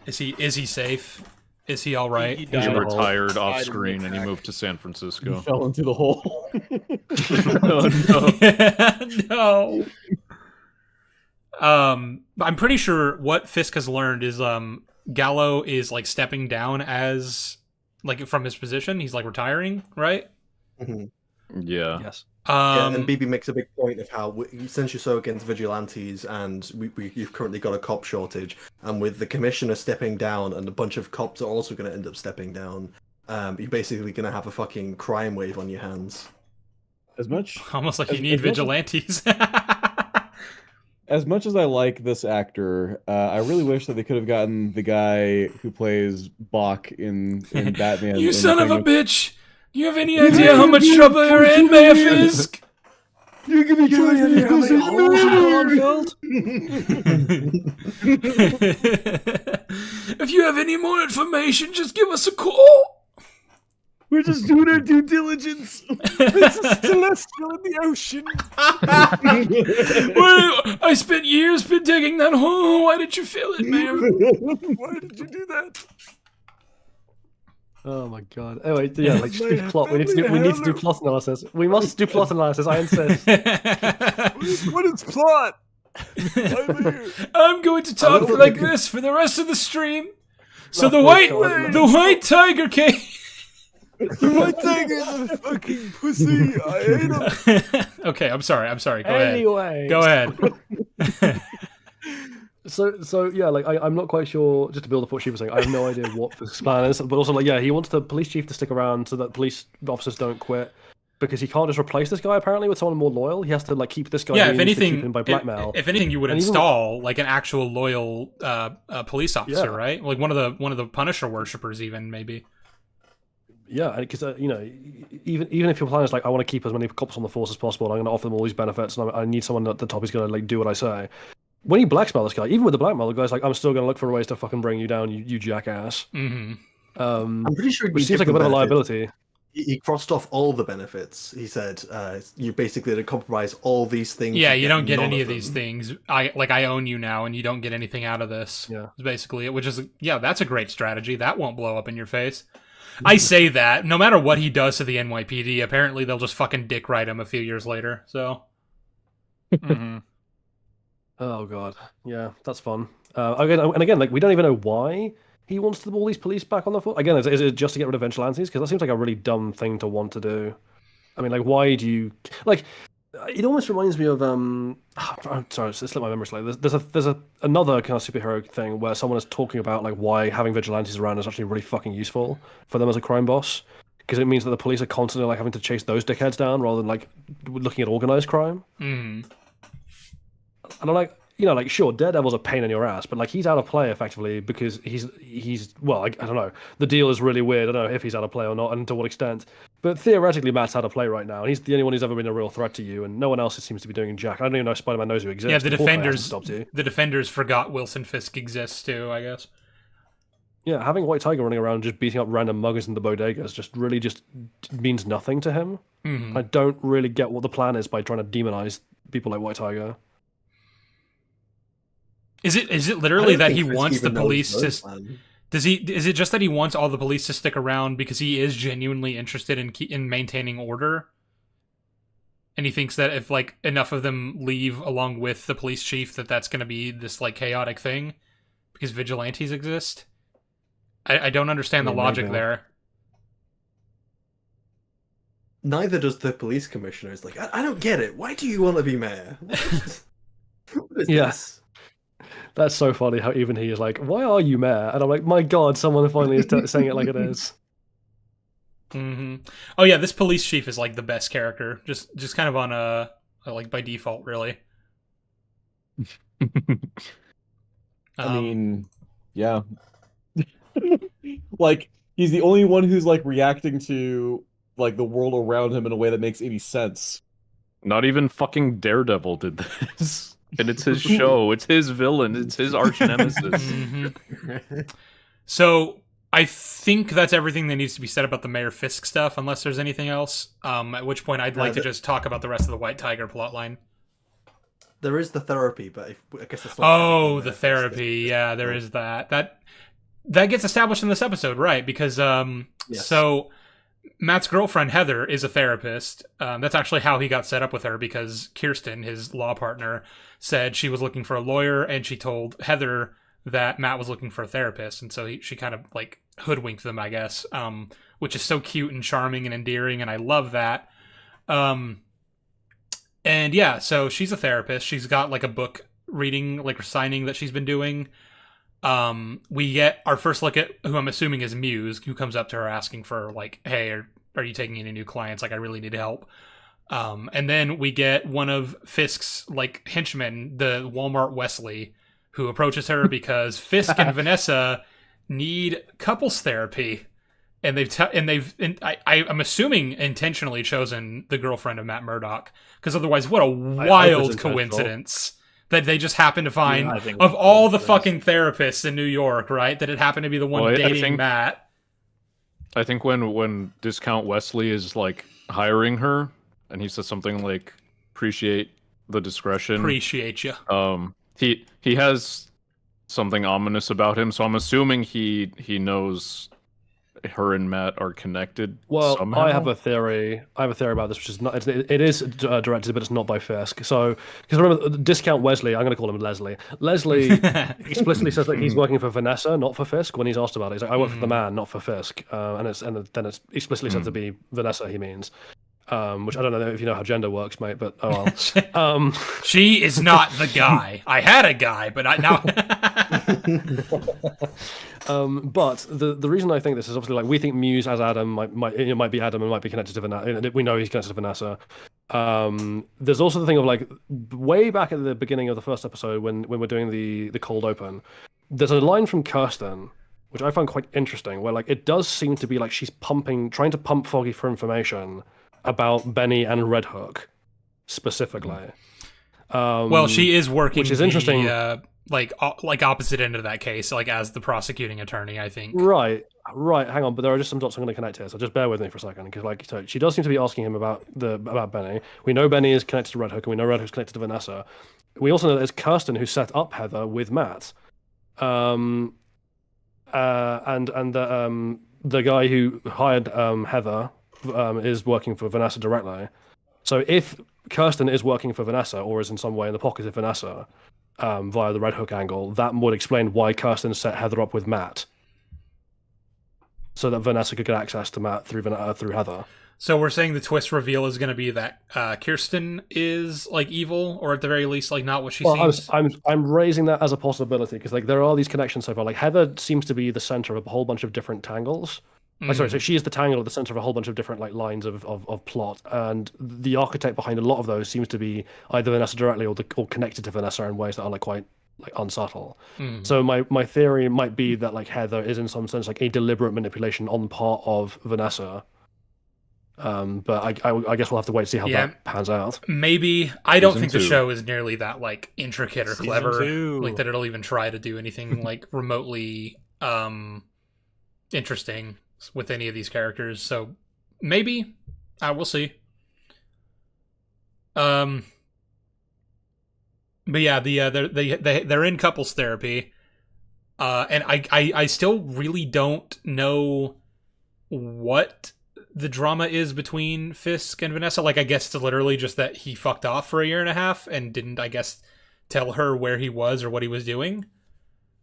Is he safe? Is he all right? He retired off screen and he moved to San Francisco. He fell into the hole. No. I'm pretty sure what Fisk has learned is Gallo is like stepping down as like from his position. He's like retiring, right? Mm-hmm. Yeah. Yes. And BB makes a big point of how since you're so against vigilantes and you've currently got a cop shortage, and with the commissioner stepping down and a bunch of cops are also going to end up stepping down, you're basically going to have a fucking crime wave on your hands. Almost like you need vigilantes. As much as I like this actor, I really wish that they could have gotten the guy who plays Bach in Batman. You son of a bitch! Do you have any idea how much trouble you're in, Mayor Fisk? You give me trying to go see If you have any more information, just give us a call. We're just doing our due diligence. This is celestial in the ocean. Well, I spent years digging that hole. Why did you fill it, Mayor? Why did you do that? Oh my god. Anyway, yeah, like just do plot. We need to do plot analysis. We must do plot analysis, I insist. What is plot? I'm going to talk like this for the rest of the stream. So the white tiger came. The white tiger's a fucking pussy. I hate him. Okay, I'm sorry. Go ahead. Go ahead. So yeah, like I'm not quite sure. Just to build up what she was saying, I have no idea what Fisk's plan is. But also, like, yeah, he wants the police chief to stick around so that police officers don't quit, because he can't just replace this guy apparently with someone more loyal. He has to like keep this guy. Yeah, if anything, keep him by blackmail. If anything, you would install like an actual loyal police officer, right? Like one of the Punisher worshippers, even maybe. Yeah, because you know, even if your plan is like, I want to keep as many cops on the force as possible, and I'm going to offer them all these benefits, and I need someone at the top who's going to like do what I say. When you blackmail this guy, even with the blackmail, the guy's like, I'm still going to look for ways to fucking bring you down, you jackass. Mm-hmm. I'm pretty sure which seems like a bit of a liability. He crossed off all the benefits. He said, "You basically to compromise all these things." Yeah, you don't get any of these things. I own you now, and you don't get anything out of this. Yeah, basically, which is that's a great strategy. That won't blow up in your face. I say that no matter what he does to the NYPD, apparently they'll just fucking dick ride him a few years later. So Mm-hmm. Oh god, yeah, that's fun. Again, like we don't even know why he wants to all these police back on the foot. Again, is it just to get rid of vigilantes? Because that seems like a really dumb thing to want to do. I mean, like, why do you like? It almost reminds me of I'm sorry, it slipped my memory slightly. There's another kind of superhero thing where someone is talking about like why having vigilantes around is actually really fucking useful for them as a crime boss, because it means that the police are constantly like having to chase those dickheads down rather than like looking at organized crime. Mm-hmm. And I'm like, like sure, Daredevil's a pain in your ass, but like he's out of play effectively because he's well, I don't know. The deal is really weird. I don't know if he's out of play or not, and to what extent. But theoretically, Matt's out of play right now, and he's the only one who's ever been a real threat to you, and no one else seems to be doing jack. I don't even know if Spider-Man knows who exists. Yeah, the defenders stopped you. The defenders forgot Wilson Fisk exists too, I guess. Yeah, having White Tiger running around just beating up random muggers in the bodegas just really just means nothing to him. Mm-hmm. I don't really get what the plan is by trying to demonize people like White Tiger. Is it literally that he wants the police to? Is it just that he wants all the police to stick around because he is genuinely interested in maintaining order? And he thinks that if like enough of them leave along with the police chief, that's going to be this like chaotic thing because vigilantes exist. I don't understand the logic there. Neither does the police commissioner. It's like, I don't get it. Why do you want to be mayor? What is this? That's so funny how even he is like, why are you mayor? And I'm like, my god, someone finally is saying it like it is. Mm-hmm. Oh yeah, this police chief is like the best character. Just kind of on a like by default, really. I mean, yeah. Like, he's the only one who's like reacting to like the world around him in a way that makes any sense. Not even fucking Daredevil did this. And it's his show. It's his villain. It's his arch nemesis. Mm-hmm. So I think that's everything that needs to be said about the Mayor Fisk stuff, unless there's anything else. At which point I'd like to just talk about the rest of the White Tiger plotline. There is the therapy, but I guess it's not. Oh, the therapy. Yeah, there is that. That gets established in this episode, right? Because yes. So Matt's girlfriend Heather is a therapist. That's actually how he got set up with her, because Kirsten, his law partner, said she was looking for a lawyer, and she told Heather that Matt was looking for a therapist, and so she kind of like hoodwinked them, I guess, which is so cute and charming and endearing, and I love that. And yeah, so she's a therapist. She's got like a book reading, like signing that she's been doing. We get our first look at who I'm assuming is Muse, who comes up to her asking for like, hey, are you taking any new clients? Like, I really need help. And then we get one of Fisk's like henchmen, the Walmart Wesley, who approaches her because Fisk and Vanessa need couples therapy. And I'm assuming intentionally chosen the girlfriend of Matt Murdock, because otherwise, what a wild coincidence that they just happen to find of all the fucking therapists in New York, right? That it happened to be the one dating Matt. I think when Discount Wesley is like hiring her, and he says something like, "Appreciate the discretion." Appreciate you. He has something ominous about him, so I'm assuming he knows her and Matt are connected. Well, somehow. I have a theory about this, which is not. It is directed, but it's not by Fisk. So, because remember, Discount Wesley, I'm going to call him Leslie. Leslie explicitly says that he's working for Vanessa, not for Fisk. When he's asked about it, he's like, "I work for the man, not for Fisk." And then it's explicitly said to be Vanessa. He means. Which I don't know if you know how gender works, mate, but oh well. She is not the guy. I had a guy, but now. But the reason I think this is obviously like we think Muse as Adam might be Adam and might be connected to Vanessa. We know he's connected to Vanessa. There's also the thing of like way back at the beginning of the first episode when we're doing the cold open. There's a line from Kirsten, which I found quite interesting, where like it does seem to be like she's trying to pump Foggy for information about Benny and Red Hook specifically. Well, she is working, which is interesting. Like opposite end of that case, like as the prosecuting attorney, I think. Right. Hang on, but there are just some dots I'm going to connect here, so just bear with me for a second, because like so she does seem to be asking him about Benny. We know Benny is connected to Red Hook, and we know Red Hook's connected to Vanessa. We also know that it's Kirsten who set up Heather with Matt, and the guy who hired Heather is working for Vanessa directly. So if Kirsten is working for Vanessa or is in some way in the pocket of Vanessa via the Red Hook angle, that would explain why Kirsten set Heather up with Matt, so that Vanessa could get access to Matt through Heather. So we're saying the twist reveal is going to be that Kirsten is like evil, or at the very least, like not what she seems. I'm raising that as a possibility because like there are these connections so far. Like Heather seems to be the center of a whole bunch of different tangles. Sorry, so she is the tangle at the center of a whole bunch of different like lines of plot, and the architect behind a lot of those seems to be either Vanessa directly or connected to Vanessa in ways that are like quite like unsubtle. So my theory might be that like Heather is in some sense like a deliberate manipulation on part of Vanessa. But I guess we'll have to wait to see how that pans out. Maybe. I don't think the show is nearly that like intricate or clever, like that it'll even try to do anything like remotely interesting with any of these characters. So maybe we'll see. But yeah, they're in couples therapy, and I still really don't know what the drama is between Fisk and Vanessa. Like, I guess it's literally just that he fucked off for a year and a half and didn't, I guess, tell her where he was or what he was doing.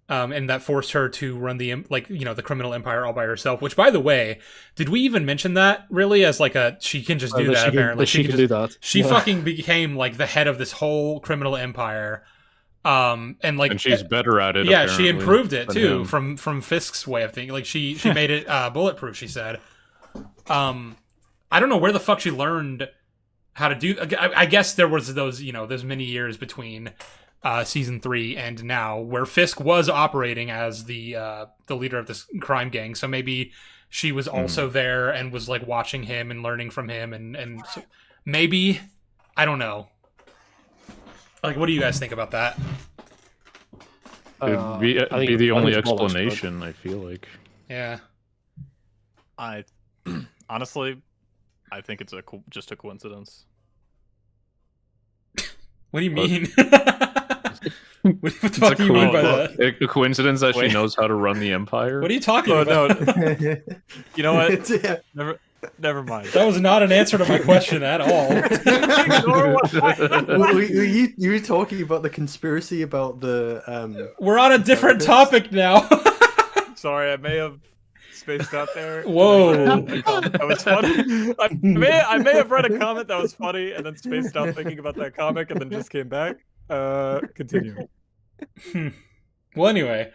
And that forced her to run the criminal empire all by herself. Which, by the way, did we even mention that really as like she can just do that? Apparently, she can do that. She fucking became like the head of this whole criminal empire. And she's better at it. Yeah, she improved it too from Fisk's way of thinking. Like she made it bulletproof. She said. I don't know where the fuck she learned how to do. I guess there was those many years between season 3 and now where Fisk was operating as the leader of this crime gang. So maybe she was also there and was like watching him and learning from him, and so maybe I don't know. Like, what do you guys think about that? It'd be the only explanation. I feel like. Yeah. Honestly, I think it's just a coincidence. What do you mean? What the fuck do you mean by that? A coincidence that she knows how to run the empire? What are you talking about? No. You know what? Never mind. That was not an answer to my question at all. You were talking about the conspiracy about the... We're on a different topic now. Sorry, I may have spaced out there. Whoa. That was funny. I may have read a comment that was funny and then spaced out thinking about that comic and then just came back. Continue. Well, anyway,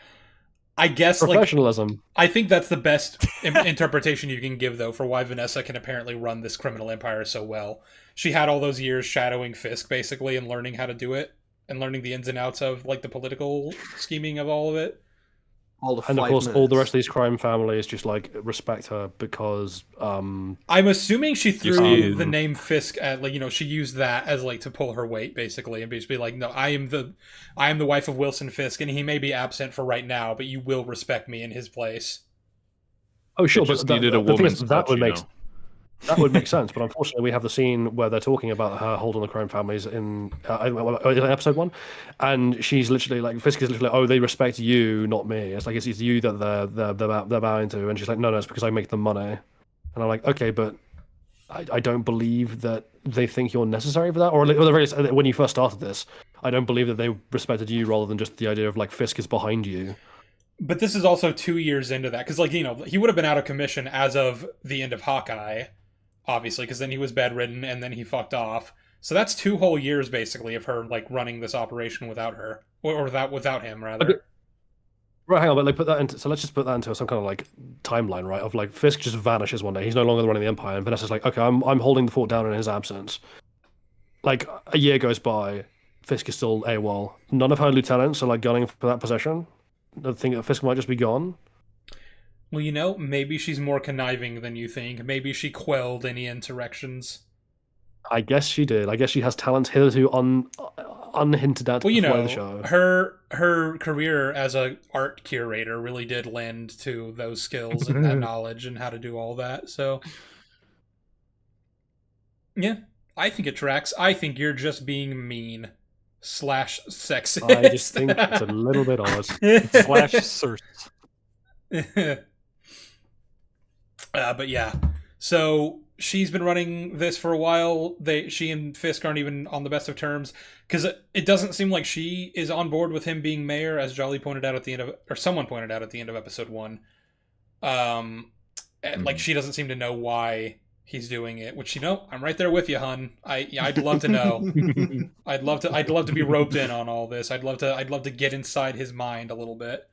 I guess professionalism. I think that's the best interpretation you can give, though, for why Vanessa can apparently run this criminal empire so well. She had all those years shadowing Fisk, basically, and learning how to do it, and learning the ins and outs of like the political scheming of all of it. And of course, all the rest of these crime families just like respect her because. I'm assuming she threw the name Fisk at she used that as like to pull her weight basically, and basically like, no, I am the wife of Wilson Fisk, and he may be absent for right now, but you will respect me in his place. Oh sure, but that would make sense. But unfortunately, we have the scene where they're talking about her holding the crime families in episode 1, and she's literally like, Fisk is literally, oh, they respect you, not me. It's like it's you that they're bowing to, and she's like, no, it's because I make them money. And I'm like, okay, but I don't believe that they think you're necessary for that, or when you first started this, I don't believe that they respected you rather than just the idea of like Fisk is behind you. But this is also 2 years into that, because he would have been out of commission as of the end of Hawkeye. Obviously, because then he was bedridden and then he fucked off. So that's 2 whole years basically of her like running this operation without her, or without him rather. Okay. Right, hang on, but like let's just put that into some kind of like timeline, right? Of like Fisk just vanishes one day. He's no longer running the empire, and Vanessa's like, okay, I'm holding the fort down in his absence. Like a year goes by, Fisk is still AWOL. None of her lieutenants are like gunning for that position. I think that Fisk might just be gone. Well, maybe she's more conniving than you think. Maybe she quelled any insurrections. I guess she did. I guess she has talents hitherto unhinted at before the show. Her career as a art curator really did lend to those skills and that knowledge and how to do all that. So, yeah, I think it tracks. I think you're just being mean / sexist. I just think it's a little bit odd. / search. But yeah, so she's been running this for a while. She and Fisk aren't even on the best of terms because it doesn't seem like she is on board with him being mayor, as Jolly pointed out at the end of, or someone pointed out at the end of episode 1. Like she doesn't seem to know why he's doing it. Which I'm right there with you, hun. I'd love to know. I'd love to be roped in on all this. I'd love to get inside his mind a little bit.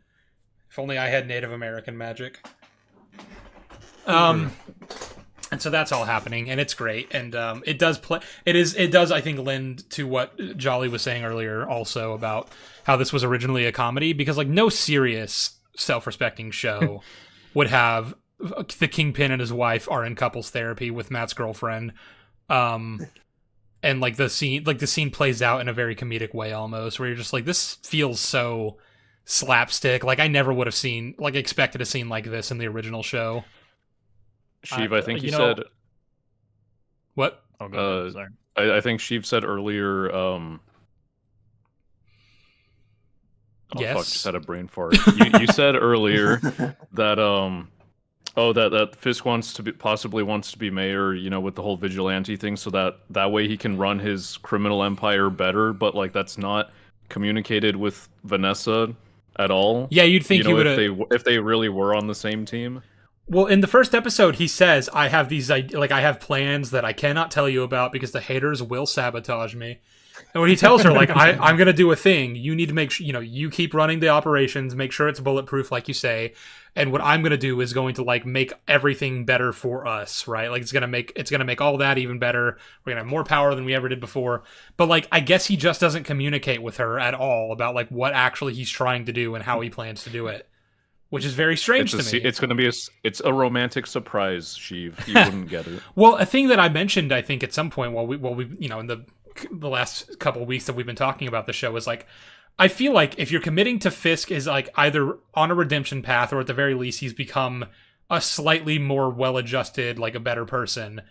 If only I had Native American magic. And so that's all happening, and it's great, and it does I think lend to what Jolly was saying earlier also about how this was originally a comedy, because like no serious self-respecting show would have the Kingpin and his wife are in couples therapy with Matt's girlfriend, and like the scene plays out in a very comedic way almost, where you're just like, this feels so slapstick. Like I never would have expected a scene like this in the original show. Sheev, I think you said... What? Oh, go ahead. Sorry. I think Sheev said earlier... yes. Fuck, just had a brain fart. You said earlier that that Fisk possibly wants to be mayor, with the whole vigilante thing, so that way he can run his criminal empire better, but like that's not communicated with Vanessa at all. Yeah, you'd think he would if they really were on the same team. Well, in the first episode, he says, I have plans that I cannot tell you about because the haters will sabotage me. And when he tells her, like, I'm going to do a thing, you need to make sure, you keep running the operations, make sure it's bulletproof, like you say. And what I'm going to do is going to, like, make everything better for us, right? Like, it's going to make all that even better. We're going to have more power than we ever did before. But, like, I guess he just doesn't communicate with her at all about, like, what actually he's trying to do and how he plans to do it. Which is very strange to me. It's going to be a romantic surprise, Sheev. You wouldn't get it. Well, a thing that I mentioned, I think, at some point while we in the last couple of weeks that we've been talking about the show is like, I feel like if you're committing to Fisk is like either on a redemption path or at the very least he's become a slightly more well-adjusted, like a better person.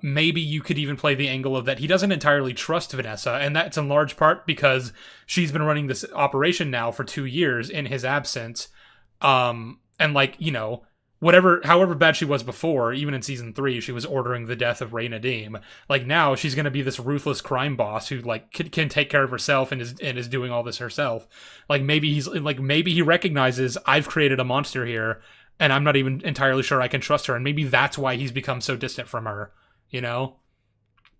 Maybe you could even play the angle of that he doesn't entirely trust Vanessa, and that's in large part because she's been running this operation now for 2 years in his absence. And like, however bad she was before, even in season 3, she was ordering the death of Ray Nadim. Like now she's going to be this ruthless crime boss who like can take care of herself and is doing all this herself. Like maybe he recognizes I've created a monster here and I'm not even entirely sure I can trust her. And maybe that's why he's become so distant from her,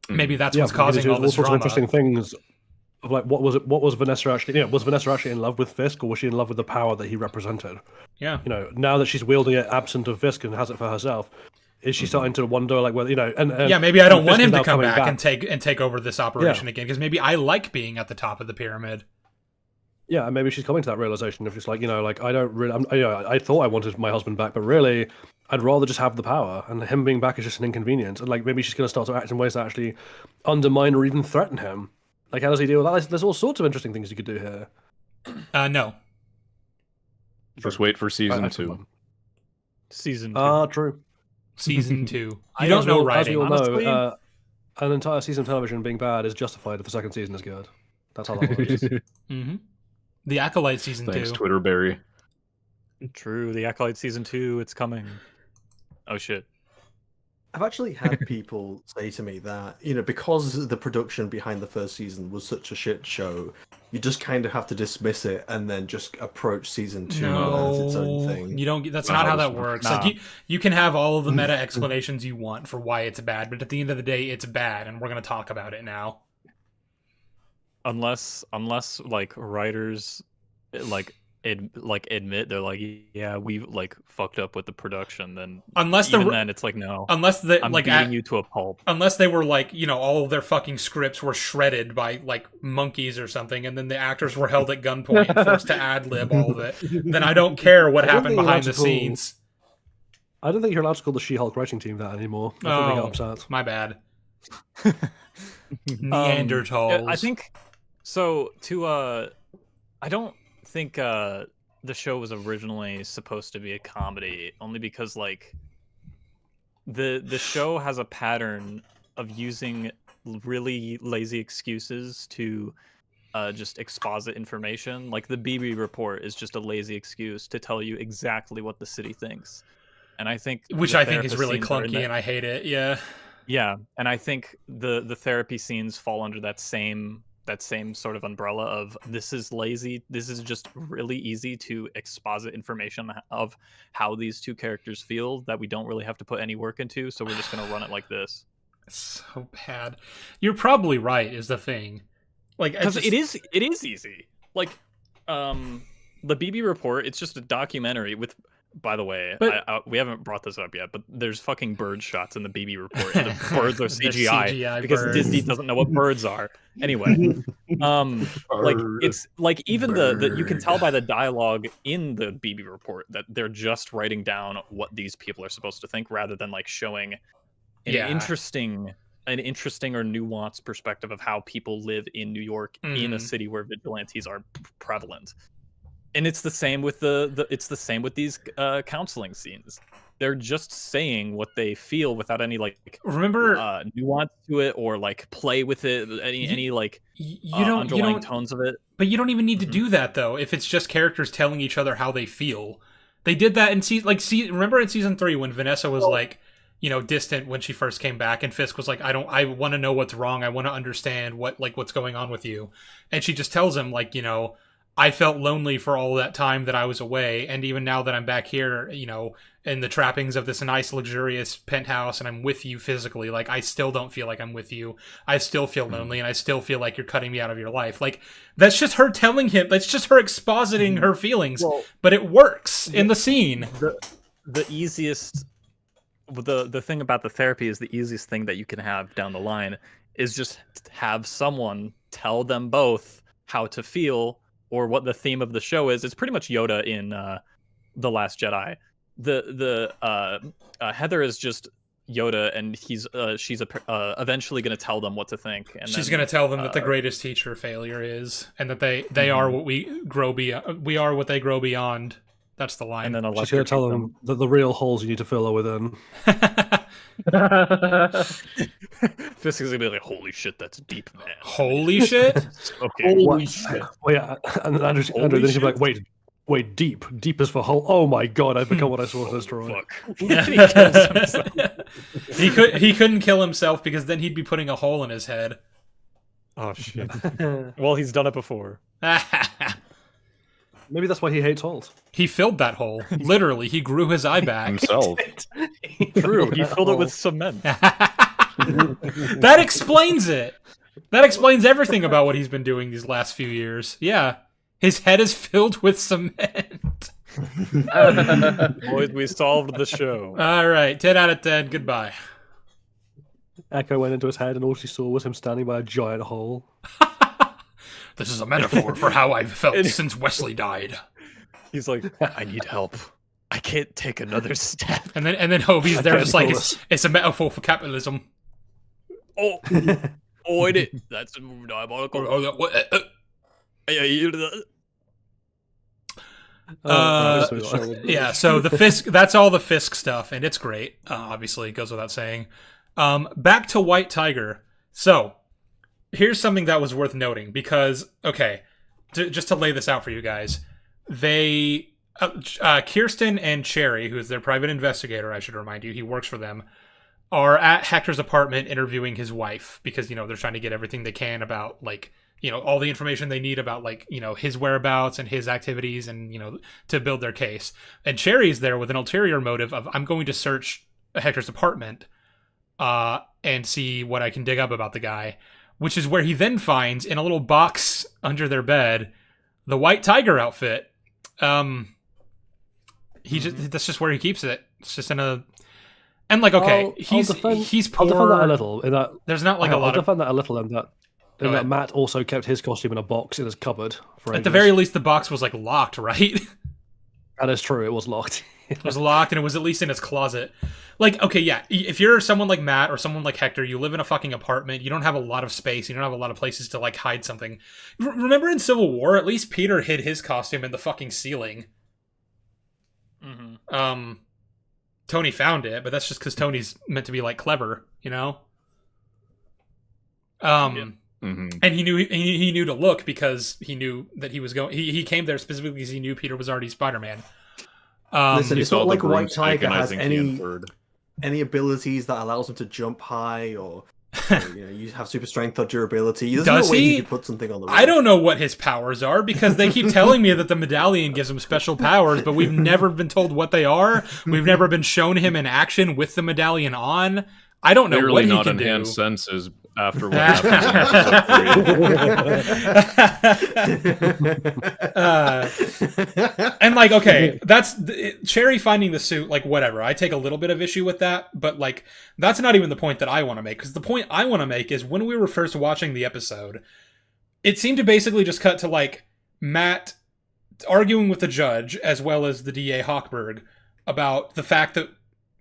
Maybe that's what's causing all this drama. Of interesting things. Of like, what was Vanessa actually? Was Vanessa actually in love with Fisk, or was she in love with the power that he represented? Yeah. Now that she's wielding it absent of Fisk and has it for herself, is she starting to wonder, like, whether and yeah, maybe I don't want him to come back and take over this operation again, because maybe I like being at the top of the pyramid. Yeah, and maybe she's coming to that realization of just like, like I don't really, I thought I wanted my husband back, but really, I'd rather just have the power, and him being back is just an inconvenience. And like maybe she's going to start to act in ways that actually undermine or even threaten him. Like, how does he deal with that? There's all sorts of interesting things you could do here. No. Just wait for season 2. Season 2. True. Season 2. You don't know writing. As we all know, an entire season of television being bad is justified if the second season is good. That's how that works. Mm-hmm. The Acolyte season 2. Thanks, Twitterberry. True. The Acolyte season 2. It's coming. Oh shit. I've actually had people say to me that, because the production behind the first season was such a shit show, you just kind of have to dismiss it and then just approach season 2 as its own thing. You don't. That's not how that works. Nah. Like you can have all of the meta explanations you want for why it's bad, but at the end of the day, it's bad, and we're going to talk about it now. Unless like writers admit they're like, yeah, we like fucked up with the production, then then it's like, no, unless they I'm beating you to a pulp, unless they were like, all of their fucking scripts were shredded by like monkeys or something, and then the actors were held at gunpoint and forced to ad-lib all of it, then I don't care what happened behind the scenes. I don't think you're allowed to call the She-Hulk writing team that anymore. I think they get upset. My bad. Neanderthals. I think so I don't think the show was originally supposed to be a comedy, only because like the show has a pattern of using really lazy excuses to just exposit information. Like the BB report is just a lazy excuse to tell you exactly what the city thinks, and I think which I think is really clunky, and I hate it. Yeah, and I think the therapy scenes fall under that same sort of umbrella of this is lazy. This is just really easy to exposit information of how these two characters feel that we don't really have to put any work into. So we're just gonna run it like this. It's so bad. You're probably right. Is the thing, like, because it is easy. Like, the BB Report. It's just a documentary with. By the way, we haven't brought this up yet, but there's fucking bird shots in the BB Report. And the birds are CGI because birds. Disney doesn't know what birds are. Anyway, like it's like even the you can tell by the dialogue in the BB Report that they're just writing down what these people are supposed to think rather than like showing an interesting or nuanced perspective of how people live in New York in a city where vigilantes are prevalent. And it's the same with these counseling scenes. They're just saying what they feel without any nuance to it or like play with it, any like underlying tones of it. But you don't even need to do that though. If it's just characters telling each other how they feel, they did that in remember in season 3 when Vanessa was distant when she first came back, and Fisk was like, I want to know what's wrong. I want to understand what's going on with you, and she just tells him I felt lonely for all that time that I was away, and even now that I'm back here, in the trappings of this nice, luxurious penthouse, and I'm with you physically, like, I still don't feel like I'm with you. I still feel lonely, and I still feel like you're cutting me out of your life. Like, that's just her telling him, that's just her expositing her feelings, but it works in the scene. The easiest, the thing about the therapy is the easiest thing that you can have down the line is just have someone tell them both how to feel, or what the theme of the show is. It's pretty much Yoda in The Last Jedi. Heather is just Yoda, and she's eventually going to tell them what to think. And she's going to tell them that the greatest teacher failure is, and that they are what we grow beyond. We are what they grow beyond. That's the line. And then she's going to tell them that the real holes you need to fill are within. Fisk is going to be like, holy shit, that's deep, man. Holy shit? Okay. Holy shit. Oh, yeah. And then Andrew then he'll be like, wait, deep. Deep is for whole. Oh my god, I've become what I saw to destroy. Fuck. He couldn't kill himself because then he'd be putting a hole in his head. Oh shit. Well, he's done it before. Maybe that's why he hates holes. He filled that hole. Literally, he grew his eye back. Himself. True, he filled it with cement. That explains it. That explains everything about what he's been doing these last few years. Yeah. His head is filled with cement. Boys, we solved the show. All right, 10 out of 10. Goodbye. Echo went into his head and all she saw was him standing by a giant hole. This is a metaphor for how I've felt since Wesley died. He's like, I need help. I can't take another step. And then Hobie's there just like, it's a metaphor for capitalism. Oh, that's diabolical. Yeah, so the Fisk, that's all the Fisk stuff, and it's great. Obviously, it goes without saying. Back to White Tiger. So, here's something that was worth noting, because, okay, just to lay this out for you guys, they, Kirsten and Cherry, who is their private investigator, I should remind you, he works for them, are at Hector's apartment interviewing his wife, because, they're trying to get everything they can about, all the information they need about, his whereabouts and his activities and, to build their case. And Cherry's there with an ulterior motive of, I'm going to search Hector's apartment and see what I can dig up about the guy, which is where he then finds, in a little box under their bed, the White Tiger outfit. That's just where he keeps it. It's just in a... And, he's poor. I'll defend that a little. In that, there's not, a lot I'll defend that a little in that... And that Matt also kept his costume in a box in his cupboard. At the very least, the box was locked, right? That is true. It was locked. It was locked, and it was at least in his closet. Okay, yeah. If you're someone like Matt or someone like Hector, you live in a fucking apartment. You don't have a lot of space. You don't have a lot of places to hide something. Remember in Civil War, at least Peter hid his costume in the fucking ceiling. Mm-hmm. Tony found it, but that's just because Tony's meant to be clever, Yeah. Mm-hmm. And he knew to look because he knew that he was going. He came there specifically because he knew Peter was already Spider-Man. Listen, You it's saw not the like White broomstick, Tiger and I has think he inferred. any abilities that allows him to jump high or you have super strength or durability. There's Does no way he? he could put something on the roof. I don't know what his powers are because they keep telling me that the medallion gives him special powers, but we've never been told what they are. We've never been shown him in action with the medallion on. I don't know Clearly what he not can enhanced do. senses after what happened And like, okay, that's Cherry finding the suit. Like, whatever. I take a little bit of issue with that, but like, that's not even the point that I want to make. Because the point I want to make is when we were first watching the episode, it seemed to basically just cut to like Matt arguing with the judge as well as the DA Hochberg about the fact that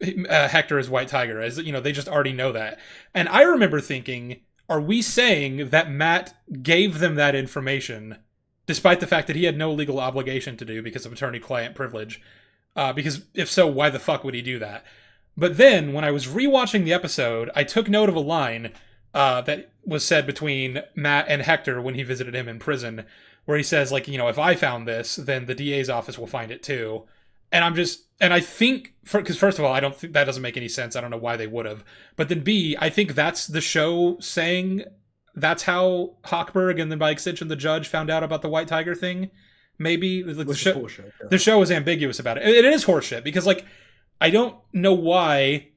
Hector is White Tiger, as they just already know that. And I remember thinking, are we saying that Matt gave them that information despite the fact that he had no legal obligation to do because of attorney-client privilege? Because if so, why the fuck would he do that? But then, when I was rewatching the episode, I took note of a line that was said between Matt and Hector when he visited him in prison, where he says, like, if I found this, then the DA's office will find it too. And I think, because first of all, I don't think that doesn't make any sense. I don't know why they would have. But then B, I think that's the show saying that's how Hochberg and then by extension the judge found out about the White Tiger thing. Maybe like the show is ambiguous about it. It is horseshit because like I don't know why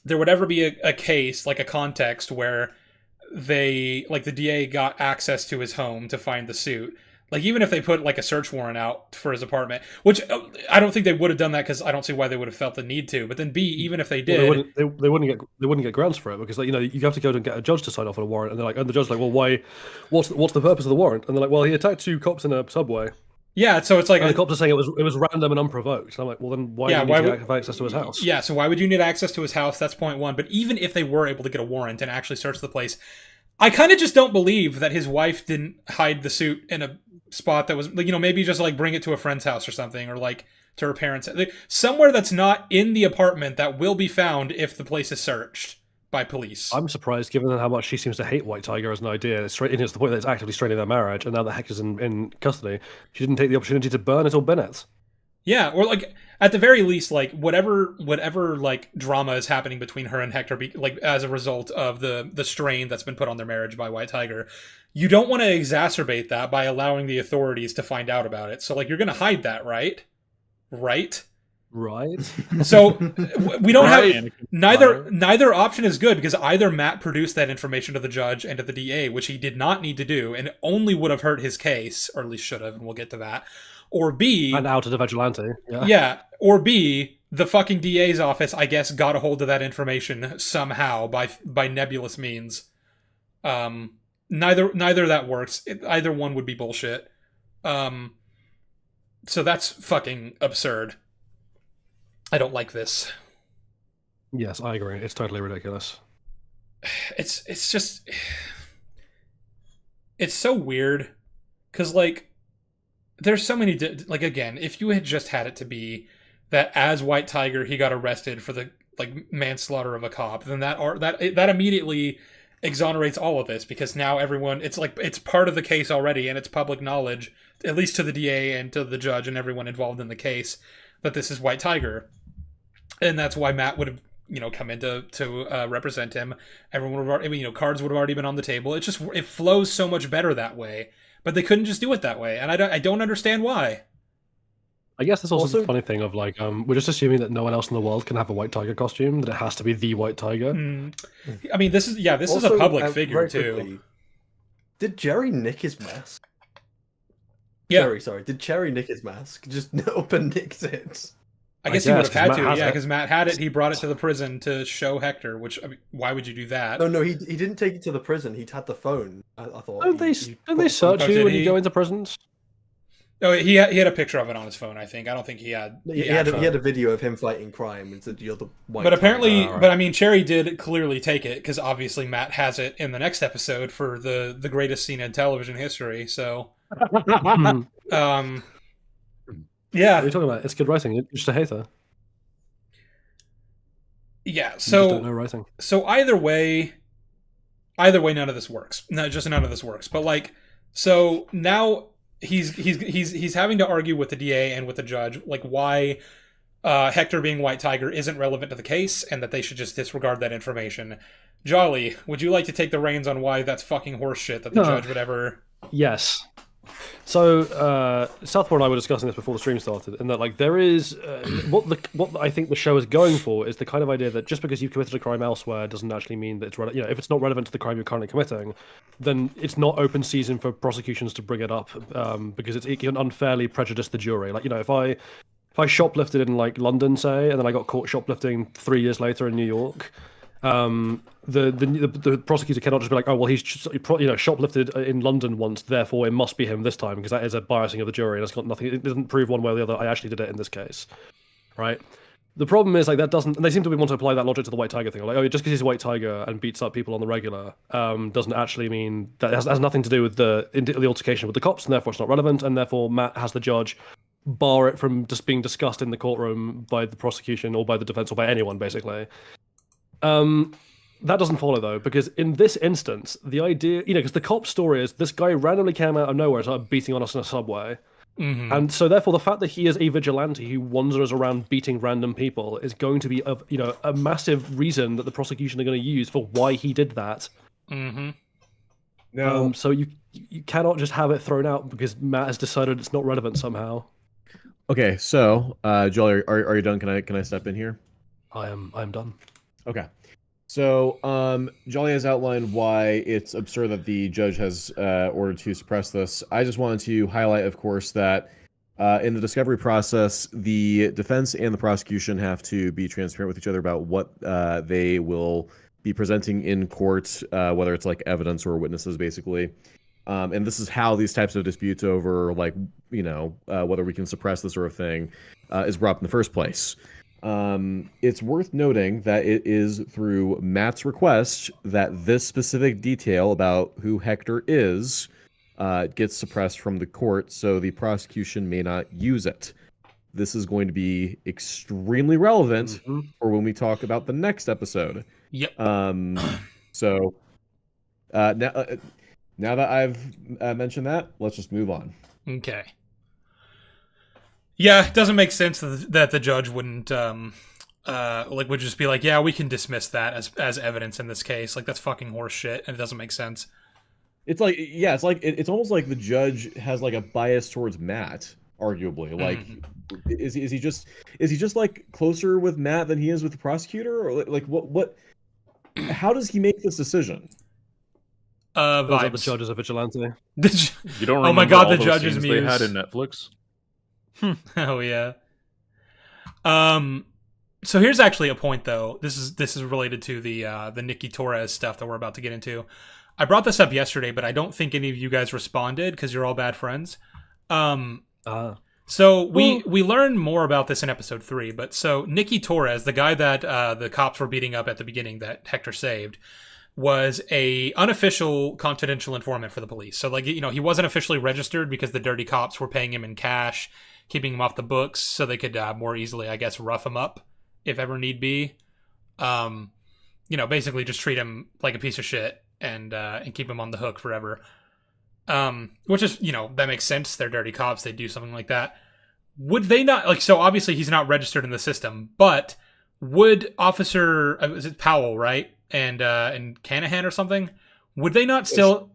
there would ever be a case, like a context where they, like the DA got access to his home to find the suit. Like, even if they put, like, a search warrant out for his apartment, which I don't think they would have done that because I don't see why they would have felt the need to. But then B, even if they did... Well, they wouldn't get grounds for it because, like, you have to go and get a judge to sign off on a warrant. And the judge's like, well, why? What's the purpose of the warrant? And they're like, well, he attacked 2 cops in a subway. Yeah, so it's like... And the cops are saying it was random and unprovoked. And I'm like, well, then why do you need to have access to his house? Yeah, so why would you need access to his house? That's point one. But even if they were able to get a warrant and actually search the place, I kind of just don't believe that his wife didn't hide the suit in a spot that was, maybe just like bring it to a friend's house or something, or like to her parents, somewhere that's not in the apartment that will be found if the place is searched by police. I'm surprised, given how much she seems to hate White Tiger as an idea. It's the point that it's actively straining their marriage, and now that Hector's in custody, she didn't take the opportunity to burn it or bin it. Yeah, or like at the very least, like whatever like drama is happening between her and Hector, like as a result of the strain that's been put on their marriage by White Tiger, you don't want to exacerbate that by allowing the authorities to find out about it. So like you're going to hide that, right? Right. So we don't have neither option is good because either Matt produced that information to the judge and to the DA, which he did not need to do, and it only would have hurt his case, or at least should have, and we'll get to that. Or B, and outed a vigilante. Yeah. Or B, the fucking DA's office, I guess, got a hold of that information somehow by nebulous means. Neither that works. Either one would be bullshit. So that's fucking absurd. I don't like this. Yes, I agree. It's totally ridiculous. It's just... It's so weird. Because, like, there's so many... Like, again, if you had just had it to be that as White Tiger, he got arrested for the, like, manslaughter of a cop, then that immediately exonerates all of this, because now everyone... It's like, it's part of the case already, and it's public knowledge, at least to the DA and to the judge and everyone involved in the case, that this is White Tiger. And that's why Matt would have, come in to represent him. Everyone would have already, cards would have already been on the table. It flows so much better that way. But they couldn't just do it that way, and I don't understand why. I guess there's also the funny thing of like we're just assuming that no one else in the world can have a White Tiger costume, that it has to be the White Tiger. I mean, this is a public figure too. Quickly, did Jerry nick his mask? Yeah. Sorry. Did Cherry nick his mask? Just up and nicked it. I guess he would have had to, because Matt had it. He brought it to the prison to show Hector, which, I mean, why would you do that? No, he didn't take it to the prison. He'd had the phone, I thought. Don't they search you when you go into prisons? Oh, he had a picture of it on his phone, I think. I don't think he had... He had a video of him fighting crime and said, you're the White But apparently, Tiger. But I mean, Cherry did clearly take it, because obviously Matt has it in the next episode for the greatest scene in television history, so... Yeah. What are you talking about? It's good writing. You're just a hater. Yeah, You just don't know so writing. either way, none of this works. No, just none of this works. But like, so now he's having to argue with the DA and with the judge, like why Hector being White Tiger isn't relevant to the case, and that they should just disregard that information. Jolly, would you like to take the reins on why that's fucking horseshit that the judge would ever... Yes. So, Southpaw and I were discussing this before the stream started, and that like there is what I think the show is going for is the kind of idea that just because you've committed a crime elsewhere doesn't actually mean that it's if it's not relevant to the crime you're currently committing, then it's not open season for prosecutions to bring it up because it can unfairly prejudice the jury. Like if I shoplifted in like London, say, and then I got caught shoplifting 3 years later in New York. The prosecutor cannot just be like, oh well, he's shoplifted in London once, therefore it must be him this time, because that is a biasing of the jury and it's got nothing. It doesn't prove one way or the other. I actually did it in this case, right? The problem is like that doesn't. And they seem to want to apply that logic to the White Tiger thing. Like, oh, just because he's a White Tiger and beats up people on the regular, doesn't actually mean that it has nothing to do with the altercation with the cops, and therefore it's not relevant, and therefore Matt has the judge bar it from just being discussed in the courtroom by the prosecution or by the defense or by anyone basically. That doesn't follow though, because in this instance, the idea, because the cop story is this guy randomly came out of nowhere and started beating on us in a subway. Mm-hmm. And so therefore the fact that he is a vigilante who wanders around beating random people is going to be a massive reason that the prosecution are going to use for why he did that. Mm-hmm. No. So you cannot just have it thrown out because Matt has decided it's not relevant somehow. Okay, so Joel, are you done? Can I step in here? I am done. Okay. So, Jolly has outlined why it's absurd that the judge has ordered to suppress this. I just wanted to highlight, of course, that in the discovery process, the defense and the prosecution have to be transparent with each other about what they will be presenting in court, whether it's like evidence or witnesses, basically. And this is how these types of disputes over, like, whether we can suppress this sort of thing is brought up in the first place. It's worth noting that it is through Matt's request that this specific detail about who Hector is gets suppressed from the court, so the prosecution may not use it. This is going to be extremely relevant for when we talk about the next episode. Yep. So now that I've mentioned that, let's just move on. Okay. Yeah, it doesn't make sense that the judge wouldn't would just be like, yeah, we can dismiss that as evidence in this case. Like, that's fucking horse shit, and it doesn't make sense. It's like, yeah, it's almost like the judge has like a bias towards Matt, arguably. Like, is he just like closer with Matt than he is with the prosecutor, or like what? How does he make this decision? The judge is a vigilante. You don't remember oh my god, all the those judge's scenes muse. they had in Netflix? Oh yeah. So here's actually a point though. This is related to the Nikki Torres stuff that we're about to get into. I brought this up yesterday, but I don't think any of you guys responded because you're all bad friends. So we learn more about this in episode 3. But so Nikki Torres, the guy that the cops were beating up at the beginning that Hector saved, was a unofficial confidential informant for the police. So like he wasn't officially registered because the dirty cops were paying him in cash, keeping him off the books so they could more easily, I guess, rough him up if ever need be. Basically just treat him like a piece of shit and keep him on the hook forever. Which is, that makes sense. They're dirty cops. They do something like that. Would they not, so obviously he's not registered in the system, but would Officer, is it Powell, right? And Canahan or something? Would they not still...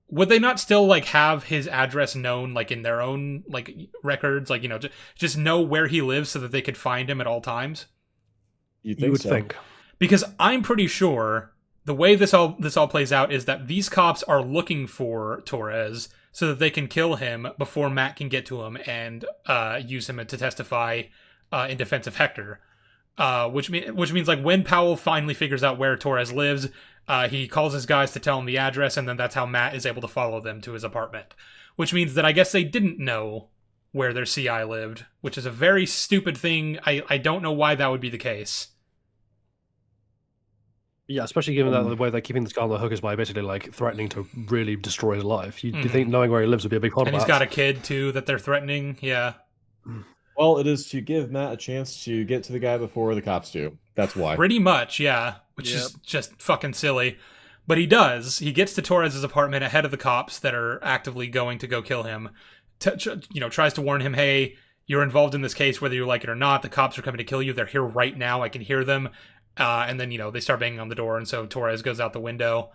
Would they not still have his address known in their own records, just know where he lives so that they could find him at all times? You would think. Because I'm pretty sure the way this all plays out is that these cops are looking for Torres so that they can kill him before Matt can get to him and use him to testify in defense of Hector. Which means when Powell finally figures out where Torres lives, he calls his guys to tell him the address, and then that's how Matt is able to follow them to his apartment. Which means that I guess they didn't know where their CI lived, which is a very stupid thing. I don't know why that would be the case. Yeah, especially given that the way they're keeping this guy on the hook is by basically threatening to really destroy his life. You think knowing where he lives would be a big part of that. And he's got a kid too that they're threatening. Yeah. Well, it is to give Matt a chance to get to the guy before the cops do. That's why. Pretty much, yeah. Which is just fucking silly. But he does. He gets to Torres' apartment ahead of the cops that are actively going to go kill him. Tries to warn him, hey, you're involved in this case, whether you like it or not. The cops are coming to kill you. They're here right now. I can hear them. And then, they start banging on the door, and so Torres goes out the window.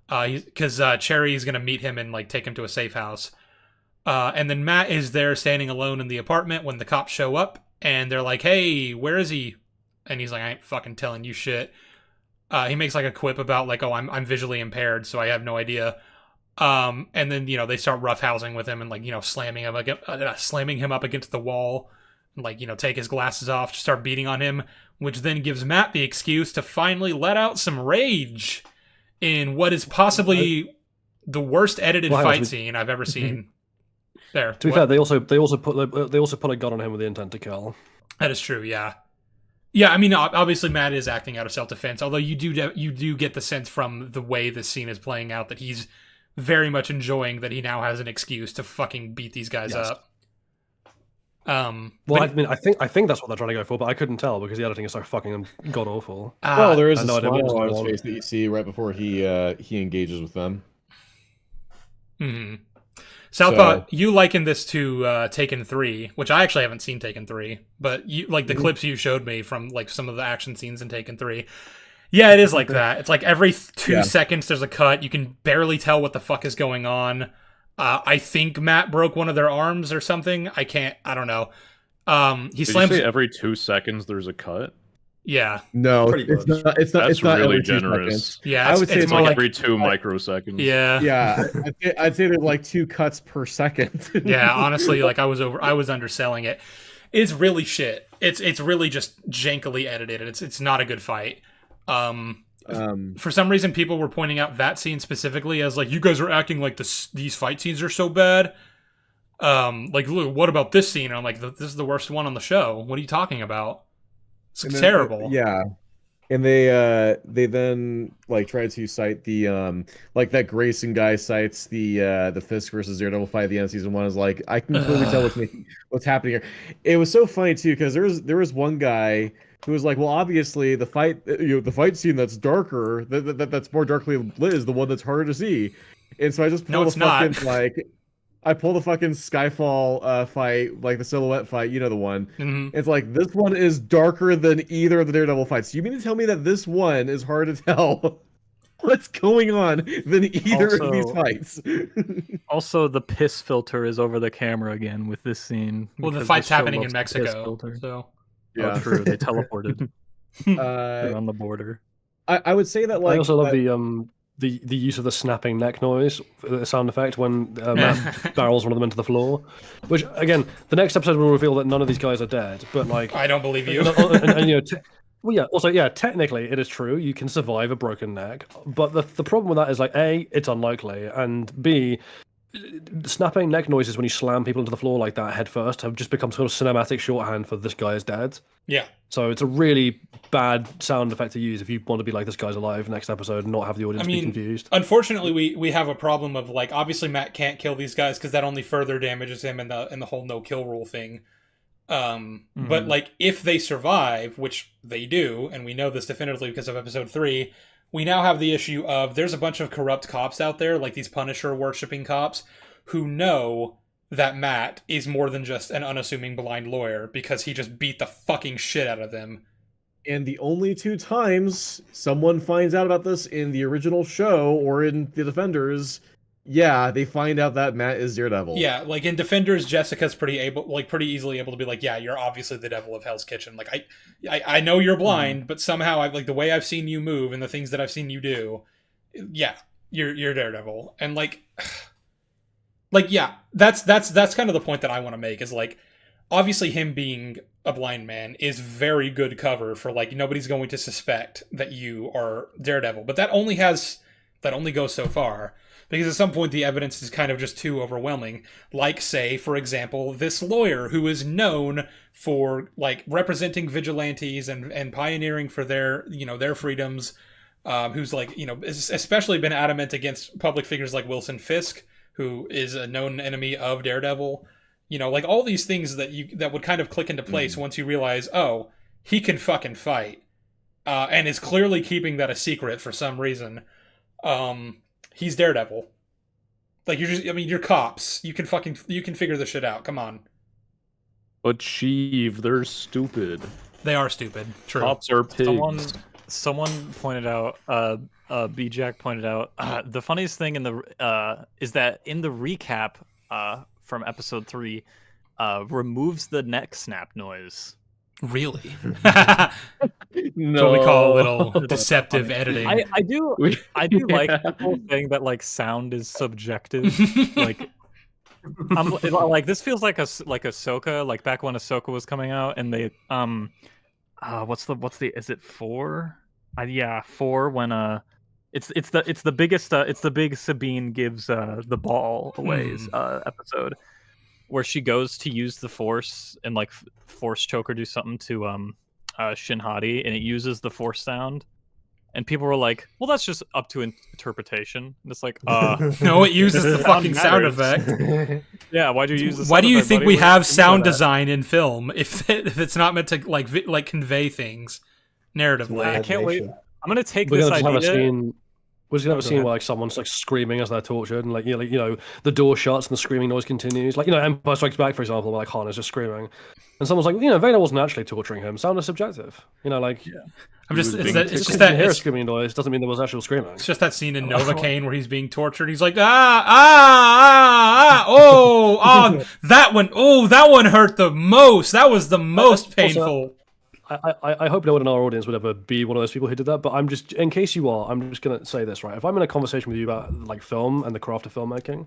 Because Cherry is going to meet him and, like, take him to a safe house. And then Matt is there standing alone in the apartment when the cops show up, and they're like, hey, where is he? And he's like, I ain't fucking telling you shit. He makes, like, a quip about, like, oh, I'm visually impaired, so I have no idea. And then, they start roughhousing with him and, like, slamming him up against the wall. And, like, take his glasses off, start beating on him, which then gives Matt the excuse to finally let out some rage in what is possibly the worst edited fight scene I've ever seen. There. To be fair, they also put a gun on him with the intent to kill. That is true. Yeah. Yeah. I mean, obviously, Matt is acting out of self-defense. Although you do get the sense from the way this scene is playing out that he's very much enjoying that he now has an excuse to fucking beat these guys up. Well, I mean, I think that's what they're trying to go for, but I couldn't tell because the editing is so fucking god awful. Well, there is a smile on his face that you see right before he engages with them. Mm-hmm. Southpaw, you liken this to Taken 3, which I actually haven't seen Taken 3, but you like the clips you showed me from like some of the action scenes in Taken 3. Yeah, it is like that. It's like every 2 seconds there's a cut. You can barely tell what the fuck is going on. I think Matt broke one of their arms or something. I don't know. He slams. You say every 2 seconds there's a cut? Yeah. No, it's not. It's not really every 2 generous. seconds. Yeah, I would say it's like every 2 microseconds. Yeah. Yeah, I'd say there's like 2 cuts per second. Yeah, honestly, like I was underselling it. It's really shit. It's really just jankily edited. It's not a good fight. For some reason, people were pointing out that scene specifically as like, you guys are acting like these fight scenes are so bad. Like, look, what about this scene? And I'm like, this is the worst one on the show. What are you talking about? It's terrible. Yeah, and they then like try to cite the like that Grayson guy cites the Fisk versus Daredevil fight at the end of season 1 is like, I can clearly tell what's happening here. It was so funny too because there was one guy who was like, well, obviously the fight scene that's darker, that's more darkly lit is the one that's harder to see. And so I just pulled I pulled the fucking Skyfall fight, like the silhouette fight, the one. Mm-hmm. It's like, this one is darker than either of the Daredevil fights. You mean to tell me that this one is hard to tell what's going on than either of these fights? Also, the piss filter is over the camera again with this scene. Well, the fight's happening in Mexico, so... Yeah, true. They teleported. They're on the border. I would say that, like, I also love the use of the snapping neck noise, the sound effect when Matt barrels one of them into the floor. Which again, the next episode will reveal that none of these guys are dead. But like, I don't believe you. Technically it is true. You can survive a broken neck, but the problem with that is like A, it's unlikely, and B, snapping neck noises when you slam people into the floor like that head first have just become sort of cinematic shorthand for this guy is dead. Yeah. So it's a really bad sound effect to use if you want to be like, this guy's alive next episode and not have the audience be confused. Unfortunately, we have a problem of like, obviously Matt can't kill these guys because that only further damages him in the whole no kill rule thing. But like, if they survive, which they do, and we know this definitively because of episode 3, we now have the issue of there's a bunch of corrupt cops out there, like these Punisher worshipping cops, who know that Matt is more than just an unassuming blind lawyer because he just beat the fucking shit out of them. And the only 2 times someone finds out about this in the original show or in the Defenders, they find out that Matt is Daredevil. Yeah, like in Defenders, Jessica's pretty easily able to be like, yeah, you're obviously the devil of Hell's Kitchen. Like, I know you're blind, but somehow like the way I've seen you move and the things that I've seen you do, you're Daredevil. And like that's kind of the point that I want to make is like, obviously him being a blind man is very good cover for like, nobody's going to suspect that you are Daredevil, but that only goes so far. Because at some point the evidence is kind of just too overwhelming. Like, say, for example, this lawyer who is known for like representing vigilantes and pioneering for their freedoms, who's like, especially been adamant against public figures like Wilson Fisk, who is a known enemy of Daredevil. Like all these things that would kind of click into place once you realize, oh, he can fucking fight, and is clearly keeping that a secret for some reason. He's Daredevil. Like, you're cops. You can figure this shit out. Come on. Achieve. They're stupid. They are stupid. True. Cops are pigs. Someone pointed out, B-Jack pointed out, the funniest thing in the is that in the recap from episode 3, removes the neck snap noise. Really? No. What we call a little deceptive editing. I do like people saying that like sound is subjective. Like, like this feels like Ahsoka, like back when Ahsoka was coming out, and they what's the is it 4? Yeah, 4 when it's the biggest it's the big Sabine gives the ball away episode where she goes to use the Force and like Force choke or do something to Shinhati, and it uses the Force sound, and people were like, well, that's just up to interpretation. And it's like, no, it uses the fucking sound effect. Yeah, why do you use the sound Why do you effect, think buddy? we What have do you sound mean by that? design in film if it's not meant to like convey things narratively? I can't wait. I'm gonna take We're this gonna just have a idea. scene. We're just gonna have a scene where like someone's like screaming as they're tortured, and like you know the door shuts and the screaming noise continues. Like Empire Strikes Back, for example, where like Han is just screaming, and someone's like, Vader wasn't actually torturing him. Sound is subjective. Like I'm just it's just just because that you hear a it's screaming noise doesn't mean there was actual screaming. just that scene in Novocaine where he's being tortured. He's like oh that one hurt the most. That was the most painful. I hope no one in our audience would ever be one of those people who did that, but I'm just, in case you are, I'm just going to say this, right? If I'm in a conversation with you about like film and the craft of filmmaking,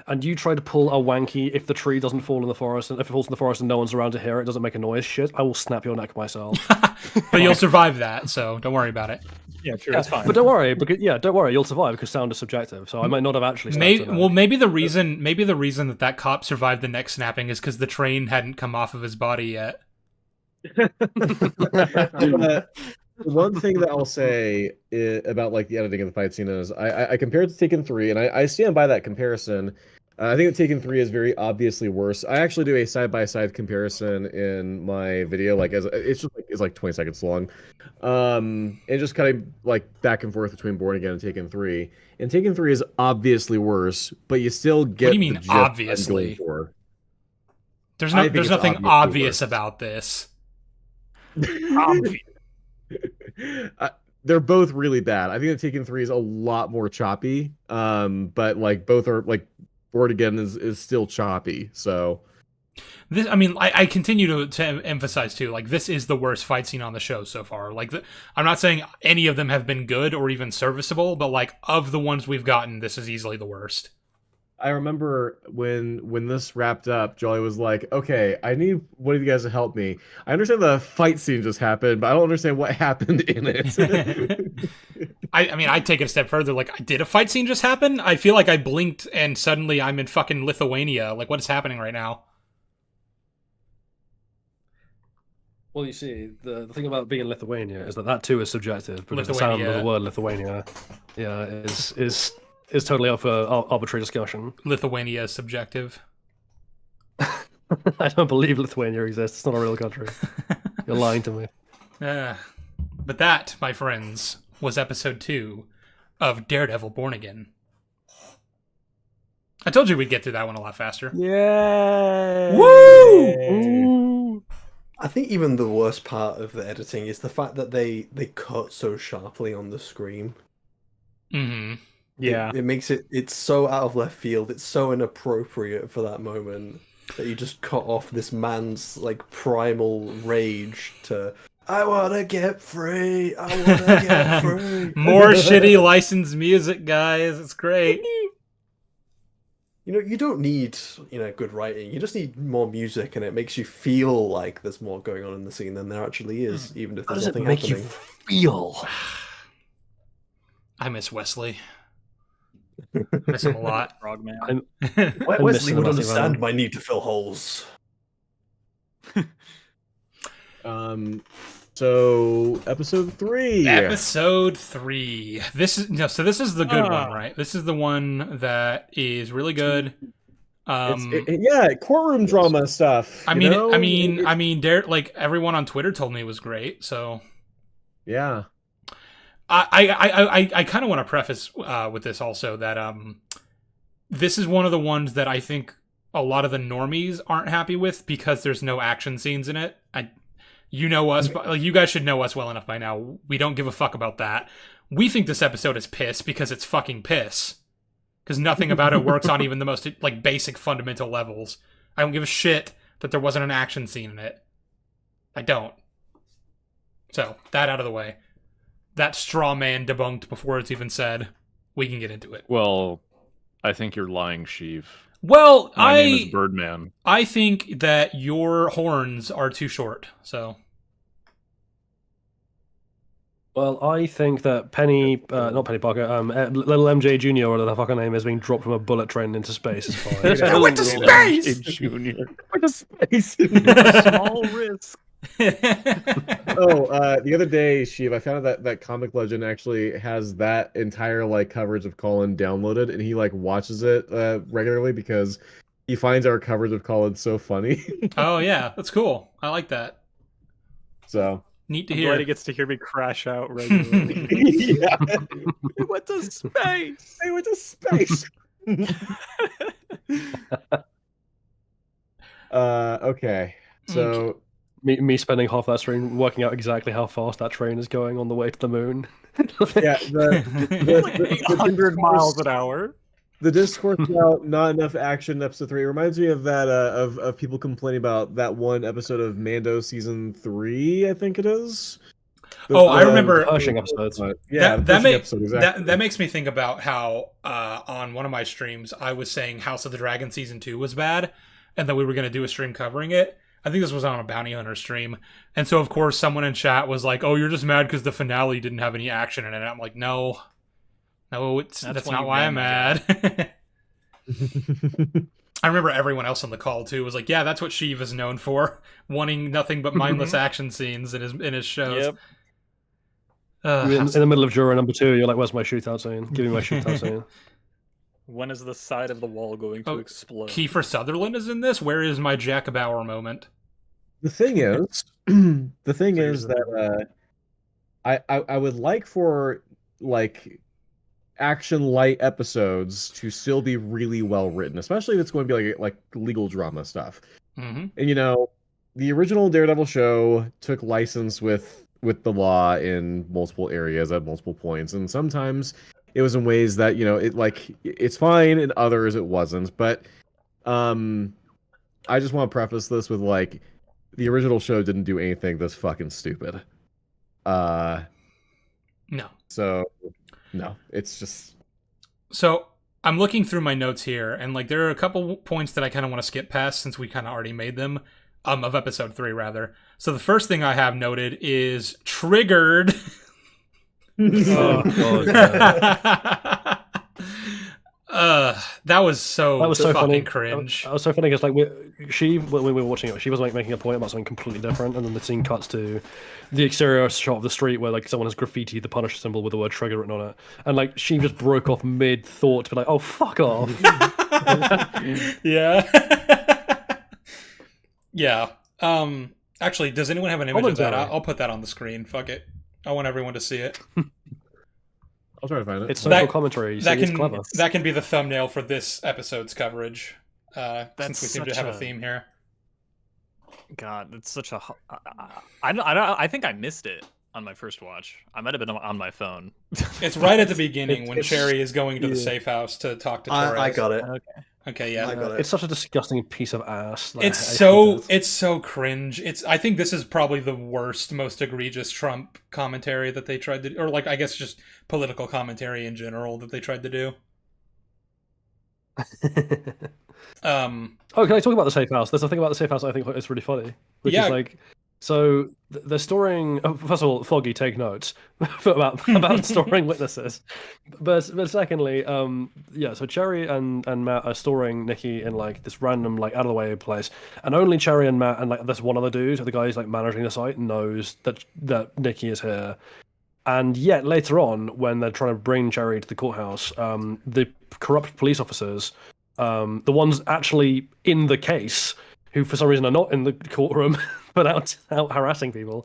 and you try to pull a wanky, if the tree doesn't fall in the forest, and if it falls in the forest and no one's around to hear it, doesn't make a noise, shit, I will snap your neck myself. But you'll survive that, so don't worry about it. Yeah, true. It's fine. But don't worry, you'll survive because sound is subjective. So I might not have actually. Maybe the reason that cop survived the neck snapping is because the train hadn't come off of his body yet. One thing that I'll say about like the editing of the fight scene is I compared to Taken 3, and I stand by that comparison. I think that Taken 3 is very obviously worse. I actually do a side-by-side comparison in my video, like it's 20 seconds long, and just kind of like back and forth between Born Again and Taken 3. And Taken 3 is obviously worse, but you still get. What do you mean the gist obviously? I'm going for. There's nothing obvious about this. They're both really bad. I think that Taken 3 is a lot more choppy. But like both are like Born Again is still choppy. So this, I mean, I continue to emphasize too. Like this is the worst fight scene on the show so far. Like I'm not saying any of them have been good or even serviceable, but like of the ones we've gotten, this is easily the worst. I remember when this wrapped up, Jolly was like, okay, I need one of you guys to help me. I understand the fight scene just happened, but I don't understand what happened in it. I mean, I'd take it a step further. Like, did a fight scene just happen? I feel like I blinked and suddenly I'm in fucking Lithuania. Like, what is happening right now? Well, you see, the thing about being in Lithuania is that too is subjective, because the sound of the word Lithuania is totally up for arbitrary discussion. Lithuania is subjective. I don't believe Lithuania exists. It's not a real country. You're lying to me. But that, my friends, was episode 2 of Daredevil Born Again. I told you we'd get through that one a lot faster. Yeah. Woo! I think even the worst part of the editing is the fact that they cut so sharply on the screen. Mm-hmm. Yeah. It makes it's so out of left field. It's so inappropriate for that moment that you just cut off this man's like primal rage to I wanna get free. I wanna get free. More shitty licensed music, guys. It's great. You don't need, good writing. You just need more music, and it makes you feel like there's more going on in the scene than there actually is, even if there's nothing happening. How does it make you feel? I miss Wesley. I miss him a lot. Frogman. Wesley would understand my need to fill holes. So episode 3. Episode 3. This is the good one, right? This is the one that is really good. Courtroom drama stuff. I mean, like everyone on Twitter told me it was great. So yeah, I kind of want to preface with this also that this is one of the ones that I think a lot of the normies aren't happy with because there's no action scenes in it. You know us, you guys should know us well enough by now. We don't give a fuck about that. We think this episode is piss because it's fucking piss. Because nothing about it works on even the most like basic fundamental levels. I don't give a shit that there wasn't an action scene in it. I don't. So, that out of the way. That straw man debunked before it's even said. We can get into it. Well, I think you're lying, Sheev. Well, My name is Birdman. I think that your horns are too short, so... Well, I think that not Penny Parker, little MJ Jr. or whatever the fuck her name is, being dropped from a bullet train into space is fine. I went to space! Junior. Went to space! Small risk. The other day, Sheev, I found out that Comic Legend actually has that entire like coverage of Colin downloaded, and he like watches it regularly because he finds our coverage of Colin so funny. Oh yeah, that's cool. I like that. So neat to I'm hear. glad he gets to hear me crash out regularly. yeah, We went to space. they went to space. Okay, so. Me spending half that stream working out exactly how fast that train is going on the way to the moon. Yeah, Like 800 miles an hour. The discourse about not enough action in episode 3 reminds me of that of people complaining about that one episode of Mando season 3, I think it is. I remember Pershing episodes. Yeah, that makes me think about how on one of my streams I was saying House of the Dragon season 2 was bad, and that we were going to do a stream covering it. I think this was on a Bounty Hunter stream. And so, of course, someone in chat was like, oh, you're just mad because the finale didn't have any action in it. And I'm like, no, that's not why I'm mad. I remember everyone else on the call, too, was like, yeah, that's what Sheev is known for, wanting nothing but mindless action scenes in his shows. Yep. In the middle of Juror number 2, you're like, where's my shootout scene? Give me my shootout scene. When is the side of the wall going to explode? Kiefer Sutherland is in this? Where is my Jack Bauer moment? The thing is, that I would like for like action light episodes to still be really well written, especially if it's going to be like legal drama stuff. Mm-hmm. And the original Daredevil show took license with the law in multiple areas at multiple points, and sometimes it was in ways that it's fine, and others it wasn't. But I just want to preface this with like the original show didn't do anything this fucking stupid. No. So no, it's just. So I'm looking through my notes here, and like there are a couple points that I kind of want to skip past since we kind of already made them. Of episode 3 rather. So the first thing I have noted is triggered. Oh, God, that was so fucking funny. cringe. That was so funny because like when we were watching it, she was like making a point about something completely different, and then the scene cuts to the exterior shot of the street where like someone has graffitied the Punisher symbol with the word trigger written on it, and like she just broke off mid thought to be like, "Oh, fuck off." Yeah. Yeah. Actually, does anyone have an image of that? I'll put that on the screen. Fuck it. I want everyone to see it. I'll try to find it. It's social commentary. It's clever. That can be the thumbnail for this episode's coverage. Since we seem to have a theme here. God, it's such a. I think I missed it on my first watch. I might have been on my phone. It's right at the beginning when Cherry is going to the safe house to talk to Torres. I got it. Okay, yeah. I got it. It's such a disgusting piece of ass. Like, It's so cringe. I think this is probably the worst, most egregious Trump commentary that they tried to, or like I guess just political commentary in general that they tried to do. Can I talk about the safe house? There's a thing about the safe house I think is really funny, which is like, so they're storing. First of all, Foggy, take notes about storing witnesses. But secondly, so Cherry and Matt are storing Nikki in like this random like out of the way place, and only Cherry and Matt and like this one other dude, the guy who's like managing the site, knows that Nikki is here. And yet later on, when they're trying to bring Cherry to the courthouse, the corrupt police officers, the ones actually in the case, who for some reason are not in the courtroom but out harassing people,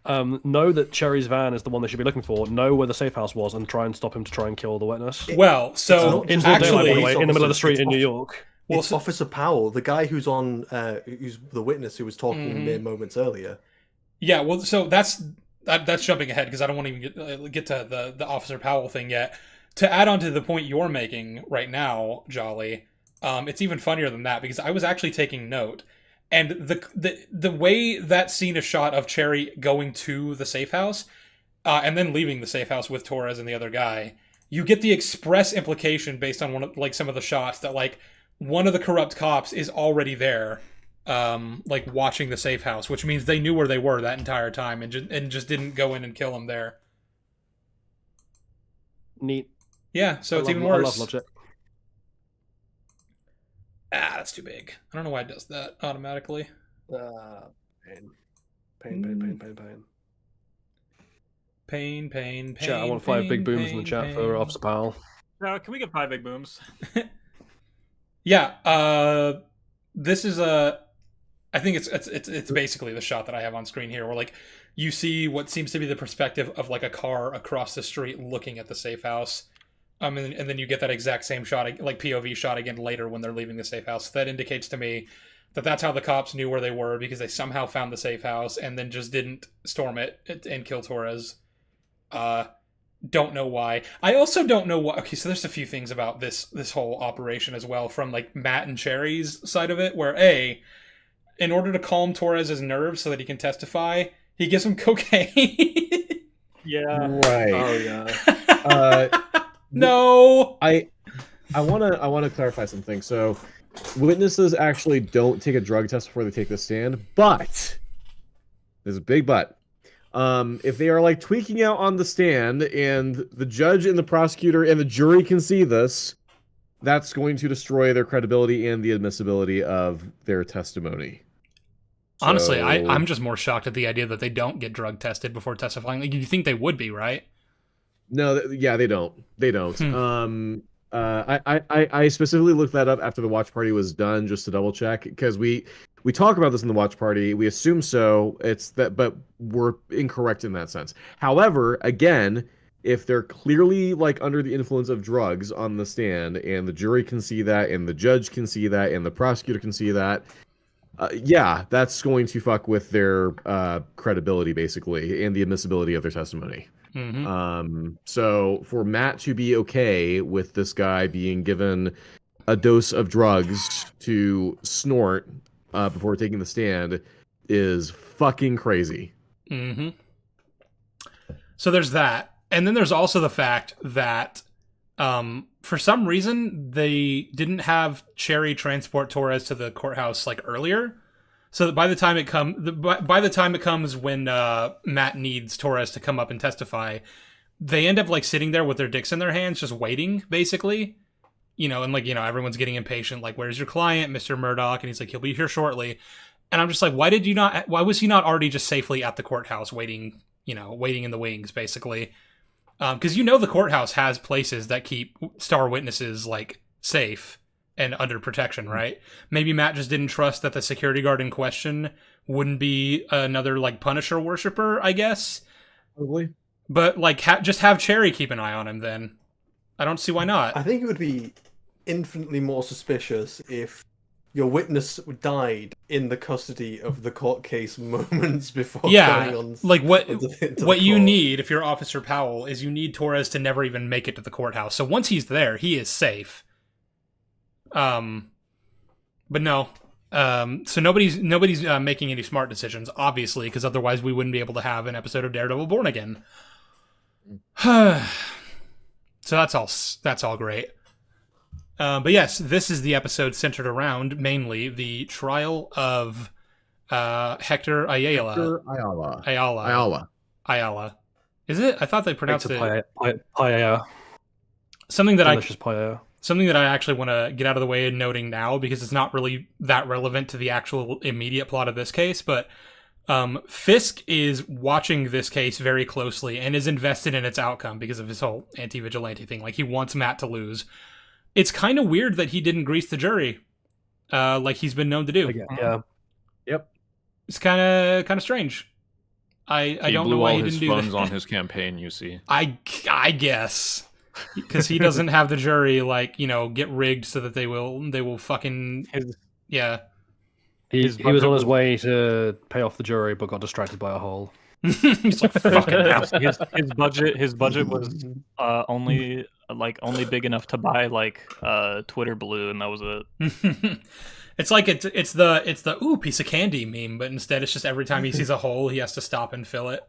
know that Cherry's van is the one they should be looking for, know where the safe house was, and try and stop him to try and kill the witness. Well, so in actually, in the middle of the street in New York. It's Officer Powell, the guy who's on, who's the witness who was talking mere moments earlier. Yeah, well, so that's jumping ahead because I don't want to even get to the Officer Powell thing yet. To add on to the point you're making right now, Jolly, it's even funnier than that because I was actually taking note, and the way that scene is shot of Cherry going to the safe house, and then leaving the safe house with Torres and the other guy, you get the express implication based on some of the shots that like one of the corrupt cops is already there, like watching the safe house, which means they knew where they were that entire time and just didn't go in and kill him there. Neat. Yeah, so it's even worse. I love logic. That's too big. I don't know why it does that automatically. Pain. Chat, I want 5 big booms in the chat for Officer Powell. Can we get 5 big booms? Yeah, this is I think it's basically the shot that I have on screen here, where like you see what seems to be the perspective of like a car across the street looking at the safe house, and then you get that exact same shot, like POV shot again later when they're leaving the safe house. That indicates to me that that's how the cops knew where they were, because they somehow found the safe house and then just didn't storm it and kill Torres. Don't know why. I also don't know why. Okay, so there's a few things about this whole operation as well, from like Matt and Cherry's side of it, where in order to calm Torres' nerves so that he can testify, he gives him cocaine. Yeah. Right. Oh yeah. No. I wanna clarify something. So witnesses actually don't take a drug test before they take the stand, but there's a big but. If they are like tweaking out on the stand and the judge and the prosecutor and the jury can see this, that's going to destroy their credibility and the admissibility of their testimony. Honestly, I'm just more shocked at the idea that they don't get drug tested before testifying. Like, you think they would be, right? No, they don't. They don't. I specifically looked that up after the watch party was done just to double check, because we talk about this in the watch party. We assume so. It's that, but we're incorrect in that sense. However, again, if they're clearly like under the influence of drugs on the stand, and the jury can see that, and the judge can see that, and the prosecutor can see that, yeah, that's going to fuck with their credibility, basically, and the admissibility of their testimony. Mm-hmm. So for Matt to be okay with this guy being given a dose of drugs to snort before taking the stand is fucking crazy. Mm-hmm. So there's that. And then there's also the fact that for some reason they didn't have Cherry transport Torres to the courthouse like earlier. So that by the time it comes when Matt needs Torres to come up and testify, they end up like sitting there with their dicks in their hands, just waiting, basically. And like, everyone's getting impatient. Like, where's your client, Mr. Murdoch? And he's like, he'll be here shortly. And I'm just like, why was he not already just safely at the courthouse waiting in the wings, basically? Because the courthouse has places that keep star witnesses like safe and under protection, right? Maybe Matt just didn't trust that the security guard in question wouldn't be another like Punisher worshiper, I guess. Probably. But like, just have Cherry keep an eye on him then. I don't see why not. I think it would be infinitely more suspicious if your witness died in the custody of the court case moments before going on. Like what you need, if you're Officer Powell, is you need Torres to never even make it to the courthouse. So once he's there, he is safe. But no. So nobody's making any smart decisions, obviously, because otherwise we wouldn't be able to have an episode of Daredevil Born Again. So that's all great. But yes, this is the episode centered around mainly the trial of Hector Ayala. Ayala. Is it? I thought they pronounced it. Paella. Something that Delicious paella. Something that I actually want to get out of the way and noting now, because it's not really that relevant to the actual immediate plot of this case, but Fisk is watching this case very closely and is invested in its outcome because of his whole anti-vigilante thing. Like, he wants Matt to lose. It's kind of weird that he didn't grease the jury, like he's been known to do. Yeah. Yep. It's kind of strange. I don't know why he didn't do that. He blew all his funds on his campaign, you see. I guess. because he doesn't have the jury like get rigged so that they will fucking yeah. He was on his way to pay off the jury, but got distracted by a hole. He's like, fucking hell. His budget was only big enough to buy like Twitter Blue, and that was it. It's like it's the ooh piece of candy meme, but instead it's just every time he sees a hole, he has to stop and fill it.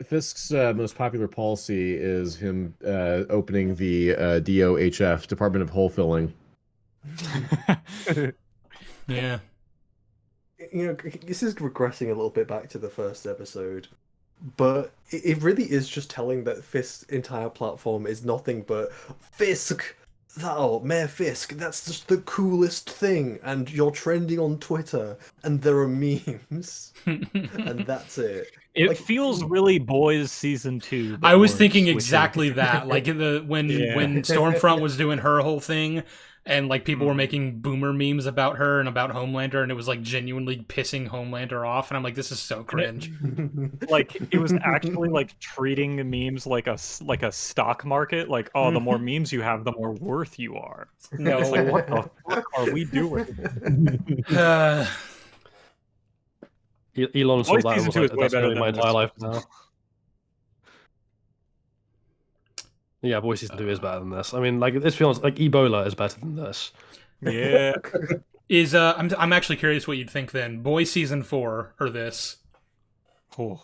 Fisk's most popular policy is him opening the DOHF, Department of Hole Filling. Yeah. This is regressing a little bit back to the first episode, but it really is just telling that Fisk's entire platform is nothing but Fisk! Mayor Fisk, that's just the coolest thing, and you're trending on Twitter, and there are memes, and that's it. It feels really Boys Season 2. I was thinking exactly that. Like when Stormfront was doing her whole thing, and like people were making boomer memes about her and about Homelander, and it was like genuinely pissing Homelander off, and I'm like, this is so cringe. Like it was actually like treating memes like a stock market. Like, oh, the more memes you have, the more worth you are. No, it's like, what the fuck are we doing? Elon saw that and was like, that's going to be my entire life now. Yeah, Boys Season 2 is better than this. I mean, like, this feels like Ebola is better than this. Yeah. I'm actually curious what you'd think then. Boys Season 4 or this? Oh,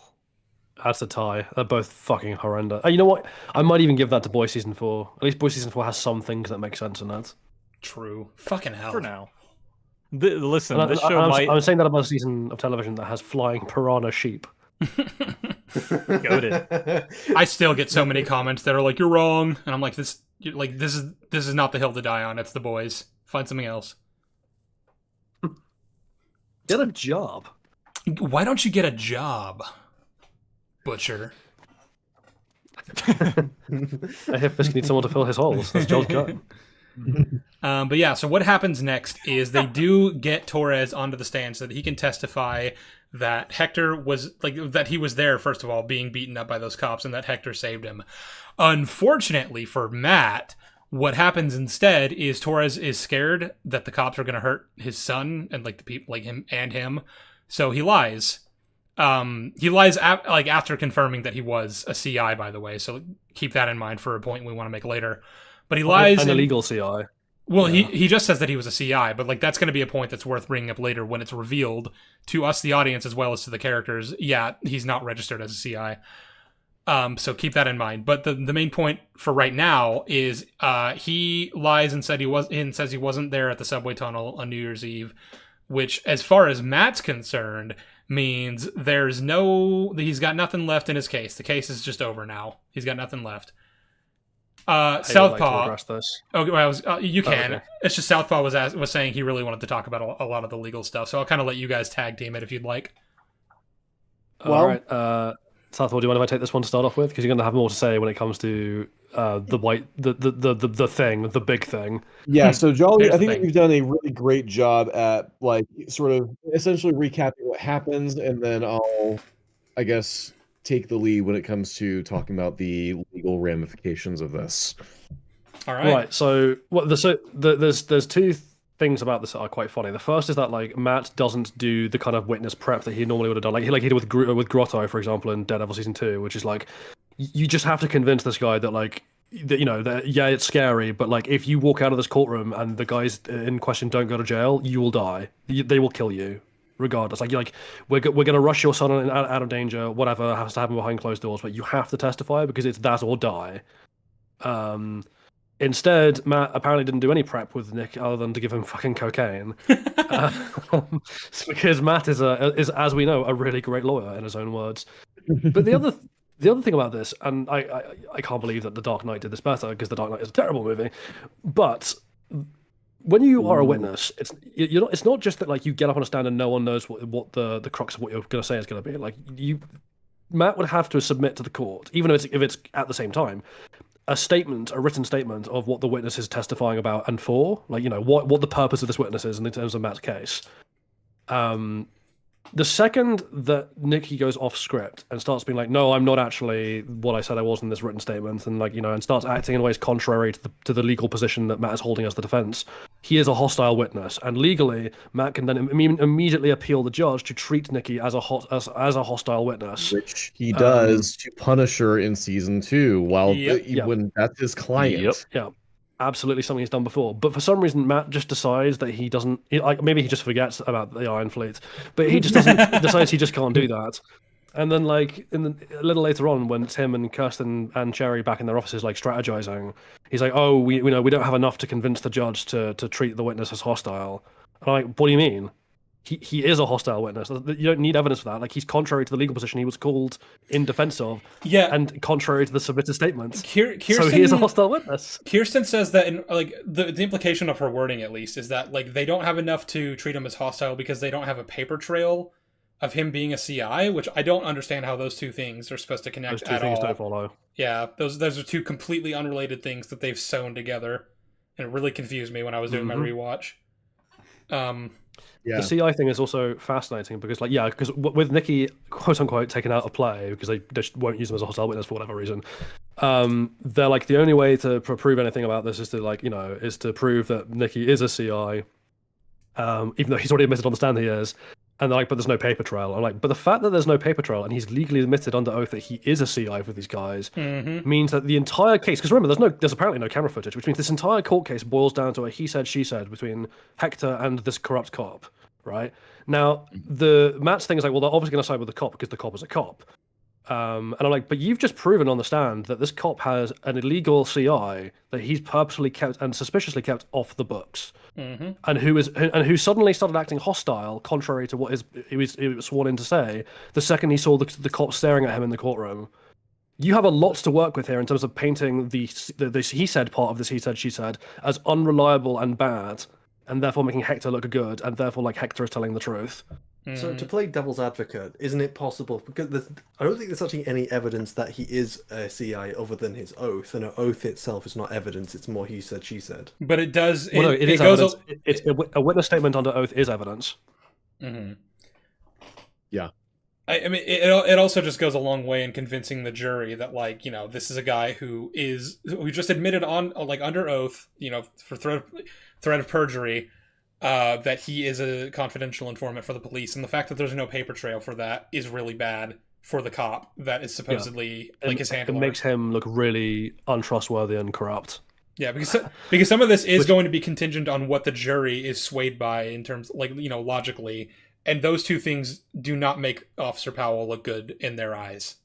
that's a tie. They're both fucking horrendous. You know what? I might even give that to Boys Season 4. At least Boys Season 4 has some things that make sense in that. True. Fucking hell. For now. Listen, this show might... I'm saying that about a season of television that has flying piranha sheep. Goated. I still get so many comments that are like, "You're wrong," and I'm like, "This is not the hill to die on. It's The Boys. Find something else. Get a job. Why don't you get a job, Butcher?" I hear Fisk needs someone to fill his holes. That's Joel's cut. But yeah, so what happens next is they do get Torres onto the stand so that he can testify that Hector was that he was there, first of all, being beaten up by those cops, and that Hector saved him. Unfortunately for Matt, what happens instead is Torres is scared that the cops are going to hurt his son and like the people like him, so he lies. He lies after confirming that he was a CI, by the way. So keep that in mind for a point we want to make later. But he lies. An illegal CI. Well, yeah. he just says that he was a CI, but like that's going to be a point that's worth bringing up later when it's revealed to us, the audience, as well as to the characters. Yeah, he's not registered as a CI. So keep that in mind. But the main point for right now is he lies and says he wasn't there at the subway tunnel on New Year's Eve, which, as far as Matt's concerned, means he's got nothing left in his case. The case is just over now. He's got nothing left. Southpaw. Like this. Okay, well, you can. Okay. It's just Southpaw was saying he really wanted to talk about a lot of the legal stuff, so I'll kind of let you guys tag team it if you'd like. All right, Southpaw, do you mind if I take this one to start off with? Because you're going to have more to say when it comes to the big thing. Yeah. So Jolly, I think that you've done a really great job at like sort of essentially recapping what happens, and then I'll, I guess, take the lead when it comes to talking about the legal ramifications of this. All right. Right. So there's two things about this that are quite funny. The first is that like Matt doesn't do the kind of witness prep that he normally would have done, like he did with Grotto, for example, in Daredevil season 2, which is like you just have to convince this guy that like that yeah, it's scary, but like if you walk out of this courtroom and the guys in question don't go to jail, you will die. They will kill you. Regardless, we're gonna rush your son out of danger. Whatever has to happen behind closed doors, but you have to testify because it's that or die. Instead, Matt apparently didn't do any prep with Nick other than to give him fucking cocaine. Because Matt is as we know, a really great lawyer in his own words. But the other thing about this, and I can't believe that The Dark Knight did this better because The Dark Knight is a terrible movie, but when you are a witness, it's not just that like you get up on a stand and no one knows what the crux of what you're going to say is going to be. Like Matt would have to submit to the court, even if it's at the same time, a written statement of what the witness is testifying about and for, like what the purpose of this witness is in terms of Matt's case. the second that Nikki goes off script and starts being like, no, I'm not actually what I said I was in this written statement, and like, and starts acting in ways contrary to the legal position that Matt is holding as the defense, he is a hostile witness, and legally Matt can then immediately appeal the judge to treat Nikki as a hostile witness, which he does to Punisher in season 2, when that's his client. Yeah. Absolutely something he's done before, but for some reason Matt just decides that he doesn't, maybe he just forgets about the Iron Fleet, but he just doesn't decides he just can't do that. And then like a little later on, when Tim and Kirsten and Cherry back in their offices like strategizing, he's like, oh, we don't have enough to convince the judge to treat the witness as hostile. And I'm like, what do you mean? He is a hostile witness. You don't need evidence for that. Like, he's contrary to the legal position he was called in defense of. Yeah. And contrary to the submitted statements. Kirsten, so he is a hostile witness. Kirsten says that in like the implication of her wording, at least, is that like they don't have enough to treat him as hostile because they don't have a paper trail of him being a CI, which I don't understand how those two things are supposed to connect those two at things all. Don't follow. Yeah, those are two completely unrelated things that they've sewn together, and it really confused me when I was doing my rewatch. Yeah. The CI thing is also fascinating because, because with Nikki, quote unquote, taken out of play because they just won't use him as a hostile witness for whatever reason, they're like, the only way to prove anything about this is to is to prove that Nikki is a CI, even though he's already admitted on the stand he is. And they're like, but there's no paper trail. I'm like, but the fact that there's no paper trail and he's legally admitted under oath that he is a CI for these guys means that the entire case, because remember, there's apparently no camera footage, which means this entire court case boils down to a he said, she said between Hector and this corrupt cop, right? Now, the Matt's thing is like, well, they're obviously going to side with the cop because the cop is a cop. And I'm like, but you've just proven on the stand that this cop has an illegal CI that he's purposely kept and suspiciously kept off the books, and who suddenly started acting hostile, contrary to what he was sworn in to say, the second he saw the cop staring at him in the courtroom. You have a lot to work with here in terms of painting the he said part of this he said she said as unreliable and bad, and therefore making Hector look good, and therefore like Hector is telling the truth. So to play devil's advocate, isn't it possible, because I don't think there's actually any evidence that he is a CI other than his oath, and an oath itself is not evidence, it's more he said, she said. But it does... Well, no, it is evidence. A witness statement under oath is evidence. Yeah. I mean, it also just goes a long way in convincing the jury that, like, this is a guy who just admitted on, like, under oath, for threat of perjury, that he is a confidential informant for the police, and the fact that there's no paper trail for that is really bad for the cop that is supposedly his handler. It makes him look really untrustworthy and corrupt. Yeah, because some of this is going to be contingent on what the jury is swayed by in terms, logically, and those two things do not make Officer Powell look good in their eyes.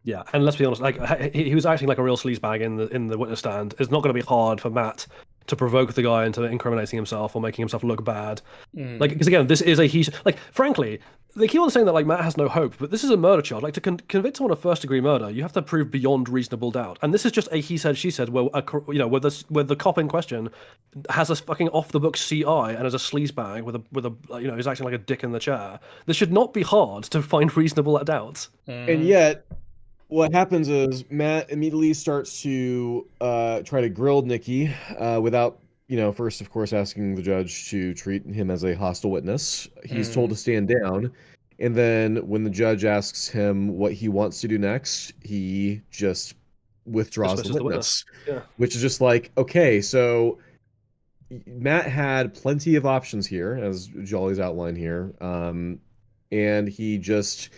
Yeah, and let's be honest, like he was acting like a real sleazebag in the witness stand. It's not going to be hard for Matt to provoke the guy into incriminating himself or making himself look bad. Like, because again, this is frankly, they keep on saying that like Matt has no hope, but this is a murder charge. Like, to convict someone of first-degree murder, you have to prove beyond reasonable doubt. And this is just a he said, she said, where where the cop in question has a fucking off-the-book CI and is a sleazebag with a he's acting like a dick in the chair. This should not be hard to find reasonable doubt. And yet, what happens is Matt immediately starts to try to grill Nikki without, first, of course, asking the judge to treat him as a hostile witness. He's told to stand down. And then when the judge asks him what he wants to do next, he just withdraws the witness. Yeah. Which is just like, okay, so Matt had plenty of options here, as Jolly's outlined here. And he just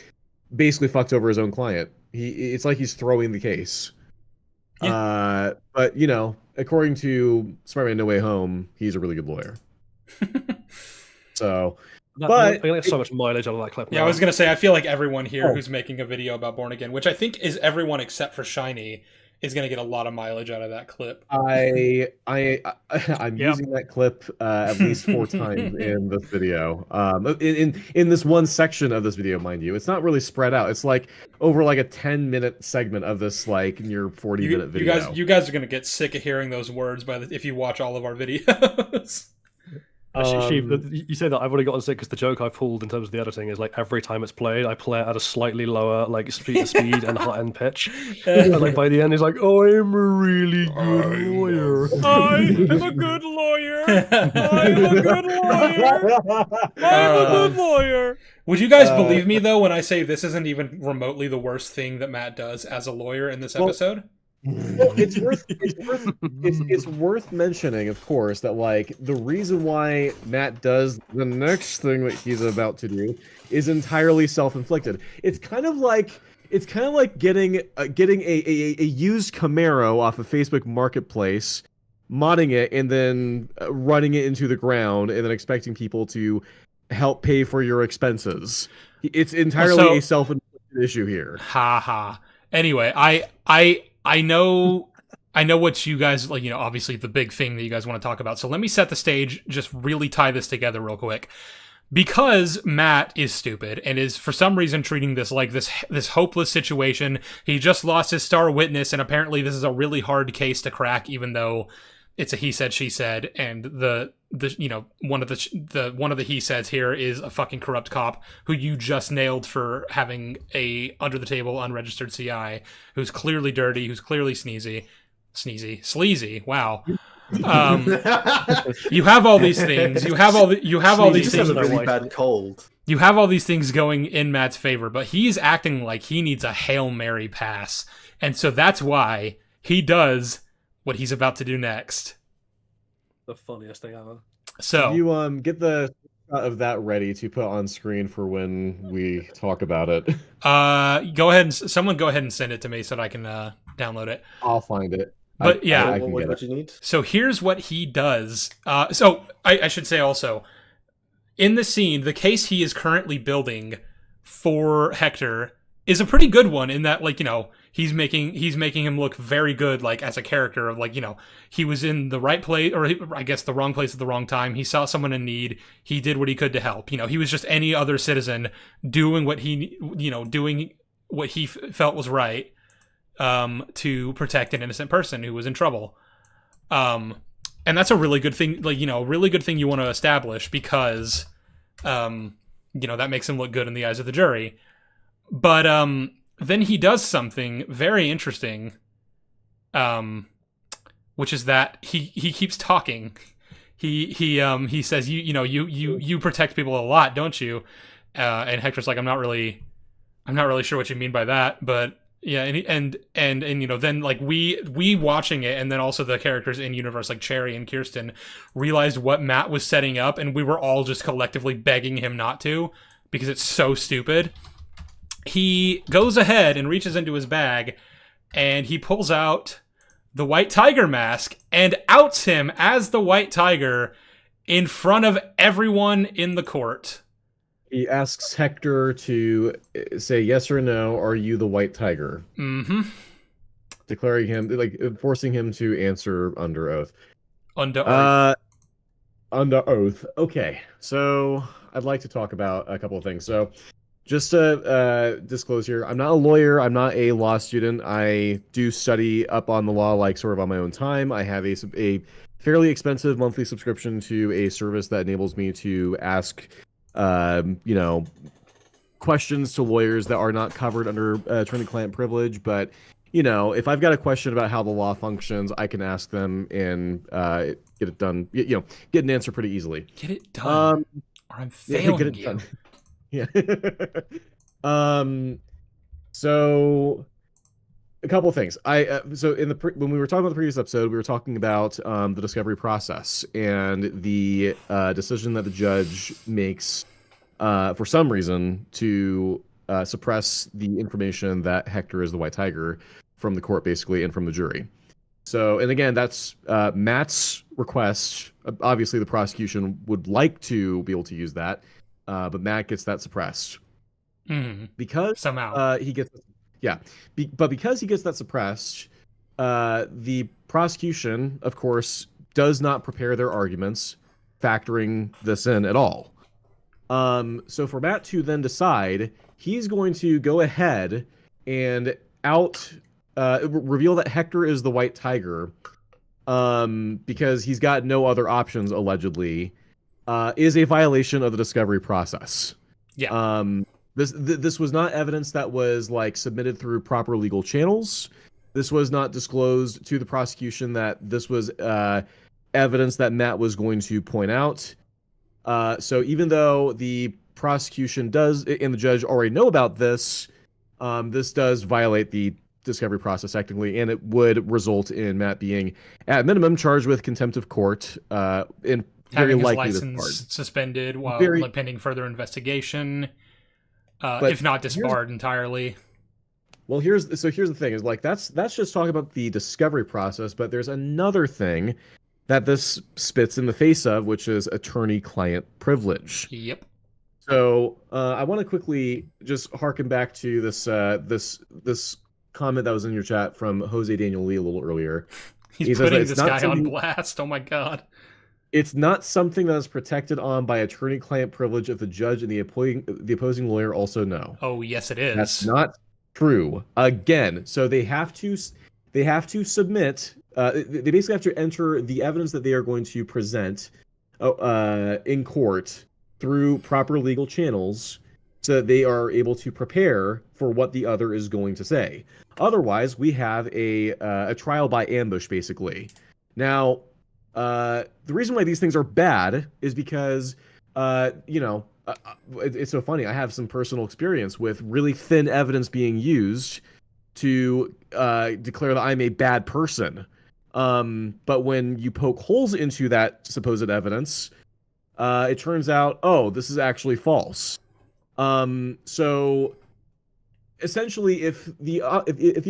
basically fucked over his own client. It's like he's throwing the case. Yeah. But, according to Spider-Man No Way Home, he's a really good lawyer. So, I get so much mileage out of that clip. Yeah, I was going to say, I feel like everyone here who's making a video about Born Again, which I think is everyone except for Shiney, is going to get a lot of mileage out of that clip. I'm using that clip at least 4 times in this video. In this one section of this video, mind you, it's not really spread out. It's like over like a 10-minute segment of this like near 40-minute video. You guys are going to get sick of hearing those words if you watch all of our videos. You say that I've already gotten sick because the joke I pulled in terms of the editing is like every time it's played, I play it at a slightly lower like speed and pitch. And like by the end, he's like, "Oh, I'm a really good lawyer. I'm a good lawyer. I'm a good lawyer. I'm a good lawyer." Would you guys believe me though when I say this isn't even remotely the worst thing that Matt does as a lawyer in this episode? Well, it's worth mentioning, of course, that like the reason why Matt does the next thing that he's about to do is entirely self-inflicted. It's kind of like getting a used Camaro off of Facebook Marketplace, modding it, and then running it into the ground, and then expecting people to help pay for your expenses. It's entirely a self-inflicted issue here. Ha ha. Anyway, I know what you guys like, obviously the big thing that you guys want to talk about. So let me set the stage, just really tie this together real quick. Because Matt is stupid and is for some reason treating this like this hopeless situation. He just lost his star witness, and apparently this is a really hard case to crack, even though it's a he said she said, and the one of the he says here is a fucking corrupt cop who you just nailed for having a under the table unregistered CI who's clearly dirty, who's clearly sleazy. Wow. You have all these things. You have all these things. A really bad cold. You have all these things going in Matt's favor, but he's acting like he needs a Hail Mary pass, and so that's why he does what he's about to do next. The funniest thing ever. So you get the shot of that ready to put on screen for when we talk about it. Go ahead. Someone go ahead and send it to me so that I can download it. I'll find it. But what you need. So here's what he does. So I should say also, in the scene, the case he is currently building for Hector is a pretty good one in that, like, he's making him look very good, like, as a character of, like, he was in the right place, or I guess the wrong place at the wrong time. He saw someone in need. He did what he could to help. He was just any other citizen doing what he felt was right to protect an innocent person who was in trouble. And that's a really good thing, like, really good thing you want to establish because, that makes him look good in the eyes of the jury. But then he does something very interesting, which is that he keeps talking. He says, you protect people a lot, don't you? And Hector's like, I'm not really sure what you mean by that, but yeah, and then like we watching it, and then also the characters in universe like Cherry and Kirsten realized what Matt was setting up, and we were all just collectively begging him not to because it's so stupid. He goes ahead and reaches into his bag, and he pulls out the White Tiger mask and outs him as the White Tiger in front of everyone in the court. He asks Hector to say yes or no, are you the White Tiger? Mm-hmm. Declaring him, like, forcing him to answer under oath. Under oath. Under oath. Okay, so I'd like to talk about a couple of things. So, just to disclose here, I'm not a lawyer. I'm not a law student. I do study up on the law, like, sort of on my own time. I have a fairly expensive monthly subscription to a service that enables me to ask questions to lawyers that are not covered under attorney-client privilege. But, if I've got a question about how the law functions, I can ask them and get it done, get an answer pretty easily. Get it done, or I'm failing you. Done. Yeah. So a couple of things. When we were talking about the previous episode, we were talking about the discovery process and the decision that the judge makes for some reason to suppress the information that Hector is the White Tiger from the court, basically, and from the jury. So, and again, that's Matt's request. Obviously, the prosecution would like to be able to use that, but Matt gets that suppressed because somehow he gets. Yeah, but because he gets that suppressed, the prosecution, of course, does not prepare their arguments, factoring this in at all. So for Matt to then decide, he's going to go ahead and reveal that Hector is the White Tiger, because he's got no other options, allegedly, is a violation of the discovery process. Yeah. This was not evidence that was like submitted through proper legal channels. This was not disclosed to the prosecution that this was evidence that Matt was going to point out. So even though the prosecution does and the judge already know about this, this does violate the discovery process technically, and it would result in Matt being, at minimum, charged with contempt of court, and very having his likely license suspended while pending further investigation, if not disbarred entirely. Well, here's the thing: is like that's just talking about the discovery process, but there's another thing that this spits in the face of, which is attorney-client privilege. Yep. So I want to quickly just harken back to this comment that was in your chat from Jose Daniel Lee a little earlier. He's putting this guy on blast. Oh my god. It's not something that is protected on by attorney-client privilege if the judge and the opposing lawyer also know. Oh yes, it is. That's not true. Again, so they have to submit. They basically have to enter the evidence that they are going to present in court through proper legal channels, so that they are able to prepare for what the other is going to say. Otherwise, we have a trial by ambush, basically. Now, the reason why these things are bad is because, it's so funny. I have some personal experience with really thin evidence being used to declare that I'm a bad person. But when you poke holes into that supposed evidence, it turns out, oh, this is actually false. So essentially, if the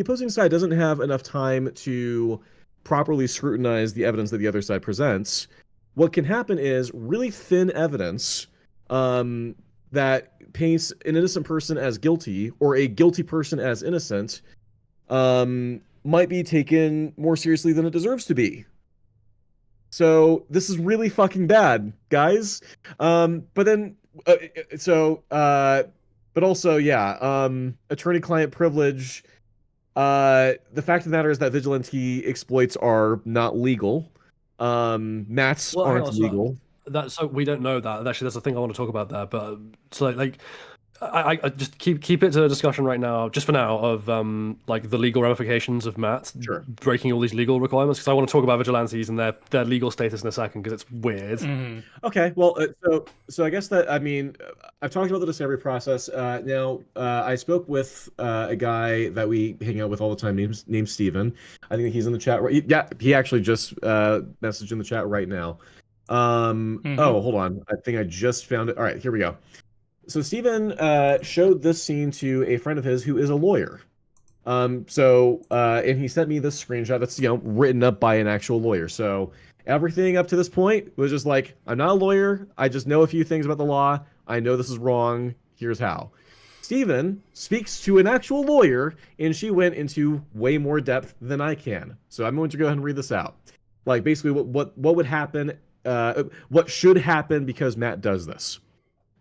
opposing side doesn't have enough time to properly scrutinize the evidence that the other side presents, what can happen is really thin evidence that paints an innocent person as guilty or a guilty person as innocent might be taken more seriously than it deserves to be. So this is really fucking bad, guys. But also, yeah, attorney-client privilege. The fact of the matter is that vigilante exploits are not legal. Mats aren't legal. So we don't know that. Actually, that's the thing I want to talk about there. But so like I just keep it to a discussion right now, just for now, of like the legal ramifications of Matt breaking all these legal requirements, because I want to talk about vigilantes and their legal status in a second, because it's weird. Mm-hmm. Okay, well, so I guess that, I mean, I've talked about the discovery process. Now, I spoke with a guy that we hang out with all the time named Steven. I think he's in the chat right. Yeah, he actually just messaged in the chat right now. Oh, hold on. I think I just found it. All right, here we go. So Steven showed this scene to a friend of his who is a lawyer. And he sent me this screenshot that's, written up by an actual lawyer. So everything up to this point was just like, I'm not a lawyer. I just know a few things about the law. I know this is wrong. Here's how. Steven speaks to an actual lawyer, and she went into way more depth than I can. So I'm going to go ahead and read this out. Like, basically what would happen, what should happen because Matt does this.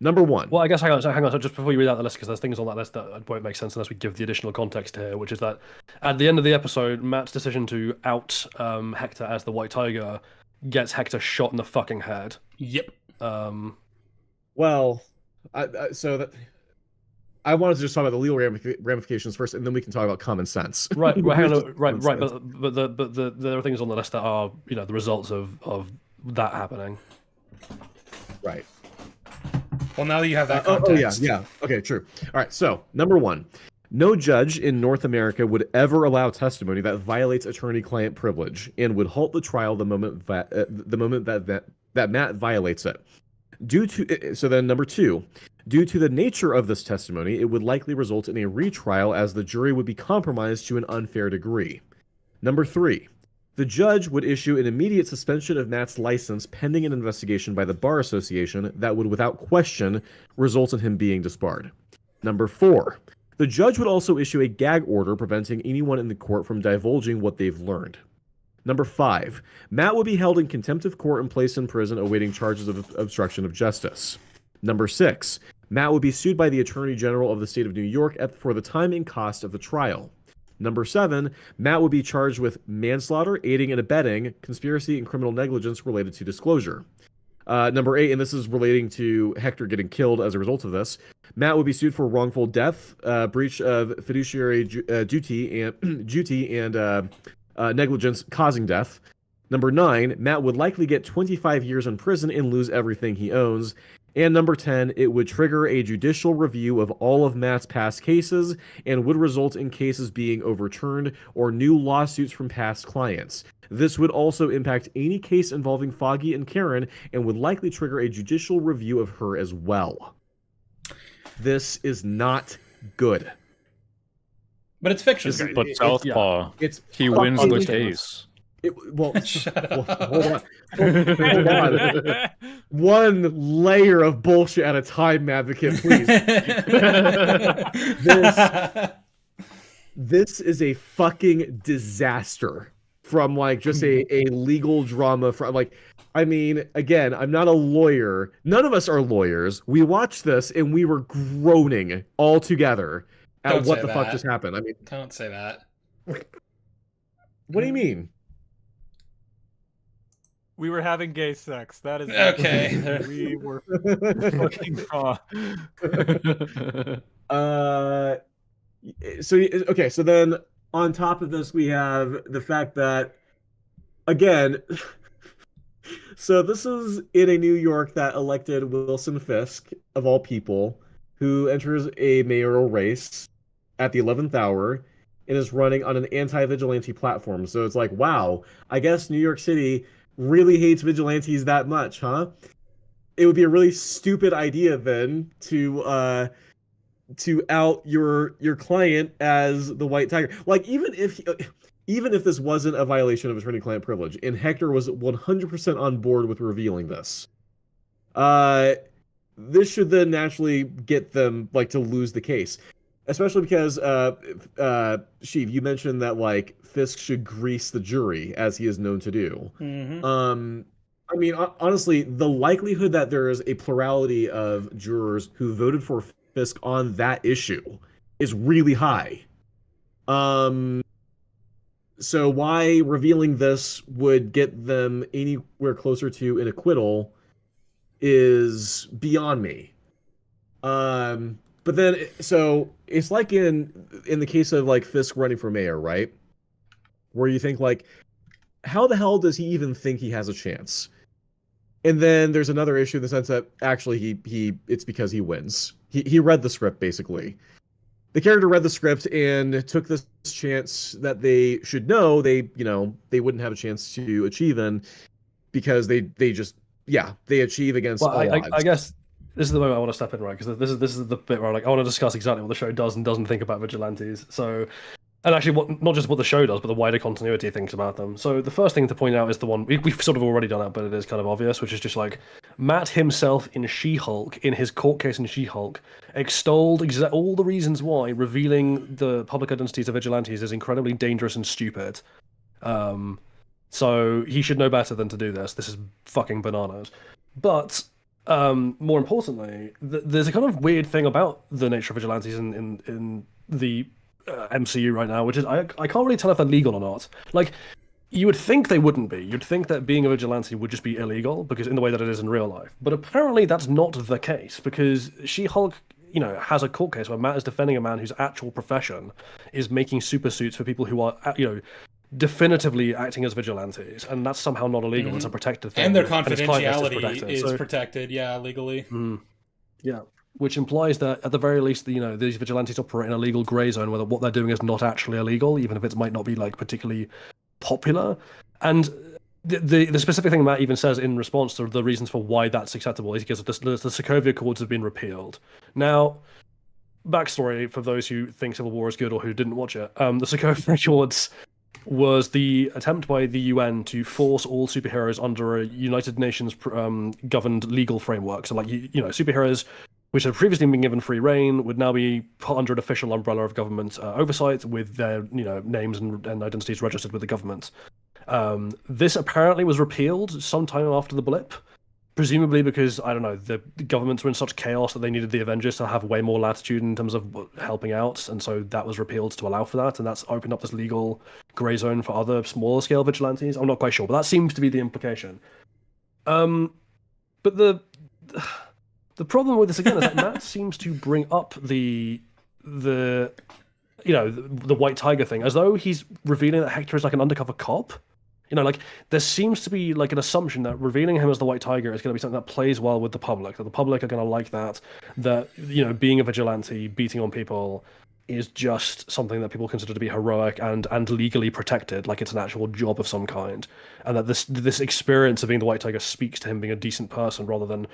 Number one. Well, I guess hang on. So just before you read out the list, because there's things on that list that won't make sense unless we give the additional context here, which is that at the end of the episode, Matt's decision to out Hector as the White Tiger gets Hector shot in the fucking head. Yep. Well, I wanted to just talk about the legal ramifications first, and then we can talk about common sense. Right. Hang on. Right. But there are things on the list that are the results of that happening. Right. Well, now that you have that context. Yeah. Okay, true. All right, so, number one. No judge in North America would ever allow testimony that violates attorney-client privilege and would halt the trial the moment that Matt violates it. Number two. Due to the nature of this testimony, it would likely result in a retrial as the jury would be compromised to an unfair degree. Number three. The judge would issue an immediate suspension of Matt's license pending an investigation by the Bar Association that would, without question, result in him being disbarred. Number four, the judge would also issue a gag order preventing anyone in the court from divulging what they've learned. Number five, Matt would be held in contempt of court and placed in prison awaiting charges of obstruction of justice. Number six, Matt would be sued by the Attorney General of the state of New York for the time and cost of the trial. Number seven, Matt would be charged with manslaughter, aiding and abetting, conspiracy, and criminal negligence related to disclosure. Number 8, and this is relating to Hector getting killed as a result of this. Matt would be sued for wrongful death, breach of fiduciary duty, and negligence causing death. Number 9, Matt would likely get 25 years in prison and lose everything he owns. And number 10, it would trigger a judicial review of all of Matt's past cases and would result in cases being overturned or new lawsuits from past clients. This would also impact any case involving Foggy and Karen and would likely trigger a judicial review of her as well. This is not good. But it's fiction. But Southpaw, he wins the case. Shut up. Hold on. One layer of bullshit at a time, Madvocate, please. This is a fucking disaster from like just a legal drama from like, I mean, again, I'm not a lawyer. None of us are lawyers. We watched this and we were groaning all together at what the fuck just happened. I mean, don't say that. What do you mean? We were having gay sex. That is okay. We were fucking raw. So then on top of this, we have the fact that, again, so this is in a New York that elected Wilson Fisk, of all people, who enters a mayoral race at the 11th hour and is running on an anti-vigilante platform. So it's like, wow, I guess New York City really hates vigilantes that much, huh? It would be a really stupid idea then to out your client as the White Tiger. Like even if this wasn't a violation of attorney-client privilege, and Hector was 100% on board with revealing this, this should then naturally get them like to lose the case. Especially because, Sheev, you mentioned that like Fisk should grease the jury as he is known to do. Mm-hmm. I mean, honestly, the likelihood that there is a plurality of jurors who voted for Fisk on that issue is really high. So why revealing this would get them anywhere closer to an acquittal is beyond me. But then, so it's like in the case of like Fisk running for mayor, right? Where you think like, how the hell does he even think he has a chance? And then there's another issue in the sense that actually it's because he wins. He read the script basically. The character read the script and took this chance that they should know they wouldn't have a chance to achieve in because they achieve against all odds. I guess this is the moment I want to step in, right? Because this is the bit where I want to discuss exactly what the show does and doesn't think about vigilantes. So, and actually, not just what the show does, but the wider continuity thinks about them. So the first thing to point out is the one we've sort of already done that, but it is kind of obvious, which is just like Matt himself in She-Hulk, in his court case in She-Hulk, extolled all the reasons why revealing the public identities of vigilantes is incredibly dangerous and stupid. So he should know better than to do this. This is fucking bananas. But more importantly, there's a kind of weird thing about the nature of vigilantes in the MCU right now, which is I can't really tell if they're legal or not. Like, you would think they wouldn't be. You'd think that being a vigilante would just be illegal because in the way that it is in real life. But apparently that's not the case because She-Hulk, has a court case where Matt is defending a man whose actual profession is making super suits for people who are, definitively acting as vigilantes, and that's somehow not illegal. Mm-hmm. It's a protected thing, and their confidentiality is protected, legally. Mm. Yeah, which implies that at the very least, these vigilantes operate in a legal grey zone where what they're doing is not actually illegal, even if it might not be like particularly popular. And the specific thing Matt even says in response to the reasons for why that's acceptable is because the Sokovia Accords have been repealed. Now, backstory for those who think Civil War is good or who didn't watch it, the Sokovia Accords was the attempt by the UN to force all superheroes under a United Nations governed legal framework. So, like, superheroes which had previously been given free reign would now be put under an official umbrella of government oversight with their, names and identities registered with the government. This apparently was repealed sometime after the blip, presumably because, I don't know, the governments were in such chaos that they needed the Avengers to have way more latitude in terms of helping out, and so that was repealed to allow for that, and that's opened up this legal grey zone for other smaller scale vigilantes. I'm not quite sure, but that seems to be the implication. But the problem with this again is that Matt seems to bring up the White Tiger thing as though he's revealing that Hector is like an undercover cop. Like there seems to be like an assumption that revealing him as the White Tiger is going to be something that plays well with the public, that the public are going to like that being a vigilante, beating on people is just something that people consider to be heroic and legally protected, like it's an actual job of some kind, and that this experience of being the White Tiger speaks to him being a decent person rather than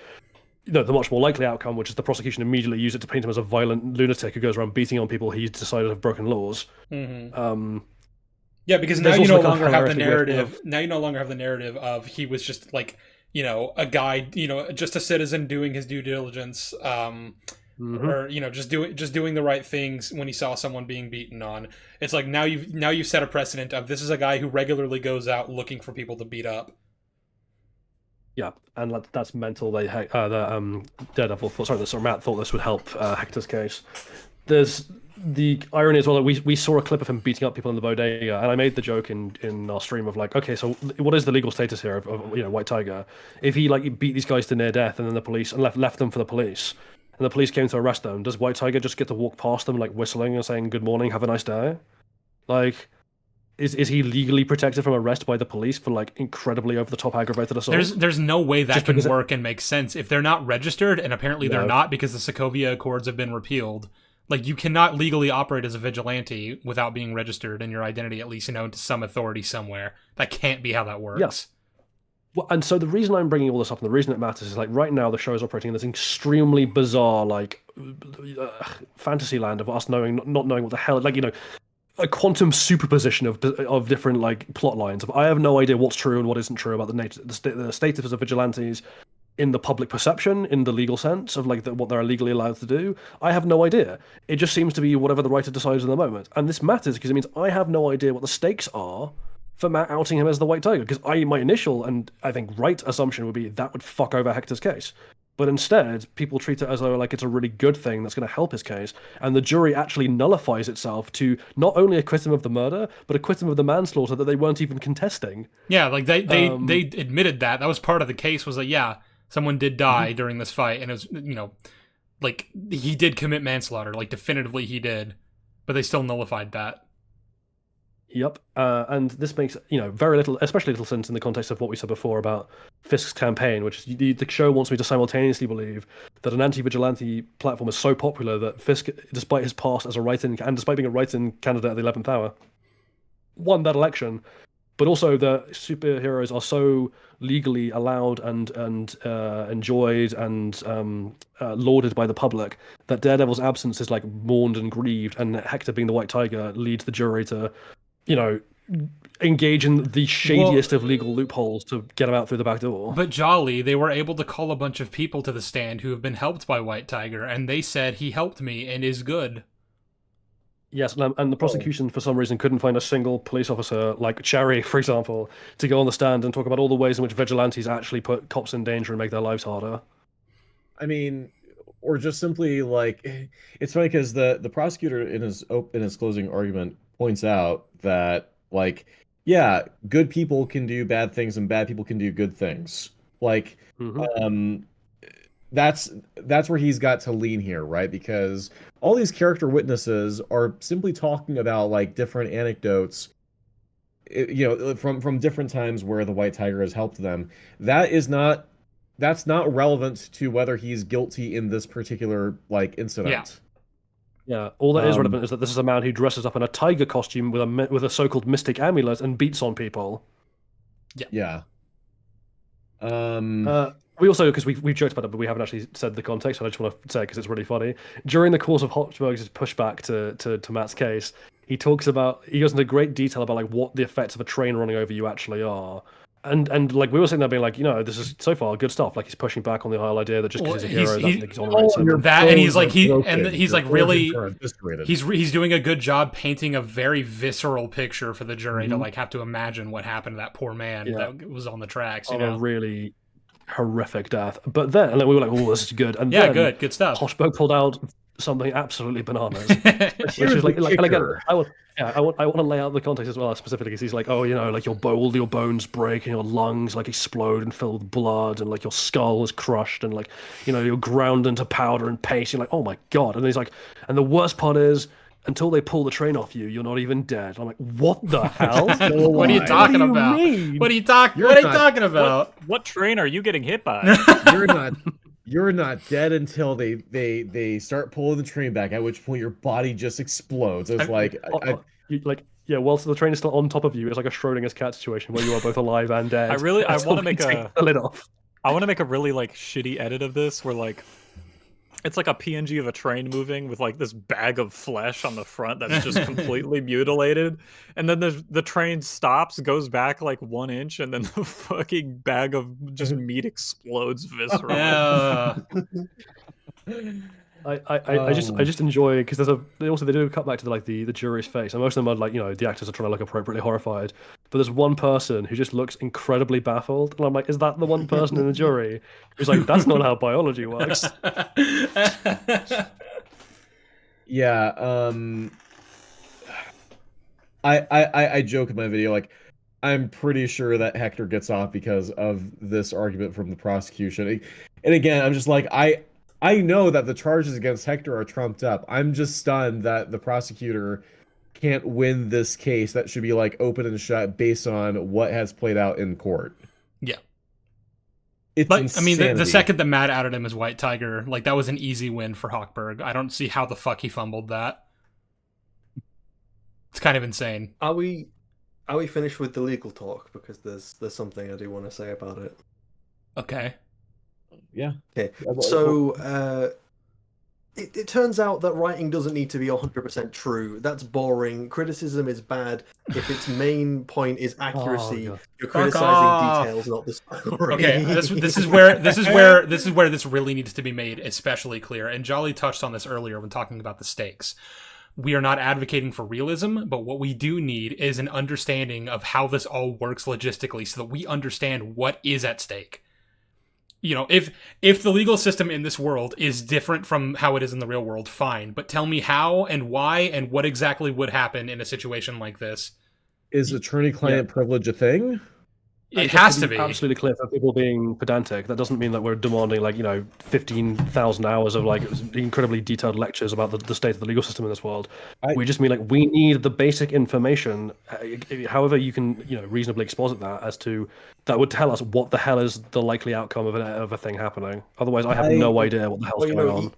the much more likely outcome, which is the prosecution immediately use it to paint him as a violent lunatic who goes around beating on people he's decided have broken laws. Yeah, because now you no longer have the narrative. Now you no longer have the narrative of he was just like, a guy, just a citizen doing his due diligence, or just doing the right things when he saw someone being beaten on. It's like now you've set a precedent of this is a guy who regularly goes out looking for people to beat up. Yeah, and that's mental. Daredevil Matt thought this would help Hector's case. There's the irony as well that we saw a clip of him beating up people in the bodega, and I made the joke in our stream of like, okay, so what is the legal status here of White Tiger? If he beat these guys to near death and then the police and left them for the police, and the police came to arrest them, does White Tiger just get to walk past them whistling and saying good morning, have a nice day? Is he legally protected from arrest by the police for incredibly over the top aggravated assault? There's no way that can work and make sense if they're not registered, and apparently they're not because the Sokovia Accords have been repealed. You cannot legally operate as a vigilante without being registered and your identity at least known to some authority somewhere. That can't be how that works. Yes. Well, and so the reason I'm bringing all this up and the reason it matters is right now the show is operating in this extremely bizarre fantasy land of us not knowing what the hell a quantum superposition of different plot lines. I have no idea what's true and what isn't true about the status of vigilantes in the public perception, in the legal sense of what they're legally allowed to do. I have no idea. It just seems to be whatever the writer decides in the moment. And this matters because it means I have no idea what the stakes are for Matt outing him as the White Tiger. Because my initial and I think right assumption would be that would fuck over Hector's case. But instead, people treat it as though it's a really good thing that's going to help his case. And the jury actually nullifies itself to not only acquit him of the murder, but acquit him of the manslaughter that they weren't even contesting. Yeah, they admitted that. That was part of the case, was someone did die during this fight, and it was, he did commit manslaughter, definitively he did, but they still nullified that. Yep, and this makes, very little, especially little sense in the context of what we said before about Fisk's campaign, which is the show wants me to simultaneously believe that an anti-vigilante platform is so popular that Fisk, despite his past as a write-in, and despite being a write-in candidate at the 11th hour, won that election. But also the superheroes are so legally allowed and enjoyed and lauded by the public that Daredevil's absence is mourned and grieved, and Hector being the White Tiger leads the jury to, engage in the shadiest of legal loopholes to get him out through the back door. But Jolly, they were able to call a bunch of people to the stand who have been helped by White Tiger, and they said he helped me and is good. Yes, and the prosecution, for some reason, couldn't find a single police officer, like Cherry, for example, to go on the stand and talk about all the ways in which vigilantes actually put cops in danger and make their lives harder. I mean, or just simply, it's funny because the prosecutor in his closing argument points out that, good people can do bad things and bad people can do good things. That's where he's got to lean here, right? Because all these character witnesses are simply talking about different anecdotes, from different times where the White Tiger has helped them. That's not relevant to whether he's guilty in this particular incident. Yeah, all that is relevant is that this is a man who dresses up in a tiger costume with a so-called mystic amulet and beats on people. Yeah. We also, because we've joked about it, but we haven't actually said the context, and I just want to say because it's really funny. During the course of Hochberg's pushback to Matt's case, he goes into great detail about what the effects of a train running over you actually are. And we were sitting there being this is so far good stuff. He's pushing back on the whole idea that just because he's a hero, he's on the right side. That, and he's doing a good job painting a very visceral picture for the jury to have to imagine what happened to that poor man that was on the tracks. A really horrific death. But then, we were like, "Oh, this is good." And then, good stuff. Hochberg pulled out something absolutely bananas. Which is like and again, I want to lay out the context as well specifically. Because he's like, oh, like all your bones break and your lungs like explode and fill with blood, and like your skull is crushed and like you're ground into powder and paste. You're like, oh my god! And he's like, and the worst part is, until they pull the train off you, you're not even dead. I'm like, what the hell? What are you talking about? What are you talking about? What train are you getting hit by? You're not dead until they start pulling the train back, at which point your body just explodes. It's whilst the train is still on top of you, it's like a Schrodinger's cat situation where you are both alive and dead. I want to make the lid off. I want to make a really like shitty edit of this where like it's like a PNG of a train moving with like this bag of flesh on the front that's just completely mutilated, and then the train stops, goes back like 1 inch, and then the fucking bag of just meat explodes viscerally. I just enjoy because they do a cut back to the jury's face, and most of them are like the actors are trying to look appropriately horrified, but there's one person who just looks incredibly baffled, and I'm like, is that the one person in the jury who's like, that's not how biology works? Yeah, I joke in my video like, I'm pretty sure that Hector gets off because of this argument from the prosecution, and again, I'm just like, I know that the charges against Hector are trumped up. I'm just stunned that the prosecutor can't win this case that should be like open and shut based on what has played out in court. Yeah. It's insanity. I mean, the second that Matt outed him as White Tiger, like that was an easy win for Hochberg. I don't see how the fuck he fumbled that. It's kind of insane. Are we finished with the legal talk? Because there's something I do want to say about it. Okay. Yeah. Okay. So it turns out that writing doesn't need to be 100% true. That's boring. Criticism is bad if its main point is accuracy. You're criticizing details, not the story. Okay, this is where this really needs to be made especially clear. And Jolly touched on this earlier when talking about the stakes. We are not advocating for realism, but what we do need is an understanding of how this all works logistically so that we understand what is at stake. If the legal system in this world is different from how it is in the real world, fine. But tell me how and why and what exactly would happen in a situation like this. Is attorney-client privilege a thing? It has to be absolutely clear for people being pedantic. That doesn't mean that we're demanding 15,000 hours of incredibly detailed lectures about the state of the legal system in this world. We just mean we need the basic information, however you can reasonably exposit that as to that would tell us what the hell is the likely outcome of a thing happening. Otherwise, I have no idea what the hell's going on.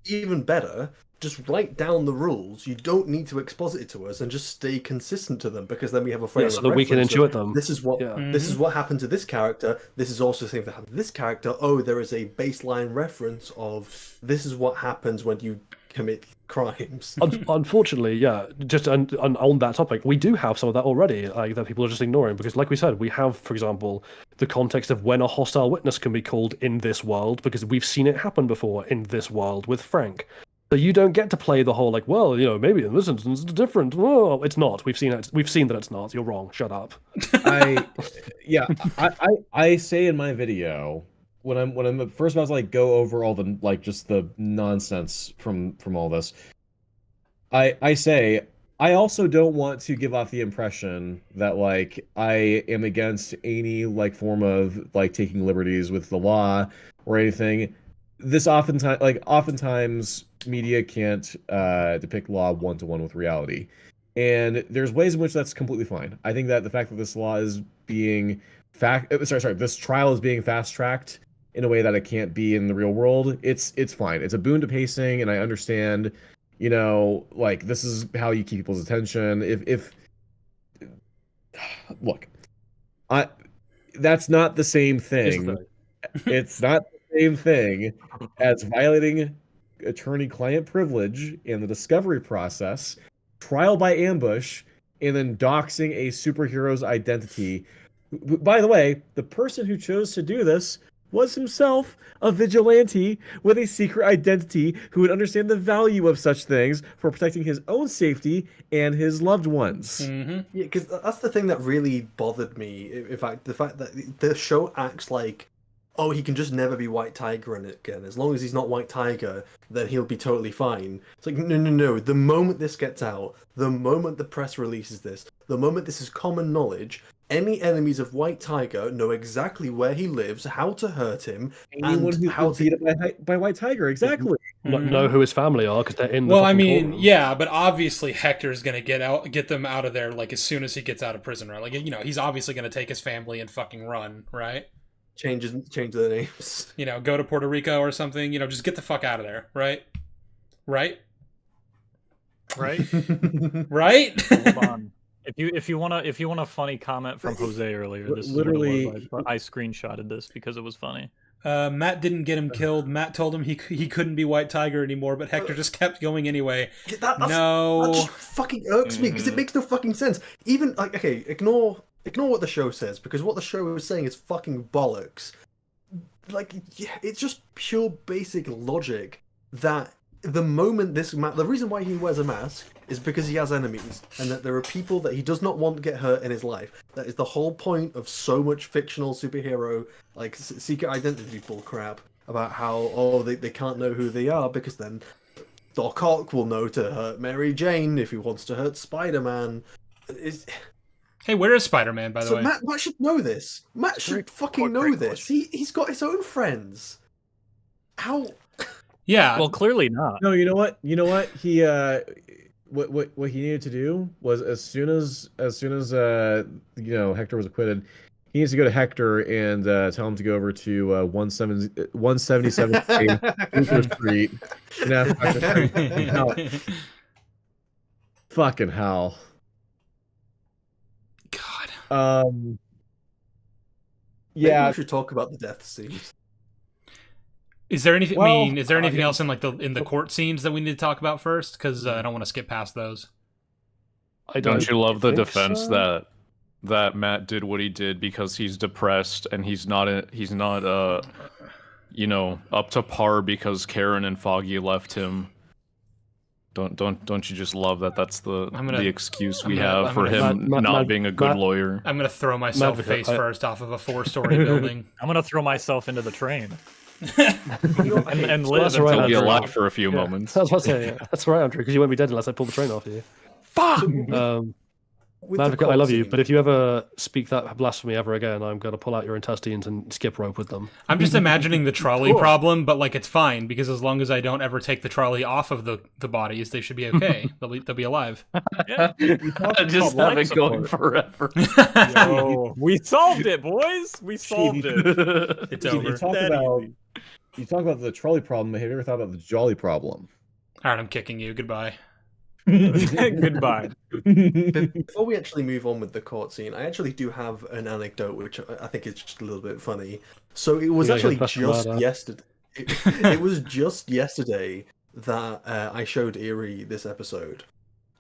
Even better, just write down the rules. You don't need to exposit it to us, and just stay consistent to them, because then we have a frame of so that we can intuit them. This is what this is what happened to this character. This is also the thing that happened to this character. Oh, there is a baseline reference of this is what happens when you commit crimes. Unfortunately, just on that topic, we do have some of that already, that people are just ignoring, because like we said, we have, for example, the context of when a hostile witness can be called in this world, because we've seen it happen before in this world with Frank. So you don't get to play the whole maybe in this instance it's different. Oh, it's not. We've seen it. We've seen that it's not. You're wrong. Shut up. I say in my video when I'm first about to go over all the just the nonsense from all this. I say I also don't want to give off the impression that I am against any form of taking liberties with the law or anything. This oftentimes media can't depict law one-to-one with reality, and there's ways in which that's completely fine. I think that the fact that this law is being this trial is being fast-tracked in a way that it can't be in the real world, it's fine. It's a boon to pacing, and I understand, this is how you keep people's attention. That's not the same thing. It's not same thing as violating attorney-client privilege in the discovery process, trial by ambush, and then doxing a superhero's identity. By the way, the person who chose to do this was himself a vigilante with a secret identity who would understand the value of such things for protecting his own safety and his loved ones. Mm-hmm. Yeah, because that's the thing that really bothered me. In fact, the fact that the show acts like oh, he can just never be White Tiger again. As long as he's not White Tiger, then he'll be totally fine. It's like, no. The moment this gets out, the moment the press releases this, the moment this is common knowledge, any enemies of White Tiger know exactly where he lives, how to hurt him, anyone and who's how beat up by White Tiger, exactly. Know who his family are because they're in the Well, I fucking mean, courtroom. yeah, but obviously Hector's gonna get them out of there like as soon as he gets out of prison, right? Like, you know, he's obviously gonna take his family and fucking run, right? change their names. You know, go to Puerto Rico or something. You know, just get the fuck out of there, right? Right? Right? Hold on. If you want a funny comment from Jose earlier, this Literally- is what it was. I screenshotted this because it was funny. Matt didn't get him killed. Matt told him he couldn't be White Tiger anymore, but Hector just kept going anyway. That just fucking irks me because it makes no fucking sense. Even like, okay, ignore what the show says, because what the show is saying is fucking bollocks. Like, it's just pure basic logic that the moment the reason why he wears a mask is because he has enemies, and that there are people that he does not want to get hurt in his life. That is the whole point of so much fictional superhero, like, secret identity bullcrap about how, they can't know who they are, because then Doc Ock will know to hurt Mary Jane if he wants to hurt Spider-Man. Hey, where is Spider-Man, by the way? Matt should know this. Matt should fucking know this. He's got his own friends. How? Yeah. Well, clearly not. No, you know what? He what he needed to do was as soon as Hector was acquitted, he needs to go to Hector and tell him to go over to 177 Street and ask Hector, fucking hell. God. Yeah, maybe we should talk about the death scenes. Is there anything? Is there anything else in the court scenes that we need to talk about first? Because I don't want to skip past those. Don't you love the defense that Matt did what he did because he's depressed and he's not up to par because Karen and Foggy left him. Don't you just love that? That's the excuse we have for him not being a good lawyer. I'm gonna throw myself face first off of a 4-story building. I'm gonna throw myself into the train. and live until be alive for a few moments. That's what I say. Yeah. That's right, Andrew, because you won't be dead unless I pull the train off you. Fuck! Madvocate, I love you, but if you ever speak that blasphemy ever again, I'm going to pull out your intestines and skip rope with them. I'm just imagining the trolley problem, but like it's fine because as long as I don't ever take the trolley off of the bodies, they should be okay. They'll be alive. Yeah, just have it going forever. Yo, we solved it, boys. We solved it. It's over. You talk about the trolley problem. Have you ever thought about the jolly problem? All right, I'm kicking you. Goodbye. Goodbye. Before we actually move on with the court scene, I actually do have an anecdote which I think is just a little bit funny. So it was actually just yesterday. It was just yesterday that I showed Erie this episode,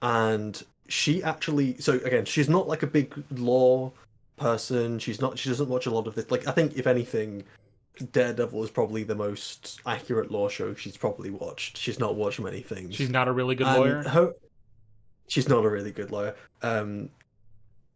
and she actually. So again, she's not like a big law person. She doesn't watch a lot of this. Like, I think if anything, Daredevil is probably the most accurate law show she's probably watched. She's not watched many things. She's not a really good lawyer. She's not a really good lawyer. And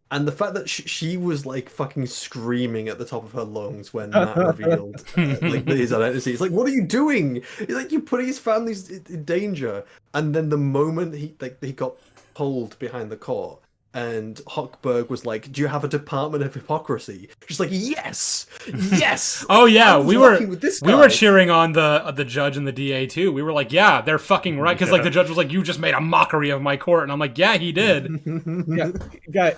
the fact that she was like fucking screaming at the top of her lungs when Matt revealed like his identity. It's like, what are you doing? It's like, you're putting his family in danger. And then the moment he got pulled behind the court, and Hochberg was like, "Do you have a department of hypocrisy?" She's like, "Yes, yes." Oh yeah, we were cheering on the judge and the DA too. We were like, "Yeah, they're fucking right," because like the judge was like, "You just made a mockery of my court," and I'm like, "Yeah, he did." guys,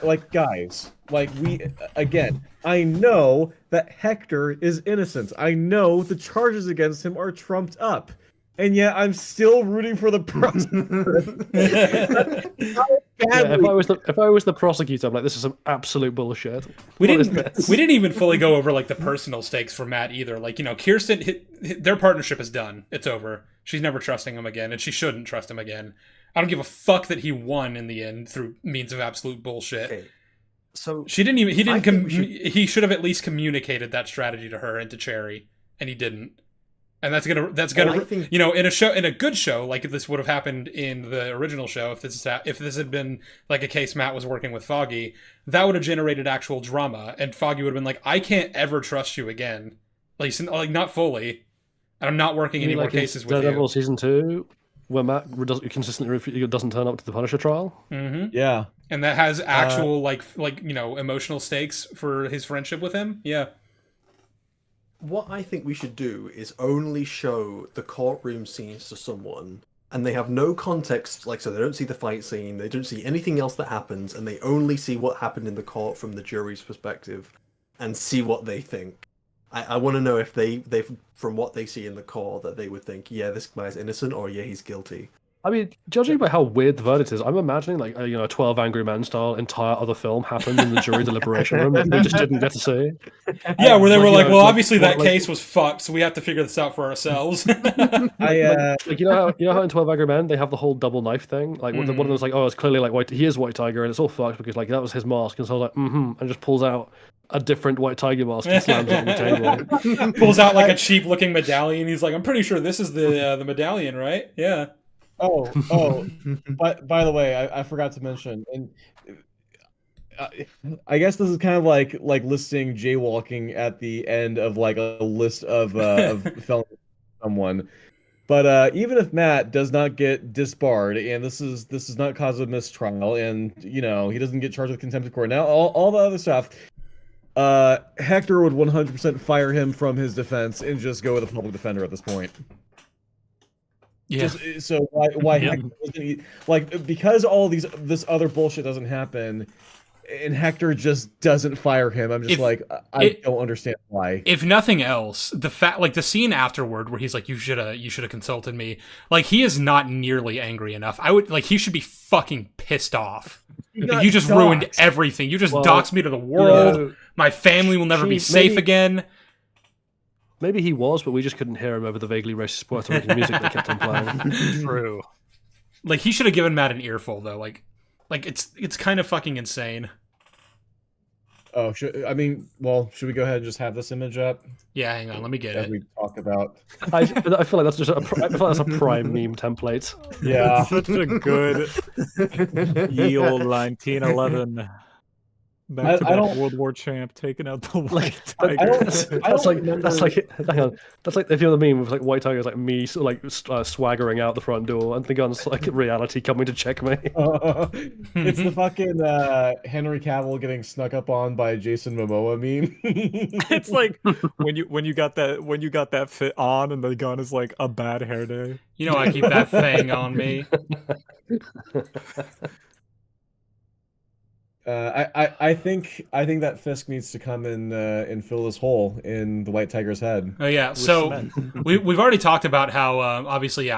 I know that Hector is innocent. I know the charges against him are trumped up. And yet, I'm still rooting for the prosecutor. If I was the prosecutor, I'm like, this is some absolute bullshit. We didn't even fully go over like the personal stakes for Matt either. Like, Kirsten, their partnership is done. It's over. She's never trusting him again, and she shouldn't trust him again. I don't give a fuck that he won in the end through means of absolute bullshit. Okay. So she didn't even. He should have at least communicated that strategy to her and to Cherry, and he didn't. And that's gonna in a good show like this would have happened in the original show if this had been like a case Matt was working with Foggy, that would have generated actual drama, and Foggy would have been like, I can't ever trust you again. like not fully. And I'm not working any more cases with Daredevil you. season 2, where Matt consistently doesn't turn up to the Punisher trial. Mm-hmm. Yeah, and that has actual emotional stakes for his friendship with him. Yeah. What I think we should do is only show the courtroom scenes to someone, and they have no context, like, so they don't see the fight scene, they don't see anything else that happens, and they only see what happened in the court from the jury's perspective, and see what they think. I want to know if they've from what they see in the court that they would think, yeah, this guy's innocent, or yeah, he's guilty. I mean, judging by how weird the verdict is, I'm imagining like a 12 Angry Men style entire other film happened in the jury deliberation room that we just didn't get to see. Yeah, where they were like, well, obviously that case was fucked, so we have to figure this out for ourselves. Like you know how in 12 Angry Men they have the whole double knife thing. Like one of them was like, oh, it's clearly like White. He is White Tiger, and it's all fucked because like that was his mask, and so I was like, and just pulls out a different White Tiger mask and slams it on the table. Pulls out like a cheap looking medallion. He's like, I'm pretty sure this is the medallion, right? Yeah. Oh, but by the way, I forgot to mention, and I guess this is kind of like listing jaywalking at the end of like a list of felonies someone. But even if Matt does not get disbarred, and this is not cause of mistrial, and he doesn't get charged with contempt of court, now all the other stuff, Hector would 100% fire him from his defense and just go with a public defender at this point. Yeah. So why Hector doesn't, like, because all this other bullshit doesn't happen, and Hector just doesn't fire him. I'm just I don't understand why. If nothing else, the fact, like the scene afterward where he's like, you should have consulted me. Like, he is not nearly angry enough. He should be fucking pissed off. Like, you just ruined everything. You just doxed me to the world. My family will never be safe again. Maybe he was, but we just couldn't hear him over the vaguely racist Puerto Rican music that kept on playing. True. Like, he should have given Matt an earful, though. Like it's kind of fucking insane. Oh, should we go ahead and just have this image up? Yeah, hang on, let me get it. We talk about. I feel like that's just a prime meme template. Yeah, such a good ye old 1911. Back to back World War champ taking out the White Tiger. That's like if you're the meme with like White Tiger is like me swaggering out the front door and the gun's like reality coming to check me. It's the fucking Henry Cavill getting snuck up on by Jason Momoa meme. It's like when you got that fit on and the gun is like a bad hair day. I keep that thing on me. I think that Fisk needs to come in and fill this hole in the White Tiger's head. Oh yeah, so we've already talked about how obviously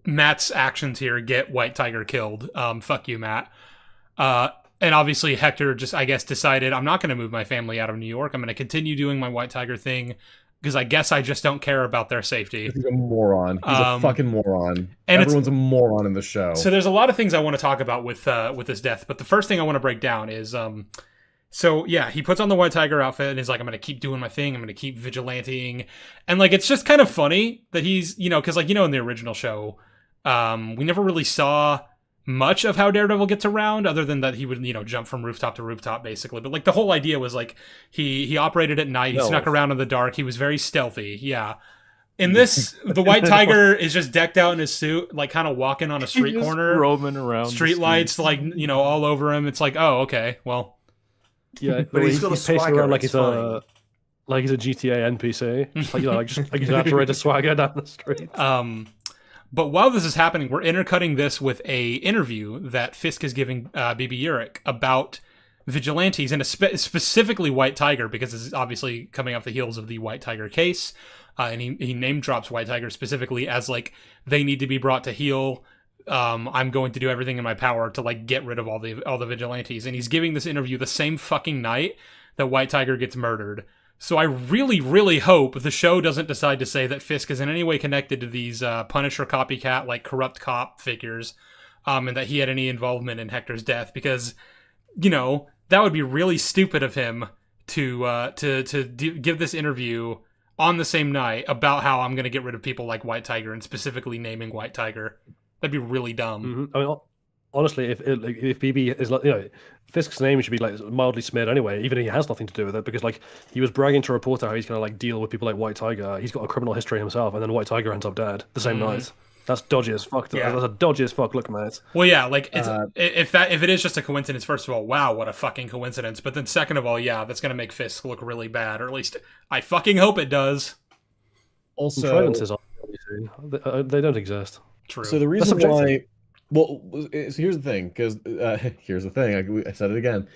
Matt's actions here get White Tiger killed. Fuck you, Matt. And obviously Hector just, I guess, decided I'm not going to move my family out of New York. I'm going to continue doing my White Tiger thing because I guess I just don't care about their safety. He's a moron. He's a fucking moron. And everyone's a moron in the show. So there's a lot of things I want to talk about with his death, but the first thing I want to break down is so yeah, he puts on the White Tiger outfit and he's like, I'm going to keep doing my thing. I'm going to keep vigilanting. And like, it's just kind of funny that he's, because like, in the original show, we never really saw much of how Daredevil gets around other than that he would, jump from rooftop to rooftop basically. But like the whole idea was like he operated at night, he snuck around in the dark, he was very stealthy. Yeah. In this, the White Tiger is just decked out in his suit, like kind of walking on a street corner, roaming around, street lights, like, all over him. It's like, oh, okay, well. Yeah, but he's pacing around like he's a GTA NPC. Just like he's about to ride a swagger down the street. But while this is happening, we're intercutting this with a interview that Fisk is giving BB Urich about vigilantes, and specifically White Tiger, because this is obviously coming off the heels of the White Tiger case. And he name drops White Tiger specifically as like, they need to be brought to heel. I'm going to do everything in my power to like get rid of all the vigilantes. And he's giving this interview the same fucking night that White Tiger gets murdered. So I really, really hope the show doesn't decide to say that Fisk is in any way connected to these Punisher copycat, like corrupt cop figures, and that he had any involvement in Hector's death, because, that would be really stupid of him to give this interview on the same night about how I'm going to get rid of people like White Tiger and specifically naming White Tiger. That'd be really dumb. I mean, honestly, if BB is like, Fisk's name should be like mildly smeared anyway, even if he has nothing to do with it, because like he was bragging to a reporter how he's gonna like deal with people like White Tiger. He's got a criminal history himself, and then White Tiger ends up dead the same night. That's dodgy as fuck. Yeah. That's a dodgy as fuck look, mate. Well, yeah, like it's if it is just a coincidence, first of all, wow, what a fucking coincidence. But then second of all, yeah, that's gonna make Fisk look really bad, or at least I fucking hope it does. Also, contrivances they don't exist. True. So the reason why, well, so here's the thing, because here's the thing. I said it again.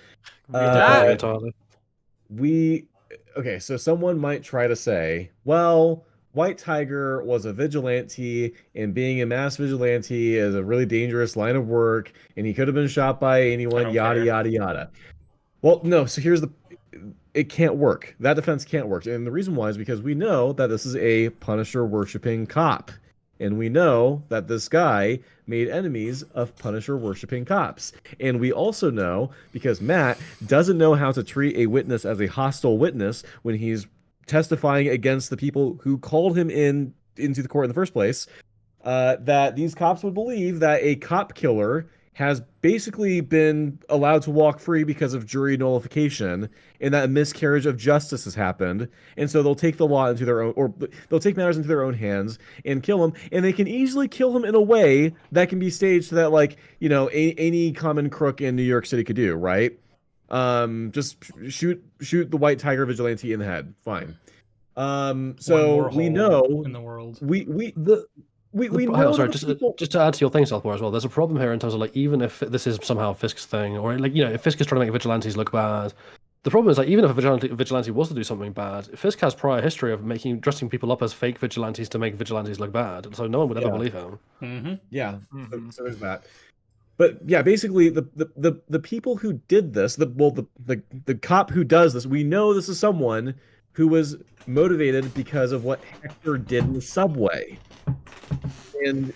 Okay, so someone might try to say, well, White Tiger was a vigilante, and being a mass vigilante is a really dangerous line of work, and he could have been shot by anyone, yada, yada, yada. Well, no, so it can't work. That defense can't work. And the reason why is because we know that this is a Punisher-worshipping cop. And we know that this guy made enemies of Punisher-worshipping cops. And we also know, because Matt doesn't know how to treat a witness as a hostile witness when he's testifying against the people who called him into the court in the first place, that these cops would believe that a cop killer has basically been allowed to walk free because of jury nullification, and that a miscarriage of justice has happened, and so they'll take the law into their own, or they'll take matters into their own hands and kill him, and they can easily kill him in a way that can be staged so that, like, any common crook in New York City could do, right? Just shoot the White Tiger vigilante in the head, fine. So we know in the world. We know. Sorry, just to add to your thing, Southpaw, as well. There's a problem here in terms of, like, even if this is somehow Fisk's thing, or like, if Fisk is trying to make vigilantes look bad, the problem is, like, even if a vigilante was to do something bad, Fisk has prior history of dressing people up as fake vigilantes to make vigilantes look bad, so no one would ever believe him. Mm-hmm. Yeah, so there's that. But yeah, basically the people who did this, the cop who does this, we know this is someone who was motivated because of what Hector did in the subway. And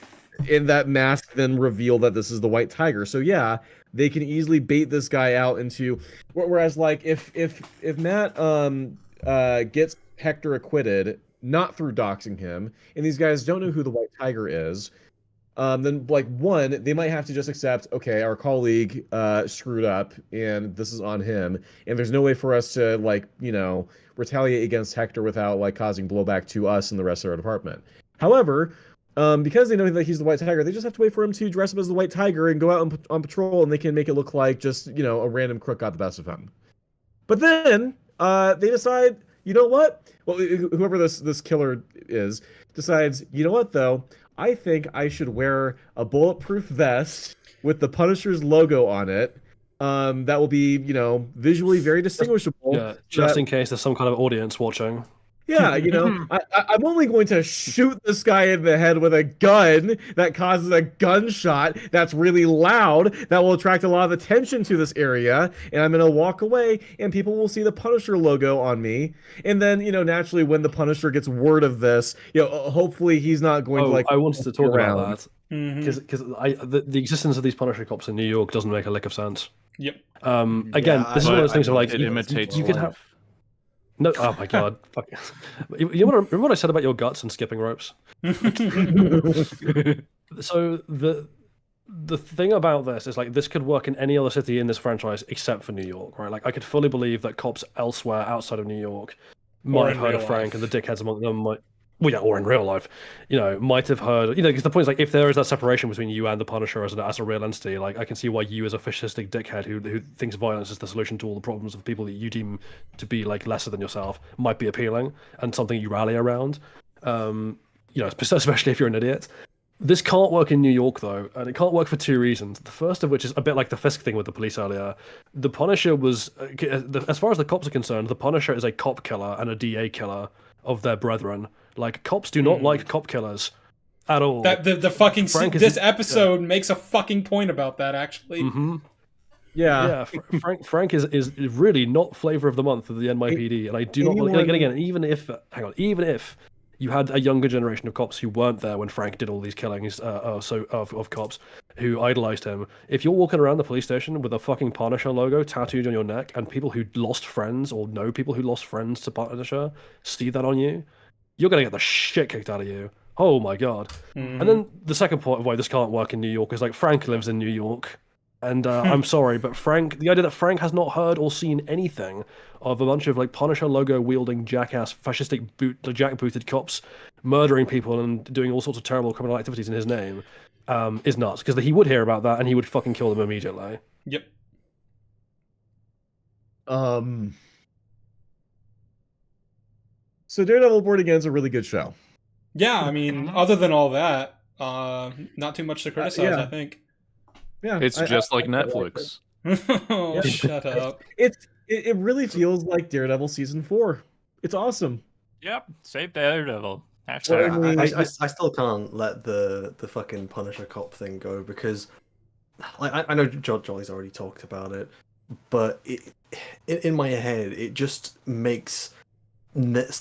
in that mask then reveal that this is the White Tiger. So yeah, they can easily bait this guy out into, whereas, like, if Matt gets Hector acquitted, not through doxing him, and these guys don't know who the White Tiger is, then, like, one, they might have to just accept, okay, our colleague screwed up and this is on him, and there's no way for us to, like, retaliate against Hector without, like, causing blowback to us and the rest of our department. However, because they know that he's the White Tiger, they just have to wait for him to dress up as the White Tiger and go out on patrol, and they can make it look like just, a random crook got the best of him. But then they decide, you know what? Well, whoever this killer is decides, you know what, though? I think I should wear a bulletproof vest with the Punisher's logo on it. That will be, visually very distinguishable. Yeah, just in case there's some kind of audience watching. Yeah, I'm only going to shoot this guy in the head with a gun that causes a gunshot that's really loud, that will attract a lot of attention to this area, and I'm going to walk away, and people will see the Punisher logo on me. And then, naturally, when the Punisher gets word of this, hopefully he's not going to, like... I wanted to talk about that, because the existence of these Punisher cops in New York doesn't make a lick of sense. Yep. Again, this is one of those things where, like, it imitates you could have... No, oh my god. Fuck. Remember what I said about your guts and skipping ropes? So the thing about this is, like, this could work in any other city in this franchise except for New York, right? Like, I could fully believe that cops elsewhere outside of New York might have heard of Frank, and the dickheads among them might... Well, yeah, or in real life, might have heard, because the point is, like, if there is that separation between you and the Punisher as a real entity, like, I can see why you, as a fascistic dickhead who thinks violence is the solution to all the problems of people that you deem to be, like, lesser than yourself, might be appealing and something you rally around. Especially if you're an idiot. This can't work in New York, though, and it can't work for two reasons. The first of which is a bit like the Fisk thing with the police earlier. The Punisher was, as far as the cops are concerned, the Punisher is a cop killer and a DA killer of their brethren. Like, cops do not like cop killers at all. That the fucking this episode makes a fucking point about that, actually. Mm-hmm. Yeah. Frank is really not flavor of the month of the NYPD, and I do not believe, again, even if you had a younger generation of cops who weren't there when Frank did all these killings of cops who idolized him. If you're walking around the police station with a fucking Punisher logo tattooed on your neck, and people who lost friends or know people who lost friends to Punisher see that on you, you're gonna get the shit kicked out of you. oh my god. Mm-hmm. And then the second point of why this can't work in New York is like Frank lives in New York. And I'm sorry, but the idea that Frank has not heard or seen anything of a bunch of like Punisher logo wielding jackass fascistic jackbooted cops murdering people and doing all sorts of terrible criminal activities in his name is nuts. Because he would hear about that and he would fucking kill them immediately. Yep. So Daredevil Born Again is a really good show. Yeah, I mean, other than all that, not too much to criticize, I think. Yeah, it's just like Netflix. Oh, shut up. It really feels like Daredevil season 4. It's awesome. Yep, save Daredevil. I still can't let the fucking Punisher cop thing go because, like, I know Jolly's already talked about it, but in my head it just makes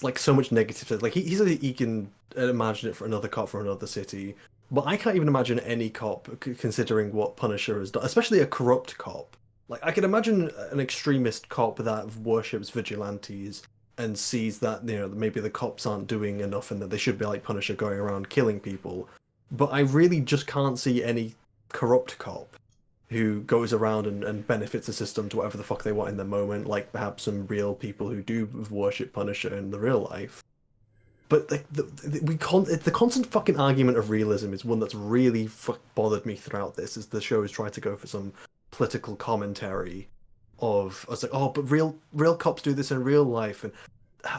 like so much negative sense. Like he can imagine it for another cop from another city, but I can't even imagine any cop considering what Punisher has done, especially a corrupt cop. Like I can imagine an extremist cop that worships vigilantes and sees that maybe the cops aren't doing enough and that they should be like Punisher going around killing people. But I really just can't see any corrupt cop who goes around and benefits the system to whatever the fuck they want in the moment, like perhaps some real people who do worship Punisher in the real life. But the constant fucking argument of realism is one that's really bothered me throughout this, as the show is trying to go for some political commentary of, I was like, oh, but real cops do this in real life, and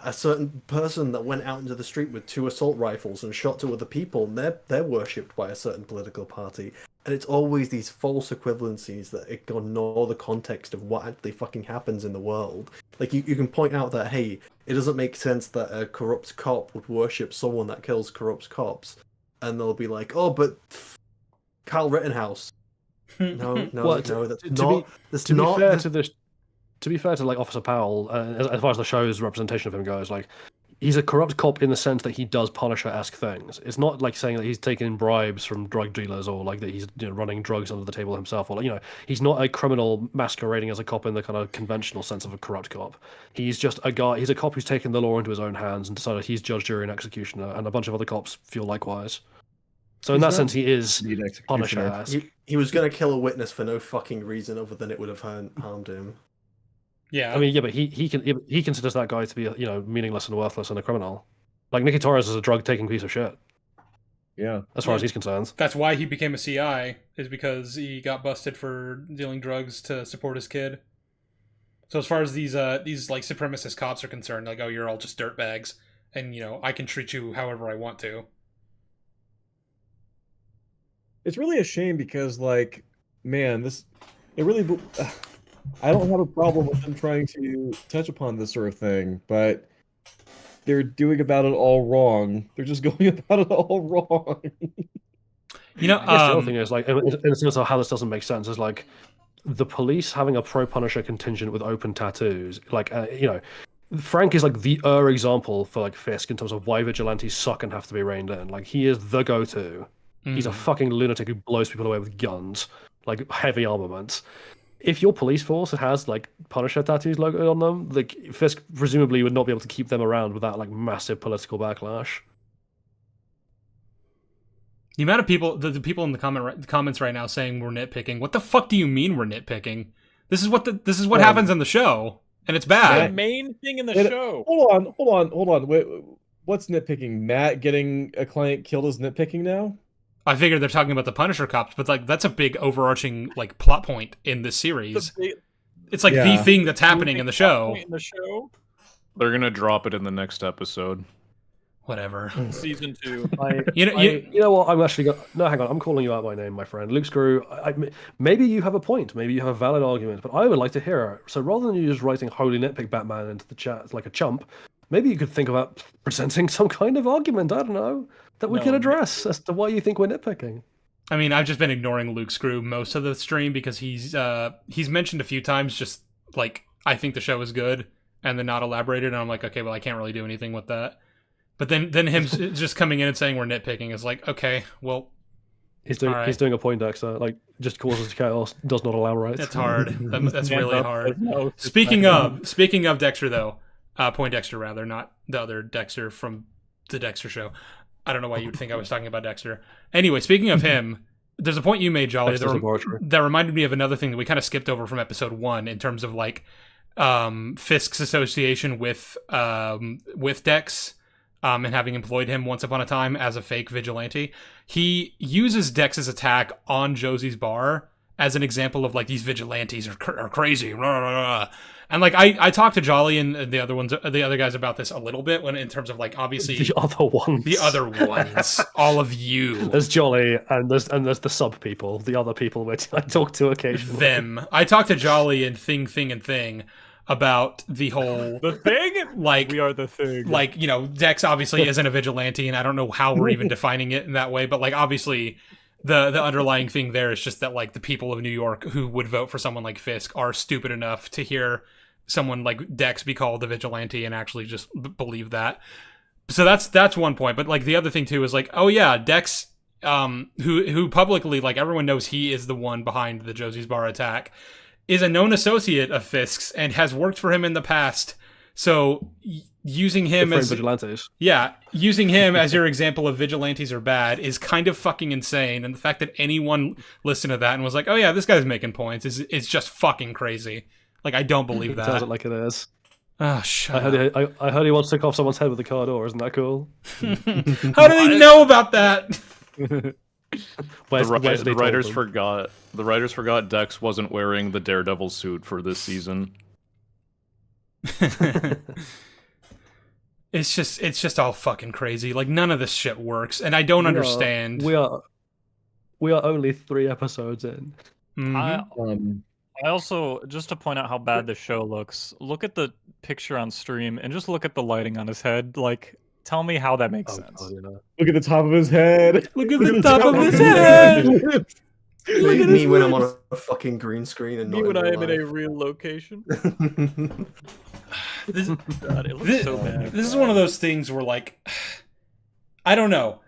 a certain person that went out into the street with 2 assault rifles and shot 2 other people, and they're worshipped by a certain political party. And it's always these false equivalencies that ignore the context of what actually fucking happens in the world. Like, you can point out that, hey, it doesn't make sense that a corrupt cop would worship someone that kills corrupt cops. And they'll be like, oh, but Kyle Rittenhouse. No, that's not... To be fair to like Officer Powell, as far as the show's representation of him goes, like he's a corrupt cop in the sense that he does Punisher-esque things. It's not like saying that he's taking bribes from drug dealers or like that he's running drugs under the table himself, or he's not a criminal masquerading as a cop in the kind of conventional sense of a corrupt cop. He's just a guy. He's a cop who's taken the law into his own hands and decided he's judge, jury, and executioner, and a bunch of other cops feel likewise. So in that sense, he is Punisher-esque. He was going to kill a witness for no fucking reason other than it would have harmed him. Yeah, I mean, yeah, but he considers that guy to be meaningless and worthless and a criminal. Like Nicky Torres is a drug-taking piece of shit. Yeah, as far as he's concerned. That's why he became a CI, is because he got busted for dealing drugs to support his kid. So as far as these like supremacist cops are concerned, like, oh, you're all just dirtbags, and I can treat you however I want to. It's really a shame because, like, man, it really. I don't have a problem with them trying to touch upon this sort of thing, but they're doing about it all wrong. They're just going about it all wrong. I guess the other thing is, like, in the sense of how this doesn't make sense, is like the police having a pro-Punisher contingent with open tattoos. Like, Frank is like the example for like Fisk in terms of why vigilantes suck and have to be reined in. Like, he is the go-to. He's a fucking lunatic who blows people away with guns, like heavy armaments. If your police force has like Punisher tattoos logo on them, like Fisk presumably would not be able to keep them around without like massive political backlash. The amount of people, the people in the comments right now saying we're nitpicking. What the fuck do you mean we're nitpicking? This is what happens in the show, and it's bad. The main thing in the show. Hold on. Wait, what's nitpicking? Matt getting a client killed is nitpicking now? I figured they're talking about the Punisher cops, but like that's a big overarching like plot point in this series. It's like the thing that's happening in the show. They're gonna drop it in the next episode. Whatever. Season 2. You know what? I'm actually no. Hang on. I'm calling you out by name, my friend. Luke Screw. Maybe you have a point. Maybe you have a valid argument, but I would like to hear it. So rather than you just writing "Holy Nitpick Batman" into the chat like a chump, maybe you could think about presenting some kind of argument. I don't know. That we can address as to why you think we're nitpicking. I mean, I've just been ignoring Luke Screw most of the stream because he's mentioned a few times just like I think the show is good and then not elaborated, and I'm like, okay, well I can't really do anything with that. But then him just coming in and saying we're nitpicking is like, okay, well, he's doing a Poindexter, like just causes chaos, does not elaborate. It's hard. That's really hard. Speaking of Dexter though, Poindexter rather, not the other Dexter from the Dexter show. I don't know why you would think I was talking about Dexter. Anyway, speaking of him, there's a point you made, Jolly, that reminded me of another thing that we kind of skipped over from episode 1 in terms of like Fisk's association with Dex. And having employed him once upon a time as a fake vigilante. He uses Dex's attack on Josie's bar as an example of like, these vigilantes are crazy. Rah, rah, rah. And like, I talked to Jolly and the other guys about this a little bit when in terms of like, obviously the other ones, all of you. There's Jolly and there's the sub people, the other people which I talk to occasionally. Them. I talked to Jolly and Thing about the whole the thing, like we are the thing, like, you know, Dex obviously isn't a vigilante, and I don't know how we're even defining it in that way, but like obviously the underlying thing there is just that like the people of New York who would vote for someone like Fisk are stupid enough to hear someone like Dex be called a vigilante and actually just believe that. So that's one point, but like the other thing too is like, oh yeah, Dex who publicly, like, everyone knows he is the one behind the Josie's Bar attack, is a known associate of Fisk's and has worked for him in the past. So using him as vigilantes. Yeah, using him as your example of vigilantes are bad is kind of fucking insane. And the fact that anyone listened to that and was like, "Oh yeah, this guy's making points," is just fucking crazy. Like, I don't believe that. Sounds like it is. Oh, shut up. I heard he wants to take off someone's head with a car door. Isn't that cool? How do they know about that? The writers forgot Dex wasn't wearing the Daredevil suit for this season. It's just all fucking crazy. Like, none of this shit works, and I don't understand. We are only 3 episodes in. Mm-hmm. I also, just to point out how bad the show looks, look at the picture on stream and just look at the lighting on his head. Like, tell me how that makes sense. God, Look at the top of his head. Look at the top of his head. Look at me when I'm on a fucking green screen and not when I am life. in a real location. God, it looks so bad. This is one of those things where, like, I don't know,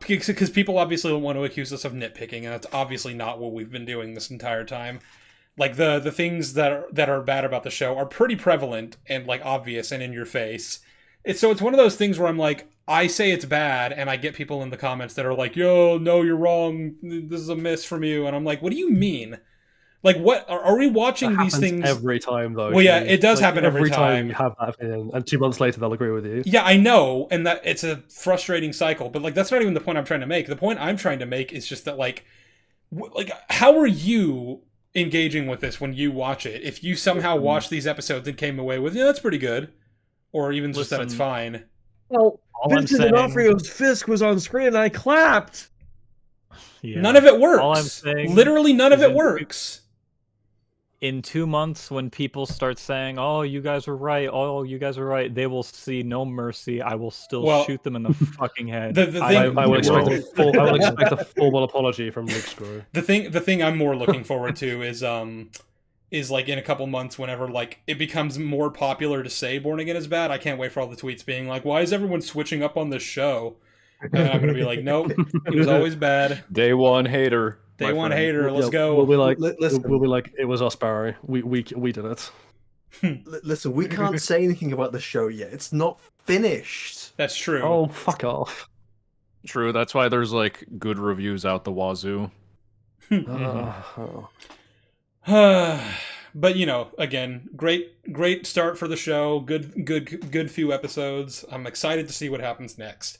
because people obviously want to accuse us of nitpicking, and that's obviously not what we've been doing this entire time. Like, the things that are bad about the show are pretty prevalent and, like, obvious and in your face. It's one of those things where I'm like, I say it's bad, and I get people in the comments that are like, "Yo, no, you're wrong. This is a miss from you." And I'm like, what do you mean? Like, what are we watching these things every time though? Well, yeah, it does happen every time. You have that opinion, and 2 months later they'll agree with you. Yeah, I know, and that it's a frustrating cycle. But like, that's not even the point I'm trying to make. The point I'm trying to make is just that, like, how are you engaging with this when you watch it? If you somehow watched these episodes and came away with, "Yeah, that's pretty good," or even just that it's fine. Well, Vincent D'Onofrio's Fisk was on screen and I clapped. Yeah. None of it works. All I'm saying, literally none of it works. In 2 months, when people start saying, "Oh, you guys were right. Oh, you guys were right," they will see no mercy. I will still shoot them in the fucking head. I will expect a formal apology from Luke Screw. The thing I'm more looking forward to is like in a couple months, whenever like it becomes more popular to say Born Again is bad. I can't wait for all the tweets being like, "Why is everyone switching up on this show?" And I'm gonna be like, "Nope, it was always bad." Day one hater. Day one hater. Let's go. We'll be like, it was us, Barry. We did it. Listen, we can't say anything about the show yet. It's not finished. That's true. Oh, fuck off. True. That's why there's like good reviews out the wazoo. But you know, again, great start for the show. Good few episodes. I'm excited to see what happens next.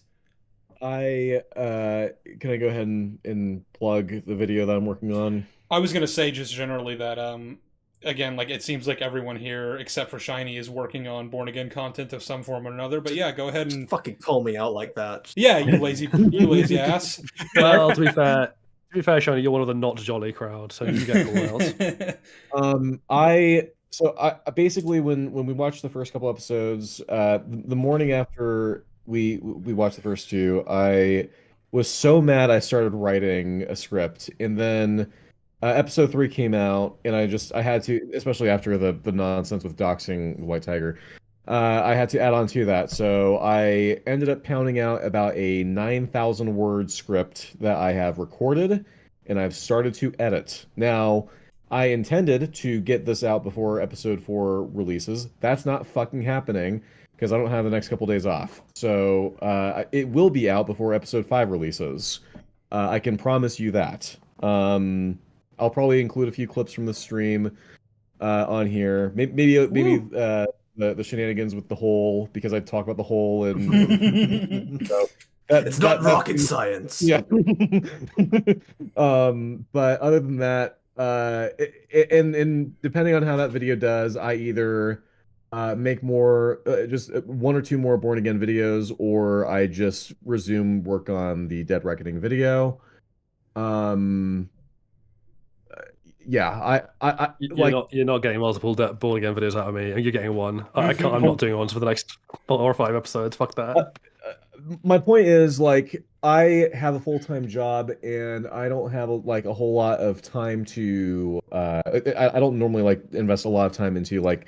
Can I go ahead and plug the video that I'm working on? I was gonna say just generally that again, like, it seems like everyone here except for Shiney is working on Born Again content of some form or another. But yeah, go ahead and fucking call me out like that. Yeah, you lazy ass. Well, to be fair, Shiney, you're one of the not jolly crowd, so you get called out. I basically when we watched the first couple episodes, the morning after we watched the first 2, I was so mad I started writing a script, and then episode 3 came out, and I had to, especially after the nonsense with doxing White Tiger, I had to add on to that. So I ended up pounding out about a 9,000 word script that I have recorded and I've started to edit. Now, I intended to get this out before episode 4 releases. That's not fucking happening because I don't have the next couple days off. So it will be out before episode 5 releases. I can promise you that. I'll probably include a few clips from the stream on here. Maybe the shenanigans with the hole, because I talk about the hole and so it's not rocket science. Yeah. But other than that, and depending on how that video does, I either make more, just 1 or 2 more Born Again videos, or I just resume work on the Dead Reckoning video. Yeah, you're not getting multiple Born Again videos out of me. You're getting one. I can't. I'm not doing ones for the next 4 or 5 episodes. Fuck that. My point is, like, I have a full-time job and I don't have a whole lot of time to I don't normally like invest a lot of time into like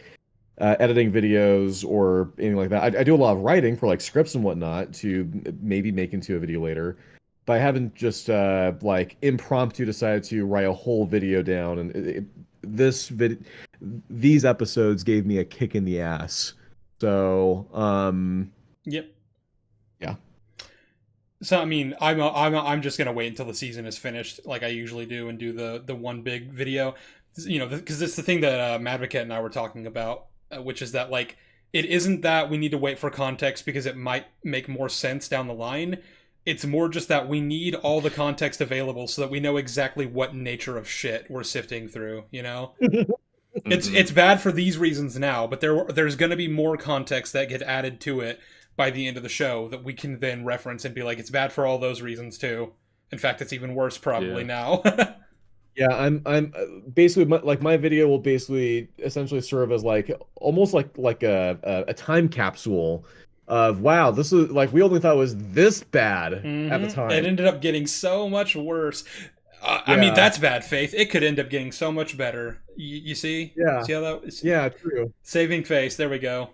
editing videos or anything like that. I do a lot of writing for like scripts and whatnot to maybe make into a video later, but I haven't just like impromptu decided to write a whole video down, and these episodes gave me a kick in the ass. So Yep. Yeah. So I mean, I'm just gonna wait until the season is finished, like I usually do, and do the one big video, you know, because it's the thing that Madvocate and I were talking about, which is that like it isn't that we need to wait for context because it might make more sense down the line. It's more just that we need all the context available so that we know exactly what nature of shit we're sifting through. You know, it's bad for these reasons now, but there's gonna be more context that get added to it by the end of the show that we can then reference and be like, it's bad for all those reasons too. In fact, it's even worse probably now. Yeah, I'm basically my video will basically essentially serve as like almost like a time capsule of, wow, this is like, we only thought it was this bad at the time. It ended up getting so much worse. I mean, that's bad faith. It could end up getting so much better. You see? Yeah. See how that is? Yeah, true. Saving face. There we go.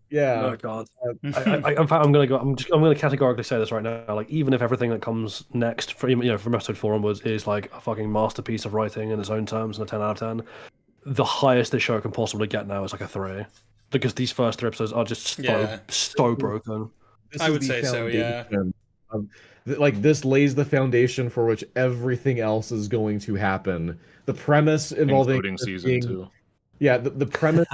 Yeah. Oh God. In fact, I'm gonna categorically say this right now. Like, even if everything that comes next, from episode 4 onwards, is like a fucking masterpiece of writing in its own terms and a 10 out of 10, the highest this show can possibly get now is like a 3, because these first 3 episodes are just so broken. I would say so. Yeah. Like, this lays the foundation for which everything else is going to happen. The premise involving including season 2. Yeah, the premise.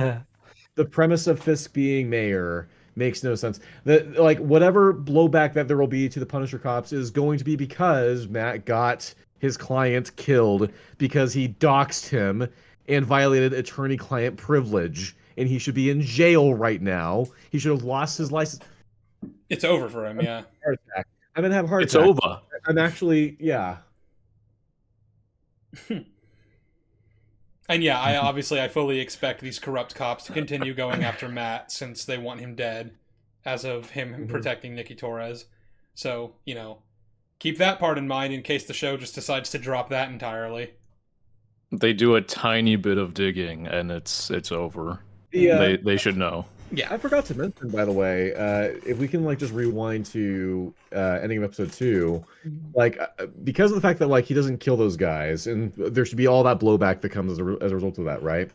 The premise of Fisk being mayor makes no sense. Like, whatever blowback that there will be to the Punisher cops is going to be because Matt got his client killed because he doxed him and violated attorney-client privilege, and he should be in jail right now. He should have lost his license. It's over for him, yeah. Heart attack. I'm gonna have a heart It's attack. over. I'm actually, yeah. And yeah, I fully expect these corrupt cops to continue going after Matt since they want him dead, as of him protecting Nikki Torres. So, you know, keep that part in mind in case the show just decides to drop that entirely. They do a tiny bit of digging and it's over. Yeah. They should know. Yeah. I forgot to mention, by the way, if we can like just rewind to ending of episode 2, like because of the fact that like he doesn't kill those guys, and there should be all that blowback that comes as a result of that, right?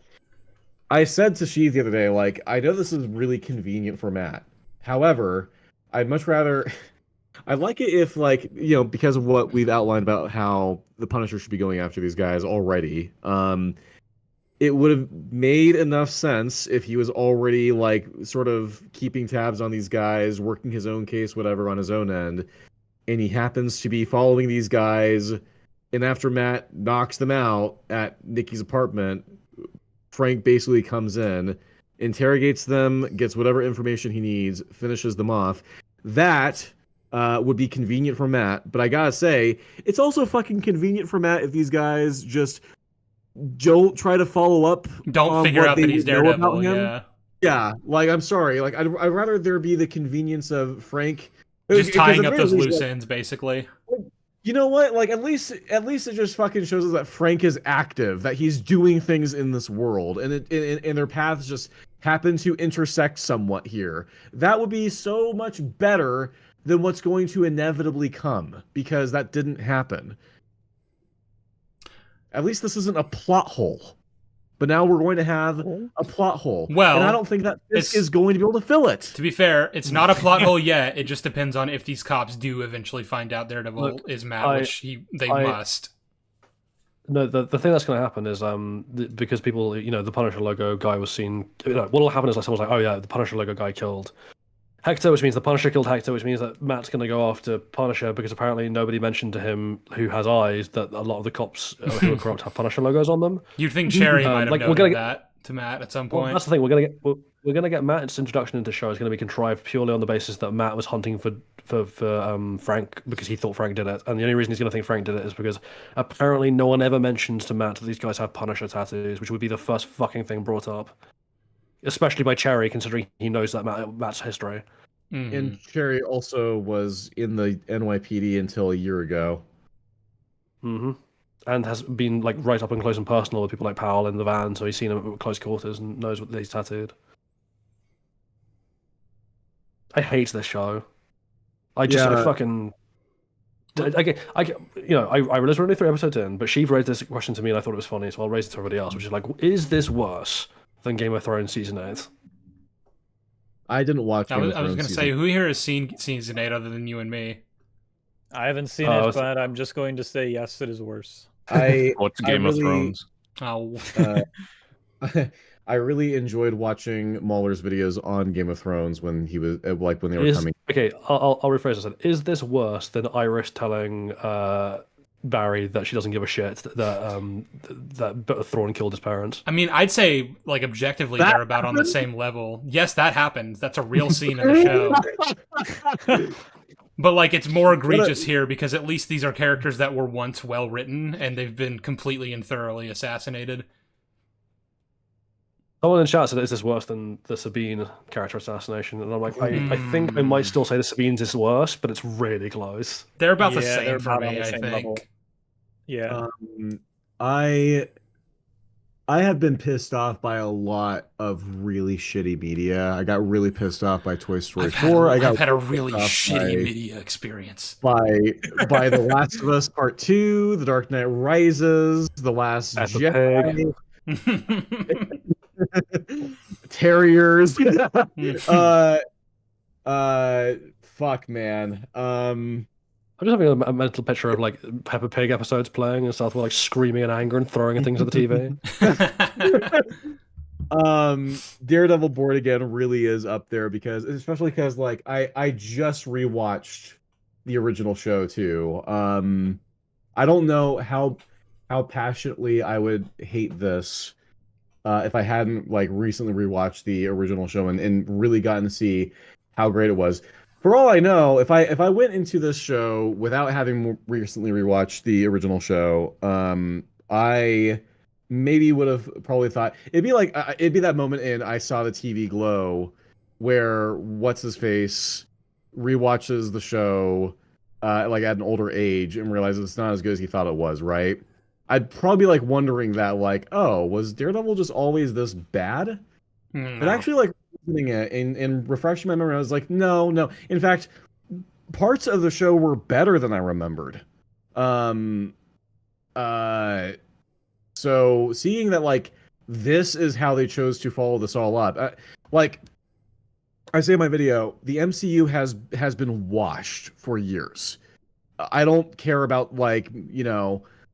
I said to Sheev the other day, like, I know this is really convenient for Matt. However, I'd much rather. I'd like it if, like, you know, because of what we've outlined about how the Punisher should be going after these guys already. It would have made enough sense if he was already, like, sort of keeping tabs on these guys, working his own case, whatever, on his own end, and he happens to be following these guys, and after Matt knocks them out at Nikki's apartment, Frank basically comes in, interrogates them, gets whatever information he needs, finishes them off. That would be convenient for Matt, but I gotta say, it's also fucking convenient for Matt if these guys just don't try to follow up. Don't figure out that he's Daredevil. Yeah, like, I'm sorry. Like, I'd rather there be the convenience of Frank just tying up those loose ends, basically. You know what? Like, at least it just fucking shows us that Frank is active, that he's doing things in this world, and their paths just happen to intersect somewhat here. That would be so much better than what's going to inevitably come, because that didn't happen. At least this isn't a plot hole. But now we're going to have a plot hole. Well, and I don't think that Fisk is going to be able to fill it. To be fair, it's not a plot hole yet. It just depends on if these cops do eventually find out Daredevil is Matt, which they must. No, the thing that's going to happen is because people, the Punisher logo guy was seen. What will happen is like someone's like, oh yeah, the Punisher logo guy killed Hector, which means the Punisher killed Hector, which means that Matt's going to go after Punisher because apparently nobody mentioned to him who has eyes that a lot of the cops who are corrupt have Punisher logos on them. You'd think Cherry might have noted that to Matt at some point. Well, that's the thing. We're gonna get Matt's introduction into the show is going to be contrived purely on the basis that Matt was hunting for Frank because he thought Frank did it, and the only reason he's going to think Frank did it is because apparently no one ever mentions to Matt that these guys have Punisher tattoos, which would be the first fucking thing brought up, especially by Cherry, considering he knows that Matt's history. Mm-hmm. And Cherry also was in the NYPD until a year ago. Mm-hmm. And has been like right up and close and personal with people like Powell in the van, so he's seen him at close quarters and knows what he's tattooed. I hate this show. I fucking. I was only 3 episodes in, but she raised this question to me and I thought it was funny, so I'll raise it to everybody else, which is like, is this worse than Game of Thrones season 8? I didn't watch. I was going to say, who here has seen season 8 other than you and me? I haven't seen it, but I'm just going to say yes, it is worse. What's Game of Thrones? Oh. I really enjoyed watching Mahler's videos on Game of Thrones when he was when they were coming. Okay, I'll rephrase this. Is this worse than Iris telling Barry that she doesn't give a shit that Thrawn killed his parents? I mean, I'd say objectively they're about on the same level. Yes, that happened. That's a real scene in the show. But it's more egregious here because at least these are characters that were once well written and they've been completely and thoroughly assassinated. Someone in chat said, is this worse than the Sabine character assassination? And I'm like, I think I might still say the Sabine's is worse, but it's really close. They're about the same for me, I think. Level. Yeah. I have been pissed off by a lot of really shitty media. I got really pissed off by Toy Story 4. I've had a really shitty media experience. By The Last of Us Part 2, The Dark Knight Rises, The Last Jedi. Terriers. Fuck, man. I'm just having a mental picture of Peppa Pig episodes playing and Southpaw screaming in anger and throwing things at the TV. Daredevil Born Again really is up there especially because I just rewatched the original show too. I don't know how passionately I would hate this if I hadn't recently rewatched the original show and really gotten to see how great it was. For all I know, if I went into this show without having recently rewatched the original show, I maybe would have probably thought it'd be that moment in I Saw the TV Glow where what's his face rewatches the show at an older age and realizes it's not as good as he thought it was, right? I'd probably be wondering that oh, was Daredevil just always this bad? No. But actually listening it and refreshing my memory, I was like, no. In fact, parts of the show were better than I remembered. So seeing that this is how they chose to follow this all up. I say in my video, the MCU has been washed for years. I don't care about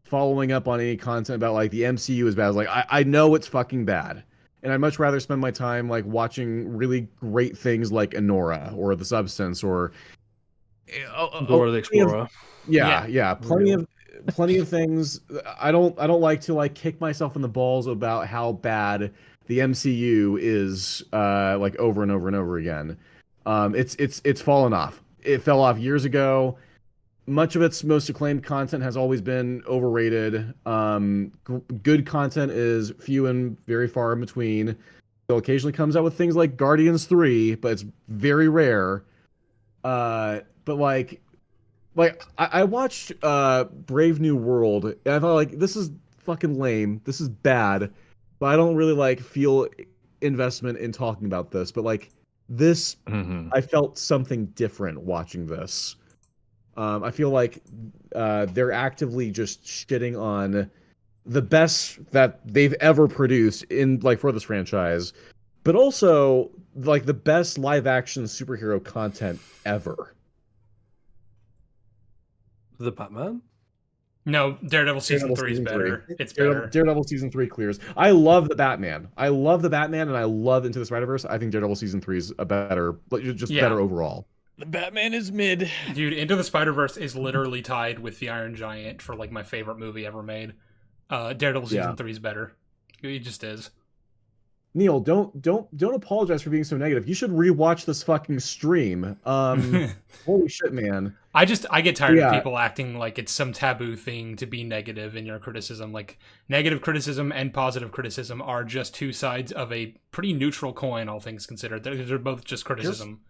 following up on any content about the MCU is bad. I know it's fucking bad. And I'd much rather spend my time watching really great things like Enora or The Substance or Dora the Explorer. Yeah. Plenty of things. I don't like to kick myself in the balls about how bad the MCU is over and over and over again. It's fallen off. It fell off years ago. Much of its most acclaimed content has always been overrated. Good content is few and very far in between. So occasionally comes out with things like Guardians 3, but it's very rare. But I watched Brave New World, and I thought this is fucking lame. This is bad, but I don't really feel investment in talking about this. But this, I felt something different watching this. I feel they're actively just shitting on the best that they've ever produced in like for this franchise, but also like the best live action superhero content ever. The Batman? No, Daredevil season 3 is better. It's better. Daredevil season 3 clears. I love the Batman. I love the Batman, and I love Into the Spider-Verse. I think Daredevil season 3 is a better, better overall. The Batman is mid. Dude, Into the Spider-Verse is literally tied with the Iron Giant for like my favorite movie ever made. Daredevil season 3 is better. It just is. Neil, don't apologize for being so negative. You should rewatch this fucking stream. Holy shit, man. I get tired of people acting like it's some taboo thing to be negative in your criticism. Like, negative criticism and positive criticism are just two sides of a pretty neutral coin, all things considered. They're both just criticism.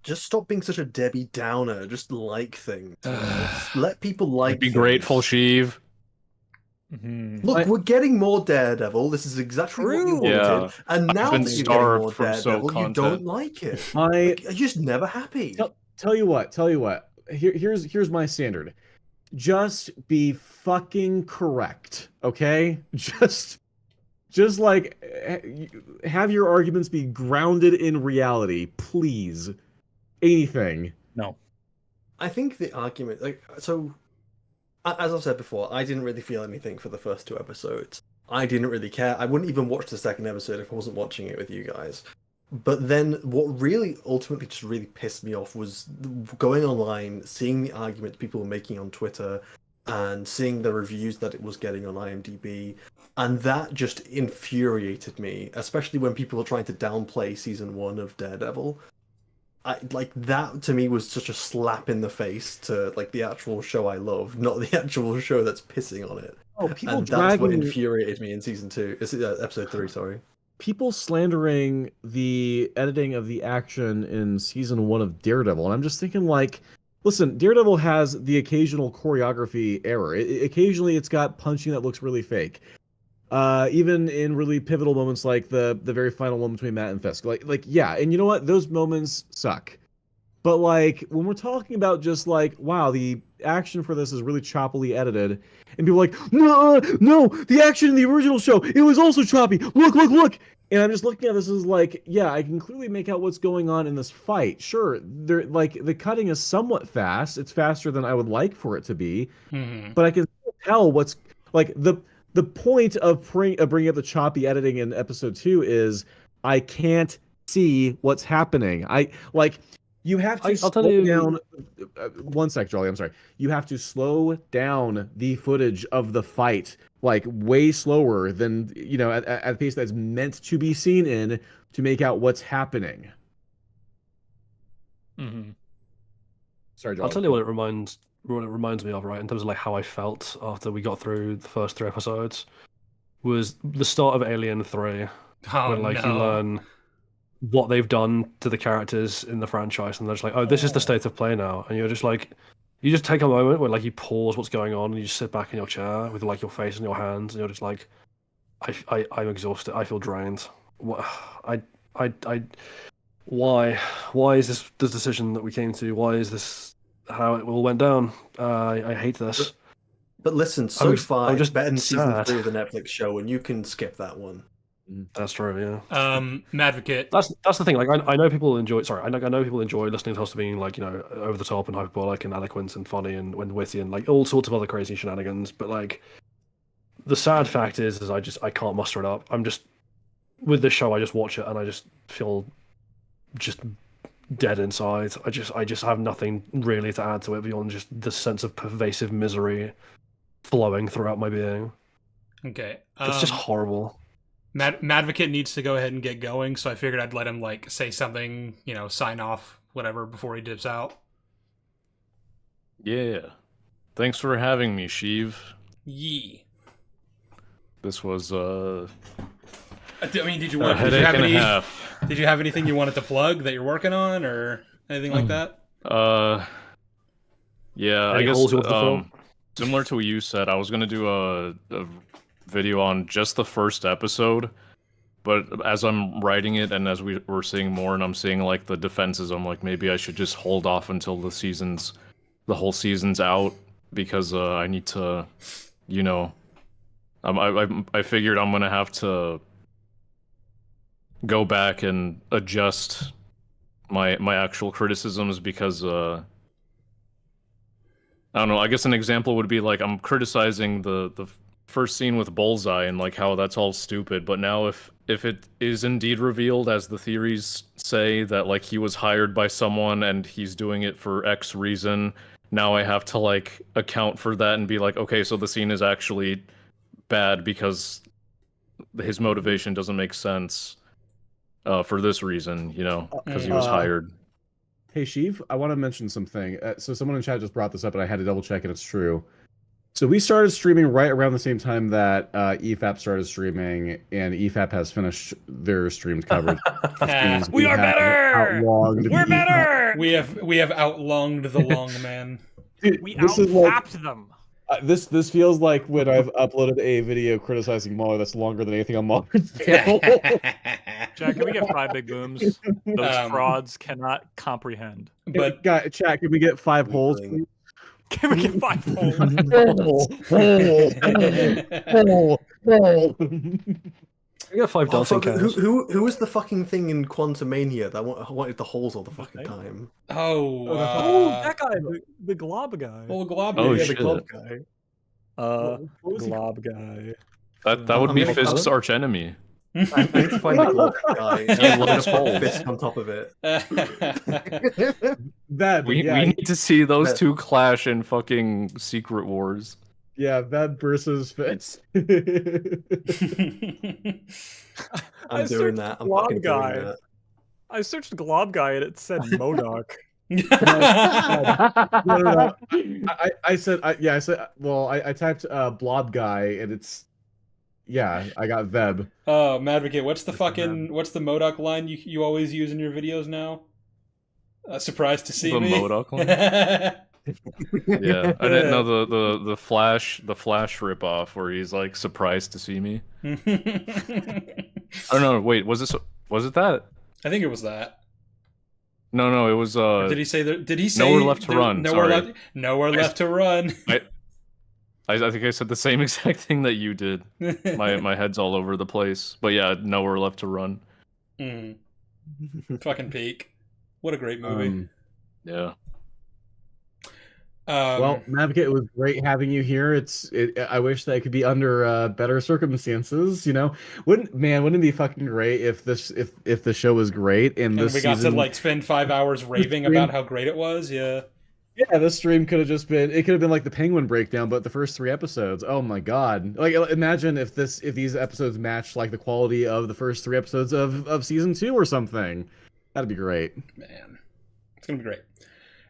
Just stop being such a Debbie Downer. Just like things. Just let people like Be things. grateful, Sheev. Look, we're getting more Daredevil. This is exactly what you wanted. And now that you're getting more Daredevil, you don't like it. You're just never happy. Tell you what. Here's my standard. Just be fucking correct, okay? Just like have your arguments be grounded in reality, please. Anything. No. I think the argument, as I've said before, I didn't really feel anything for the first 2 episodes. I didn't really care. I wouldn't even watch the second episode if I wasn't watching it with you guys. But then what really ultimately just really pissed me off was going online, seeing the arguments people were making on Twitter, and seeing the reviews that it was getting on IMDb. And that just infuriated me, especially when people are trying to downplay season 1 of Daredevil. That to me was such a slap in the face to like the actual show I love, not the actual show that's pissing on it. That's what infuriated me in season 2. Episode 3, sorry. People slandering the editing of the action in season 1 of Daredevil, and I'm just thinking like, listen, Daredevil has the occasional choreography error. Occasionally it's got punching that looks really fake. Even in really pivotal moments like the very final one between Matt and Fisk. Like yeah, and you know what? Those moments suck. But like when we're talking about just like, wow, the action for this is really choppily edited, and people are like, no, the action in the original show, it was also choppy. Look. And I'm just looking at this as like, yeah, I can clearly make out what's going on in this fight. Sure, they're like the cutting is somewhat fast. It's faster than I would like for it to be, but I can still tell what's like the point of bringing up the choppy editing in episode 2 is I can't see what's happening. You have to slow down. One sec, Jolly. I'm sorry. You have to slow down the footage of the fight, like way slower than at a pace that's meant to be seen in to make out what's happening. Sorry, Jolly. I'll tell you what it reminds me of, right, in terms of like how I felt after we got through the first 3 episodes, was the start of Alien 3, when like you learn what they've done to the characters in the franchise, and they're just like, oh, this is the state of play now, and you're just like, you just take a moment where like you pause what's going on, and you just sit back in your chair with like your face in your hands, and you're just like, I'm exhausted, I feel drained. Why is this the decision that we came to? Why is this how it all went down? I hate this. But listen, so far it's better than season 3 of the Netflix show, and you can skip that one. That's true, yeah. Madvocate. That's the thing. Like, I know people enjoy. Sorry, I know people enjoy listening to us being like, over the top and hyperbolic and eloquent and funny and witty and like all sorts of other crazy shenanigans. But like, the sad fact is I can't muster it up. I'm just with this show. I just watch it and I just feel just dead inside. I just have nothing really to add to it beyond just the sense of pervasive misery flowing throughout my being. Okay, it's just horrible. Madvocate needs to go ahead and get going, so I figured I'd let him like say something, sign off, whatever, before he dips out. Yeah. Thanks for having me, Sheev. Yee. This was I mean, did you have anything you wanted to plug that you're working on or anything like that? Yeah, I guess similar to what you said, I was gonna do a video on just the first episode, but as I'm writing it and as we're seeing more and I'm seeing like the defenses, I'm like, maybe I should just hold off until the whole season's out, because I need to I figured I'm gonna have to go back and adjust my actual criticisms because I don't know. I guess an example would be like I'm criticizing the first scene with Bullseye and like how that's all stupid. But now if it is indeed revealed, as the theories say, that like he was hired by someone and he's doing it for X reason, now I have to like account for that and be like, okay, so the scene is actually bad because his motivation doesn't make sense for this reason, you know, because he was hired. Hey, Sheev, I want to mention something. So someone in chat just brought this up, and I had to double check, and it's true. So we started streaming right around the same time that EFAP started streaming, and EFAP has finished their streamed coverage. We are better! We're better! We have outlonged the long man. Dude, We out-fapped them. This feels like when I've uploaded a video criticizing Mahler that's longer than anything on Mahler's channel. Jack, can we get 5 big booms? Those frauds cannot comprehend. But chat, can we get 5 holes? Please? Can we get 5 holes? We got 5 dancing cows. Who was the fucking thing in Quantumania that wanted the holes all the fucking time? That guy, the glob guy. Oh, glob guy. Oh, yeah, shit. the glob guy. Glob guy. That would be Fisk's arch enemy. I need to find the glob guy. He loves holes. Fisk on top of it. We need to see those two clash in fucking Secret Wars. Yeah, that versus Fitz. I'm doing that. I'm fucking doing that. I searched Glob Guy and it said MODOK. No. I said well, I typed Blob Guy and it's I got Veb. Oh, Madvocate, what's the MODOK line you always use in your videos now? Surprised to see me. The MODOK line? Yeah, I didn't know the Flash ripoff where he's like surprised to see me. I don't know. Wait, was it that? I think it was that. No, it was. Did he say nowhere left to run? Nowhere left to run. I think I said the same exact thing that you did. My head's all over the place, but yeah, nowhere left to run. Fucking peak. What a great movie. Yeah. Well, Madvocate, it was great having you here. I wish that it could be under better circumstances. You know, wouldn't it be fucking great if the show was great and we got to like spend 5 hours raving about how great it was? Yeah. Yeah, this stream could have just been. It could have been like the Penguin breakdown, but the first 3 episodes. Oh my god! Like, imagine if these episodes matched like the quality of the first 3 episodes of season 2 or something. That'd be great. Man, it's gonna be great.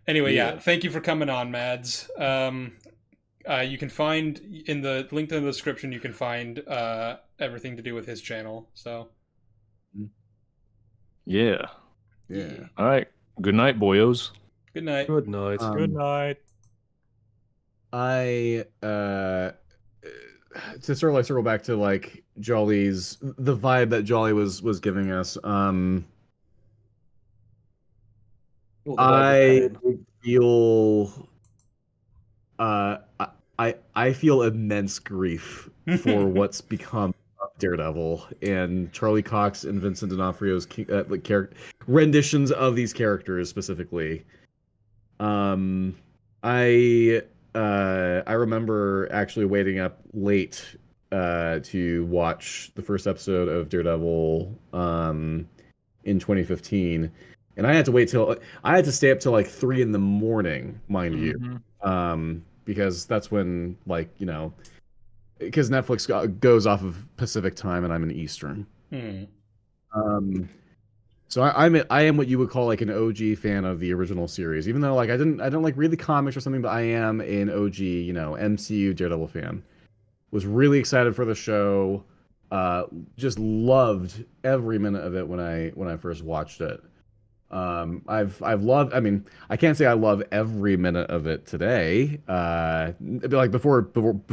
Anyway, thank you for coming on, Mads. You can find in the link in the description. You can find everything to do with his channel. So, yeah. All right. Good night, boyos. Good night. Good night. Good night. I to sort of like circle back to like Jolly's the vibe that Jolly was giving us. I feel I feel immense grief for what's become of Daredevil and Charlie Cox and Vincent D'Onofrio's renditions of these characters specifically. I remember actually waiting up late to watch the first episode of Daredevil in 2015. And I had to stay up till like 3 in the morning, mind you, because that's when because Netflix goes off of Pacific time and I'm in Eastern. So I am what you would call like an OG fan of the original series, even though like I don't like read the comics or something, but I am an OG MCU Daredevil fan. Was really excited for the show, just loved every minute of it when I first watched it. I've loved. I mean, I can't say I love every minute of it today. Like before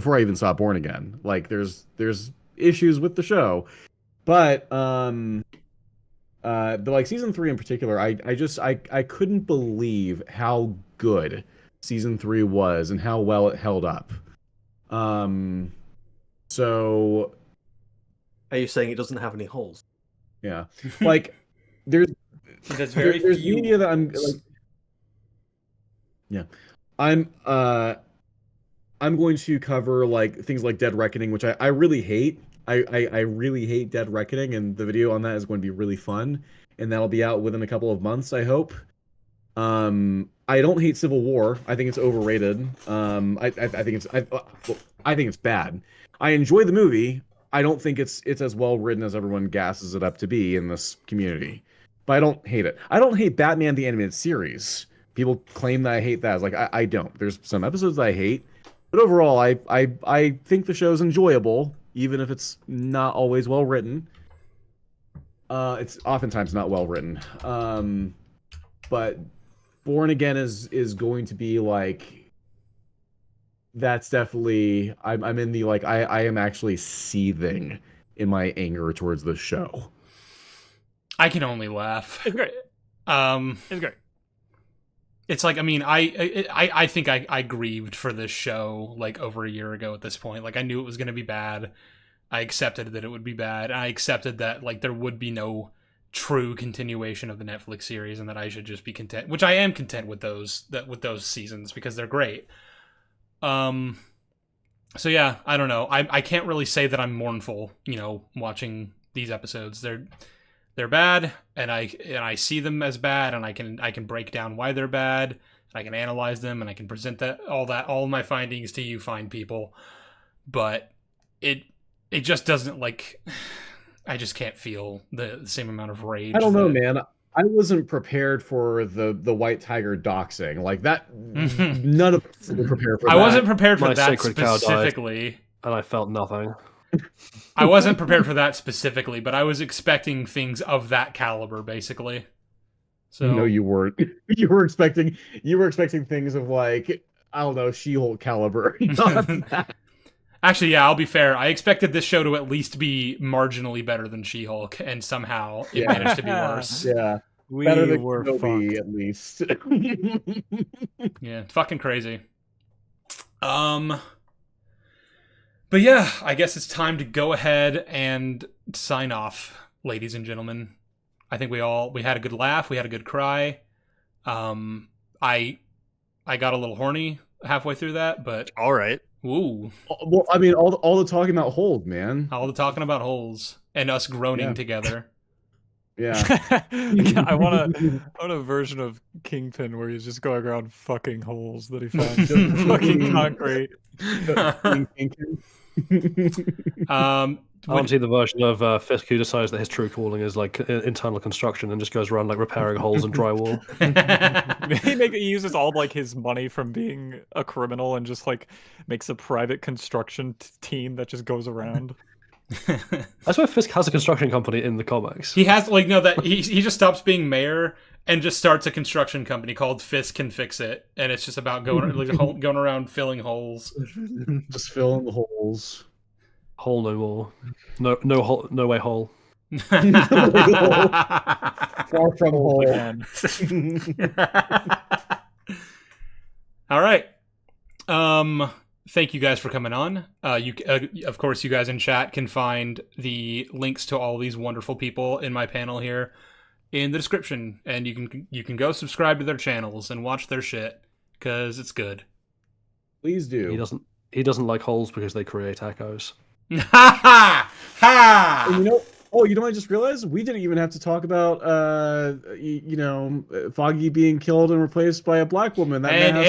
I even saw Born Again. Like there's issues with the show, but like season 3 in particular, I couldn't believe how good season 3 was and how well it held up. So So, are you saying it doesn't have any holes? Yeah, like there's there's few media that I'm like, yeah, I'm going to cover like things like Dead Reckoning, which I really hate. I really hate Dead Reckoning, and the video on that is going to be really fun, and that'll be out within a couple of months, I hope. I don't hate Civil War. I think it's overrated. I think I think it's bad. I enjoy the movie. I don't think it's as well written as everyone gasses it up to be in this community. But I don't hate it. I don't hate Batman the Animated Series. People claim that I hate that. It's like I don't. There's some episodes that I hate. But overall, I think the show's enjoyable, even if it's not always well written. It's oftentimes not well written. But Born Again is going to be like, that's definitely, I'm in the like, I am actually seething in my anger towards the show. I can only laugh. It's great. It's great. It's like, I mean, I think I grieved for this show like over a year ago at this point. Like, I knew it was going to be bad. I accepted that it would be bad. I accepted that like there would be no true continuation of the Netflix series, and that I should just be content. Which I am content with those seasons because they're great. So yeah, I don't know. I can't really say that I'm mournful, watching these episodes. They're bad, and I see them as bad, and I can break down why they're bad. I can analyze them, and I can present all my findings to you fine people. But it just doesn't, like, I just can't feel the same amount of rage. I don't know, man. I wasn't prepared for the White Tiger doxing like that. None of us were prepared for that. I wasn't prepared for My that sacred cow died, specifically. and I felt nothing. I wasn't prepared for that specifically, but I was expecting things of that caliber, basically. So no, you weren't. You were expecting things of like, I don't know, She-Hulk caliber. Actually, yeah, I'll be fair. I expected this show to at least be marginally better than She-Hulk, and somehow it managed to be worse. Yeah, better than Kenobi, at least. Yeah, fucking crazy. But yeah, I guess it's time to go ahead and sign off, ladies and gentlemen. I think we had a good laugh, we had a good cry. I got a little horny halfway through that, but all right. Ooh. Well, I mean, all the talking about holes, man. All the talking about holes and us groaning together. Yeah. I want a version of Kingpin where he's just going around fucking holes that he finds in fucking concrete. I want to see the version of Fisk who decides that his true calling is like internal construction and just goes around like repairing holes in drywall. He uses all like his money from being a criminal and just like makes a private construction team that just goes around. I swear Fisk has a construction company in the comics. He has he just stops being mayor and just starts a construction company called Fisk Can Fix It, and it's just about going around filling holes. Just filling the holes. Hole no more. No hole, no way hole. Far from hole. All right. Thank you guys for coming on. Of course, you guys in chat can find the links to all these wonderful people in my panel here in the description, and you can go subscribe to their channels and watch their shit because it's good. Please do. He doesn't like holes because they create echoes. Ha ha ha! You know what I just realized? We didn't even have to talk about Foggy being killed and replaced by a black woman. That man has